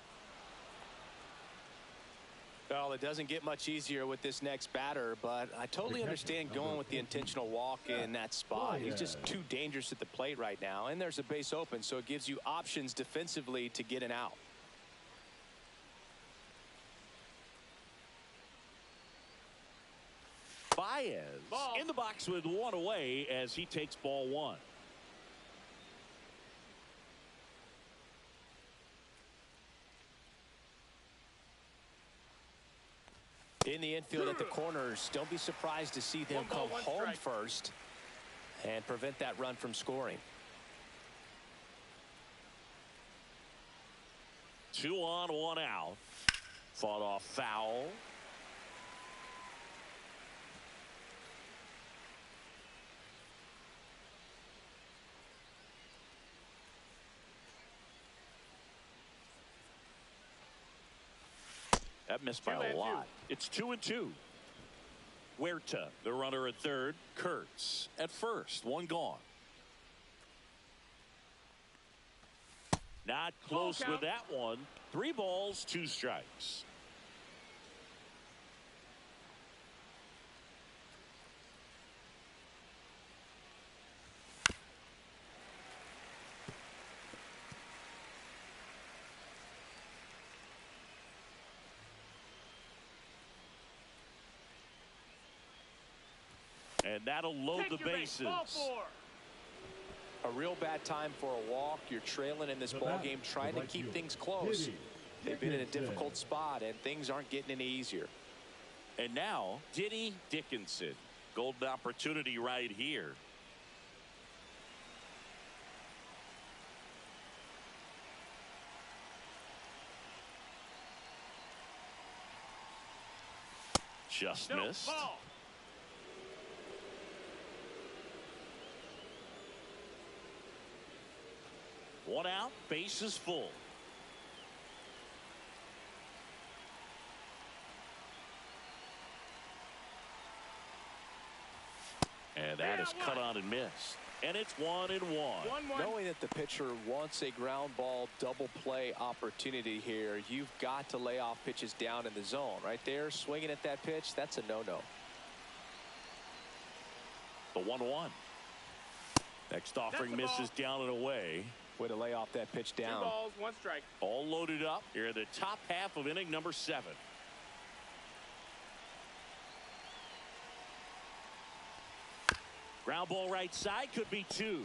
Well, it doesn't get much easier with this next batter, but I totally understand going with the intentional walk in that spot. He's just too dangerous at the plate right now, and there's a base open, so it gives you options defensively to get an out. Baez in the box with one away as he takes ball one. In the infield at the corners, don't be surprised to see them come home first and prevent that run from scoring. 2 on, 1 out. Fought off foul. That missed by a lot. It's 2-2. Huerta, the runner at third. Kurtz at first. One gone. Not close with that one. 3 balls, 2 strikes. And that'll load the bases. A real bad time for a walk. You're trailing in this ball game, trying to keep things close. They've been in a difficult spot, and things aren't getting any easier. And now, Diddy Dickinson. Golden opportunity right here. Just missed. Ball. One out, bases full. And that is cut on and missed. And it's 1-1. Knowing that the pitcher wants a ground ball double play opportunity here, you've got to lay off pitches down in the zone. Right there, swinging at that pitch, that's a no-no. The 1-1. Next offering misses down and away. Way to lay off that pitch down. 2 balls, 1 strike. All loaded up here in the top half of inning number 7. Ground ball right side, could be 2.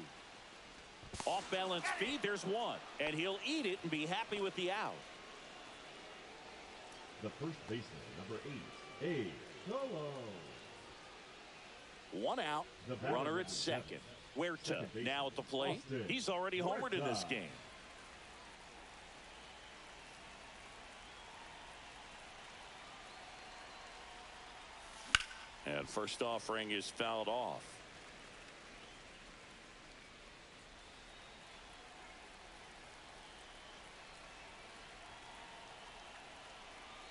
Off balance feed, there's 1. And he'll eat it and be happy with the out. The first baseman, number 8, A. Solo. 1 out, runner at second. Huerta now at the plate. He's already homered in this game. And first offering is fouled off.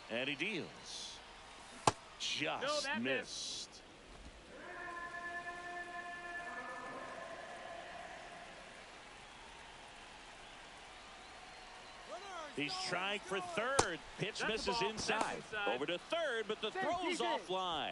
And he deals. Just missed. He's trying for third. Pitch misses inside. Over to third, but the throw's offline.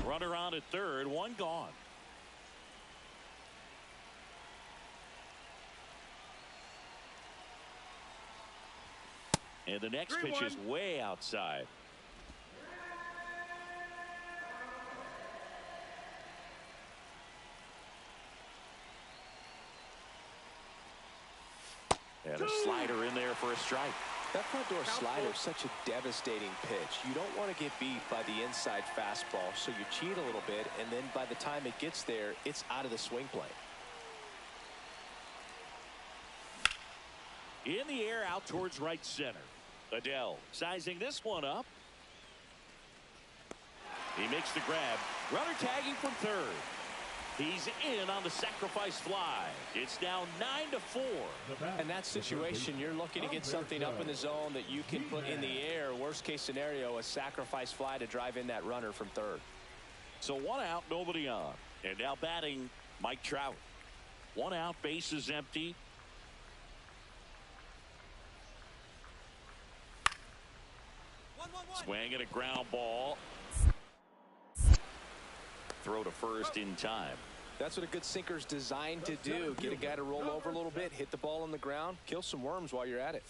Runner on at third, 1 gone. And the next pitch is way outside. And a slider in there for a strike. That front door slider is such a devastating pitch. You don't want to get beat by the inside fastball, so you cheat a little bit, and then by the time it gets there, it's out of the swing plane. In the air, out towards right center. Adele sizing this one up. He makes the grab. Runner tagging from third. He's in on the sacrifice fly. It's now 9-4. In that situation, you're looking to get something up in the zone that you can put in the air. Worst case scenario, a sacrifice fly to drive in that runner from third. So 1 out, nobody on. And now batting Mike Trout. 1 out, bases empty. Swing and a ground ball. Throw to first in time. That's what a good sinker's designed to do. Get a guy to roll over a little bit, hit the ball on the ground, kill some worms while you're at it.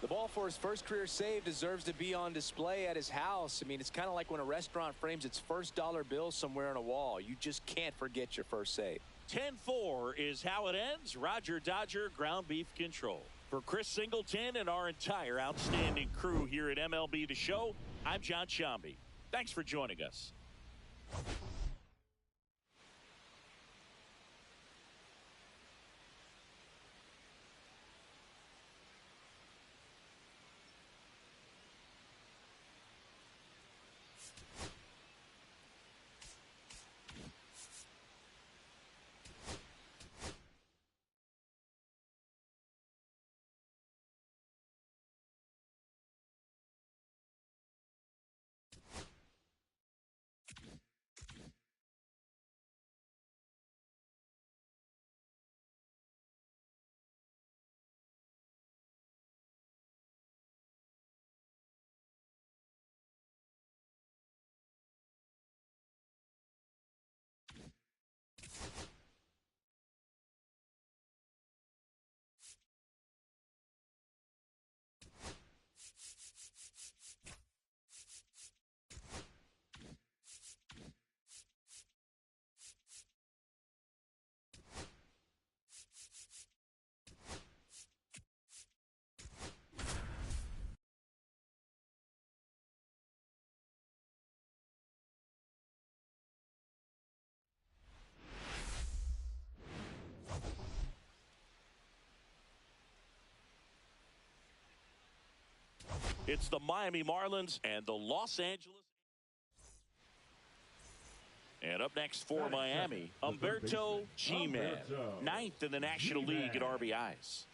The ball for his first career save deserves to be on display at his house. I mean, it's kind of like when a restaurant frames its first dollar bill somewhere on a wall. You just can't forget your first save. 10-4 is how it ends. Roger Dodger, ground beef control. For Chris Singleton and our entire outstanding crew here at MLB The Show, I'm John Shambi. Thanks for joining us. It's the Miami Marlins and the Los Angeles. And up next for Miami, Humberto G-Man, 9th in the National League at RBIs.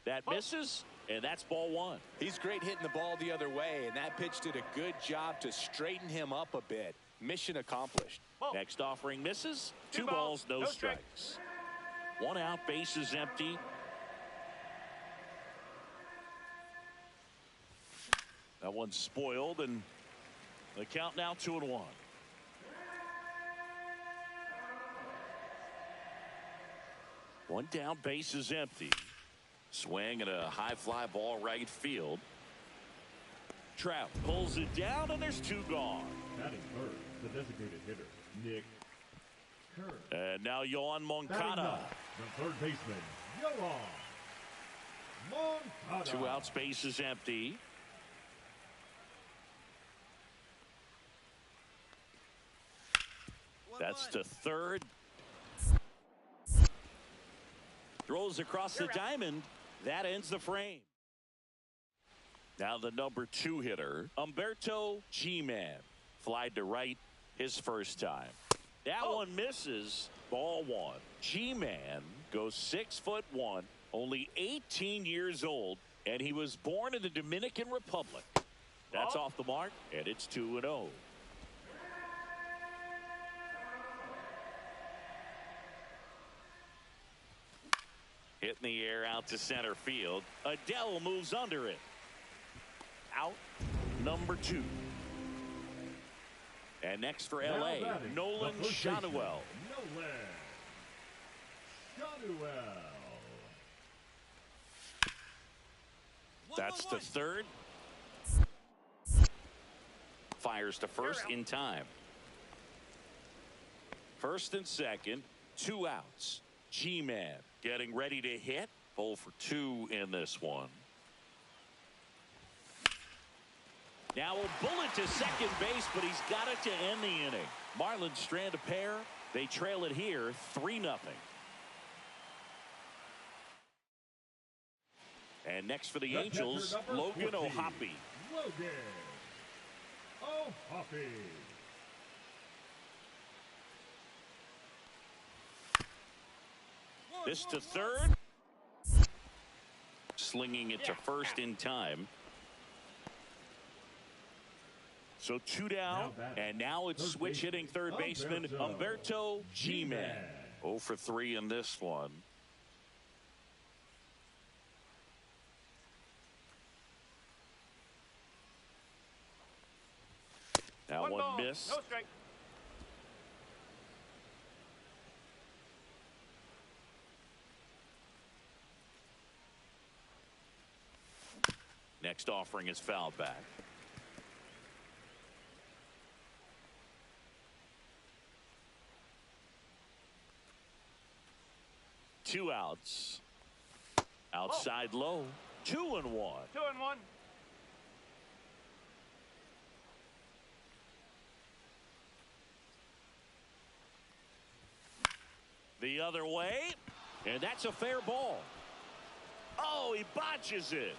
That misses, and that's ball 1. He's great hitting the ball the other way, and that pitch did a good job to straighten him up a bit. Mission accomplished. Next offering misses. 2 balls, no strikes. 1 out, bases empty. That one's spoiled, and the count now 2-1. One down, bases empty. Swing and a high fly ball right field. Trout pulls it down, and there's 2 gone. Batting first, the designated hitter, Nick Kerr. And now Yoan Moncada. The third baseman, Yoan Moncada. 2 outs, bases empty. That's to third. Throws across the diamond. That ends the frame. Now the number 2 hitter, Humberto G-Man. Flied to right his first time. That one misses. Ball 1. G-Man goes 6'1", only 18 years old, and he was born in the Dominican Republic. That's off the mark, and it's 2-0. Hit in the air out to center field. Adele moves under it. Out number 2. And next for L.A., Nolan Schanuel. Nolan Schanuel. That's to third. Fires to first in time. First and second, 2 outs. G-Man Getting ready to hit. 0 for 2 in this one. Now a bullet to second base, but he's got it to end the inning. Marlins strand a pair. They trail it here 3-0. And next for the Angels, Logan O'Hoppe. Logan O'Hoppe. This to third. Slinging it to first in time. So 2 down, and now it's switch hitting third baseman Humberto G-Man. 0 for 3 in this one. Now one miss. No strike. Next offering is fouled back. Two outs. Outside low. 2-1. 2-1. The other way. And that's a fair ball. Oh, he botches it.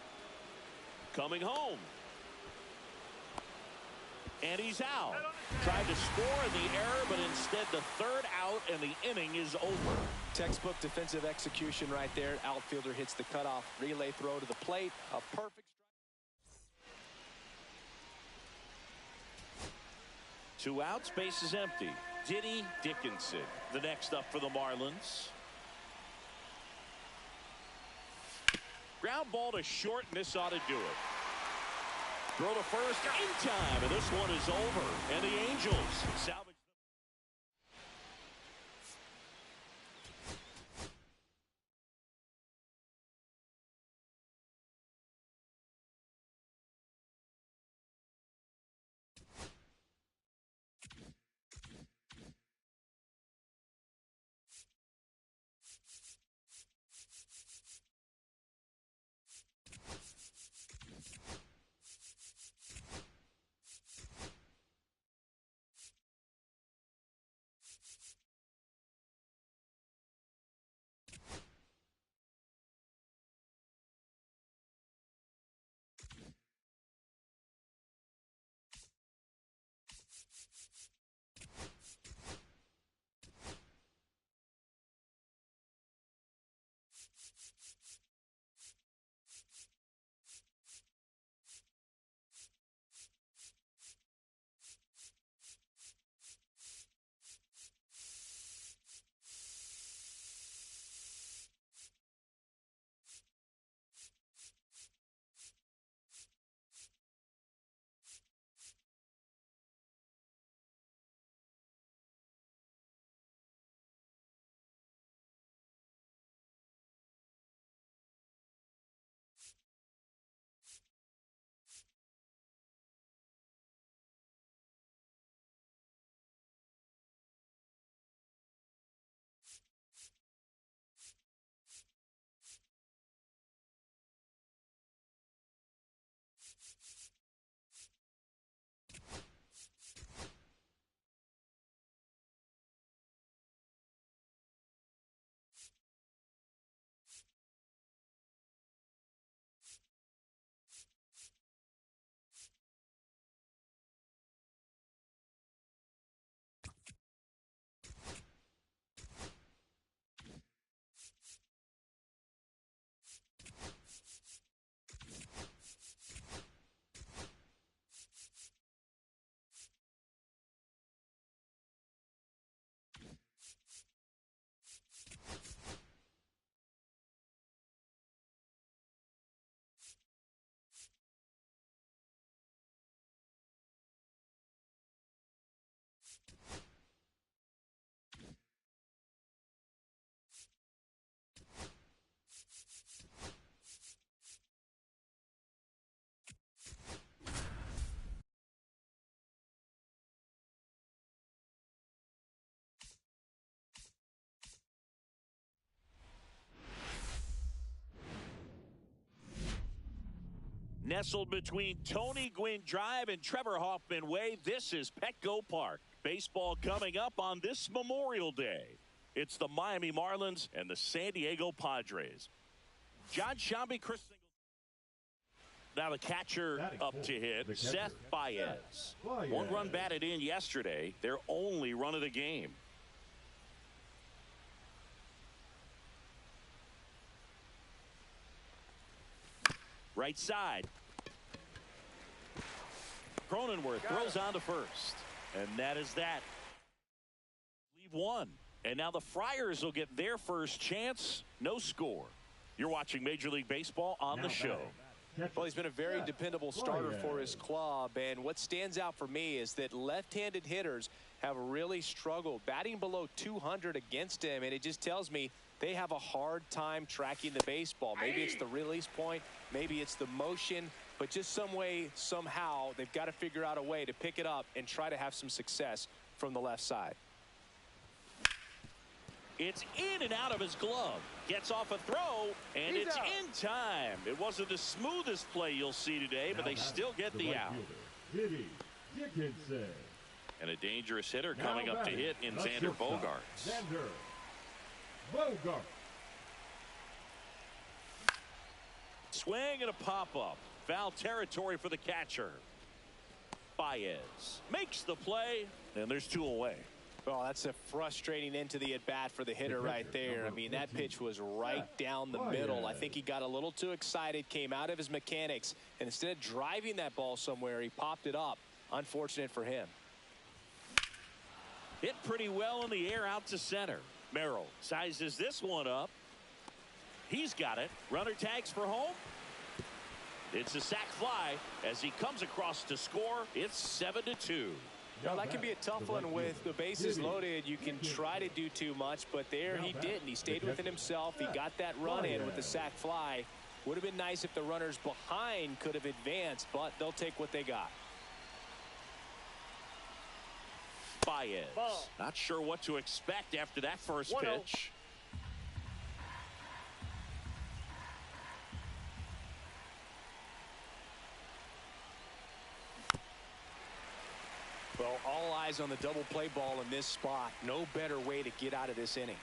Coming home. And he's out. Tried to score in the error, but instead the third out and the inning is over. Textbook defensive execution right there. Outfielder hits the cutoff relay throw to the plate. A perfect strike. 2 outs, base is empty. Diddy Dickinson, the next up for the Marlins. Ground ball to short, and this ought to do it. Throw to first in time, and this one is over. And the Angels salvage. Nestled between Tony Gwynn Drive and Trevor Hoffman Way, this is Petco Park. Baseball coming up on this Memorial Day. It's the Miami Marlins and the San Diego Padres. John Shambi, Chris. Now the catcher up to hit, Seth Baez. One run batted in yesterday, their only run of the game. Right side. Cronenworth throws on to first. And that is that. Leave one. And now the Friars will get their first chance. No score. You're watching Major League Baseball on the show. Well, he's been a very dependable starter for his club, and what stands out for me is that left-handed hitters have really struggled batting below 200 against him, and it just tells me they have a hard time tracking the baseball. Maybe it's the release point, maybe it's the motion, but just some way, somehow, they've got to figure out a way to pick it up and try to have some success from the left side. It's in and out of his glove. Gets off a throw, and it's in time. It wasn't the smoothest play you'll see today, but they still get the out. And a dangerous hitter coming up to hit in Xander Bogaerts. Swing and a pop-up. Foul territory for the catcher. Baez makes the play, and there's two away. Oh, that's a frustrating end to the at-bat for the hitter right there. I mean, that pitch was right down the middle. I think he got a little too excited, came out of his mechanics, and instead of driving that ball somewhere, he popped it up. Unfortunate for him. Hit pretty well in the air out to center. Merrill sizes this one up. He's got it. Runner tags for home. It's a sac fly as he comes across to score. It's 7-2. Well, that can be a tough one with the bases loaded. You can try to do too much, but there he didn't. He stayed within himself. He got that run in with the sac fly. Would have been nice if the runners behind could have advanced, but they'll take what they got. Baez. Not sure what to expect after that first pitch. Well, all eyes on the double play ball in this spot. No better way to get out of this inning.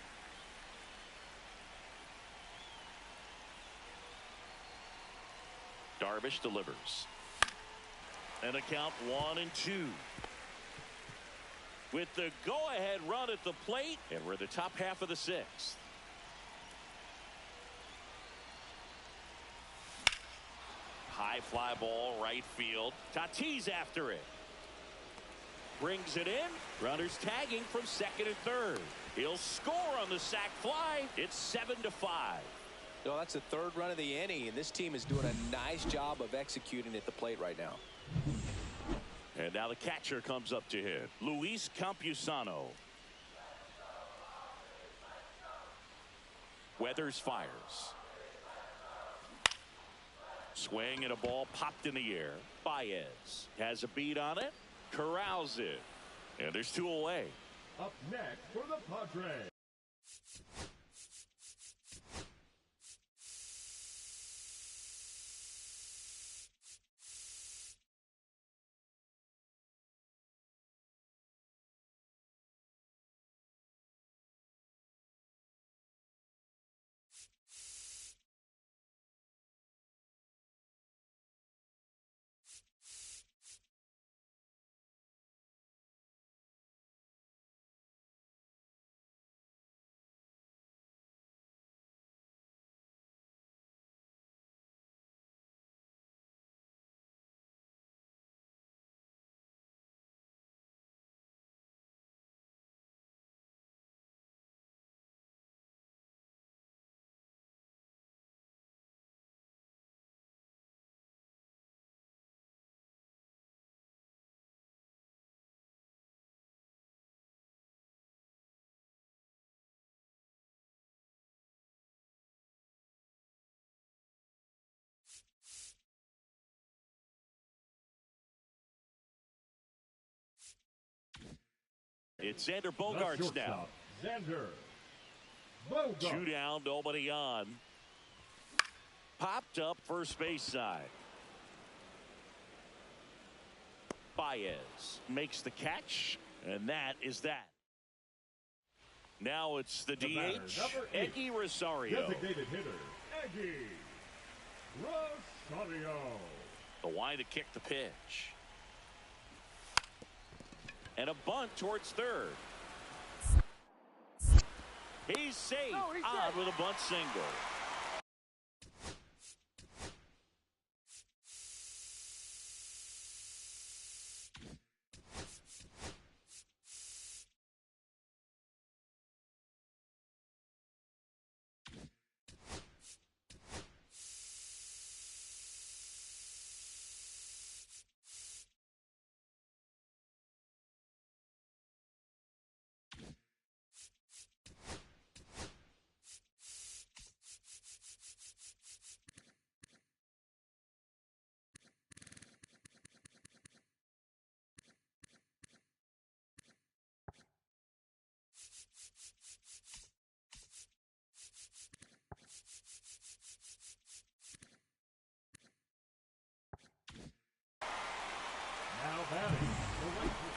Darvish delivers. And a count 1-2. With the go-ahead run at the plate, and we're the top half of the sixth. High fly ball, right field. Tatis after it. Brings it in. Runners tagging from second and third. He'll score on the sac fly. It's 7-5. No, that's the third run of the inning, and this team is doing a nice job of executing at the plate right now. And now the catcher comes up to hit. Luis Campusano. Weathers fires. Swing and a ball popped in the air. Baez has a beat on it. Corrals it. And there's two away. Up next for the Padres. It's Xander Bogaerts now. Xander Bogaerts. Two down, nobody on. Popped up first base side. Baez makes the catch, and that is that. Now it's the DH, Eggy Rosario. Designated hitter, Eggy Rosario. The line to kick the pitch. And a bunt towards third. He's safe. On with a bunt single.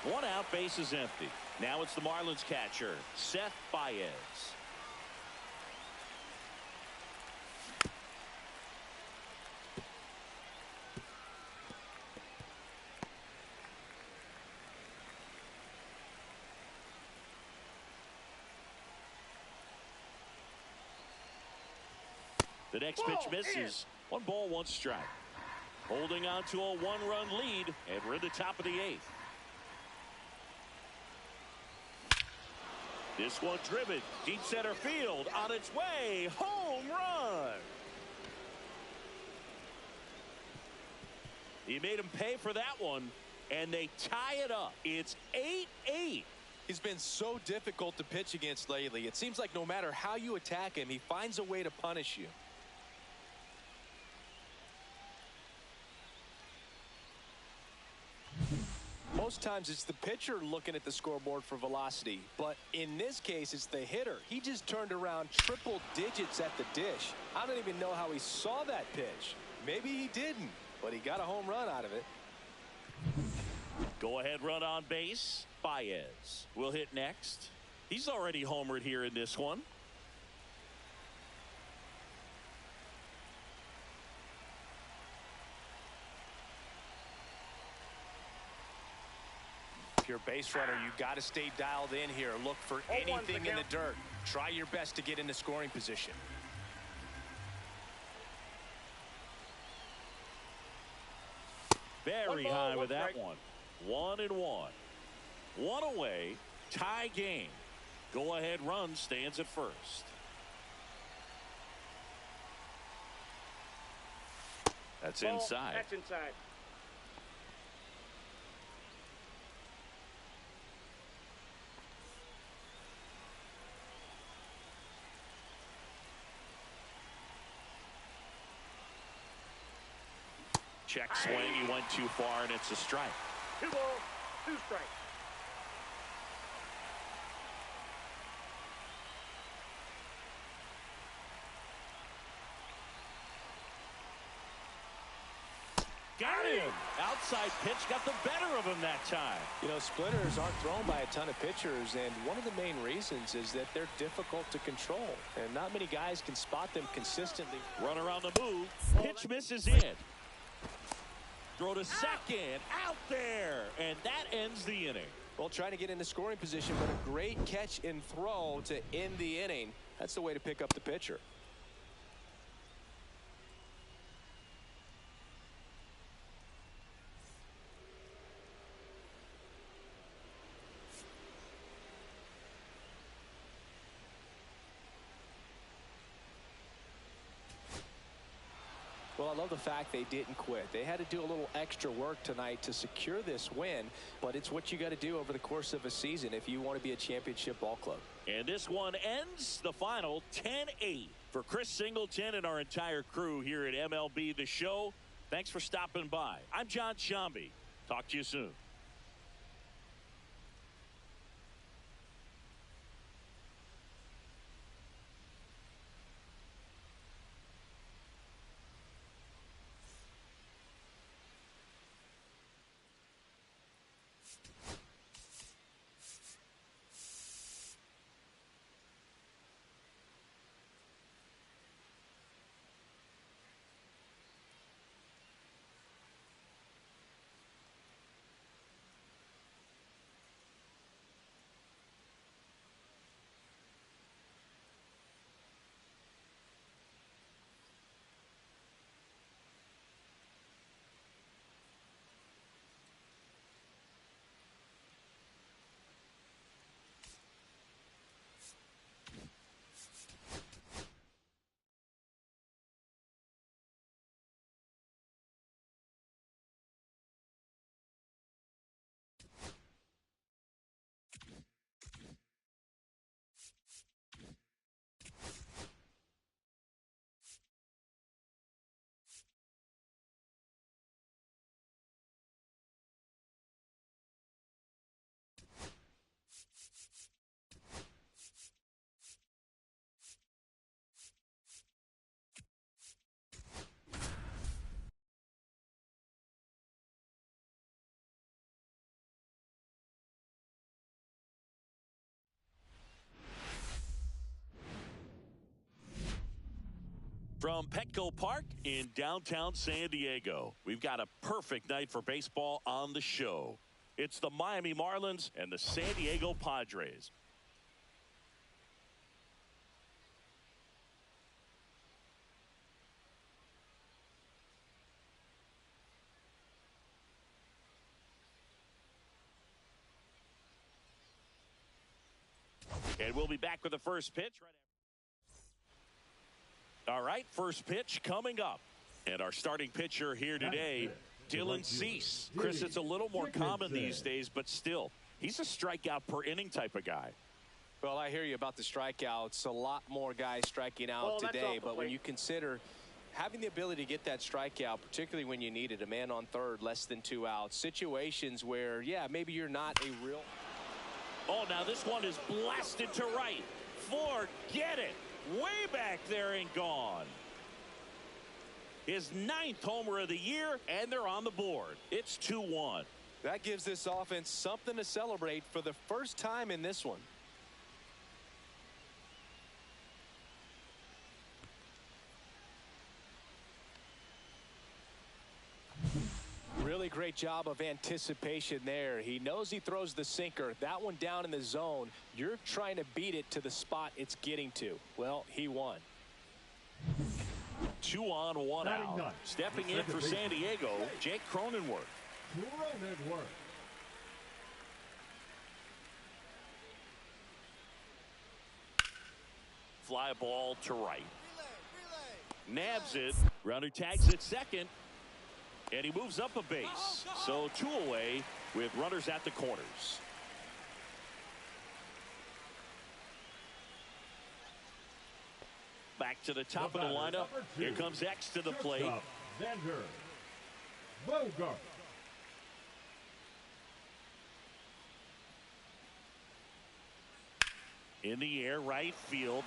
One out, base is empty. Now it's the Marlins catcher, Seth Baez. The next pitch misses. 1 ball, 1 strike. Holding on to a 1-run lead, and we're at the top of the 8th. This one driven deep center field, on its way, home run. He made him pay for that one, and they tie it up. It's 8-8. He's been so difficult to pitch against lately. It seems like no matter how you attack him, he finds a way to punish you. Most times it's the pitcher looking at the scoreboard for velocity, but in this case it's the hitter. He just turned around triple digits at the dish. I don't even know how he saw that pitch. Maybe he didn't, but he got a home run out of it. Go ahead run on base. Baez will hit next. He's already homered here in this one. If you're a base runner, you got to stay dialed in here. Look for anything in the dirt. Try your best to get into scoring position. Very high with that one. 1-1. 1 away. Tie game. Go ahead run stands at first. That's inside. That's inside. Check swing. He went too far, and it's a strike. 2 balls, 2 strikes. Got him. Outside pitch got the better of him that time. You know, splitters aren't thrown by a ton of pitchers, and one of the main reasons is that they're difficult to control, and not many guys can spot them consistently. Runner on the move. Pitch misses in. Throw to second. Out there. And that ends the inning. Well, trying to get into scoring position, but a great catch and throw to end the inning. That's the way to pick up the pitcher. Well, I love the fact they didn't quit. They had to do a little extra work tonight to secure this win, but it's what you got to do over the course of a season if you want to be a championship ball club. And this one ends the final 10-8. For Chris Singleton and our entire crew here at MLB The Show, thanks for stopping by. I'm John Shambi. Talk to you soon. From Petco Park in downtown San Diego, we've got a perfect night for baseball on the show. It's the Miami Marlins and the San Diego Padres. And we'll be back with the first pitch right after. All right, first pitch coming up. And our starting pitcher here today, Dylan Cease. Chris, it's a little more common these days, but still, he's a strikeout per inning type of guy. Well, I hear you about the strikeouts. A lot more guys striking out today, but when you consider having the ability to get that strikeout, particularly when you need it, a man on third, less than 2 outs, situations where, yeah, maybe you're not a real... Oh, now this one is blasted to right. Forget it. Way back there and gone. His 9th homer of the year, and they're on the board. It's 2-1. That gives this offense something to celebrate for the first time in this one. Really great job of anticipation there. He knows he throws the sinker. That one down in the zone. You're trying to beat it to the spot it's getting to. Well, he won. 2 on, 1 out. Stepping in for San Diego, Jake Cronenworth. Fly ball to right. Nabs it. Runner tags at second. And he moves up a base. So 2 away with runners at the corners. Back to the top of the lineup. Here comes X to the plate. In the air, right field.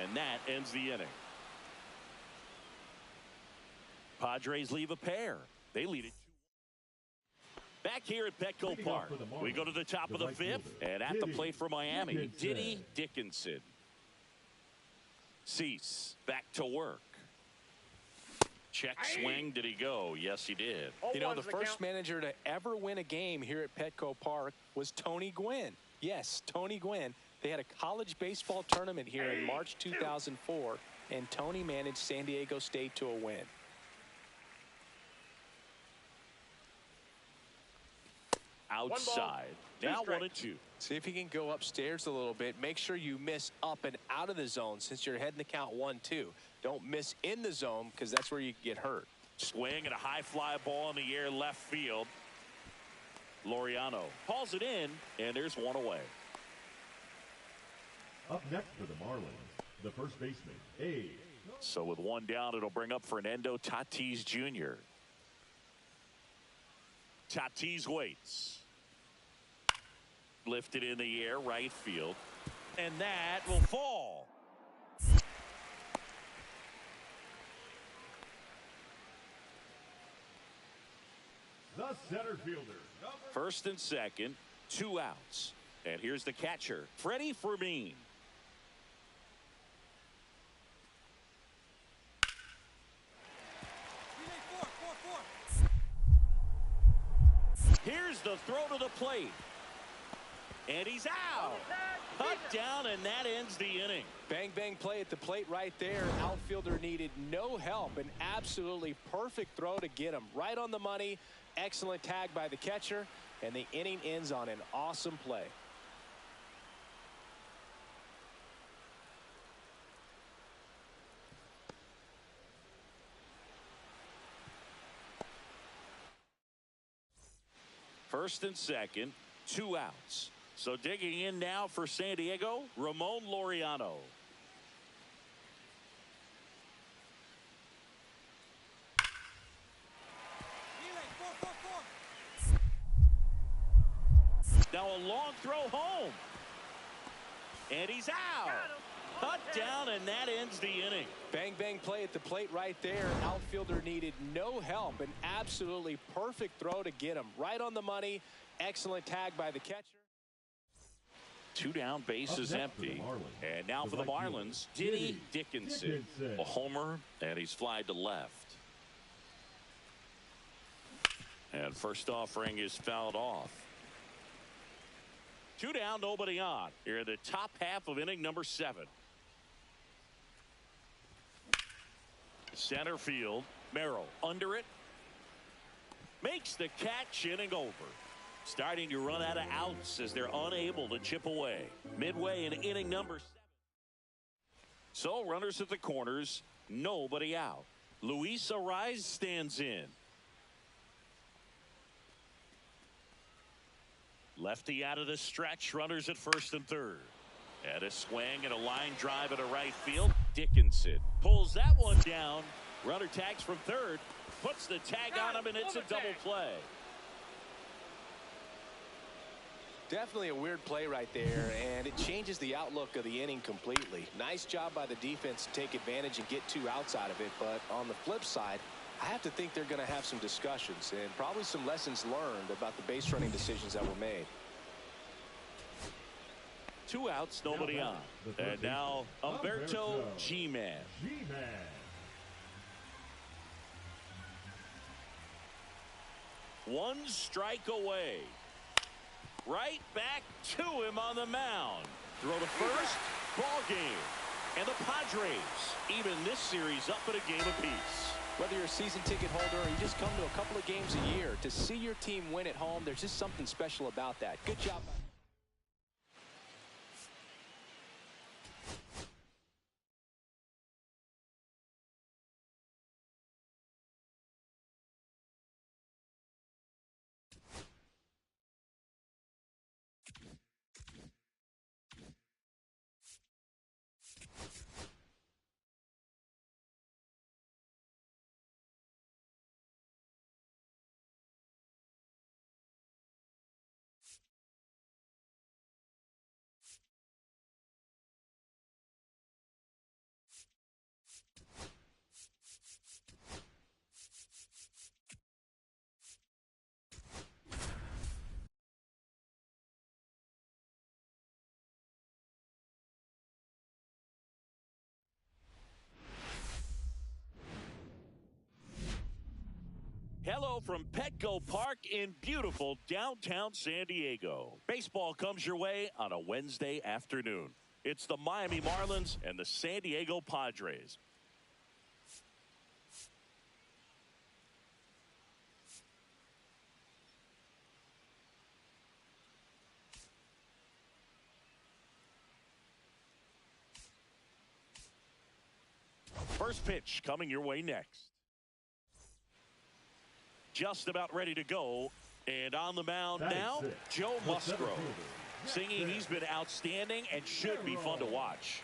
And that ends the inning. Padres leave a pair. They lead it 2-1. Back here at Petco Park, we go to the top of the 5th. And at the plate for Miami, Diddy Dickinson. Cease back to work. Check swing. Did he go? Yes, he did. You know, the first manager to ever win a game here at Petco Park was Tony Gwynn. Yes, Tony Gwynn. They had a college baseball tournament here in March 2004, and Tony managed San Diego State to a win. Outside. Now 1-2. See if he can go upstairs a little bit. Make sure you miss up and out of the zone since you're heading to count 1-2. Don't miss in the zone because that's where you get hurt. Swing and a high fly ball in the air left field. Laureano hauls it in, and there's 1 away. Up next for the Marlins, the first baseman, A. So with 1 down, it'll bring up Fernando Tatis Jr. Tatis waits. Lifted in the air, right field. And that will fall. The center fielder. First and second, 2 outs. And here's the catcher, Freddie Fermin. Here's the throw to the plate. And he's out. Cut down, and that ends the inning. Bang, bang play at the plate right there. Outfielder needed no help. An absolutely perfect throw to get him right on the money. Excellent tag by the catcher. And the inning ends on an awesome play. First and second, 2 outs. So digging in now for San Diego, Ramon Laureano. Now a long throw home. And he's out. Cut down, and that ends the inning. Bang, bang play at the plate right there. Outfielder needed no help. An absolutely perfect throw to get him right on the money. Excellent tag by the catcher. 2 down, bases empty. And now for the Marlins, Diddy Dickinson. A homer, and he's flied to left. And first offering is fouled off. 2 down, nobody on. Here in the top half of inning number 7. Center field, Merrill under it. Makes the catch, inning over. Starting to run out of outs as they're unable to chip away. Midway in inning number 7. So runners at the corners, nobody out. Luis Ariz stands in. Lefty out of the stretch, runners at first and third. And a swing and a line drive into right field. Dickinson pulls that one down. Runner tags from third, puts the tag on him, and it's a double play. Definitely a weird play right there, and it changes the outlook of the inning completely. Nice job by the defense to take advantage and get 2 outs out of it, but on the flip side, I have to think they're going to have some discussions and probably some lessons learned about the base running decisions that were made. 2 outs, nobody on. And now Humberto G-Man. One strike away. Right back to him on the mound. Throw to first, ball game. And the Padres even this series up at a game apiece. Whether you're a season ticket holder or you just come to a couple of games a year, to see your team win at home, there's just something special about that. Good job. Hello from Petco Park in beautiful downtown San Diego. Baseball comes your way on a Wednesday afternoon. It's the Miami Marlins and the San Diego Padres. First pitch coming your way next. Just about ready to go, and on the mound now, Joe Musgrove. Singing he's been outstanding and should be fun to watch.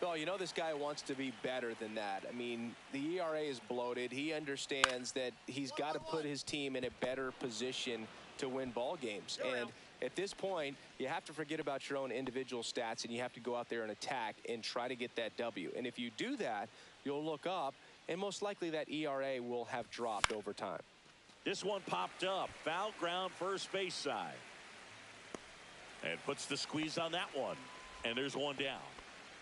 Well, you know this guy wants to be better than that. I mean, the ERA is bloated. He understands that he's got to put his team in a better position to win ball games. And at this point, you have to forget about your own individual stats, and you have to go out there and attack and try to get that W. And if you do that, you'll look up, and most likely that ERA will have dropped over time. This one popped up. Foul ground, first base side. And puts the squeeze on that one. And there's one down.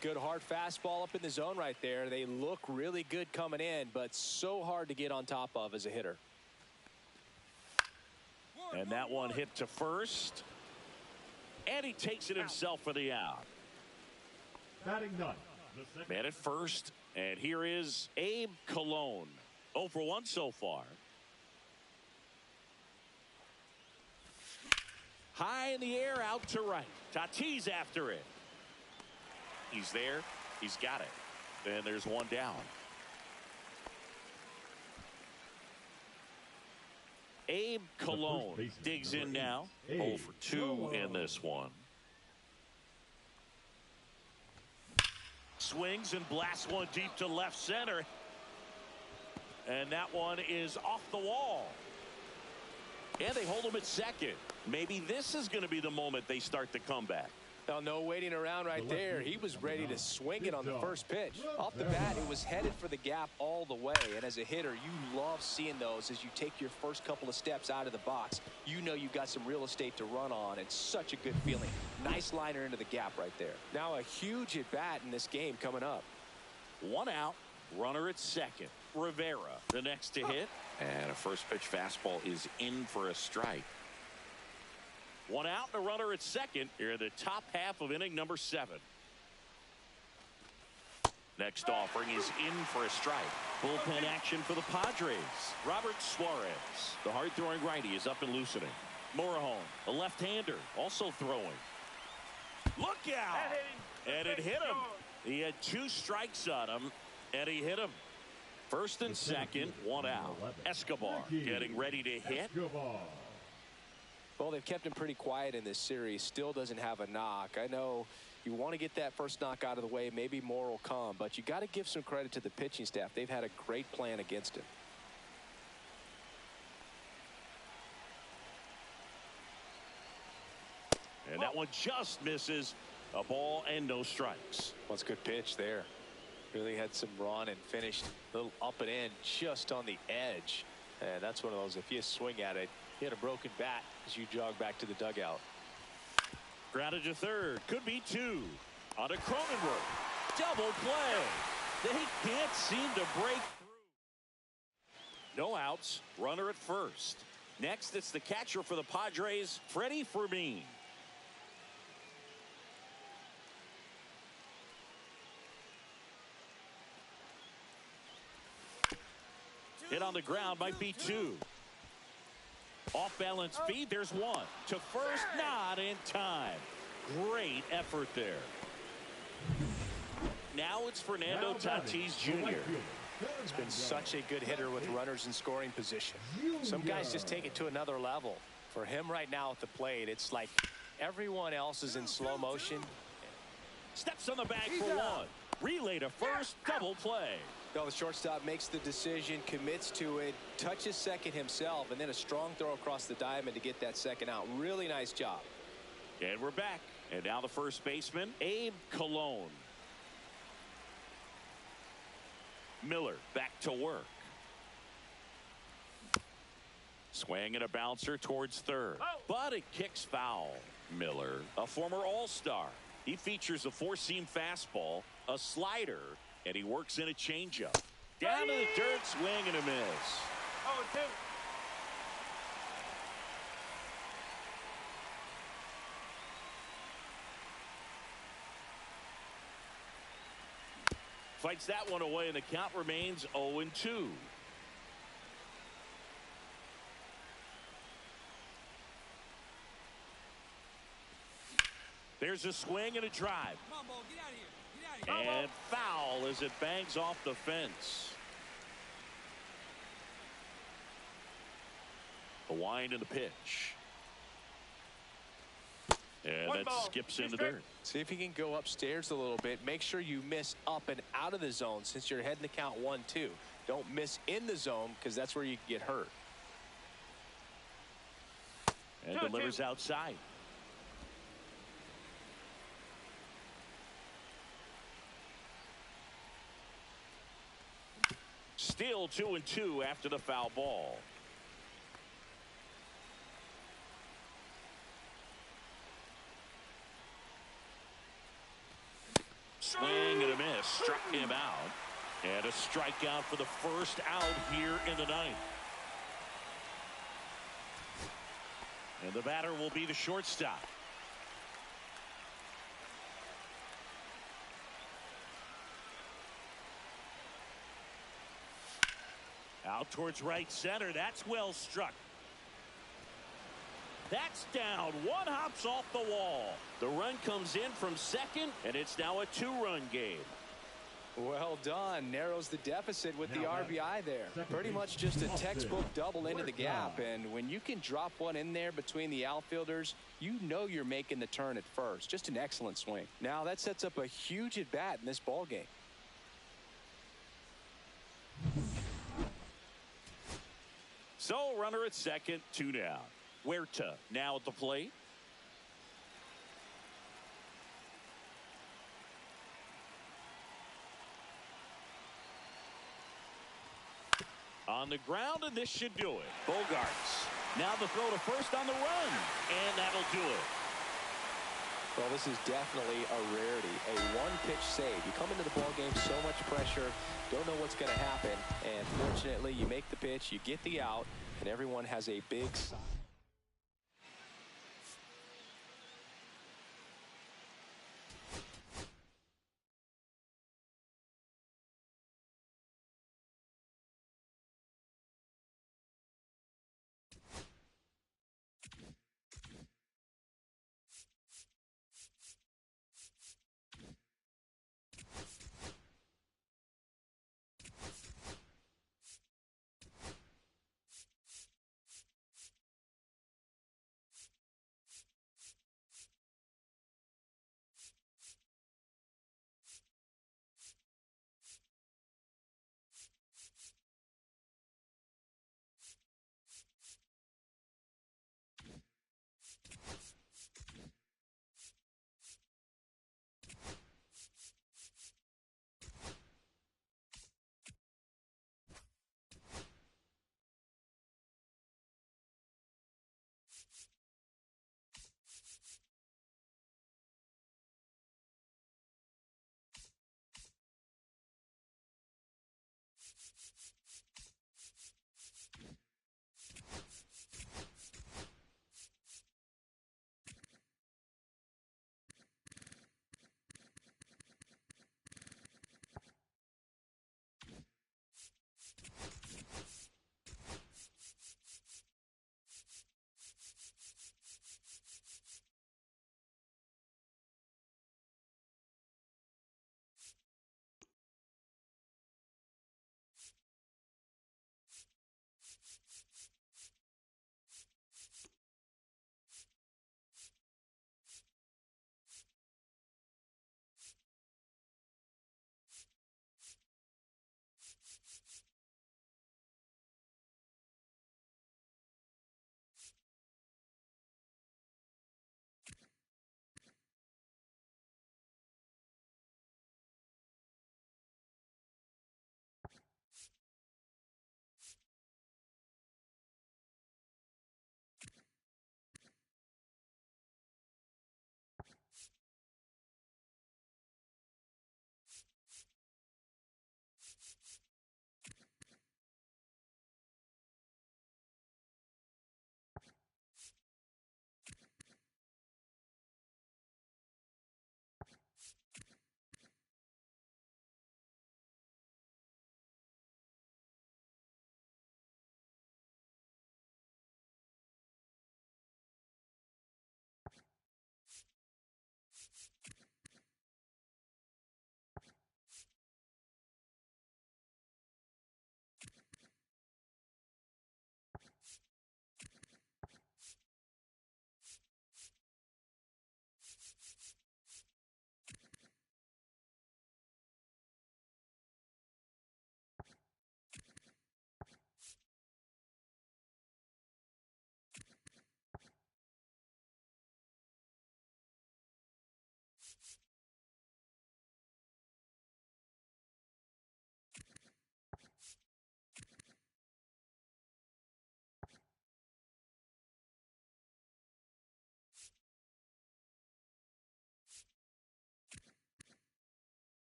Good hard fastball up in the zone right there. They look really good coming in, but so hard to get on top of as a hitter. And that one hit to first. And he takes it himself for the out. Batting ninth. Man at first. And here is Abe Cologne. 0 for 1 so far. High in the air, out to right. Tatis after it. He's there. He's got it. And there's one down. Abe Cologne digs in now. 0 for 2 in this one. Swings and blasts one deep to left center. And that one is off the wall. And they hold him at second. Maybe this is going to be the moment they start the comeback. Now, no waiting around right there. He was ready to swing it on the first pitch. Off the bat, it was headed for the gap all the way. And as a hitter, you love seeing those as you take your first couple of steps out of the box. You know you've got some real estate to run on. It's such a good feeling. Nice liner into the gap right there. Now a huge at bat in this game coming up. 1 out, runner at second. Rivera, the next to hit. And a first pitch fastball is in for a strike. 1 out and a runner at second here in the top half of inning number 7. Next offering is in for a strike. Bullpen action for the Padres. Robert Suarez, the hard-throwing righty, is up and loosening. Morejon, the left-hander, also throwing. Look out! And it hit him. He had 2 strikes on him, and he hit him. First and second, 1 out. Escobar getting ready to hit. Well, they've kept him pretty quiet in this series. Still doesn't have a knock. I know you want to get that first knock out of the way. Maybe more will come. But you got to give some credit to the pitching staff. They've had a great plan against him. And that one just misses. A ball and no strikes. Well, it's a good pitch there. Really had some run and finished a little up and in just on the edge. And that's one of those, if you swing at it, you had a broken bat as you jog back to the dugout. Grounded to third. Could be 2. On to Cronenworth. Double play. They can't seem to break through. No outs. Runner at first. Next, it's the catcher for the Padres, Freddie Fermin. Hit on the ground might be 2. Off balance feed, there's 1. To first, not in time. Great effort there. Now it's Fernando Tatis Jr. He's been such a good hitter with runners in scoring position. Some guys just take it to another level. For him right now at the plate, it's like everyone else is in slow motion. Steps on the bag for 1. Relay to first, double play. No, the shortstop makes the decision, commits to it, touches second himself, and then a strong throw across the diamond to get that second out. Really nice job. And we're back. And now the first baseman, Abe Cologne. Miller back to work. Swing and a bouncer towards third. But it kicks foul. Miller, a former All-Star. He features a 4-seam fastball, a slider, and he works in a changeup. Down to the dirt, swing and a miss. 0-2. Fights that one away, and the count remains 0-2. There's a swing and a drive. Come on, ball, get out of here. Get out of here. And foul as it bangs off the fence. The wind and the pitch. And that skips in the dirt. See if you can go upstairs a little bit. Make sure you miss up and out of the zone since you're heading to count 1-2. Don't miss in the zone because that's where you can get hurt. And delivers outside. Still 2-2 after the foul ball. Swing and a miss. Struck him out. And a strikeout for the first out here in the ninth. And the batter will be the shortstop. Out towards right center. That's well struck. That's down. One hops off the wall. The run comes in from second, and it's now a 2-run game. Well done. Narrows the deficit with the RBI there. Pretty much just a textbook double into the gap. And when you can drop one in there between the outfielders, you know you're making the turn at first. Just an excellent swing. Now that sets up a huge at bat in this ball game. So runner at second, 2 down. Huerta now at the plate. on the ground, and this should do it. Bogarts. Now the throw to first on the run, and that'll do it. Well, this is definitely a rarity, a one-pitch save. You come into the ball game, so much pressure, don't know what's going to happen, and fortunately, you make the pitch, you get the out, and everyone has a big sigh.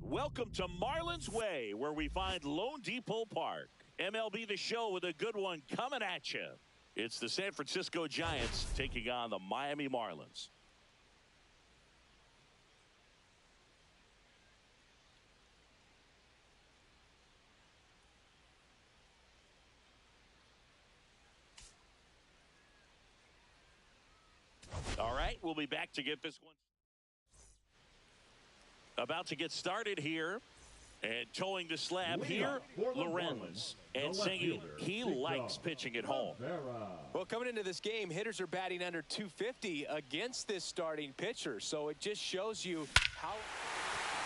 Welcome to Marlins Way, where we find Lone Depot Park. MLB The Show with a good one coming at you. It's the San Francisco Giants taking on the Miami Marlins. All right, we'll be back to get this one. About to get started here. And towing the slab here, Lorenz. And saying he likes pitching at home. Well, coming into this game, hitters are batting under 250 against this starting pitcher. So it just shows you how.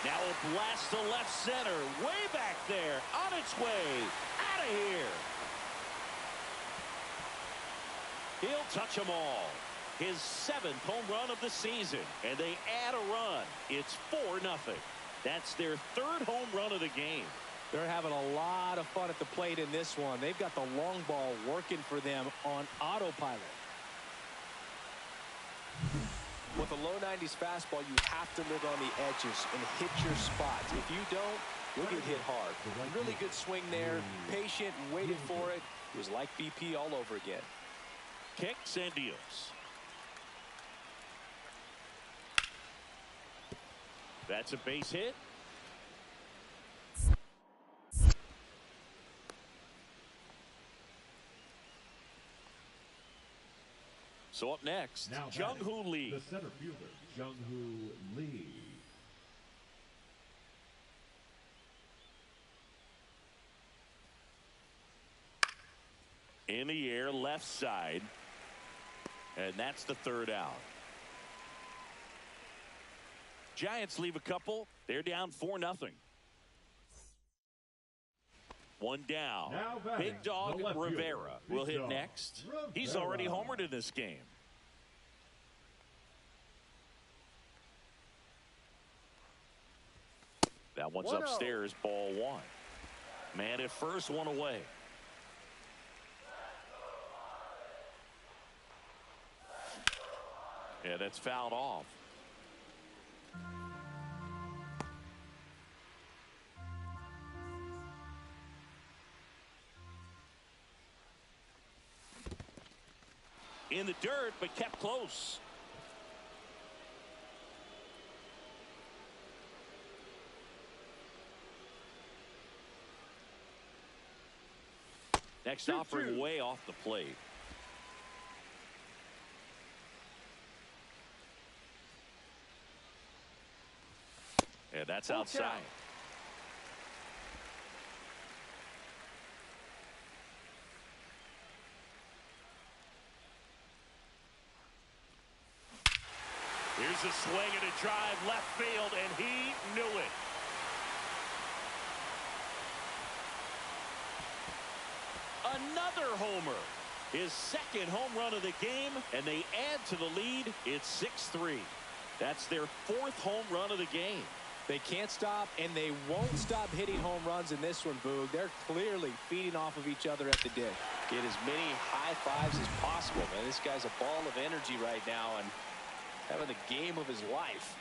Now a blast to left center. Way back there. On its way. Out of here. He'll touch them all. His 7th home run of the season. And they add a run. It's 4-0. That's their 3rd home run of the game. They're having a lot of fun at the plate in this one. They've got the long ball working for them on autopilot. With a low 90s fastball, you have to live on the edges and hit your spots. If you don't, you'll get hit hard. Really good swing there. Patient, waited for it. It was like BP all over again. Kicks and deals. That's a base hit. So up next, Jung-Hoo Lee. The center fielder, Jung-Hoo Lee. In the air, left side. And that's the 3rd out. Giants leave a couple. They're down 4-0. One down. Big Dog Rivera will hit next. He's already homered in this game. That one's upstairs, ball 1. Man at first, 1 away. Yeah, that's fouled off. In the dirt, but kept close. Next offering way off the plate. Yeah, that's outside. Here's a swing and a drive left field, and he knew it. Another homer. His 2nd home run of the game, and they add to the lead. It's 6-3. That's their 4th home run of the game. They can't stop, and they won't stop hitting home runs in this one, Boog. They're clearly feeding off of each other at the dish. Get as many high fives as possible, man. This guy's a ball of energy right now and having the game of his life.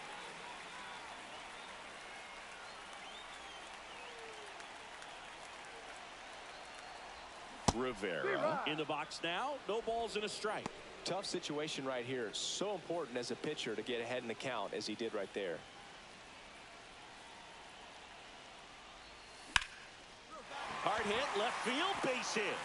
Rivera in the box now. No balls and a strike. Tough situation right here. So important as a pitcher to get ahead in the count as he did right there. Hard hit, left field, base hit.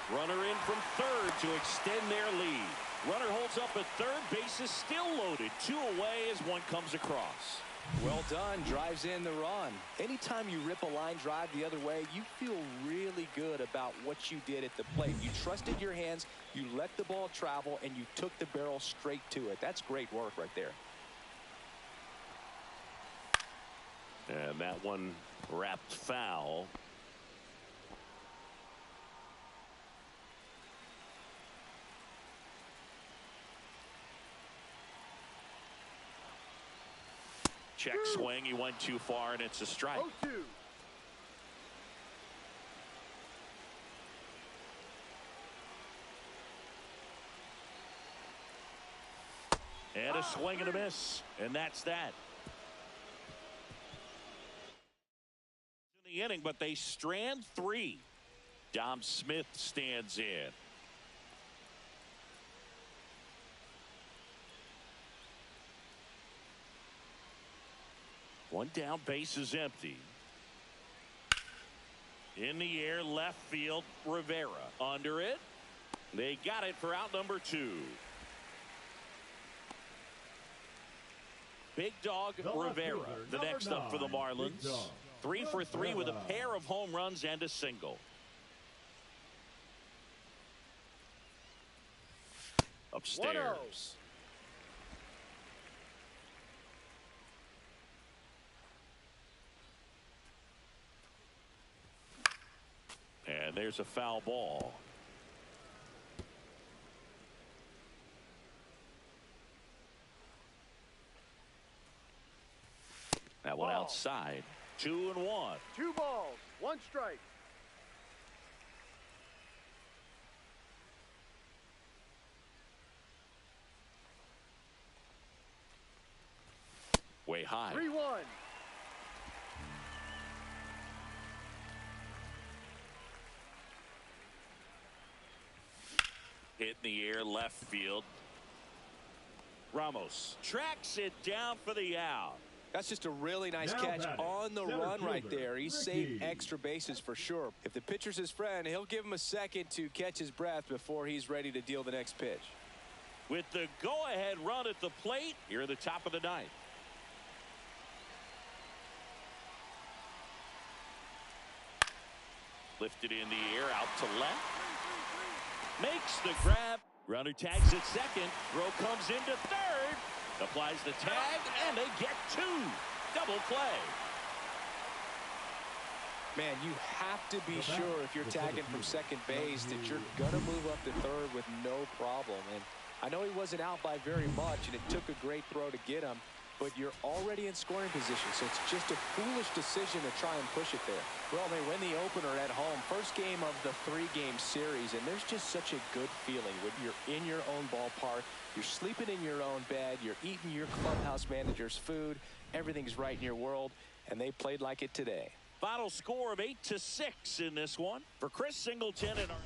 Runner in from third to extend their lead. Runner holds up at third, base is still loaded. 2 away as one comes across. Well done, drives in the run. Anytime you rip a line drive the other way, you feel really good about what you did at the plate. You trusted your hands, you let the ball travel, and you took the barrel straight to it. That's great work right there. And that one wrapped foul. Check swing. He went too far, and it's a strike. 0-2. And a swing and a miss. And that's that. In the inning, but they strand 3. Dom Smith stands in. One down, base is empty. In the air, left field, Rivera. Under it. They got it for out number 2. Big Dog Rivera, the next up for the Marlins. 3 for 3 with a pair of home runs and a single. Upstairs. And there's a foul ball. That one outside. 2-1. 2 balls, 1 strike. Way high. 3-1. Hit in the air, left field. Ramos tracks it down for the out. That's just a really nice catch on the run right there. He saved extra bases for sure. If the pitcher's his friend, he'll give him a second to catch his breath before he's ready to deal the next pitch. With the go-ahead run at the plate, here at the top of the 9th. Lifted in the air, out to left. Makes the grab. Runner tags at second. Throw comes into third. Applies the tag, and they get 2. Double play. Man, you have to be sure if you're tagging from second base that you're going to move up to third with no problem. And I know he wasn't out by very much, and it took a great throw to get him, but you're already in scoring position, so it's just a foolish decision to try and push it there. Well, they win the opener at home. First game of the 3-game series, and there's just such a good feeling when you're in your own ballpark. You're sleeping in your own bed. You're eating your clubhouse manager's food. Everything's right in your world, and they played like it today. Final score of 8-6 in this one for Chris Singleton and our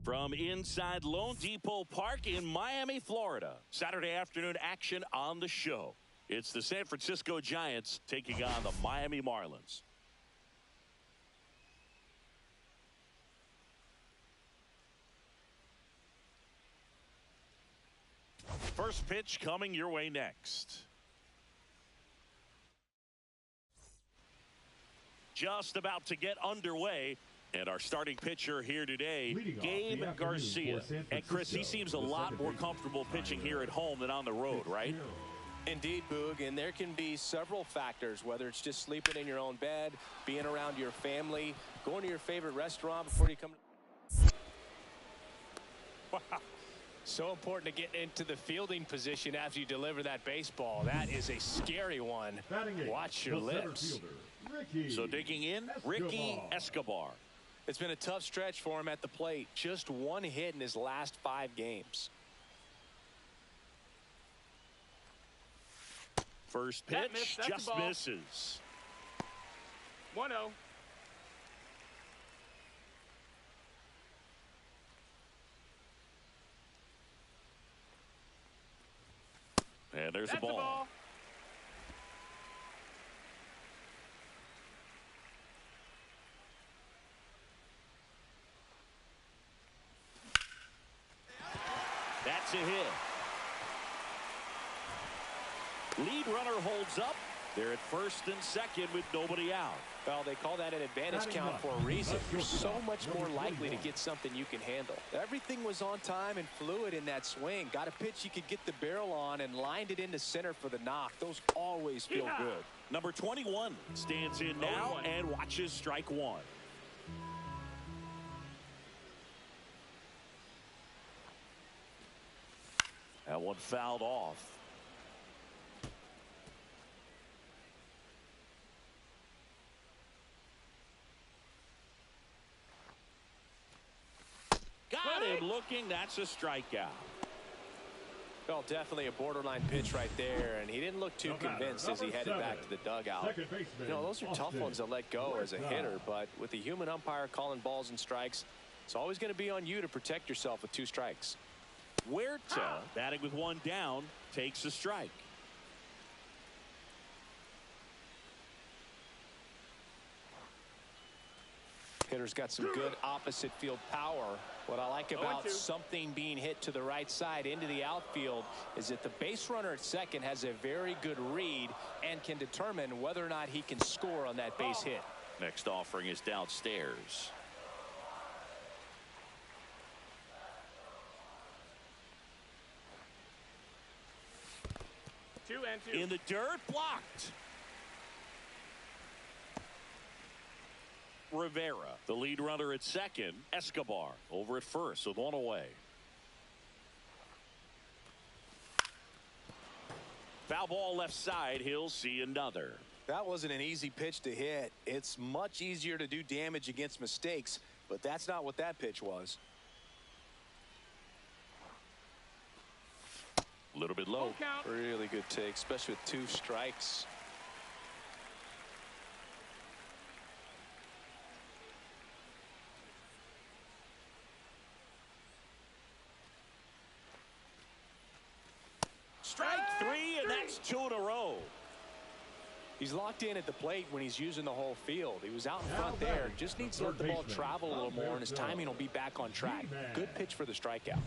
From inside Lone Depot Park in Miami, Florida. Saturday afternoon action on the show. It's the San Francisco Giants taking on the Miami Marlins. First pitch coming your way next. Just about to get underway. And our starting pitcher here today, Gabe Garcia. And Chris, he seems a lot more comfortable pitching here at home than on the road, right? Indeed, Boog, and there can be several factors, whether it's just sleeping in your own bed, being around your family, going to your favorite restaurant before you come. Wow. So important to get into the fielding position after you deliver that baseball. That is a scary one. Watch your lips. So digging in, Ricky Escobar. It's been a tough stretch for him at the plate. Just one hit in his last 5 games. First pitch just misses. 1-0. And there's the ball. That's a hit. Lead runner holds up. They're at first and second with nobody out. Well, they call that an advantage count for a reason. You're so much more likely to get something you can handle. Everything was on time and fluid in that swing. Got a pitch you could get the barrel on and lined it into center for the knock. Those always feel good. Number 21 stands in now and watches strike one. That one fouled off. Got him looking. That's a strikeout. Well, definitely a borderline pitch right there, and he didn't look too convinced as he headed back to the dugout. You know, those are tough ones to let go as a hitter, but with the human umpire calling balls and strikes, it's always going to be on you to protect yourself with 2 strikes. Huerta, batting with 1 down, takes a strike. Hitter's got some good opposite field power. What I like about something being hit to the right side into the outfield is that the base runner at second has a very good read and can determine whether or not he can score on that base hit. Next offering is downstairs. In the dirt, blocked. Rivera, the lead runner at second. Escobar over at first with 1 away. Foul ball left side. He'll see another. That wasn't an easy pitch to hit. It's much easier to do damage against mistakes, but that's not what that pitch was. A little bit low. Really good take, especially with 2 strikes. Strike 3, and that's 2 in a row. He's locked in at the plate when he's using the whole field. He was out in front there. Just needs to let the ball travel a little more, and his timing will be back on track. Good pitch for the strikeout.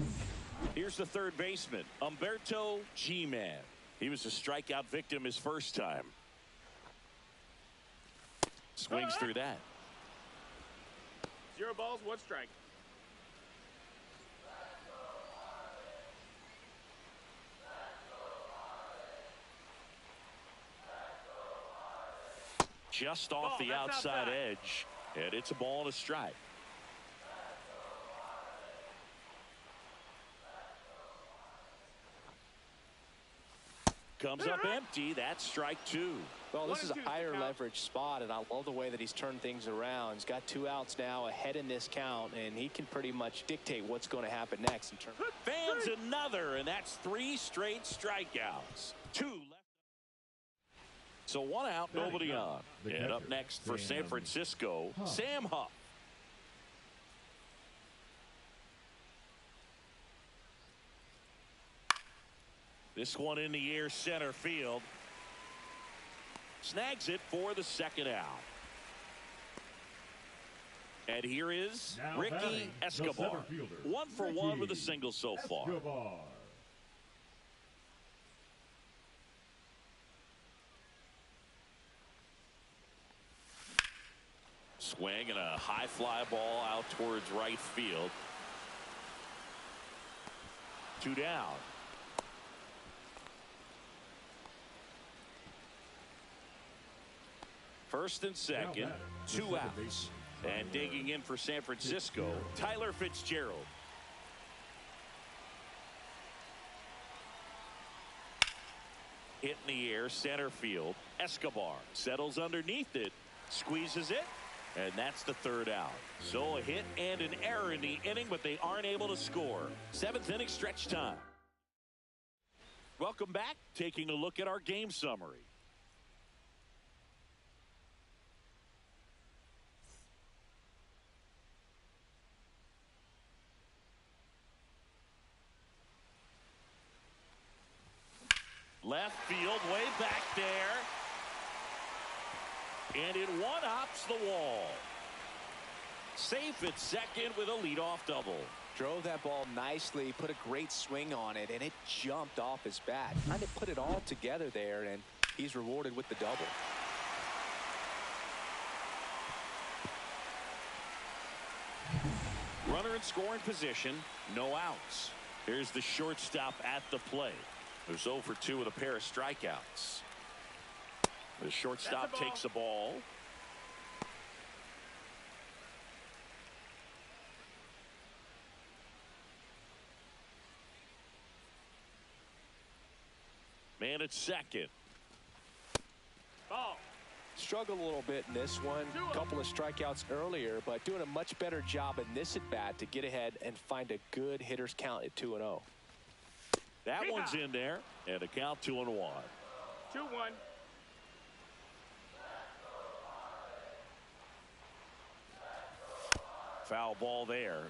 Here's the third baseman, Humberto G-Man. He was a strikeout victim his first time. Swings through that. 0 balls, 1 strike. Just off the outside edge, and it's a ball and a strike. Comes up empty. That's strike 2. Well, this is a higher leverage spot, and I love the way that he's turned things around. He's got 2 outs now ahead in this count, and he can pretty much dictate what's going to happen next. Fans another, and that's 3 straight strikeouts. 2 left. So 1 out, nobody on. And up next for San Francisco, Sam Huff. This one in the air center field. Snags it for the second out. And here is Now Ricky batting, the Escobar. center fielder, 1 for 1 with a single so far. Escobar. Swing and a high fly ball out towards right field. 2 down. First and second, 2 outs. And digging in for San Francisco, Tyler Fitzgerald. Hit in the air, center field. Escobar settles underneath it, squeezes it, and that's the 3rd out. So a hit and an error in the inning, but they aren't able to score. 7th inning stretch time. Welcome back. Taking a look at our game summary. Left field, way back there. And it one-hops the wall. Safe at second with a leadoff double. Drove that ball nicely, put a great swing on it, and it jumped off his bat. Kind of put it all together there, and he's rewarded with the double. Runner in scoring position, no outs. Here's the shortstop at the plate. There's 0 for 2 with a pair of strikeouts. The shortstop takes the ball. Man at second. Ball. Struggled a little bit in this one. A couple of strikeouts earlier, but doing a much better job in this at bat to get ahead and find a good hitter's count at 2-0. That one's in there, and a count 2-1. 2-1. Foul ball there.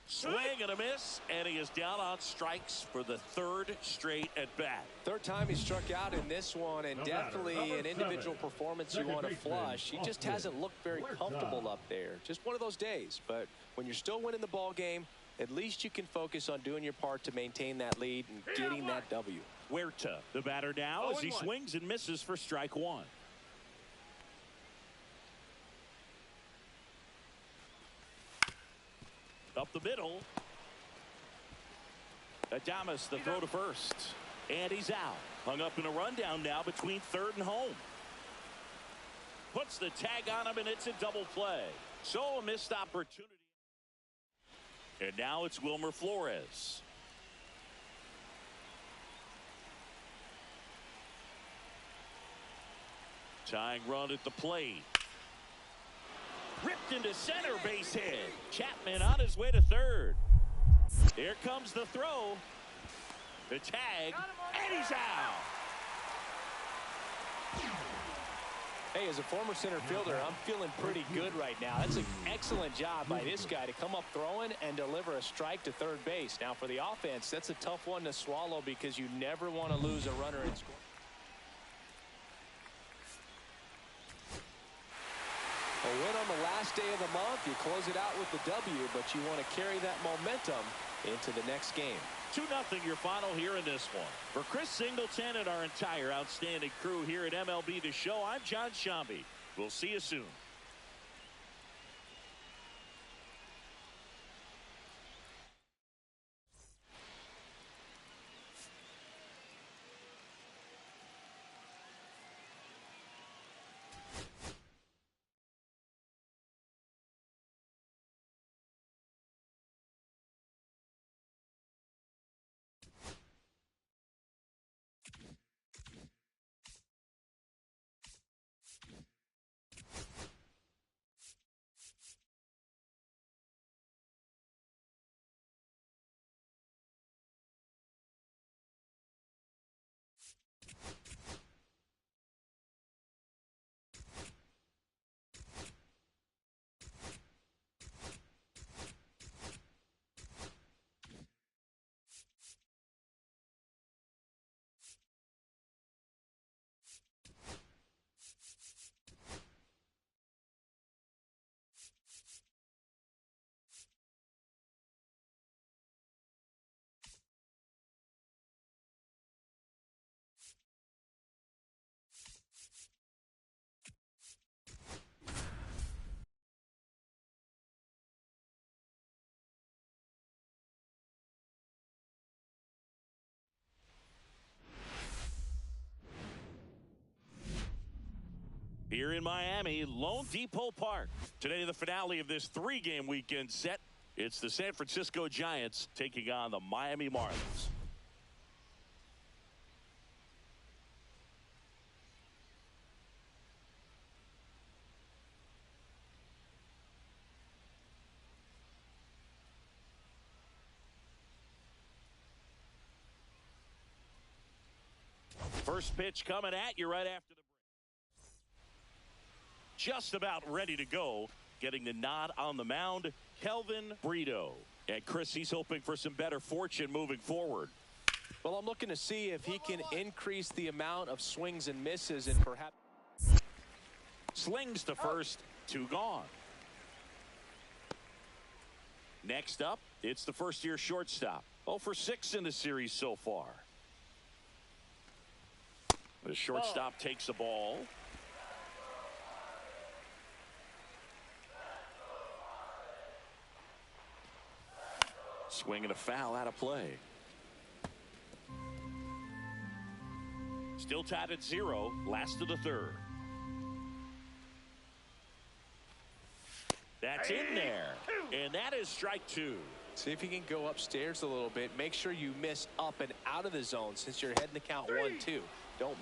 Swing and a miss, and he is down on strikes for the 3rd straight at bat. 3rd time he struck out in this one, and definitely an individual performance you want to flush. He just hasn't looked very comfortable up there. Just one of those days. But when you're still winning the ball game, at least you can focus on doing your part to maintain that lead and getting that W. Huerta, the batter now, as he swings and misses for strike 1. Up the middle. Adames, the throw to first. And he's out. Hung up in a rundown now between 3rd and home. Puts the tag on him, and it's a double play. So a missed opportunity. And now it's Wilmer Flores. Tying run at the plate. Ripped into center, base hit. Chapman on his way to 3rd. Here comes the throw. The tag, and he's out. Hey, as a former center fielder, I'm feeling pretty good right now. That's an excellent job by this guy to come up throwing and deliver a strike to 3rd base. Now, for the offense, that's a tough one to swallow because you never want to lose a runner in scoring. A win on the last day of the month. You close it out with the W, but you want to carry that momentum into the next game. 2-0 your final here in this one. For Chris Singleton and our entire outstanding crew here at MLB The Show, I'm John Shambi. We'll see you soon. Here in Miami, Lone Depot Park. Today, the finale of this 3-game weekend set. It's the San Francisco Giants taking on the Miami Marlins. First pitch coming at you right after the break. Just about ready to go. Getting the nod on the mound, Kelvin Brito. And Chris, he's hoping for some better fortune moving forward. Well, I'm looking to see if he can increase the amount of swings and misses and perhaps. Slings to first, 2 gone. Next up, it's the first-year shortstop. 0 for 6 in the series so far. The shortstop takes the ball. Swing and a foul out of play. Still tied at 0, last of the 3rd. That's in there, and that is strike 2. See if you can go upstairs a little bit. Make sure you miss up and out of the zone since you're heading to count 1-2. Don't.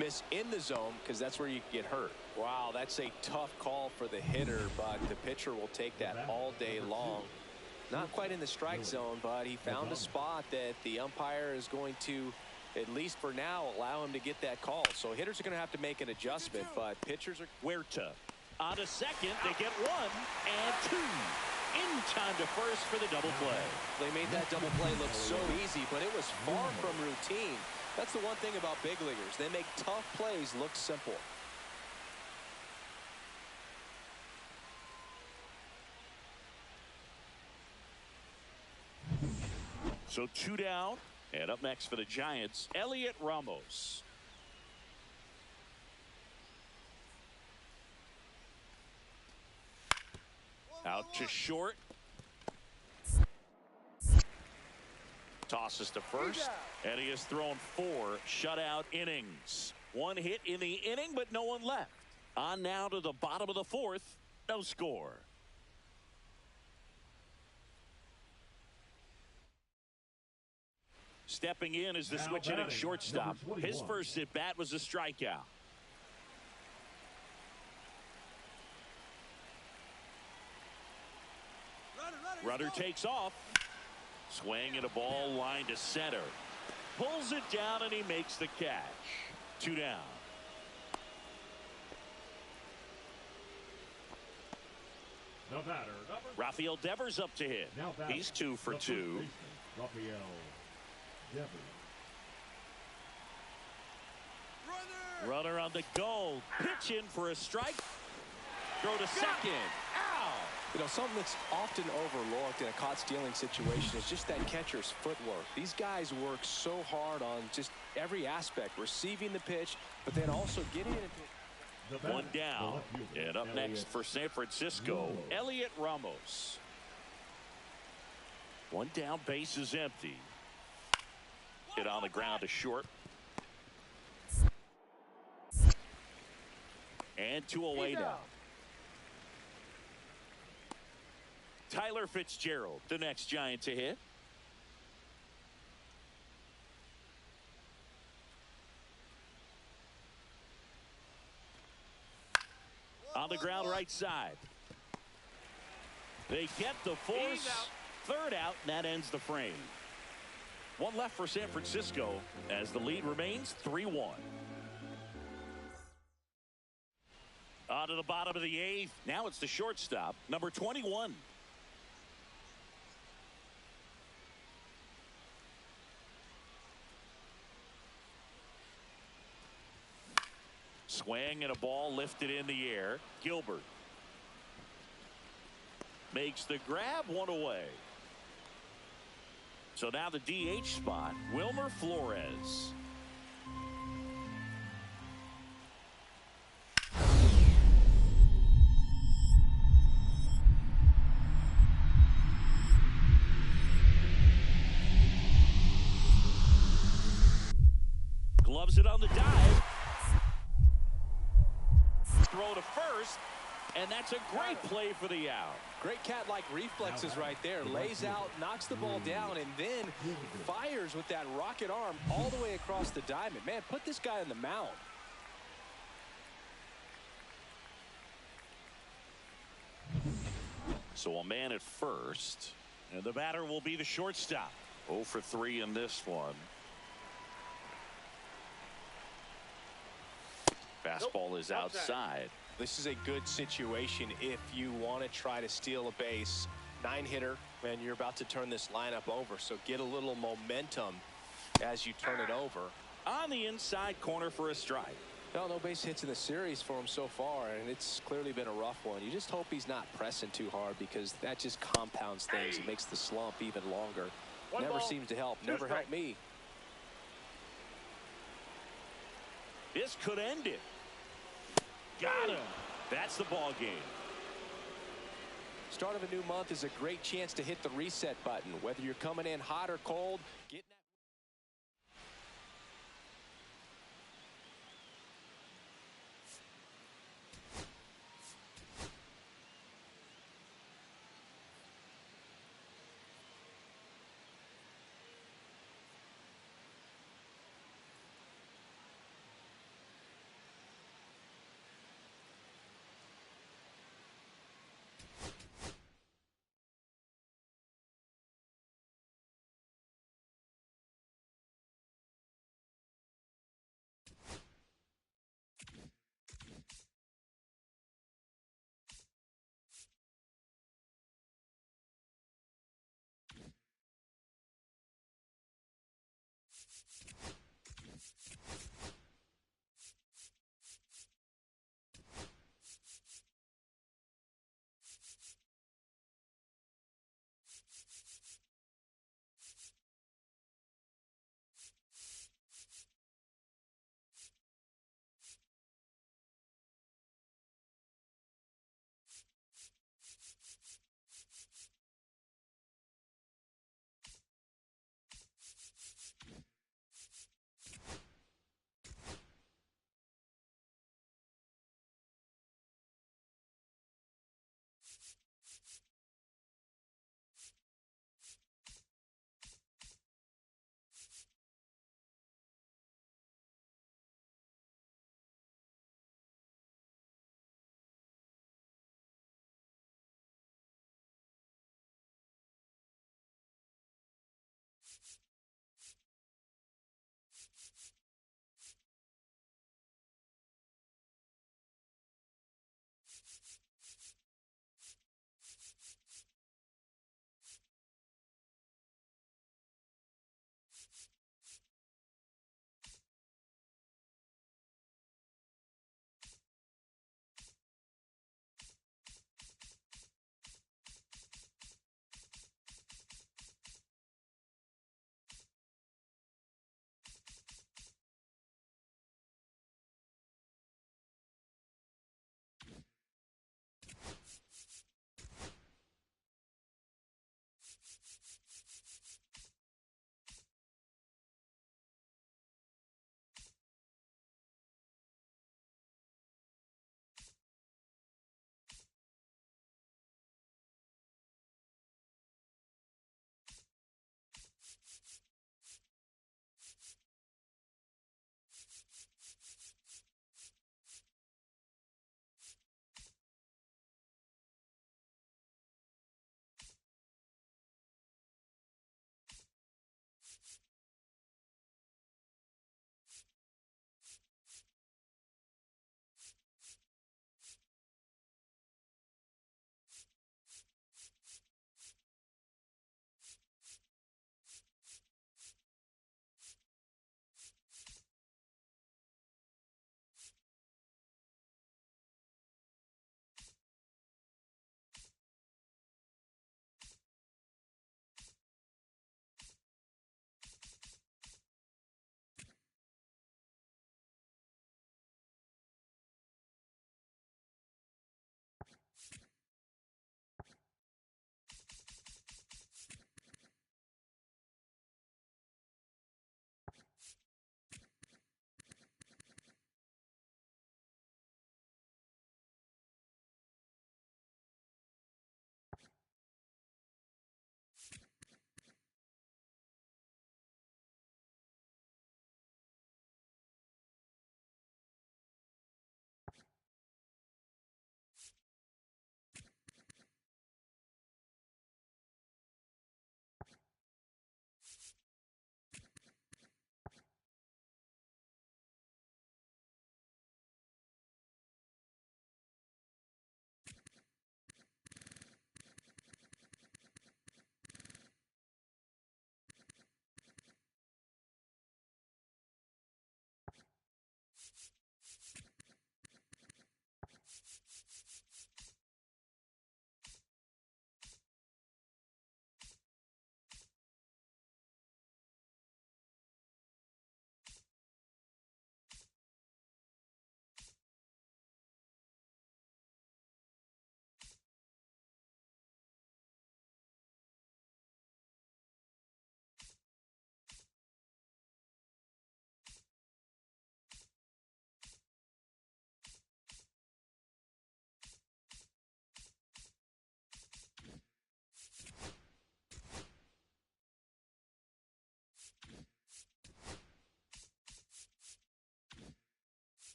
Miss in the zone because that's where you get hurt. Wow, that's a tough call for the hitter, but the pitcher will take that all day long. Not quite in the strike zone, but he found a spot that the umpire is going to, at least for now, allow him to get that call. So hitters are going to have to make an adjustment, but pitchers are. Huerta on to second. They get 1 and 2. In time to first for the double play. They made that double play look so easy, but it was far from routine. That's the one thing about big leaguers. They make tough plays look simple. So 2 down, and up next for the Giants, Elliot Ramos. Out to short. Tosses to first, and he has thrown 4 shutout innings. 1 hit in the inning, but no one left. On now to the bottom of the 4th. No score. Stepping in is the switch hitting shortstop. His first at bat was a strikeout. Runner takes off. Swing and a ball line to center. Pulls it down and he makes the catch. 2 down. The batter, Rafael Devers up to hit. He's 2 for 2. Rafael Devers. Runner on the go. Pitch in for a strike. Throw to second. Ow! You know, something that's often overlooked in a caught stealing situation is just that catcher's footwork. These guys work so hard on just every aspect, receiving the pitch, but then also getting it into. 1 down. And up next for San Francisco, Elliot Ramos. 1 down, base is empty. Hit on the ground to short. And 2 away now. Tyler Fitzgerald, the next Giant to hit. On the ground right side. They get the force. 3rd out, and that ends the frame. 1 left for San Francisco as the lead remains 3-1. On to the bottom of the 8th. Now it's the shortstop, number 21. Swing and a ball lifted in the air. Gilbert makes the grab, one away. So now the DH spot, Wilmer Flores. Gloves it on the dive. Throw to first, and that's a great play for the out. Great cat-like reflexes right there. Lays out, knocks the ball down, and then fires with that rocket arm all the way across the diamond. Man, put this guy on the mound. So a man at first, and the batter will be the shortstop. 0 for 3 in this one. Fastball is outside. This is a good situation if you want to try to steal a base. 9-hitter, and you're about to turn this lineup over, so get a little momentum as you turn it over. On the inside corner for a strike. No base hits in the series for him so far, and it's clearly been a rough one. You just hope he's not pressing too hard, because that just compounds things. It makes the slump even longer. Never seems to help. Never helped me. This could end it. Got him. That's the ball game. Start of a new month is a great chance to hit the reset button. Whether you're coming in hot or cold, getting that.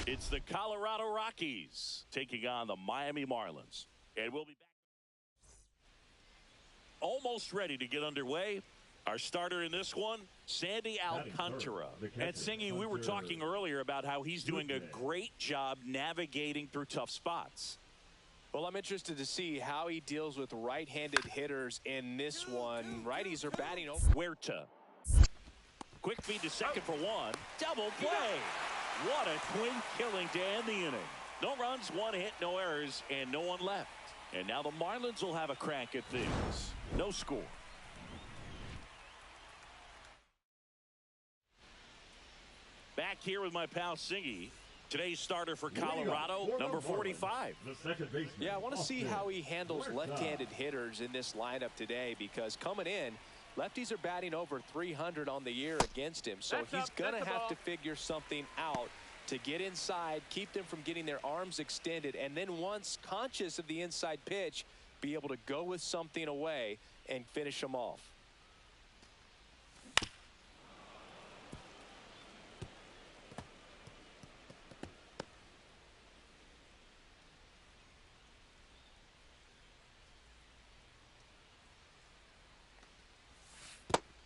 It's the Colorado Rockies taking on the Miami Marlins. And we'll be back. Almost ready to get underway. Our starter in this one, Sandy Alcantara. And Singy, we were talking earlier about how he's doing a great job navigating through tough spots. Well, I'm interested to see how he deals with right-handed hitters in this one. Righties are batting over. Huerta. Quick feed to second for one. Double play. What a twin killing to end the inning. No runs, one hit, no errors, and no one left. And now the Marlins will have a crack at things. No score. Back here with my pal Singy. Today's starter for Colorado, number 45. Yeah, I want to see how he handles left-handed hitters in this lineup today, because coming in, lefties are batting over 300 on the year against him. So he's going to have to figure something out to get inside, keep them from getting their arms extended, and then once conscious of the inside pitch, be able to go with something away and finish them off.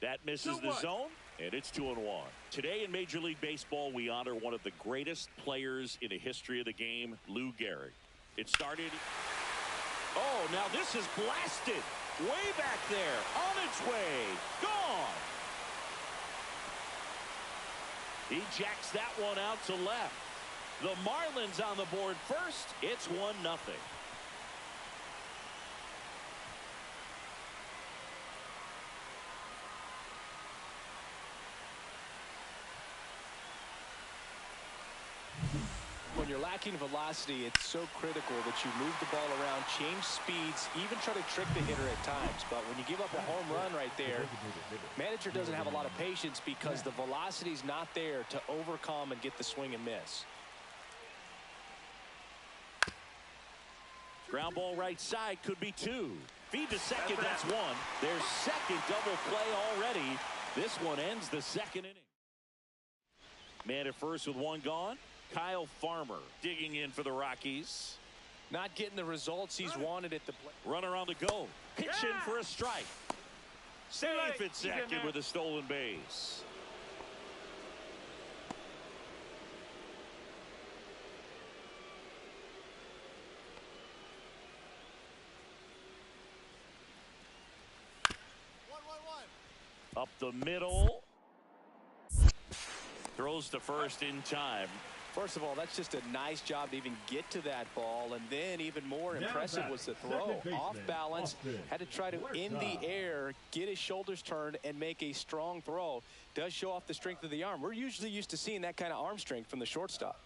That misses the zone, and it's 2-1. Today in Major League Baseball, we honor one of the greatest players in the history of the game, Lou Gehrig. It started. Oh, now this is blasted. Way back there. On its way. Gone. He jacks that one out to left. The Marlins on the board first. It's 1-0. When you're lacking velocity, it's so critical that you move the ball around, change speeds, even try to trick the hitter at times. But when you give up a home run right there, manager doesn't have a lot of patience because the velocity's not there to overcome and get the swing and miss. Ground ball right side, could be two. Feed to second, that's one. Their second double play already. This one ends the second inning. Man at first with one gone. Kyle Farmer digging in for the Rockies. Not getting the results he's wanted at the plate. Runner on the go. Pitch in for a strike. Safe at second with a stolen base. Up the middle. Throws to first in time. First of all, that's just a nice job to even get to that ball, and then even more impressive was the throw. Off balance, had to try to, in the air, get his shoulders turned and make a strong throw. Does show off the strength of the arm. We're usually used to seeing that kind of arm strength from the shortstop.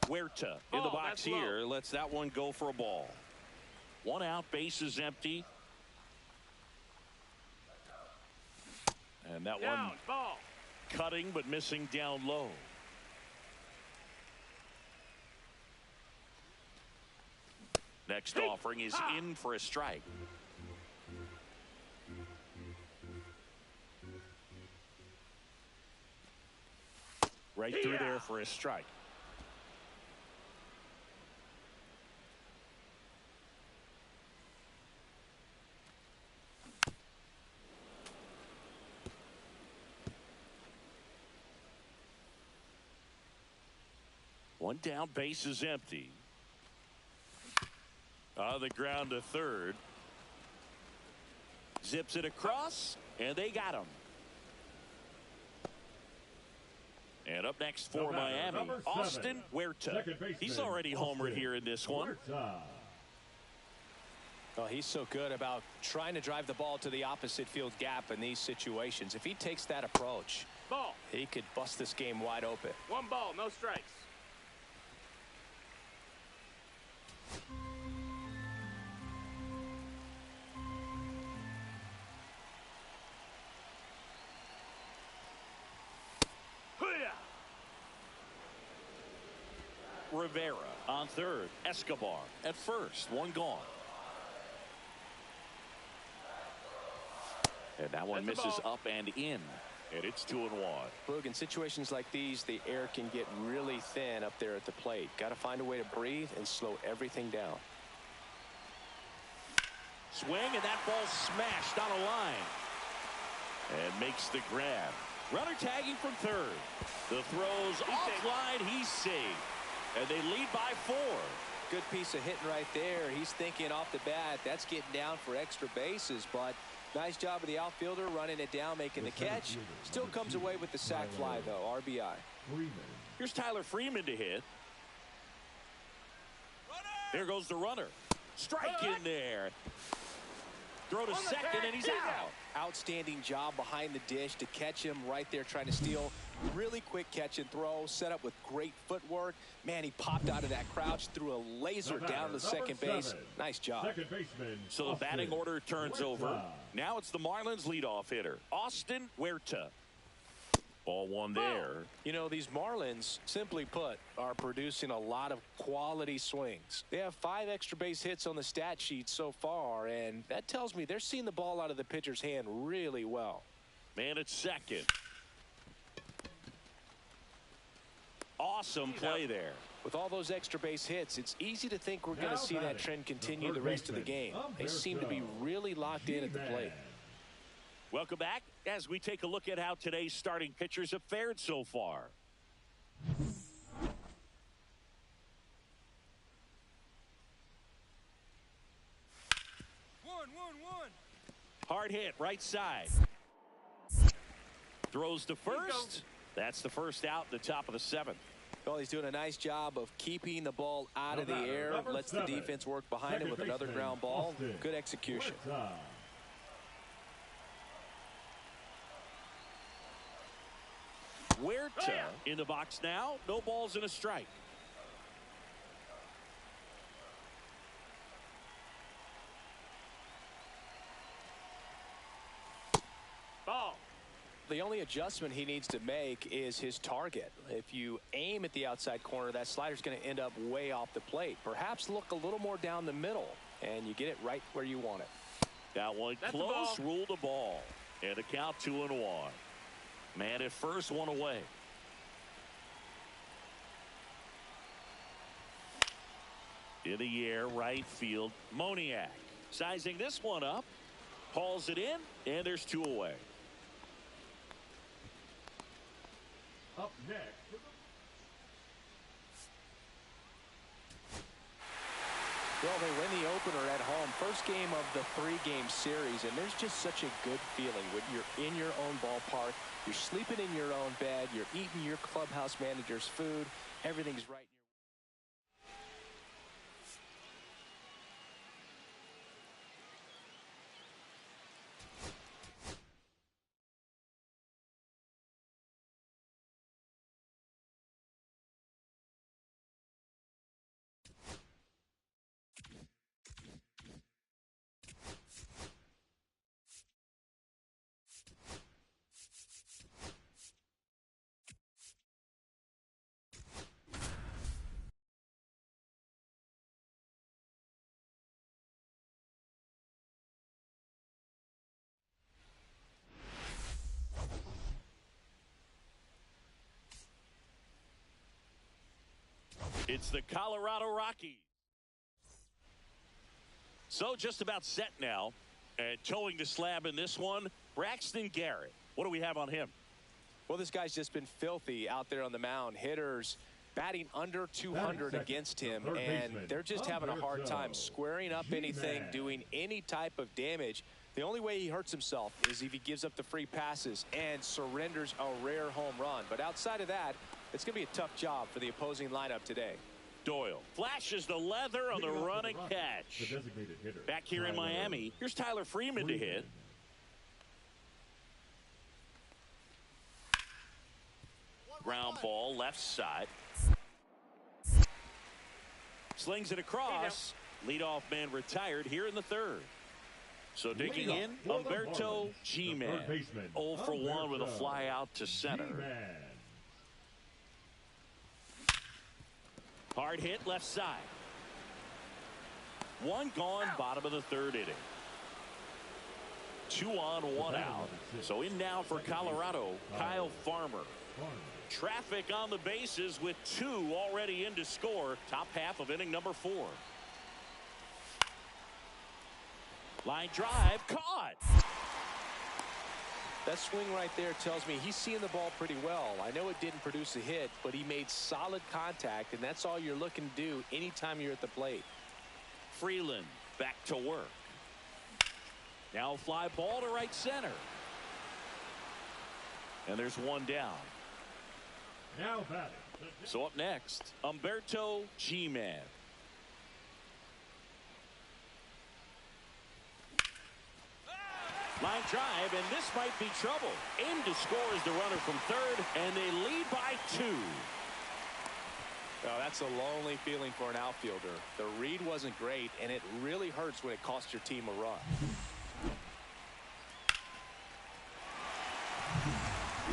Huerta in the box here. Lets that one go for a ball. One out, base is empty. And that one cutting but missing down low. Next offering is in for a strike. Right through there for a strike. One down, base is empty. On the ground to third. Zips it across, and they got him. And up next for Miami, Austin Huerta. He's already homered here in this one. Oh, he's so good about trying to drive the ball to the opposite field gap in these situations. If he takes that approach, he could bust this game wide open. 1 ball, no strikes. Rivera on third. Escobar at first. One gone. And that one misses up and in. And it's 2-1. Boog, in situations like these, the air can get really thin up there at the plate. Got to find a way to breathe and slow everything down. Swing, and that ball smashed on a line. And makes the grab. Runner tagging from third. The throws offline. He's safe. And they lead by 4. Good piece of hitting right there. He's thinking off the bat, that's getting down for extra bases, but nice job of the outfielder running it down, making the catch. Still comes away with the sac fly, though. RBI. Here's Tyler Freeman to hit. There goes the runner. Strike in there. Throw to second, and he's out. Outstanding job behind the dish to catch him right there, trying to steal. Really quick catch and throw, set up with great footwork. Man, he popped out of that crouch, threw a laser down to second base. Nice job. So the batting order turns over. Now it's the Marlins leadoff hitter, Austin Huerta. Ball one there. You know, these Marlins, simply put, are producing a lot of quality swings. They have 5 extra base hits on the stat sheet so far, and that tells me they're seeing the ball out of the pitcher's hand really well. Man at second. Awesome play there. With all those extra base hits, it's easy to think we're going to see that trend continue the rest of the game. They seem to be really locked in at the plate. Welcome back as we take a look at how today's starting pitchers have fared so far. One. Hard hit, right side. Throws to first. That's the first out in the top of the 7th. Well, he's doing a nice job of keeping the ball out of the air. Lets the defense work behind him with another ground ball. Good execution. Huerta in the box now. No balls and a strike. Ball. The only adjustment he needs to make is his target. If you aim at the outside corner, that slider's going to end up way off the plate. Perhaps look a little more down the middle, and you get it right where you want it. That one close. Ruled the ball. And the count 2-1. Man at first, one away. In the air, right field. Moniak sizing this one up. Hauls it in, and there's 2 away. Up next. Well, they win the opener at home. First game of the 3-game series, and there's just such a good feeling when you're in your own ballpark. You're sleeping in your own bed. You're eating your clubhouse manager's food. Everything's right. It's the Colorado Rockies. So just about set now. And towing the slab in this one, Braxton Garrett. What do we have on him? Well, this guy's just been filthy out there on the mound. Hitters batting under 200 against him, and they're just having a hard time squaring up anything, doing any type of damage. The only way he hurts himself is if he gives up the free passes and surrenders a rare home run. But outside of that, it's going to be a tough job for the opposing lineup today. Doyle flashes the leather on the run and catch. Back here in Miami, here's Tyler Freeman to hit. Ground ball left side. Slings it across. Leadoff man retired here in the 3rd. So digging in, Humberto G-Man. 0 for 1 with a fly out to center. Hard hit left side. One gone, bottom of the 3rd inning. 2 on, 1 out. So in now for Colorado, Kyle Farmer. Traffic on the bases with 2 already in to score. Top half of inning number 4. Line drive caught. That swing right there tells me he's seeing the ball pretty well. I know it didn't produce a hit, but he made solid contact, and that's all you're looking to do anytime you're at the plate. Freeland back to work. Now fly ball to right center. And there's 1 down. Now batting. So up next, Humberto G-Man. Line drive, and this might be trouble. In to score is the runner from third, and they lead by 2. Oh, that's a lonely feeling for an outfielder. The read wasn't great, and it really hurts when it costs your team a run.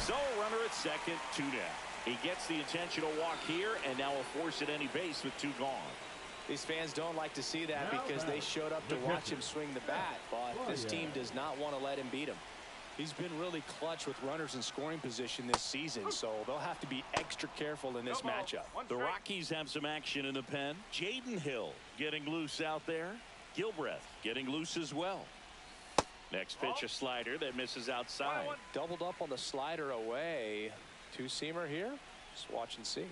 So runner at second, 2 down. He gets the intentional walk here, and now will force at any base with 2 gone. These fans don't like to see that because they showed up to watch him swing the bat, but this team does not want to let him beat him. He's been really clutch with runners in scoring position this season, so they'll have to be extra careful in this matchup. The Rockies have some action in the pen. Jaden Hill getting loose out there. Gilbreth getting loose as well. Next pitch, a slider that misses outside. Doubled up on the slider away. 2-seamer here. Just watch and see.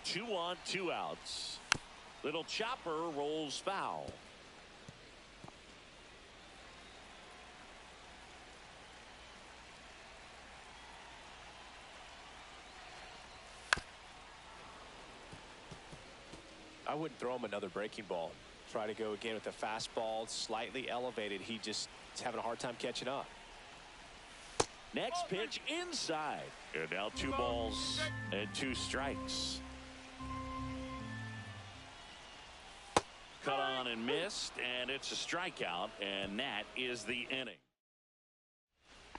2 on, 2 outs. Little chopper rolls foul. I wouldn't throw him another breaking ball. Try to go again with the fastball slightly elevated. He just is having a hard time catching up. Next pitch inside. And now 2 balls and 2 strikes. Cut on and missed, and it's a strikeout, and that is the inning.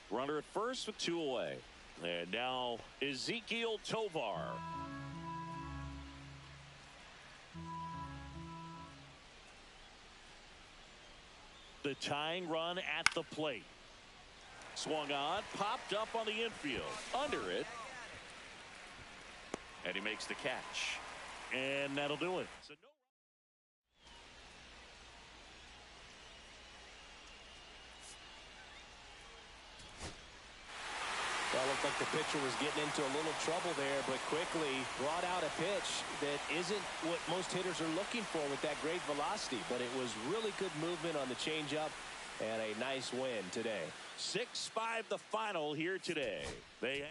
Runner at first with 2 away. And now Ezekiel Tovar. The tying run at the plate. Swung on, popped up on the infield. Under it. And he makes the catch. And that'll do it. So no. Well, it looked like the pitcher was getting into a little trouble there, but quickly brought out a pitch that isn't what most hitters are looking for with that great velocity, but it was really good movement on the changeup and a nice win today. 6-5 the final here today. They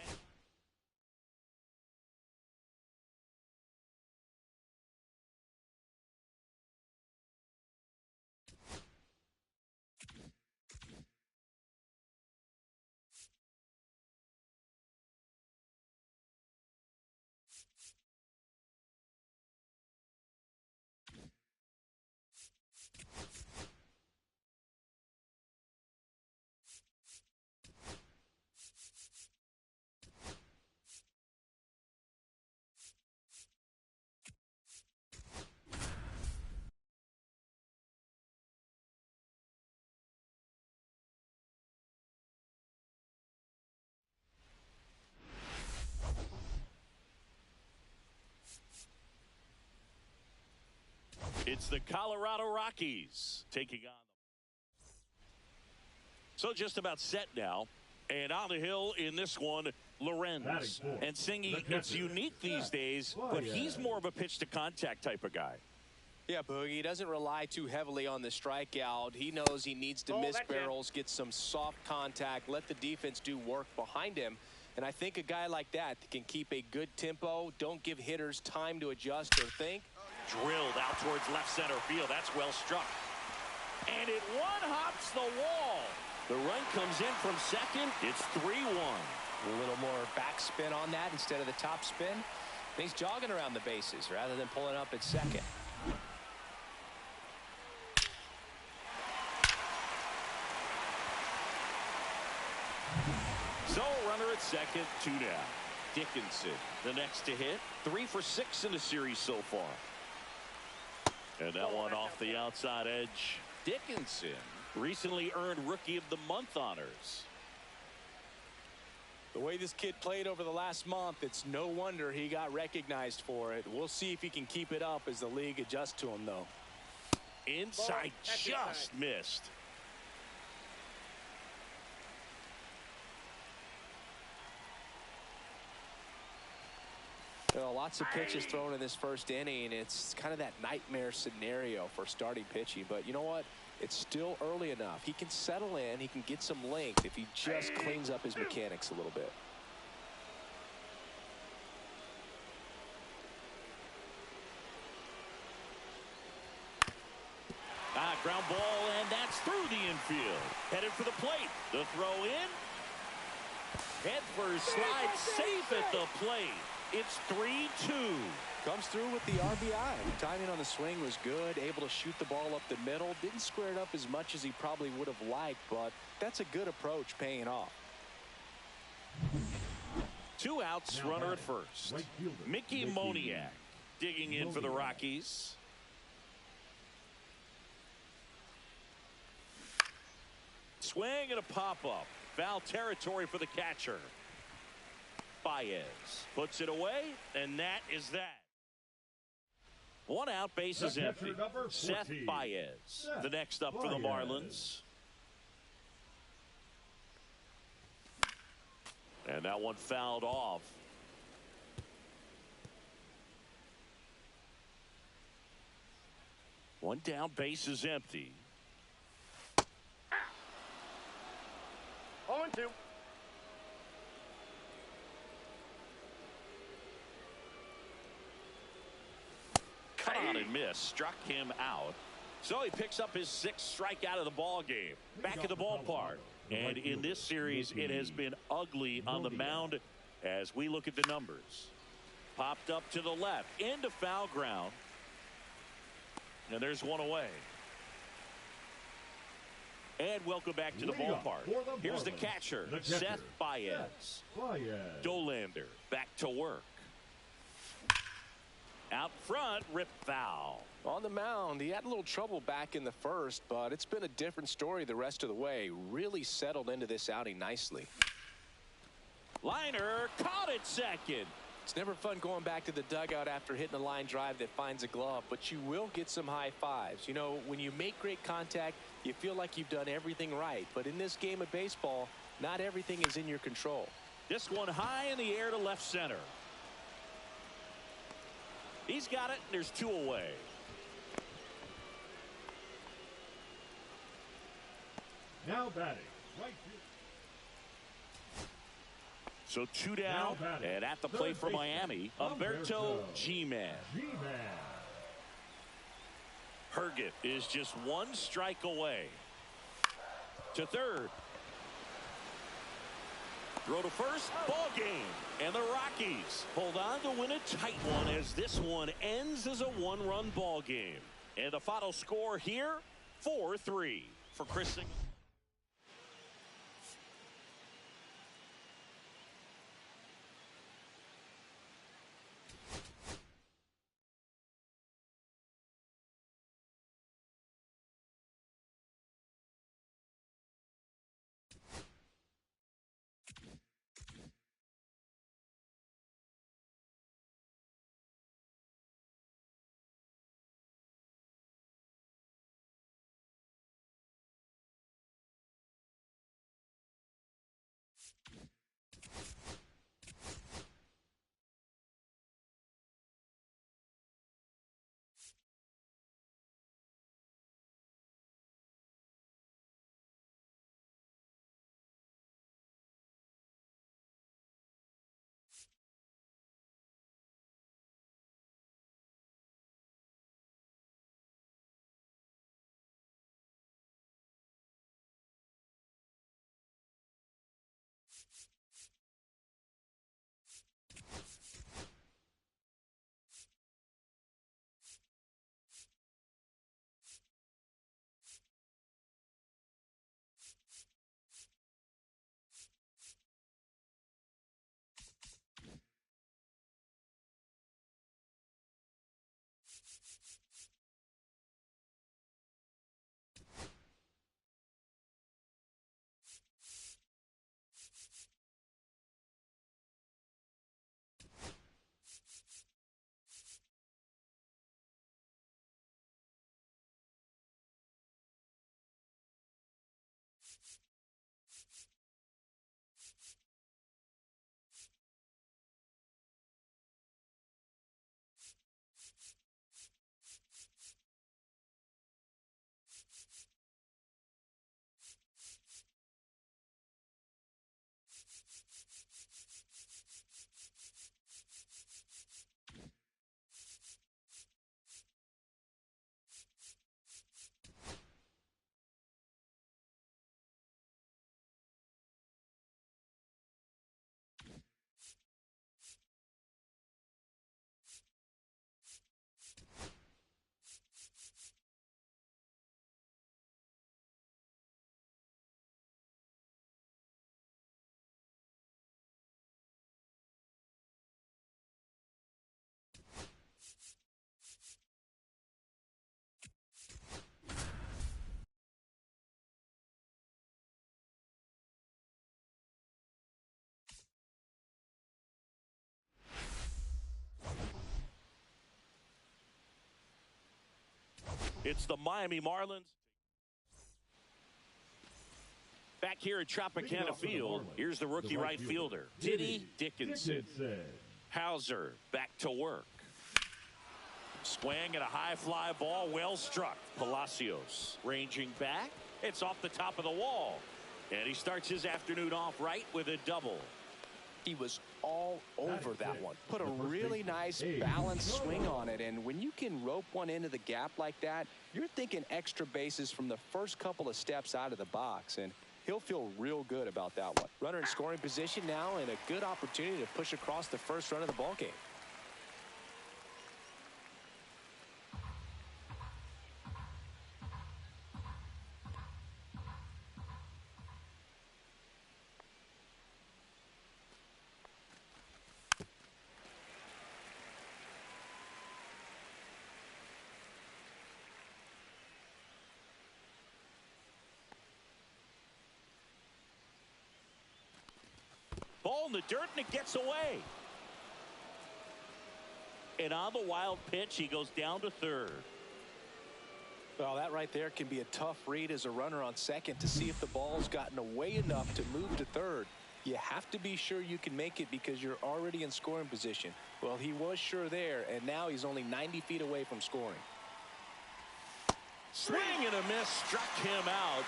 It's the Colorado Rockies taking on. So just about set now. And on the hill in this one, Lorenz. And Singy, it's unique these days, but he's more of a pitch to contact type of guy. Yeah, Boogie, he doesn't rely too heavily on the strikeout. He knows he needs to miss barrels, get some soft contact, let the defense do work behind him. And I think a guy like that can keep a good tempo, don't give hitters time to adjust or think. Drilled out towards left center field. That's well struck. And it one-hops the wall. The run comes in from second. It's 3-1. A little more backspin on that instead of the top spin. And he's jogging around the bases rather than pulling up at second. So runner at second, 2 down. Dickinson, the next to hit. 3 for 6 in the series so far. And that one off the outside edge. Dickinson recently earned Rookie of the Month honors. The way this kid played over the last month, it's no wonder he got recognized for it. We'll see if he can keep it up as the league adjusts to him, though. Inside, just missed. Well, lots of pitches thrown in this first inning. It's kind of that nightmare scenario for starting pitching. But you know what? It's still early enough. He can settle in. He can get some length if he just cleans up his mechanics a little bit. Ground ball, and that's through the infield. Headed for the plate. The throw in. Head first slide, safe at the plate. It's 3-2. Comes through with the RBI. Timing on the swing was good. Able to shoot the ball up the middle. Didn't square it up as much as he probably would have liked, but that's a good approach, paying off. 2 outs, runner at first. Mickey Moniak digging in for the Rockies. Swing and a pop-up. Foul territory for the catcher. Baez puts it away, and that is that. 1 out, bases empty. Seth Baez, the next up for the Marlins. And that one fouled off. One down, bases empty. 0-2. Cut on and miss. Struck him out. So he picks up his 6th strikeout of the ball game. Back at the ballpark. And in this series, it has been ugly on the mound as we look at the numbers. Popped up to the left. Into foul ground. And there's one away. And welcome back to the ballpark. Here's the catcher, Seth Baez. Dolander back to work. Out front, rip foul. On the mound, he had a little trouble back in the first, but it's been a different story the rest of the way. Really settled into this outing nicely. Liner caught it second. It's never fun going back to the dugout after hitting a line drive that finds a glove, but you will get some high fives. You know, when you make great contact, you feel like you've done everything right. But in this game of baseball, not everything is in your control. This one high in the air to left center. He's got it. There's 2 away. Now batting, right field. So 2 down, and at the plate for Miami, Humberto G-Man. Herget is just 1 strike away. To third. Throw to first, ball game. And the Rockies hold on to win a tight one as this one ends as a 1-run ball game. And the final score here, 4-3 for Chris Singleton. It's the Miami Marlins. Back here at Tropicana Field, here's the rookie right fielder, Diddy Dickinson. Hauser back to work. Swing and a high fly ball, well struck. Palacios ranging back. It's off the top of the wall. And he starts his afternoon off right with a double. He was all over that one. Put a really nice balanced swing on it. And when you can rope one into the gap like that, you're thinking extra bases from the first couple of steps out of the box. And he'll feel real good about that one. Runner in scoring position now and a good opportunity to push across the first run of the ballgame. Ball in the dirt, and it gets away. And on the wild pitch, he goes down to third. Well, that right there can be a tough read as a runner on second to see if the ball's gotten away enough to move to third. You have to be sure you can make it because you're already in scoring position. Well, he was sure there, and now he's only 90 feet away from scoring. Swing and a miss, struck him out.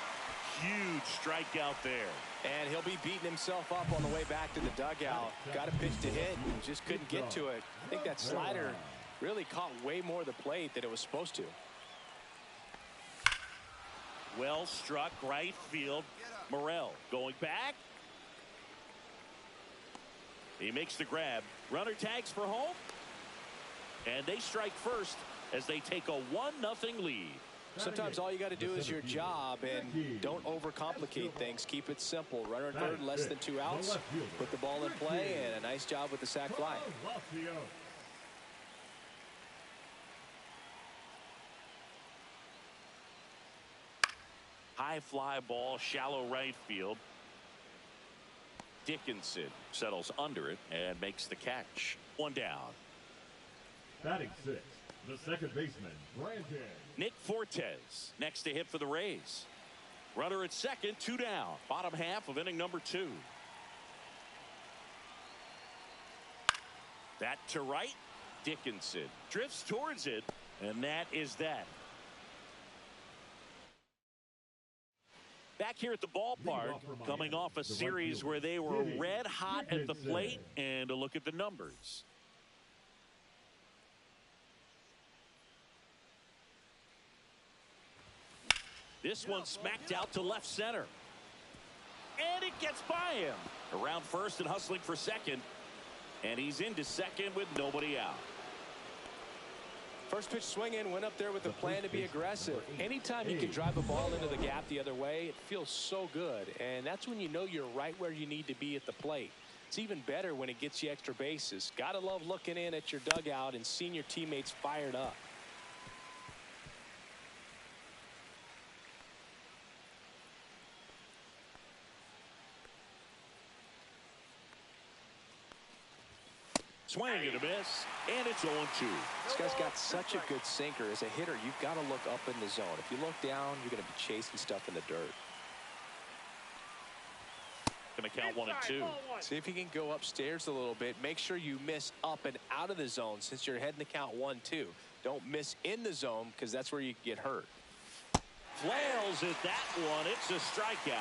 Huge strikeout there. And he'll be beating himself up on the way back to the dugout. Got a pitch to hit and just couldn't get to it. I think that slider really caught way more of the plate than it was supposed to. Well struck right field. Morel going back. He makes the grab. Runner tags for home. And they strike first as they take a 1-0 lead. Sometimes all you got to do is your job and don't overcomplicate things. Keep it simple. Runner at third, less than 2 outs. Put the ball in play, and a nice job with the sac fly. High fly ball, shallow right field. Dickinson settles under it and makes the catch. One down. Batting sixth, the second baseman, Brandon. Nick Fortes next to hit for the Rays. Runner at second, 2 down. Bottom half of inning number 2. That to right. Dickinson drifts towards it, and that is that. Back here at the ballpark, coming off a series where they were red hot at the plate, and a look at the numbers. This one smacked out to left center. And it gets by him. Around first and hustling for second. And he's into second with nobody out. First pitch swing in, went up there with a plan to be aggressive. Anytime you can drive a ball into the gap the other way, it feels so good. And that's when you know you're right where you need to be at the plate. It's even better when it gets you extra bases. Gotta love looking in at your dugout and seeing your teammates fired up. Swing and a miss, and it's 0-2. This guy's got such a good sinker. As a hitter, you've got to look up in the zone. If you look down, you're going to be chasing stuff in the dirt. Going to count 1 and 2. See if you can go upstairs a little bit. Make sure you miss up and out of the zone since you're heading to count 1-2. Don't miss in the zone because that's where you get hurt. Flails at that one. It's a strikeout.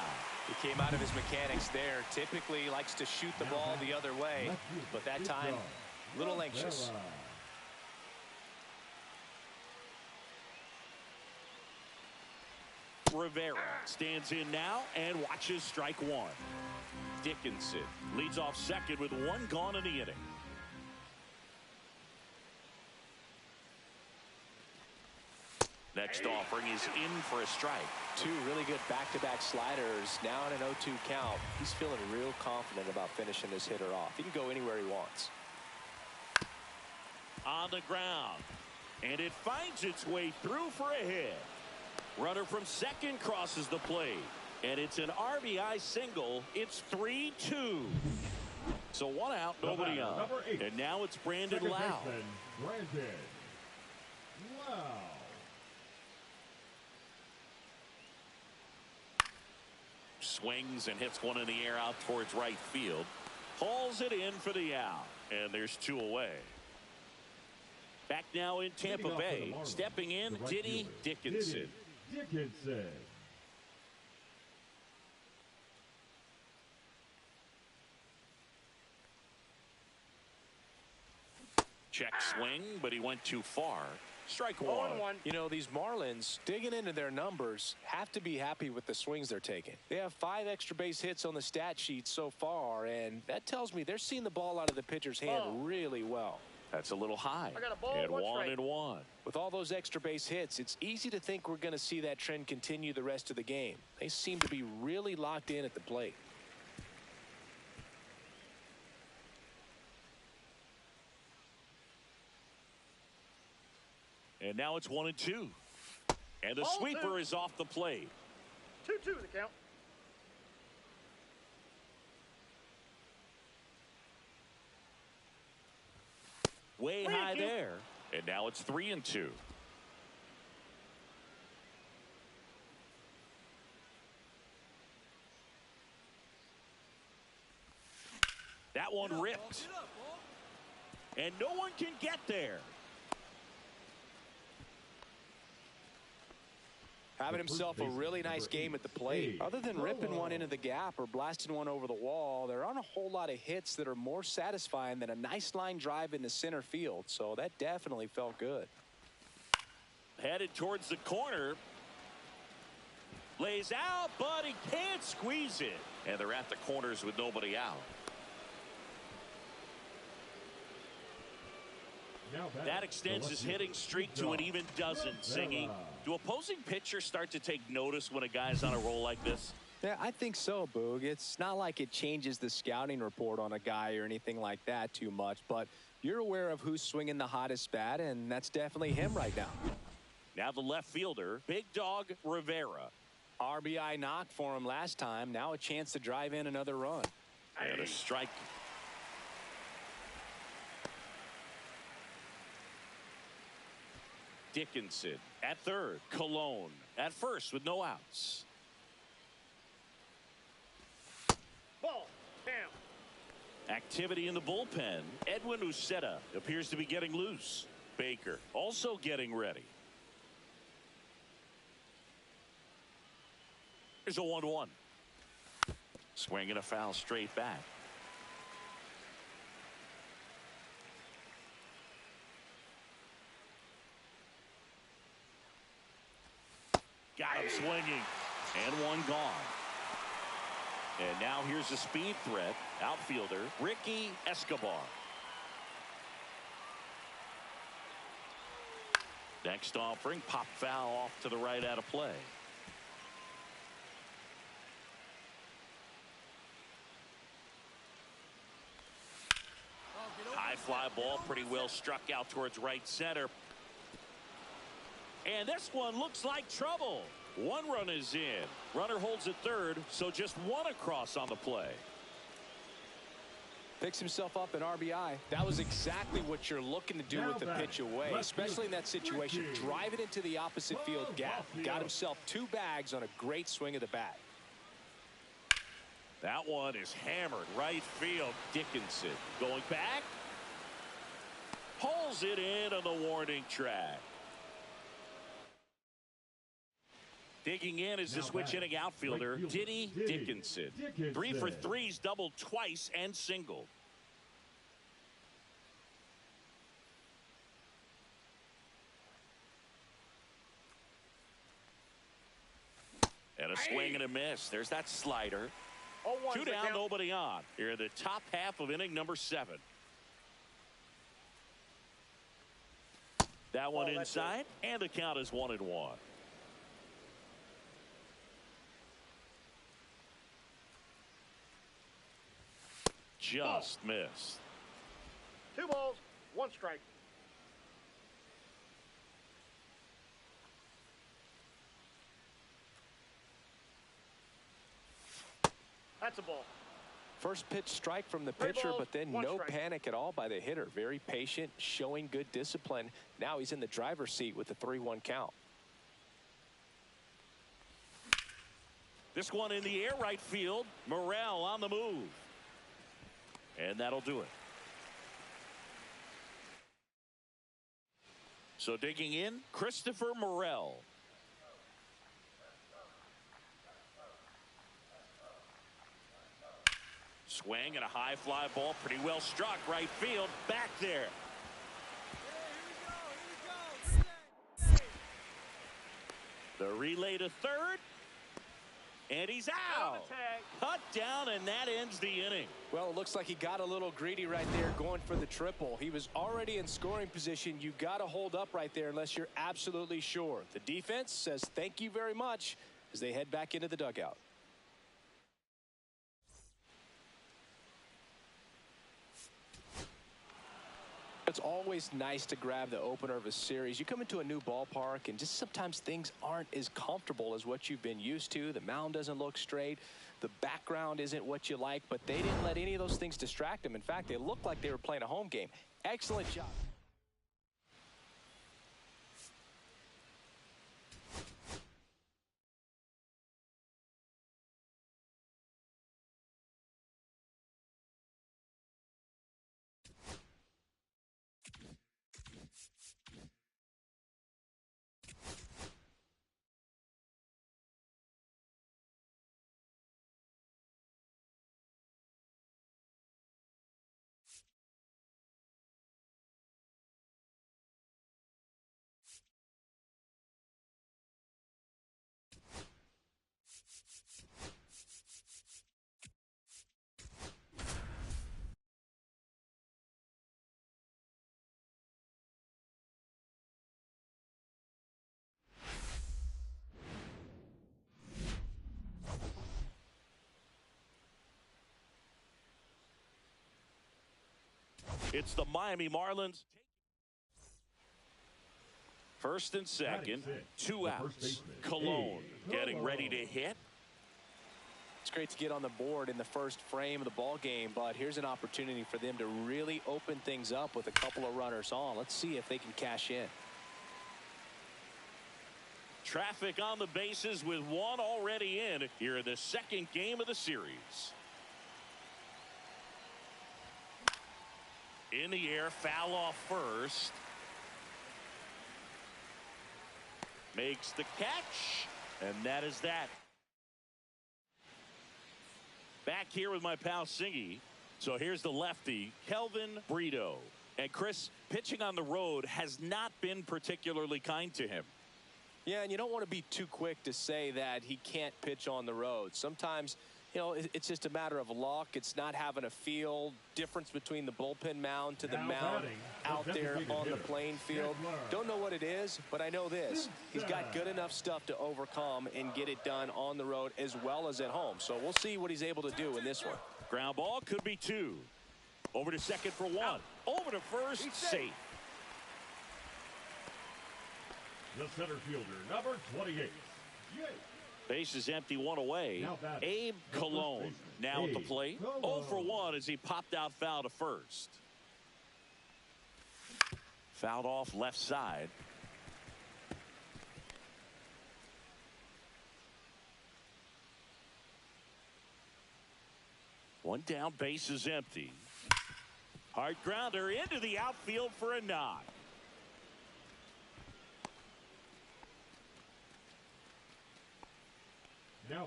He came out of his mechanics there. Typically he likes to shoot the ball the other way, but that time a little anxious. Rivera stands in now and watches strike one. Dickinson leads off second with one gone in the inning. Next offering is in for a strike. Two really good back-to-back sliders. Now in an 0-2 count. He's feeling real confident about finishing this hitter off. He can go anywhere he wants. On the ground. And it finds its way through for a hit. Runner from second crosses the plate. And it's an RBI single. It's 3-2. So one out, nobody on. And now it's Brandon Lau. Brandon Lau. Swings and hits one in the air out towards right field. Hauls it in for the out. And there's two away. Back now in Tampa Bay. Stepping in, Diddy Dickinson. Dickinson. Check swing, but he went too far. Strike one. You know, these Marlins, digging into their numbers, have to be happy with the swings they're taking. They have 5 extra base hits on the stat sheet so far, and that tells me they're seeing the ball out of the pitcher's hand really well. That's a little high. I got a ball. And 1-1. With all those extra base hits, it's easy to think we're going to see that trend continue the rest of the game. They seem to be really locked in at the plate. And now it's 1-2. And the Ball sweeper two. is off the plate. 2-2 the count. Way high there. And now it's 3-2. That one ripped. And no one can get there. Having himself a really nice game at the plate. Other than ripping one into the gap or blasting one over the wall, there aren't a whole lot of hits that are more satisfying than a nice line drive into center field. So that definitely felt good. Headed towards the corner. Lays out, but he can't squeeze it. And they're at the corners with nobody out. That extends his hitting streak to an even dozen. Singing. Do opposing pitchers start to take notice when a guy's on a roll like this? Yeah, I think so, Boog. It's not like it changes the scouting report on a guy or anything like that too much, but you're aware of who's swinging the hottest bat, and that's definitely him right now. Now the left fielder, Big Dog Rivera. RBI knock for him last time. Now a chance to drive in another run. And a strike. Dickinson at third. Cologne at first with no outs. Ball. Down. Activity in the bullpen. Edwin Uceta appears to be getting loose. Baker also getting ready. Here's a 1-1. Swing and a foul straight back. Got him swinging. And one gone. And now here's a speed threat. Outfielder Ricky Escobar. Next offering, pop foul off to the right out of play. High fly ball, pretty well struck out towards right center. And this one looks like trouble. One run is in. Runner holds at third, so just one across on the play. Picks himself up an RBI. That was exactly what you're looking to do with the pitch away, especially in that situation. Drive it into the opposite field gap. Got himself 2 bags on a great swing of the bat. That one is hammered right field. Dickinson going back. Pulls it in on the warning track. Digging in is the switch hitting outfielder, Diddy Dickinson. 3 for 3's doubled twice and singled. And a swing and a miss. There's that slider. 2 down, nobody on. Here in the top half of inning number 7. That one inside, and the count is 1-1. Just missed. 2 balls, 1 strike. That's a ball. First pitch strike from the pitcher, but then no panic at all by the hitter. Very patient, showing good discipline. Now he's in the driver's seat with the 3-1 count. This one in the air, right field. Morel on the move. And that'll do it. So digging in, Christopher Morel. Swing and a high fly ball, pretty well struck, right field, back there. The relay to third, and he's out. Cut down, and that ends the inning. Well, it looks like he got a little greedy right there going for the triple. He was already in scoring position. You got to hold up right there unless you're absolutely sure. The defense says thank you very much as they head back into the dugout. It's always nice to grab the opener of a series. You come into a new ballpark and just sometimes things aren't as comfortable as what you've been used to. The mound doesn't look straight. The background isn't what you like, but they didn't let any of those things distract them. In fact, they looked like they were playing a home game. Excellent job. It's the Miami Marlins. First and second, 2 outs. Cologne getting ready to hit. It's great to get on the board in the first frame of the ball game, but here's an opportunity for them to really open things up with a couple of runners on. Let's see if they can cash in. Traffic on the bases with 1 already in here in the second game of the series. In the air, foul off first. Makes the catch, and that is that. Back here with my pal Singy. So here's the lefty, Kelvin Brito. And Chris, pitching on the road has not been particularly kind to him. Yeah, and you don't want to be too quick to say that he can't pitch on the road. Sometimes, you know, it's just a matter of luck. It's not having a feel difference between the bullpen mound to the mound out there on the playing field. Don't know what it is, but I know this. He's got good enough stuff to overcome and get it done on the road as well as at home. So we'll see what he's able to do in this one. Ground ball could be 2. Over to second for 1. Over to first, safe. The center fielder, number 28. Base is empty, 1 away. Abe Cologne now at the plate. 0 for 1 as he popped out foul to first. Fouled off left side. One down, base is empty. Hard grounder into the outfield for a knock.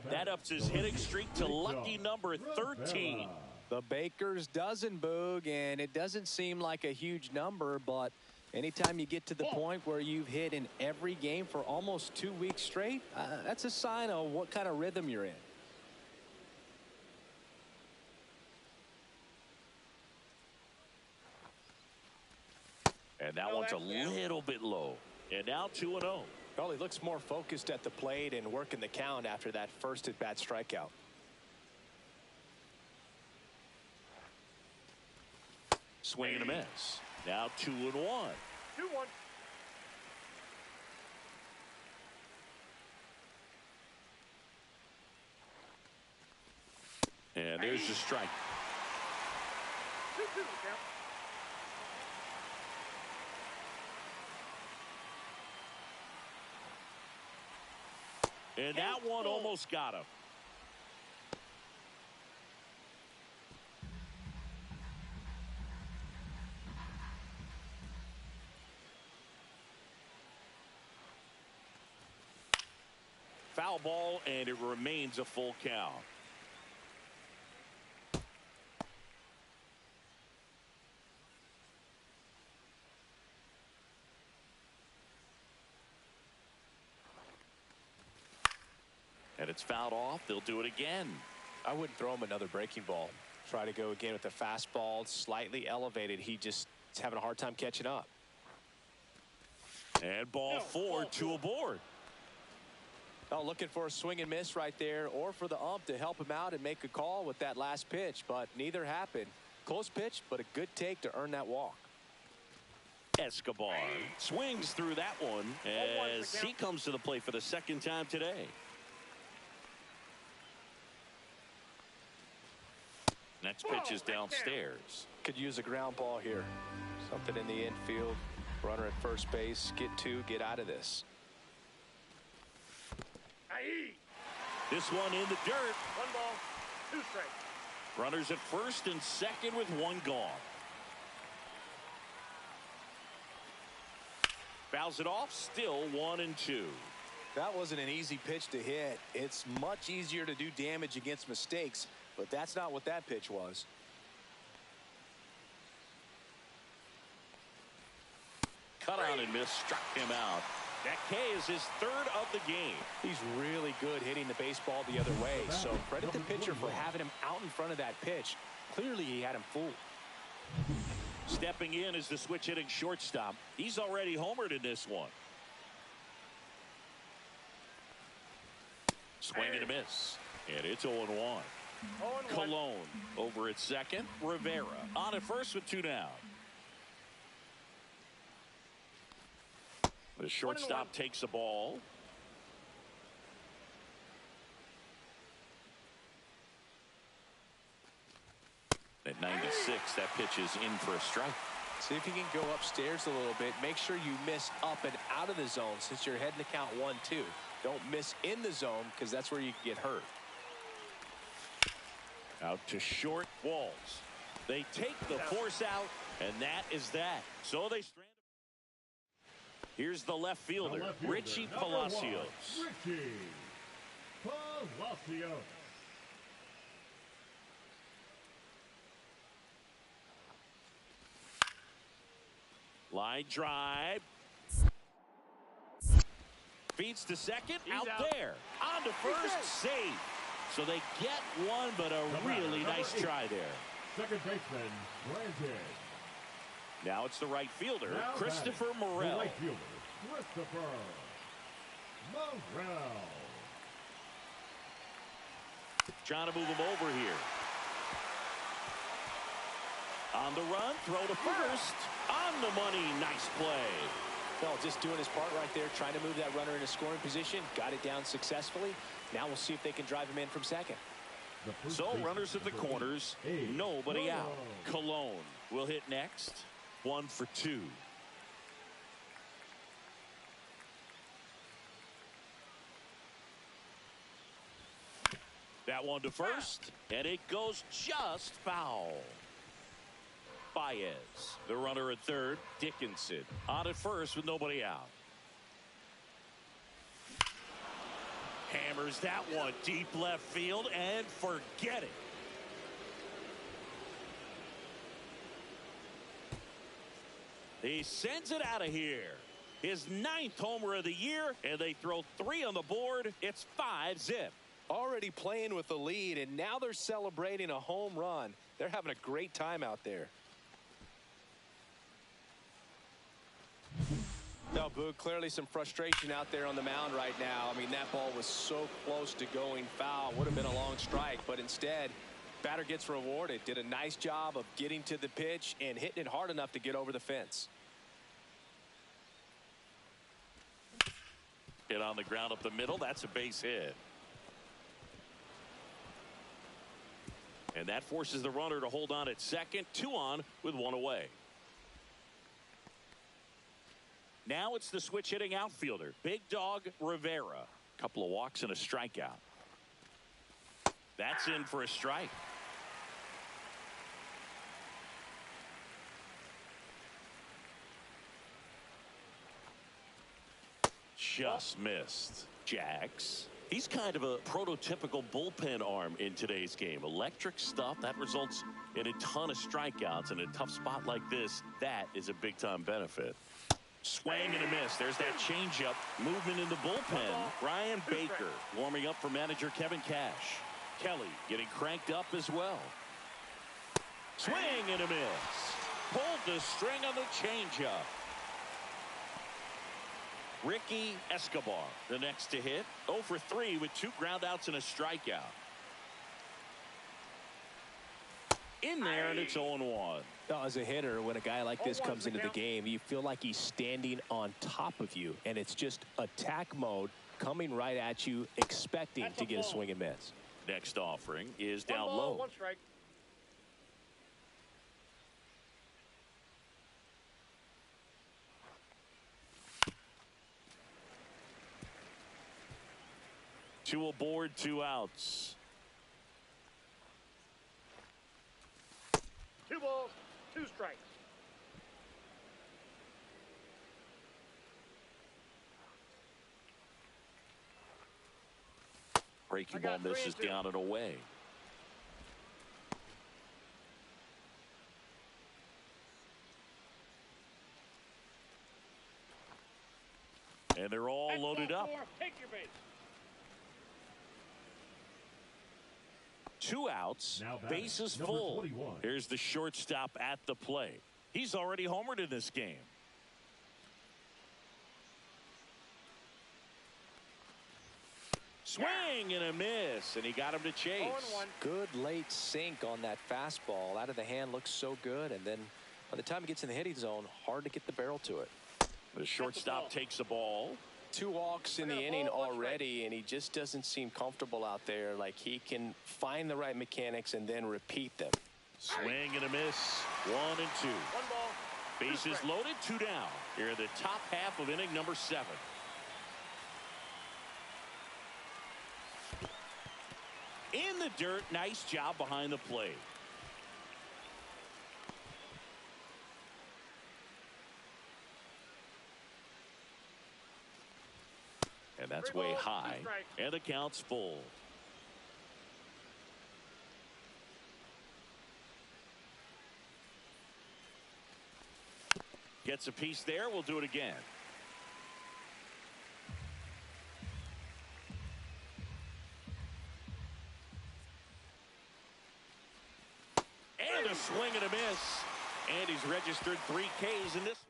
That ups his hitting streak to lucky number 13. The Baker's dozen, Boog, and it doesn't seem like a huge number, but anytime you get to the point where you've hit in every game for almost 2 weeks straight, that's a sign of what kind of rhythm you're in. And that one's a little bit low. And now 2-0. Well, he looks more focused at the plate and working the count after that first at-bat strikeout. Swing and a miss. Now 2-1. 2-1. And there's the strike. 2-2 count. And that one almost got him. Foul ball, and it remains a full count. And it's fouled off. They'll do it again. I wouldn't throw him another breaking ball. Try to go again with the fastball, slightly elevated. He just is having a hard time catching up. And ball 4, 2 aboard. Oh, looking for a swing and miss right there, or for the ump to help him out and make a call with that last pitch, but neither happened. Close pitch, but a good take to earn that walk. Escobar swings through that one as he comes to the plate for the second time today. Next pitch is downstairs. Could use a ground ball here. Something in the infield. Runner at first base. Get 2, get out of this. This one in the dirt. 1 ball, 2 strikes. Runners at first and second with 1 gone. Fouls it off. Still 1-2. That wasn't an easy pitch to hit. It's much easier to do damage against mistakes, but that's not what that pitch was. Cut on and miss, struck him out. That K is his 3rd of the game. He's really good hitting the baseball the other way, so credit the pitcher for having him out in front of that pitch. Clearly he had him fooled. Stepping in is the switch hitting shortstop. He's already homered in this one. Swing and a miss. And it's 0-1. Cologne over at second. Rivera on at first with 2 down. The shortstop takes the ball. At 96, that pitch is in for a strike. See if you can go upstairs a little bit. Make sure you miss up and out of the zone since you're heading to count 1-2. Don't miss in the zone because that's where you can get hurt. Out to short. Walls. They take the force out, and that is that. So they strand. Here's the left fielder, Richie Palacios. Richie Palacios. Line drive. Feeds to second. Out there. On to first. Save. So they get one, but a really nice try there. Second baseman, granted. Now it's the right fielder, Now Christopher Morel. The right fielder, Christopher Morel. Trying to move him over here. On the run, throw to first. On the money, nice play. Well, just doing his part right there, trying to move that runner into scoring position. Got it down successfully. Now we'll see if they can drive him in from second. So runners at the corners, nobody out. Cologne will hit next. 1 for 2. That one to first, and it goes just foul. Baez, the runner at third. Dickinson on at first with nobody out. Hammers that one deep left field and forget it. He sends it out of here. His 9th homer of the year, and they throw 3 on the board. It's 5-zip. Already playing with the lead, and now they're celebrating a home run. They're having a great time out there. No, Boog, clearly some frustration out there on the mound right now. I mean, that ball was so close to going foul. Would have been a long strike, but instead, batter gets rewarded. Did a nice job of getting to the pitch and hitting it hard enough to get over the fence. Hit on the ground up the middle. That's a base hit. And that forces the runner to hold on at second. 2 on with 1 away. Now it's the switch hitting outfielder, Big Dog Rivera. Couple of walks and a strikeout. That's in for a strike. Just missed. Jax. He's kind of a prototypical bullpen arm in today's game. Electric stuff that results in a ton of strikeouts. In a tough spot like this, that is a big time benefit. Swing and a miss. There's that changeup. Movement in the bullpen. Brian Baker warming up for manager Kevin Cash. Kelly getting cranked up as well. Swing and a miss. Pulled the string on the changeup. Ricky Escobar, the next to hit. 0 for 3 with 2 groundouts and a strikeout. In there, and it's 0-1. As a hitter, when a guy like this comes into the game, you feel like he's standing on top of you, and it's just attack mode coming right at you, expecting to get a swing and miss. Next offering is down low. 1 strike. Two aboard, 2 outs. 2 balls, 2 strikes. Breaking ball misses down and away. And they're all loaded up. Take your base. 2 outs, bases full. 21. Here's the shortstop at the plate. He's already homered in this game. Swing and a miss, and he got him to chase. 0-1. Good late sink on that fastball. Out of the hand looks so good, and then by the time it gets in the hitting zone, hard to get the barrel to it. The shortstop takes the ball. 2 walks in the inning already, and he just doesn't seem comfortable out there. Like he can find the right mechanics and then repeat them. Swing and a miss. 1 and 2. 1 ball. Bases loaded, 2 down. Here are the top half of inning number 7. In the dirt, nice job behind the plate. And that's way high. And the count's full. Gets a piece there. We'll do it again. And a swing and a miss. And he's registered 3 Ks in this one.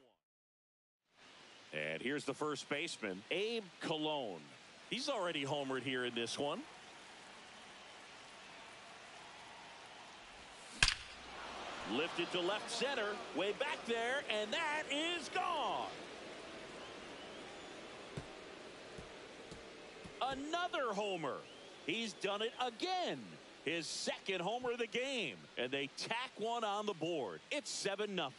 And here's the first baseman, Abe Cologne. He's already homered here in this one. Lifted to left center, way back there, and that is gone. Another homer. He's done it again. His 2nd homer of the game, and they tack one on the board. It's 7-0.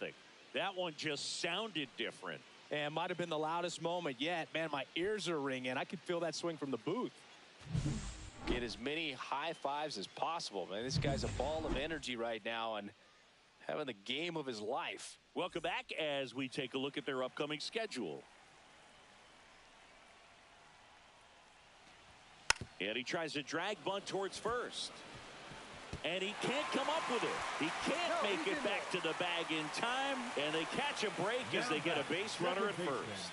That one just sounded different. And might have been the loudest moment yet. Man, my ears are ringing. I could feel that swing from the booth. Get as many high fives as possible, man. This guy's a ball of energy right now and having the game of his life. Welcome back as we take a look at their upcoming schedule. And he tries a drag bunt towards first. And he can't come up with it. He can't make it back to the bag in time. And they catch a break as they get a base runner at first.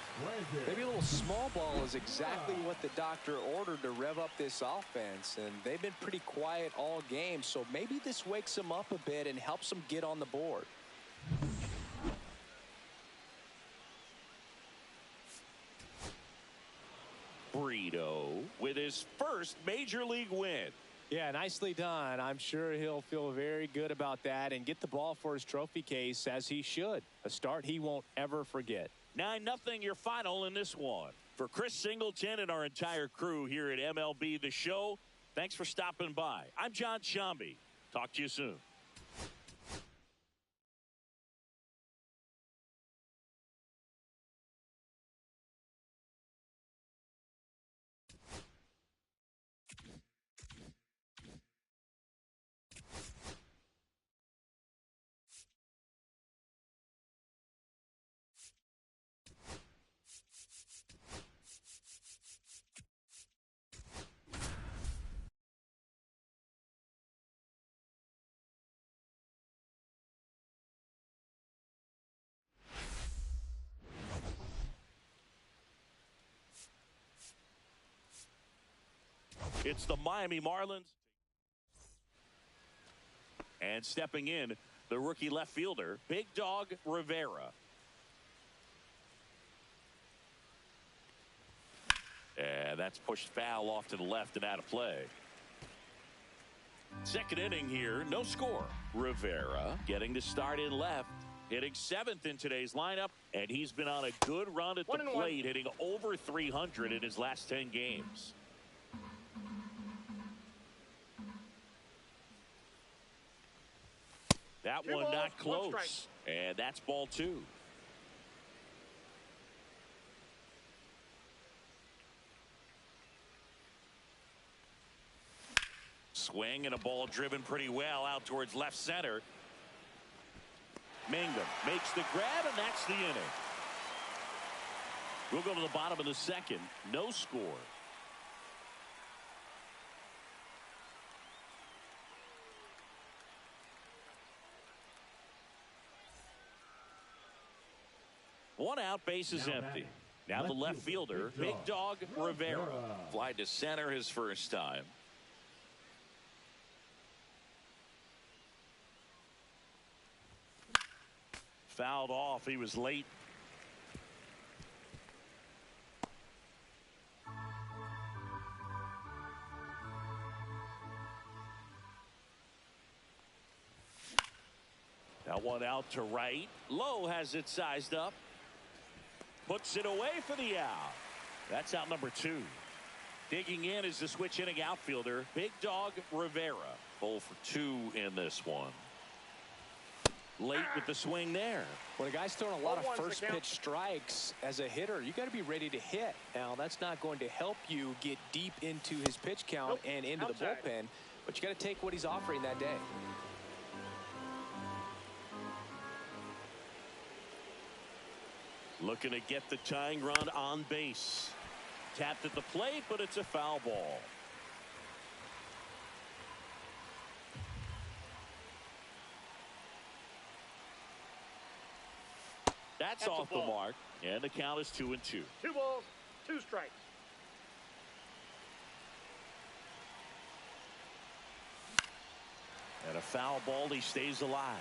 Maybe a little small ball is exactly what the doctor ordered to rev up this offense. And they've been pretty quiet all game. So maybe this wakes them up a bit and helps them get on the board. Brito with his first major league win. Yeah, nicely done. I'm sure he'll feel very good about that and get the ball for his trophy case, as he should. A start he won't ever forget. 9-0 your final in this one. For Chris Singleton and our entire crew here at MLB The Show, thanks for stopping by. I'm John Shambi. Talk to you soon. It's the Miami Marlins. And stepping in, the rookie left fielder, Big Dog Rivera. And that's pushed foul off to the left and out of play. Second inning here, no score. Rivera getting the start in left, hitting 7th in today's lineup, and he's been on a good run at the plate, hitting over 300 in his last 10 games. That one not close, and that's ball 2. Swing and a ball driven pretty well out towards left center. Mangum makes the grab, and that's the inning. We'll go to the bottom of the second. No score. One out, base is empty. Now the left fielder, Big Dog Rivera. Fly to center his first time. Fouled off. He was late. Now one out to right. Lowe has it sized up. Puts it away for the out. That's out number 2. Digging in is the switch hitting outfielder, Big Dog Rivera. 0 for 2 in this one. Late with the swing there. When a guy's throwing a lot of first pitch strikes as a hitter, you got to be ready to hit. Now, that's not going to help you get deep into his pitch count and into the bullpen, but you got to take what he's offering that day. Looking to get the tying run on base. Tapped at the plate, but it's a foul ball. That's off the mark, and the count is 2-2. 2 balls, 2 strikes. And a foul ball, he stays alive.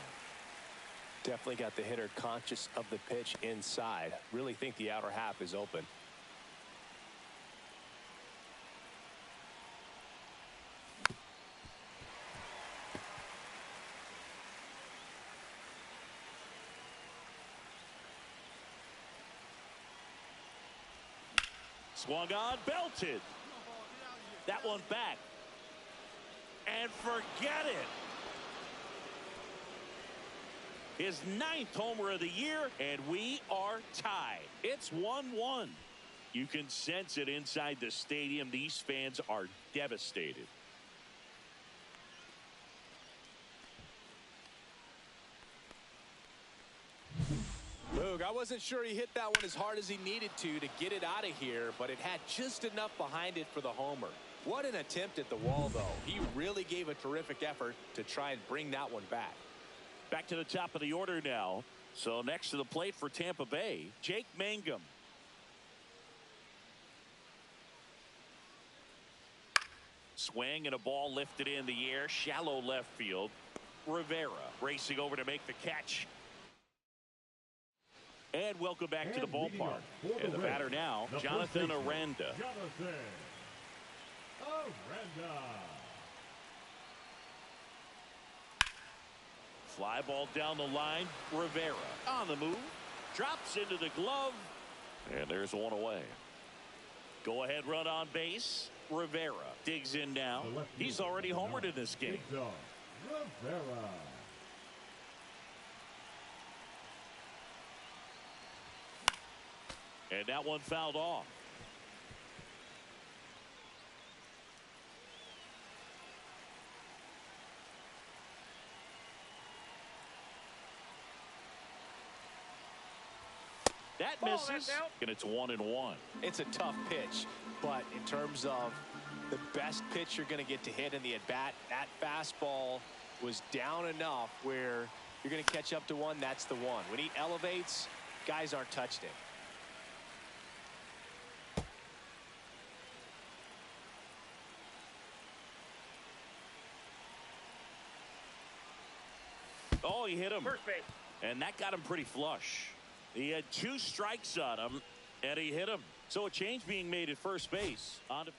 Definitely got the hitter conscious of the pitch inside. Really think the outer half is open. Swung on, belted. That one back. And forget it. His 9th homer of the year, and we are tied. It's 1-1. You can sense it inside the stadium. These fans are devastated. Boog, I wasn't sure he hit that one as hard as he needed to get it out of here, but it had just enough behind it for the homer. What an attempt at the wall, though. He really gave a terrific effort to try and bring that one back. Back to the top of the order now. So next to the plate for Tampa Bay, Jake Mangum. Swing and a ball lifted in the air, shallow left field. Rivera racing over to make the catch. And welcome back to the ballpark. And the batter now, Jonathan Aranda. Fly ball down the line. Rivera on the move. Drops into the glove. And there's one away. Go ahead run on base. Rivera digs in now. He's already homered in this game. Rivera. And that one fouled off. That misses, and it's 1-1. It's a tough pitch, but in terms of the best pitch you're going to get to hit in the at-bat, that fastball was down enough where you're going to catch up to one. That's the one. When he elevates, guys aren't touched it. Oh, he hit him. First base. And that got him pretty flush. He had 2 strikes on him, and he hit him. So a change being made at first base. On to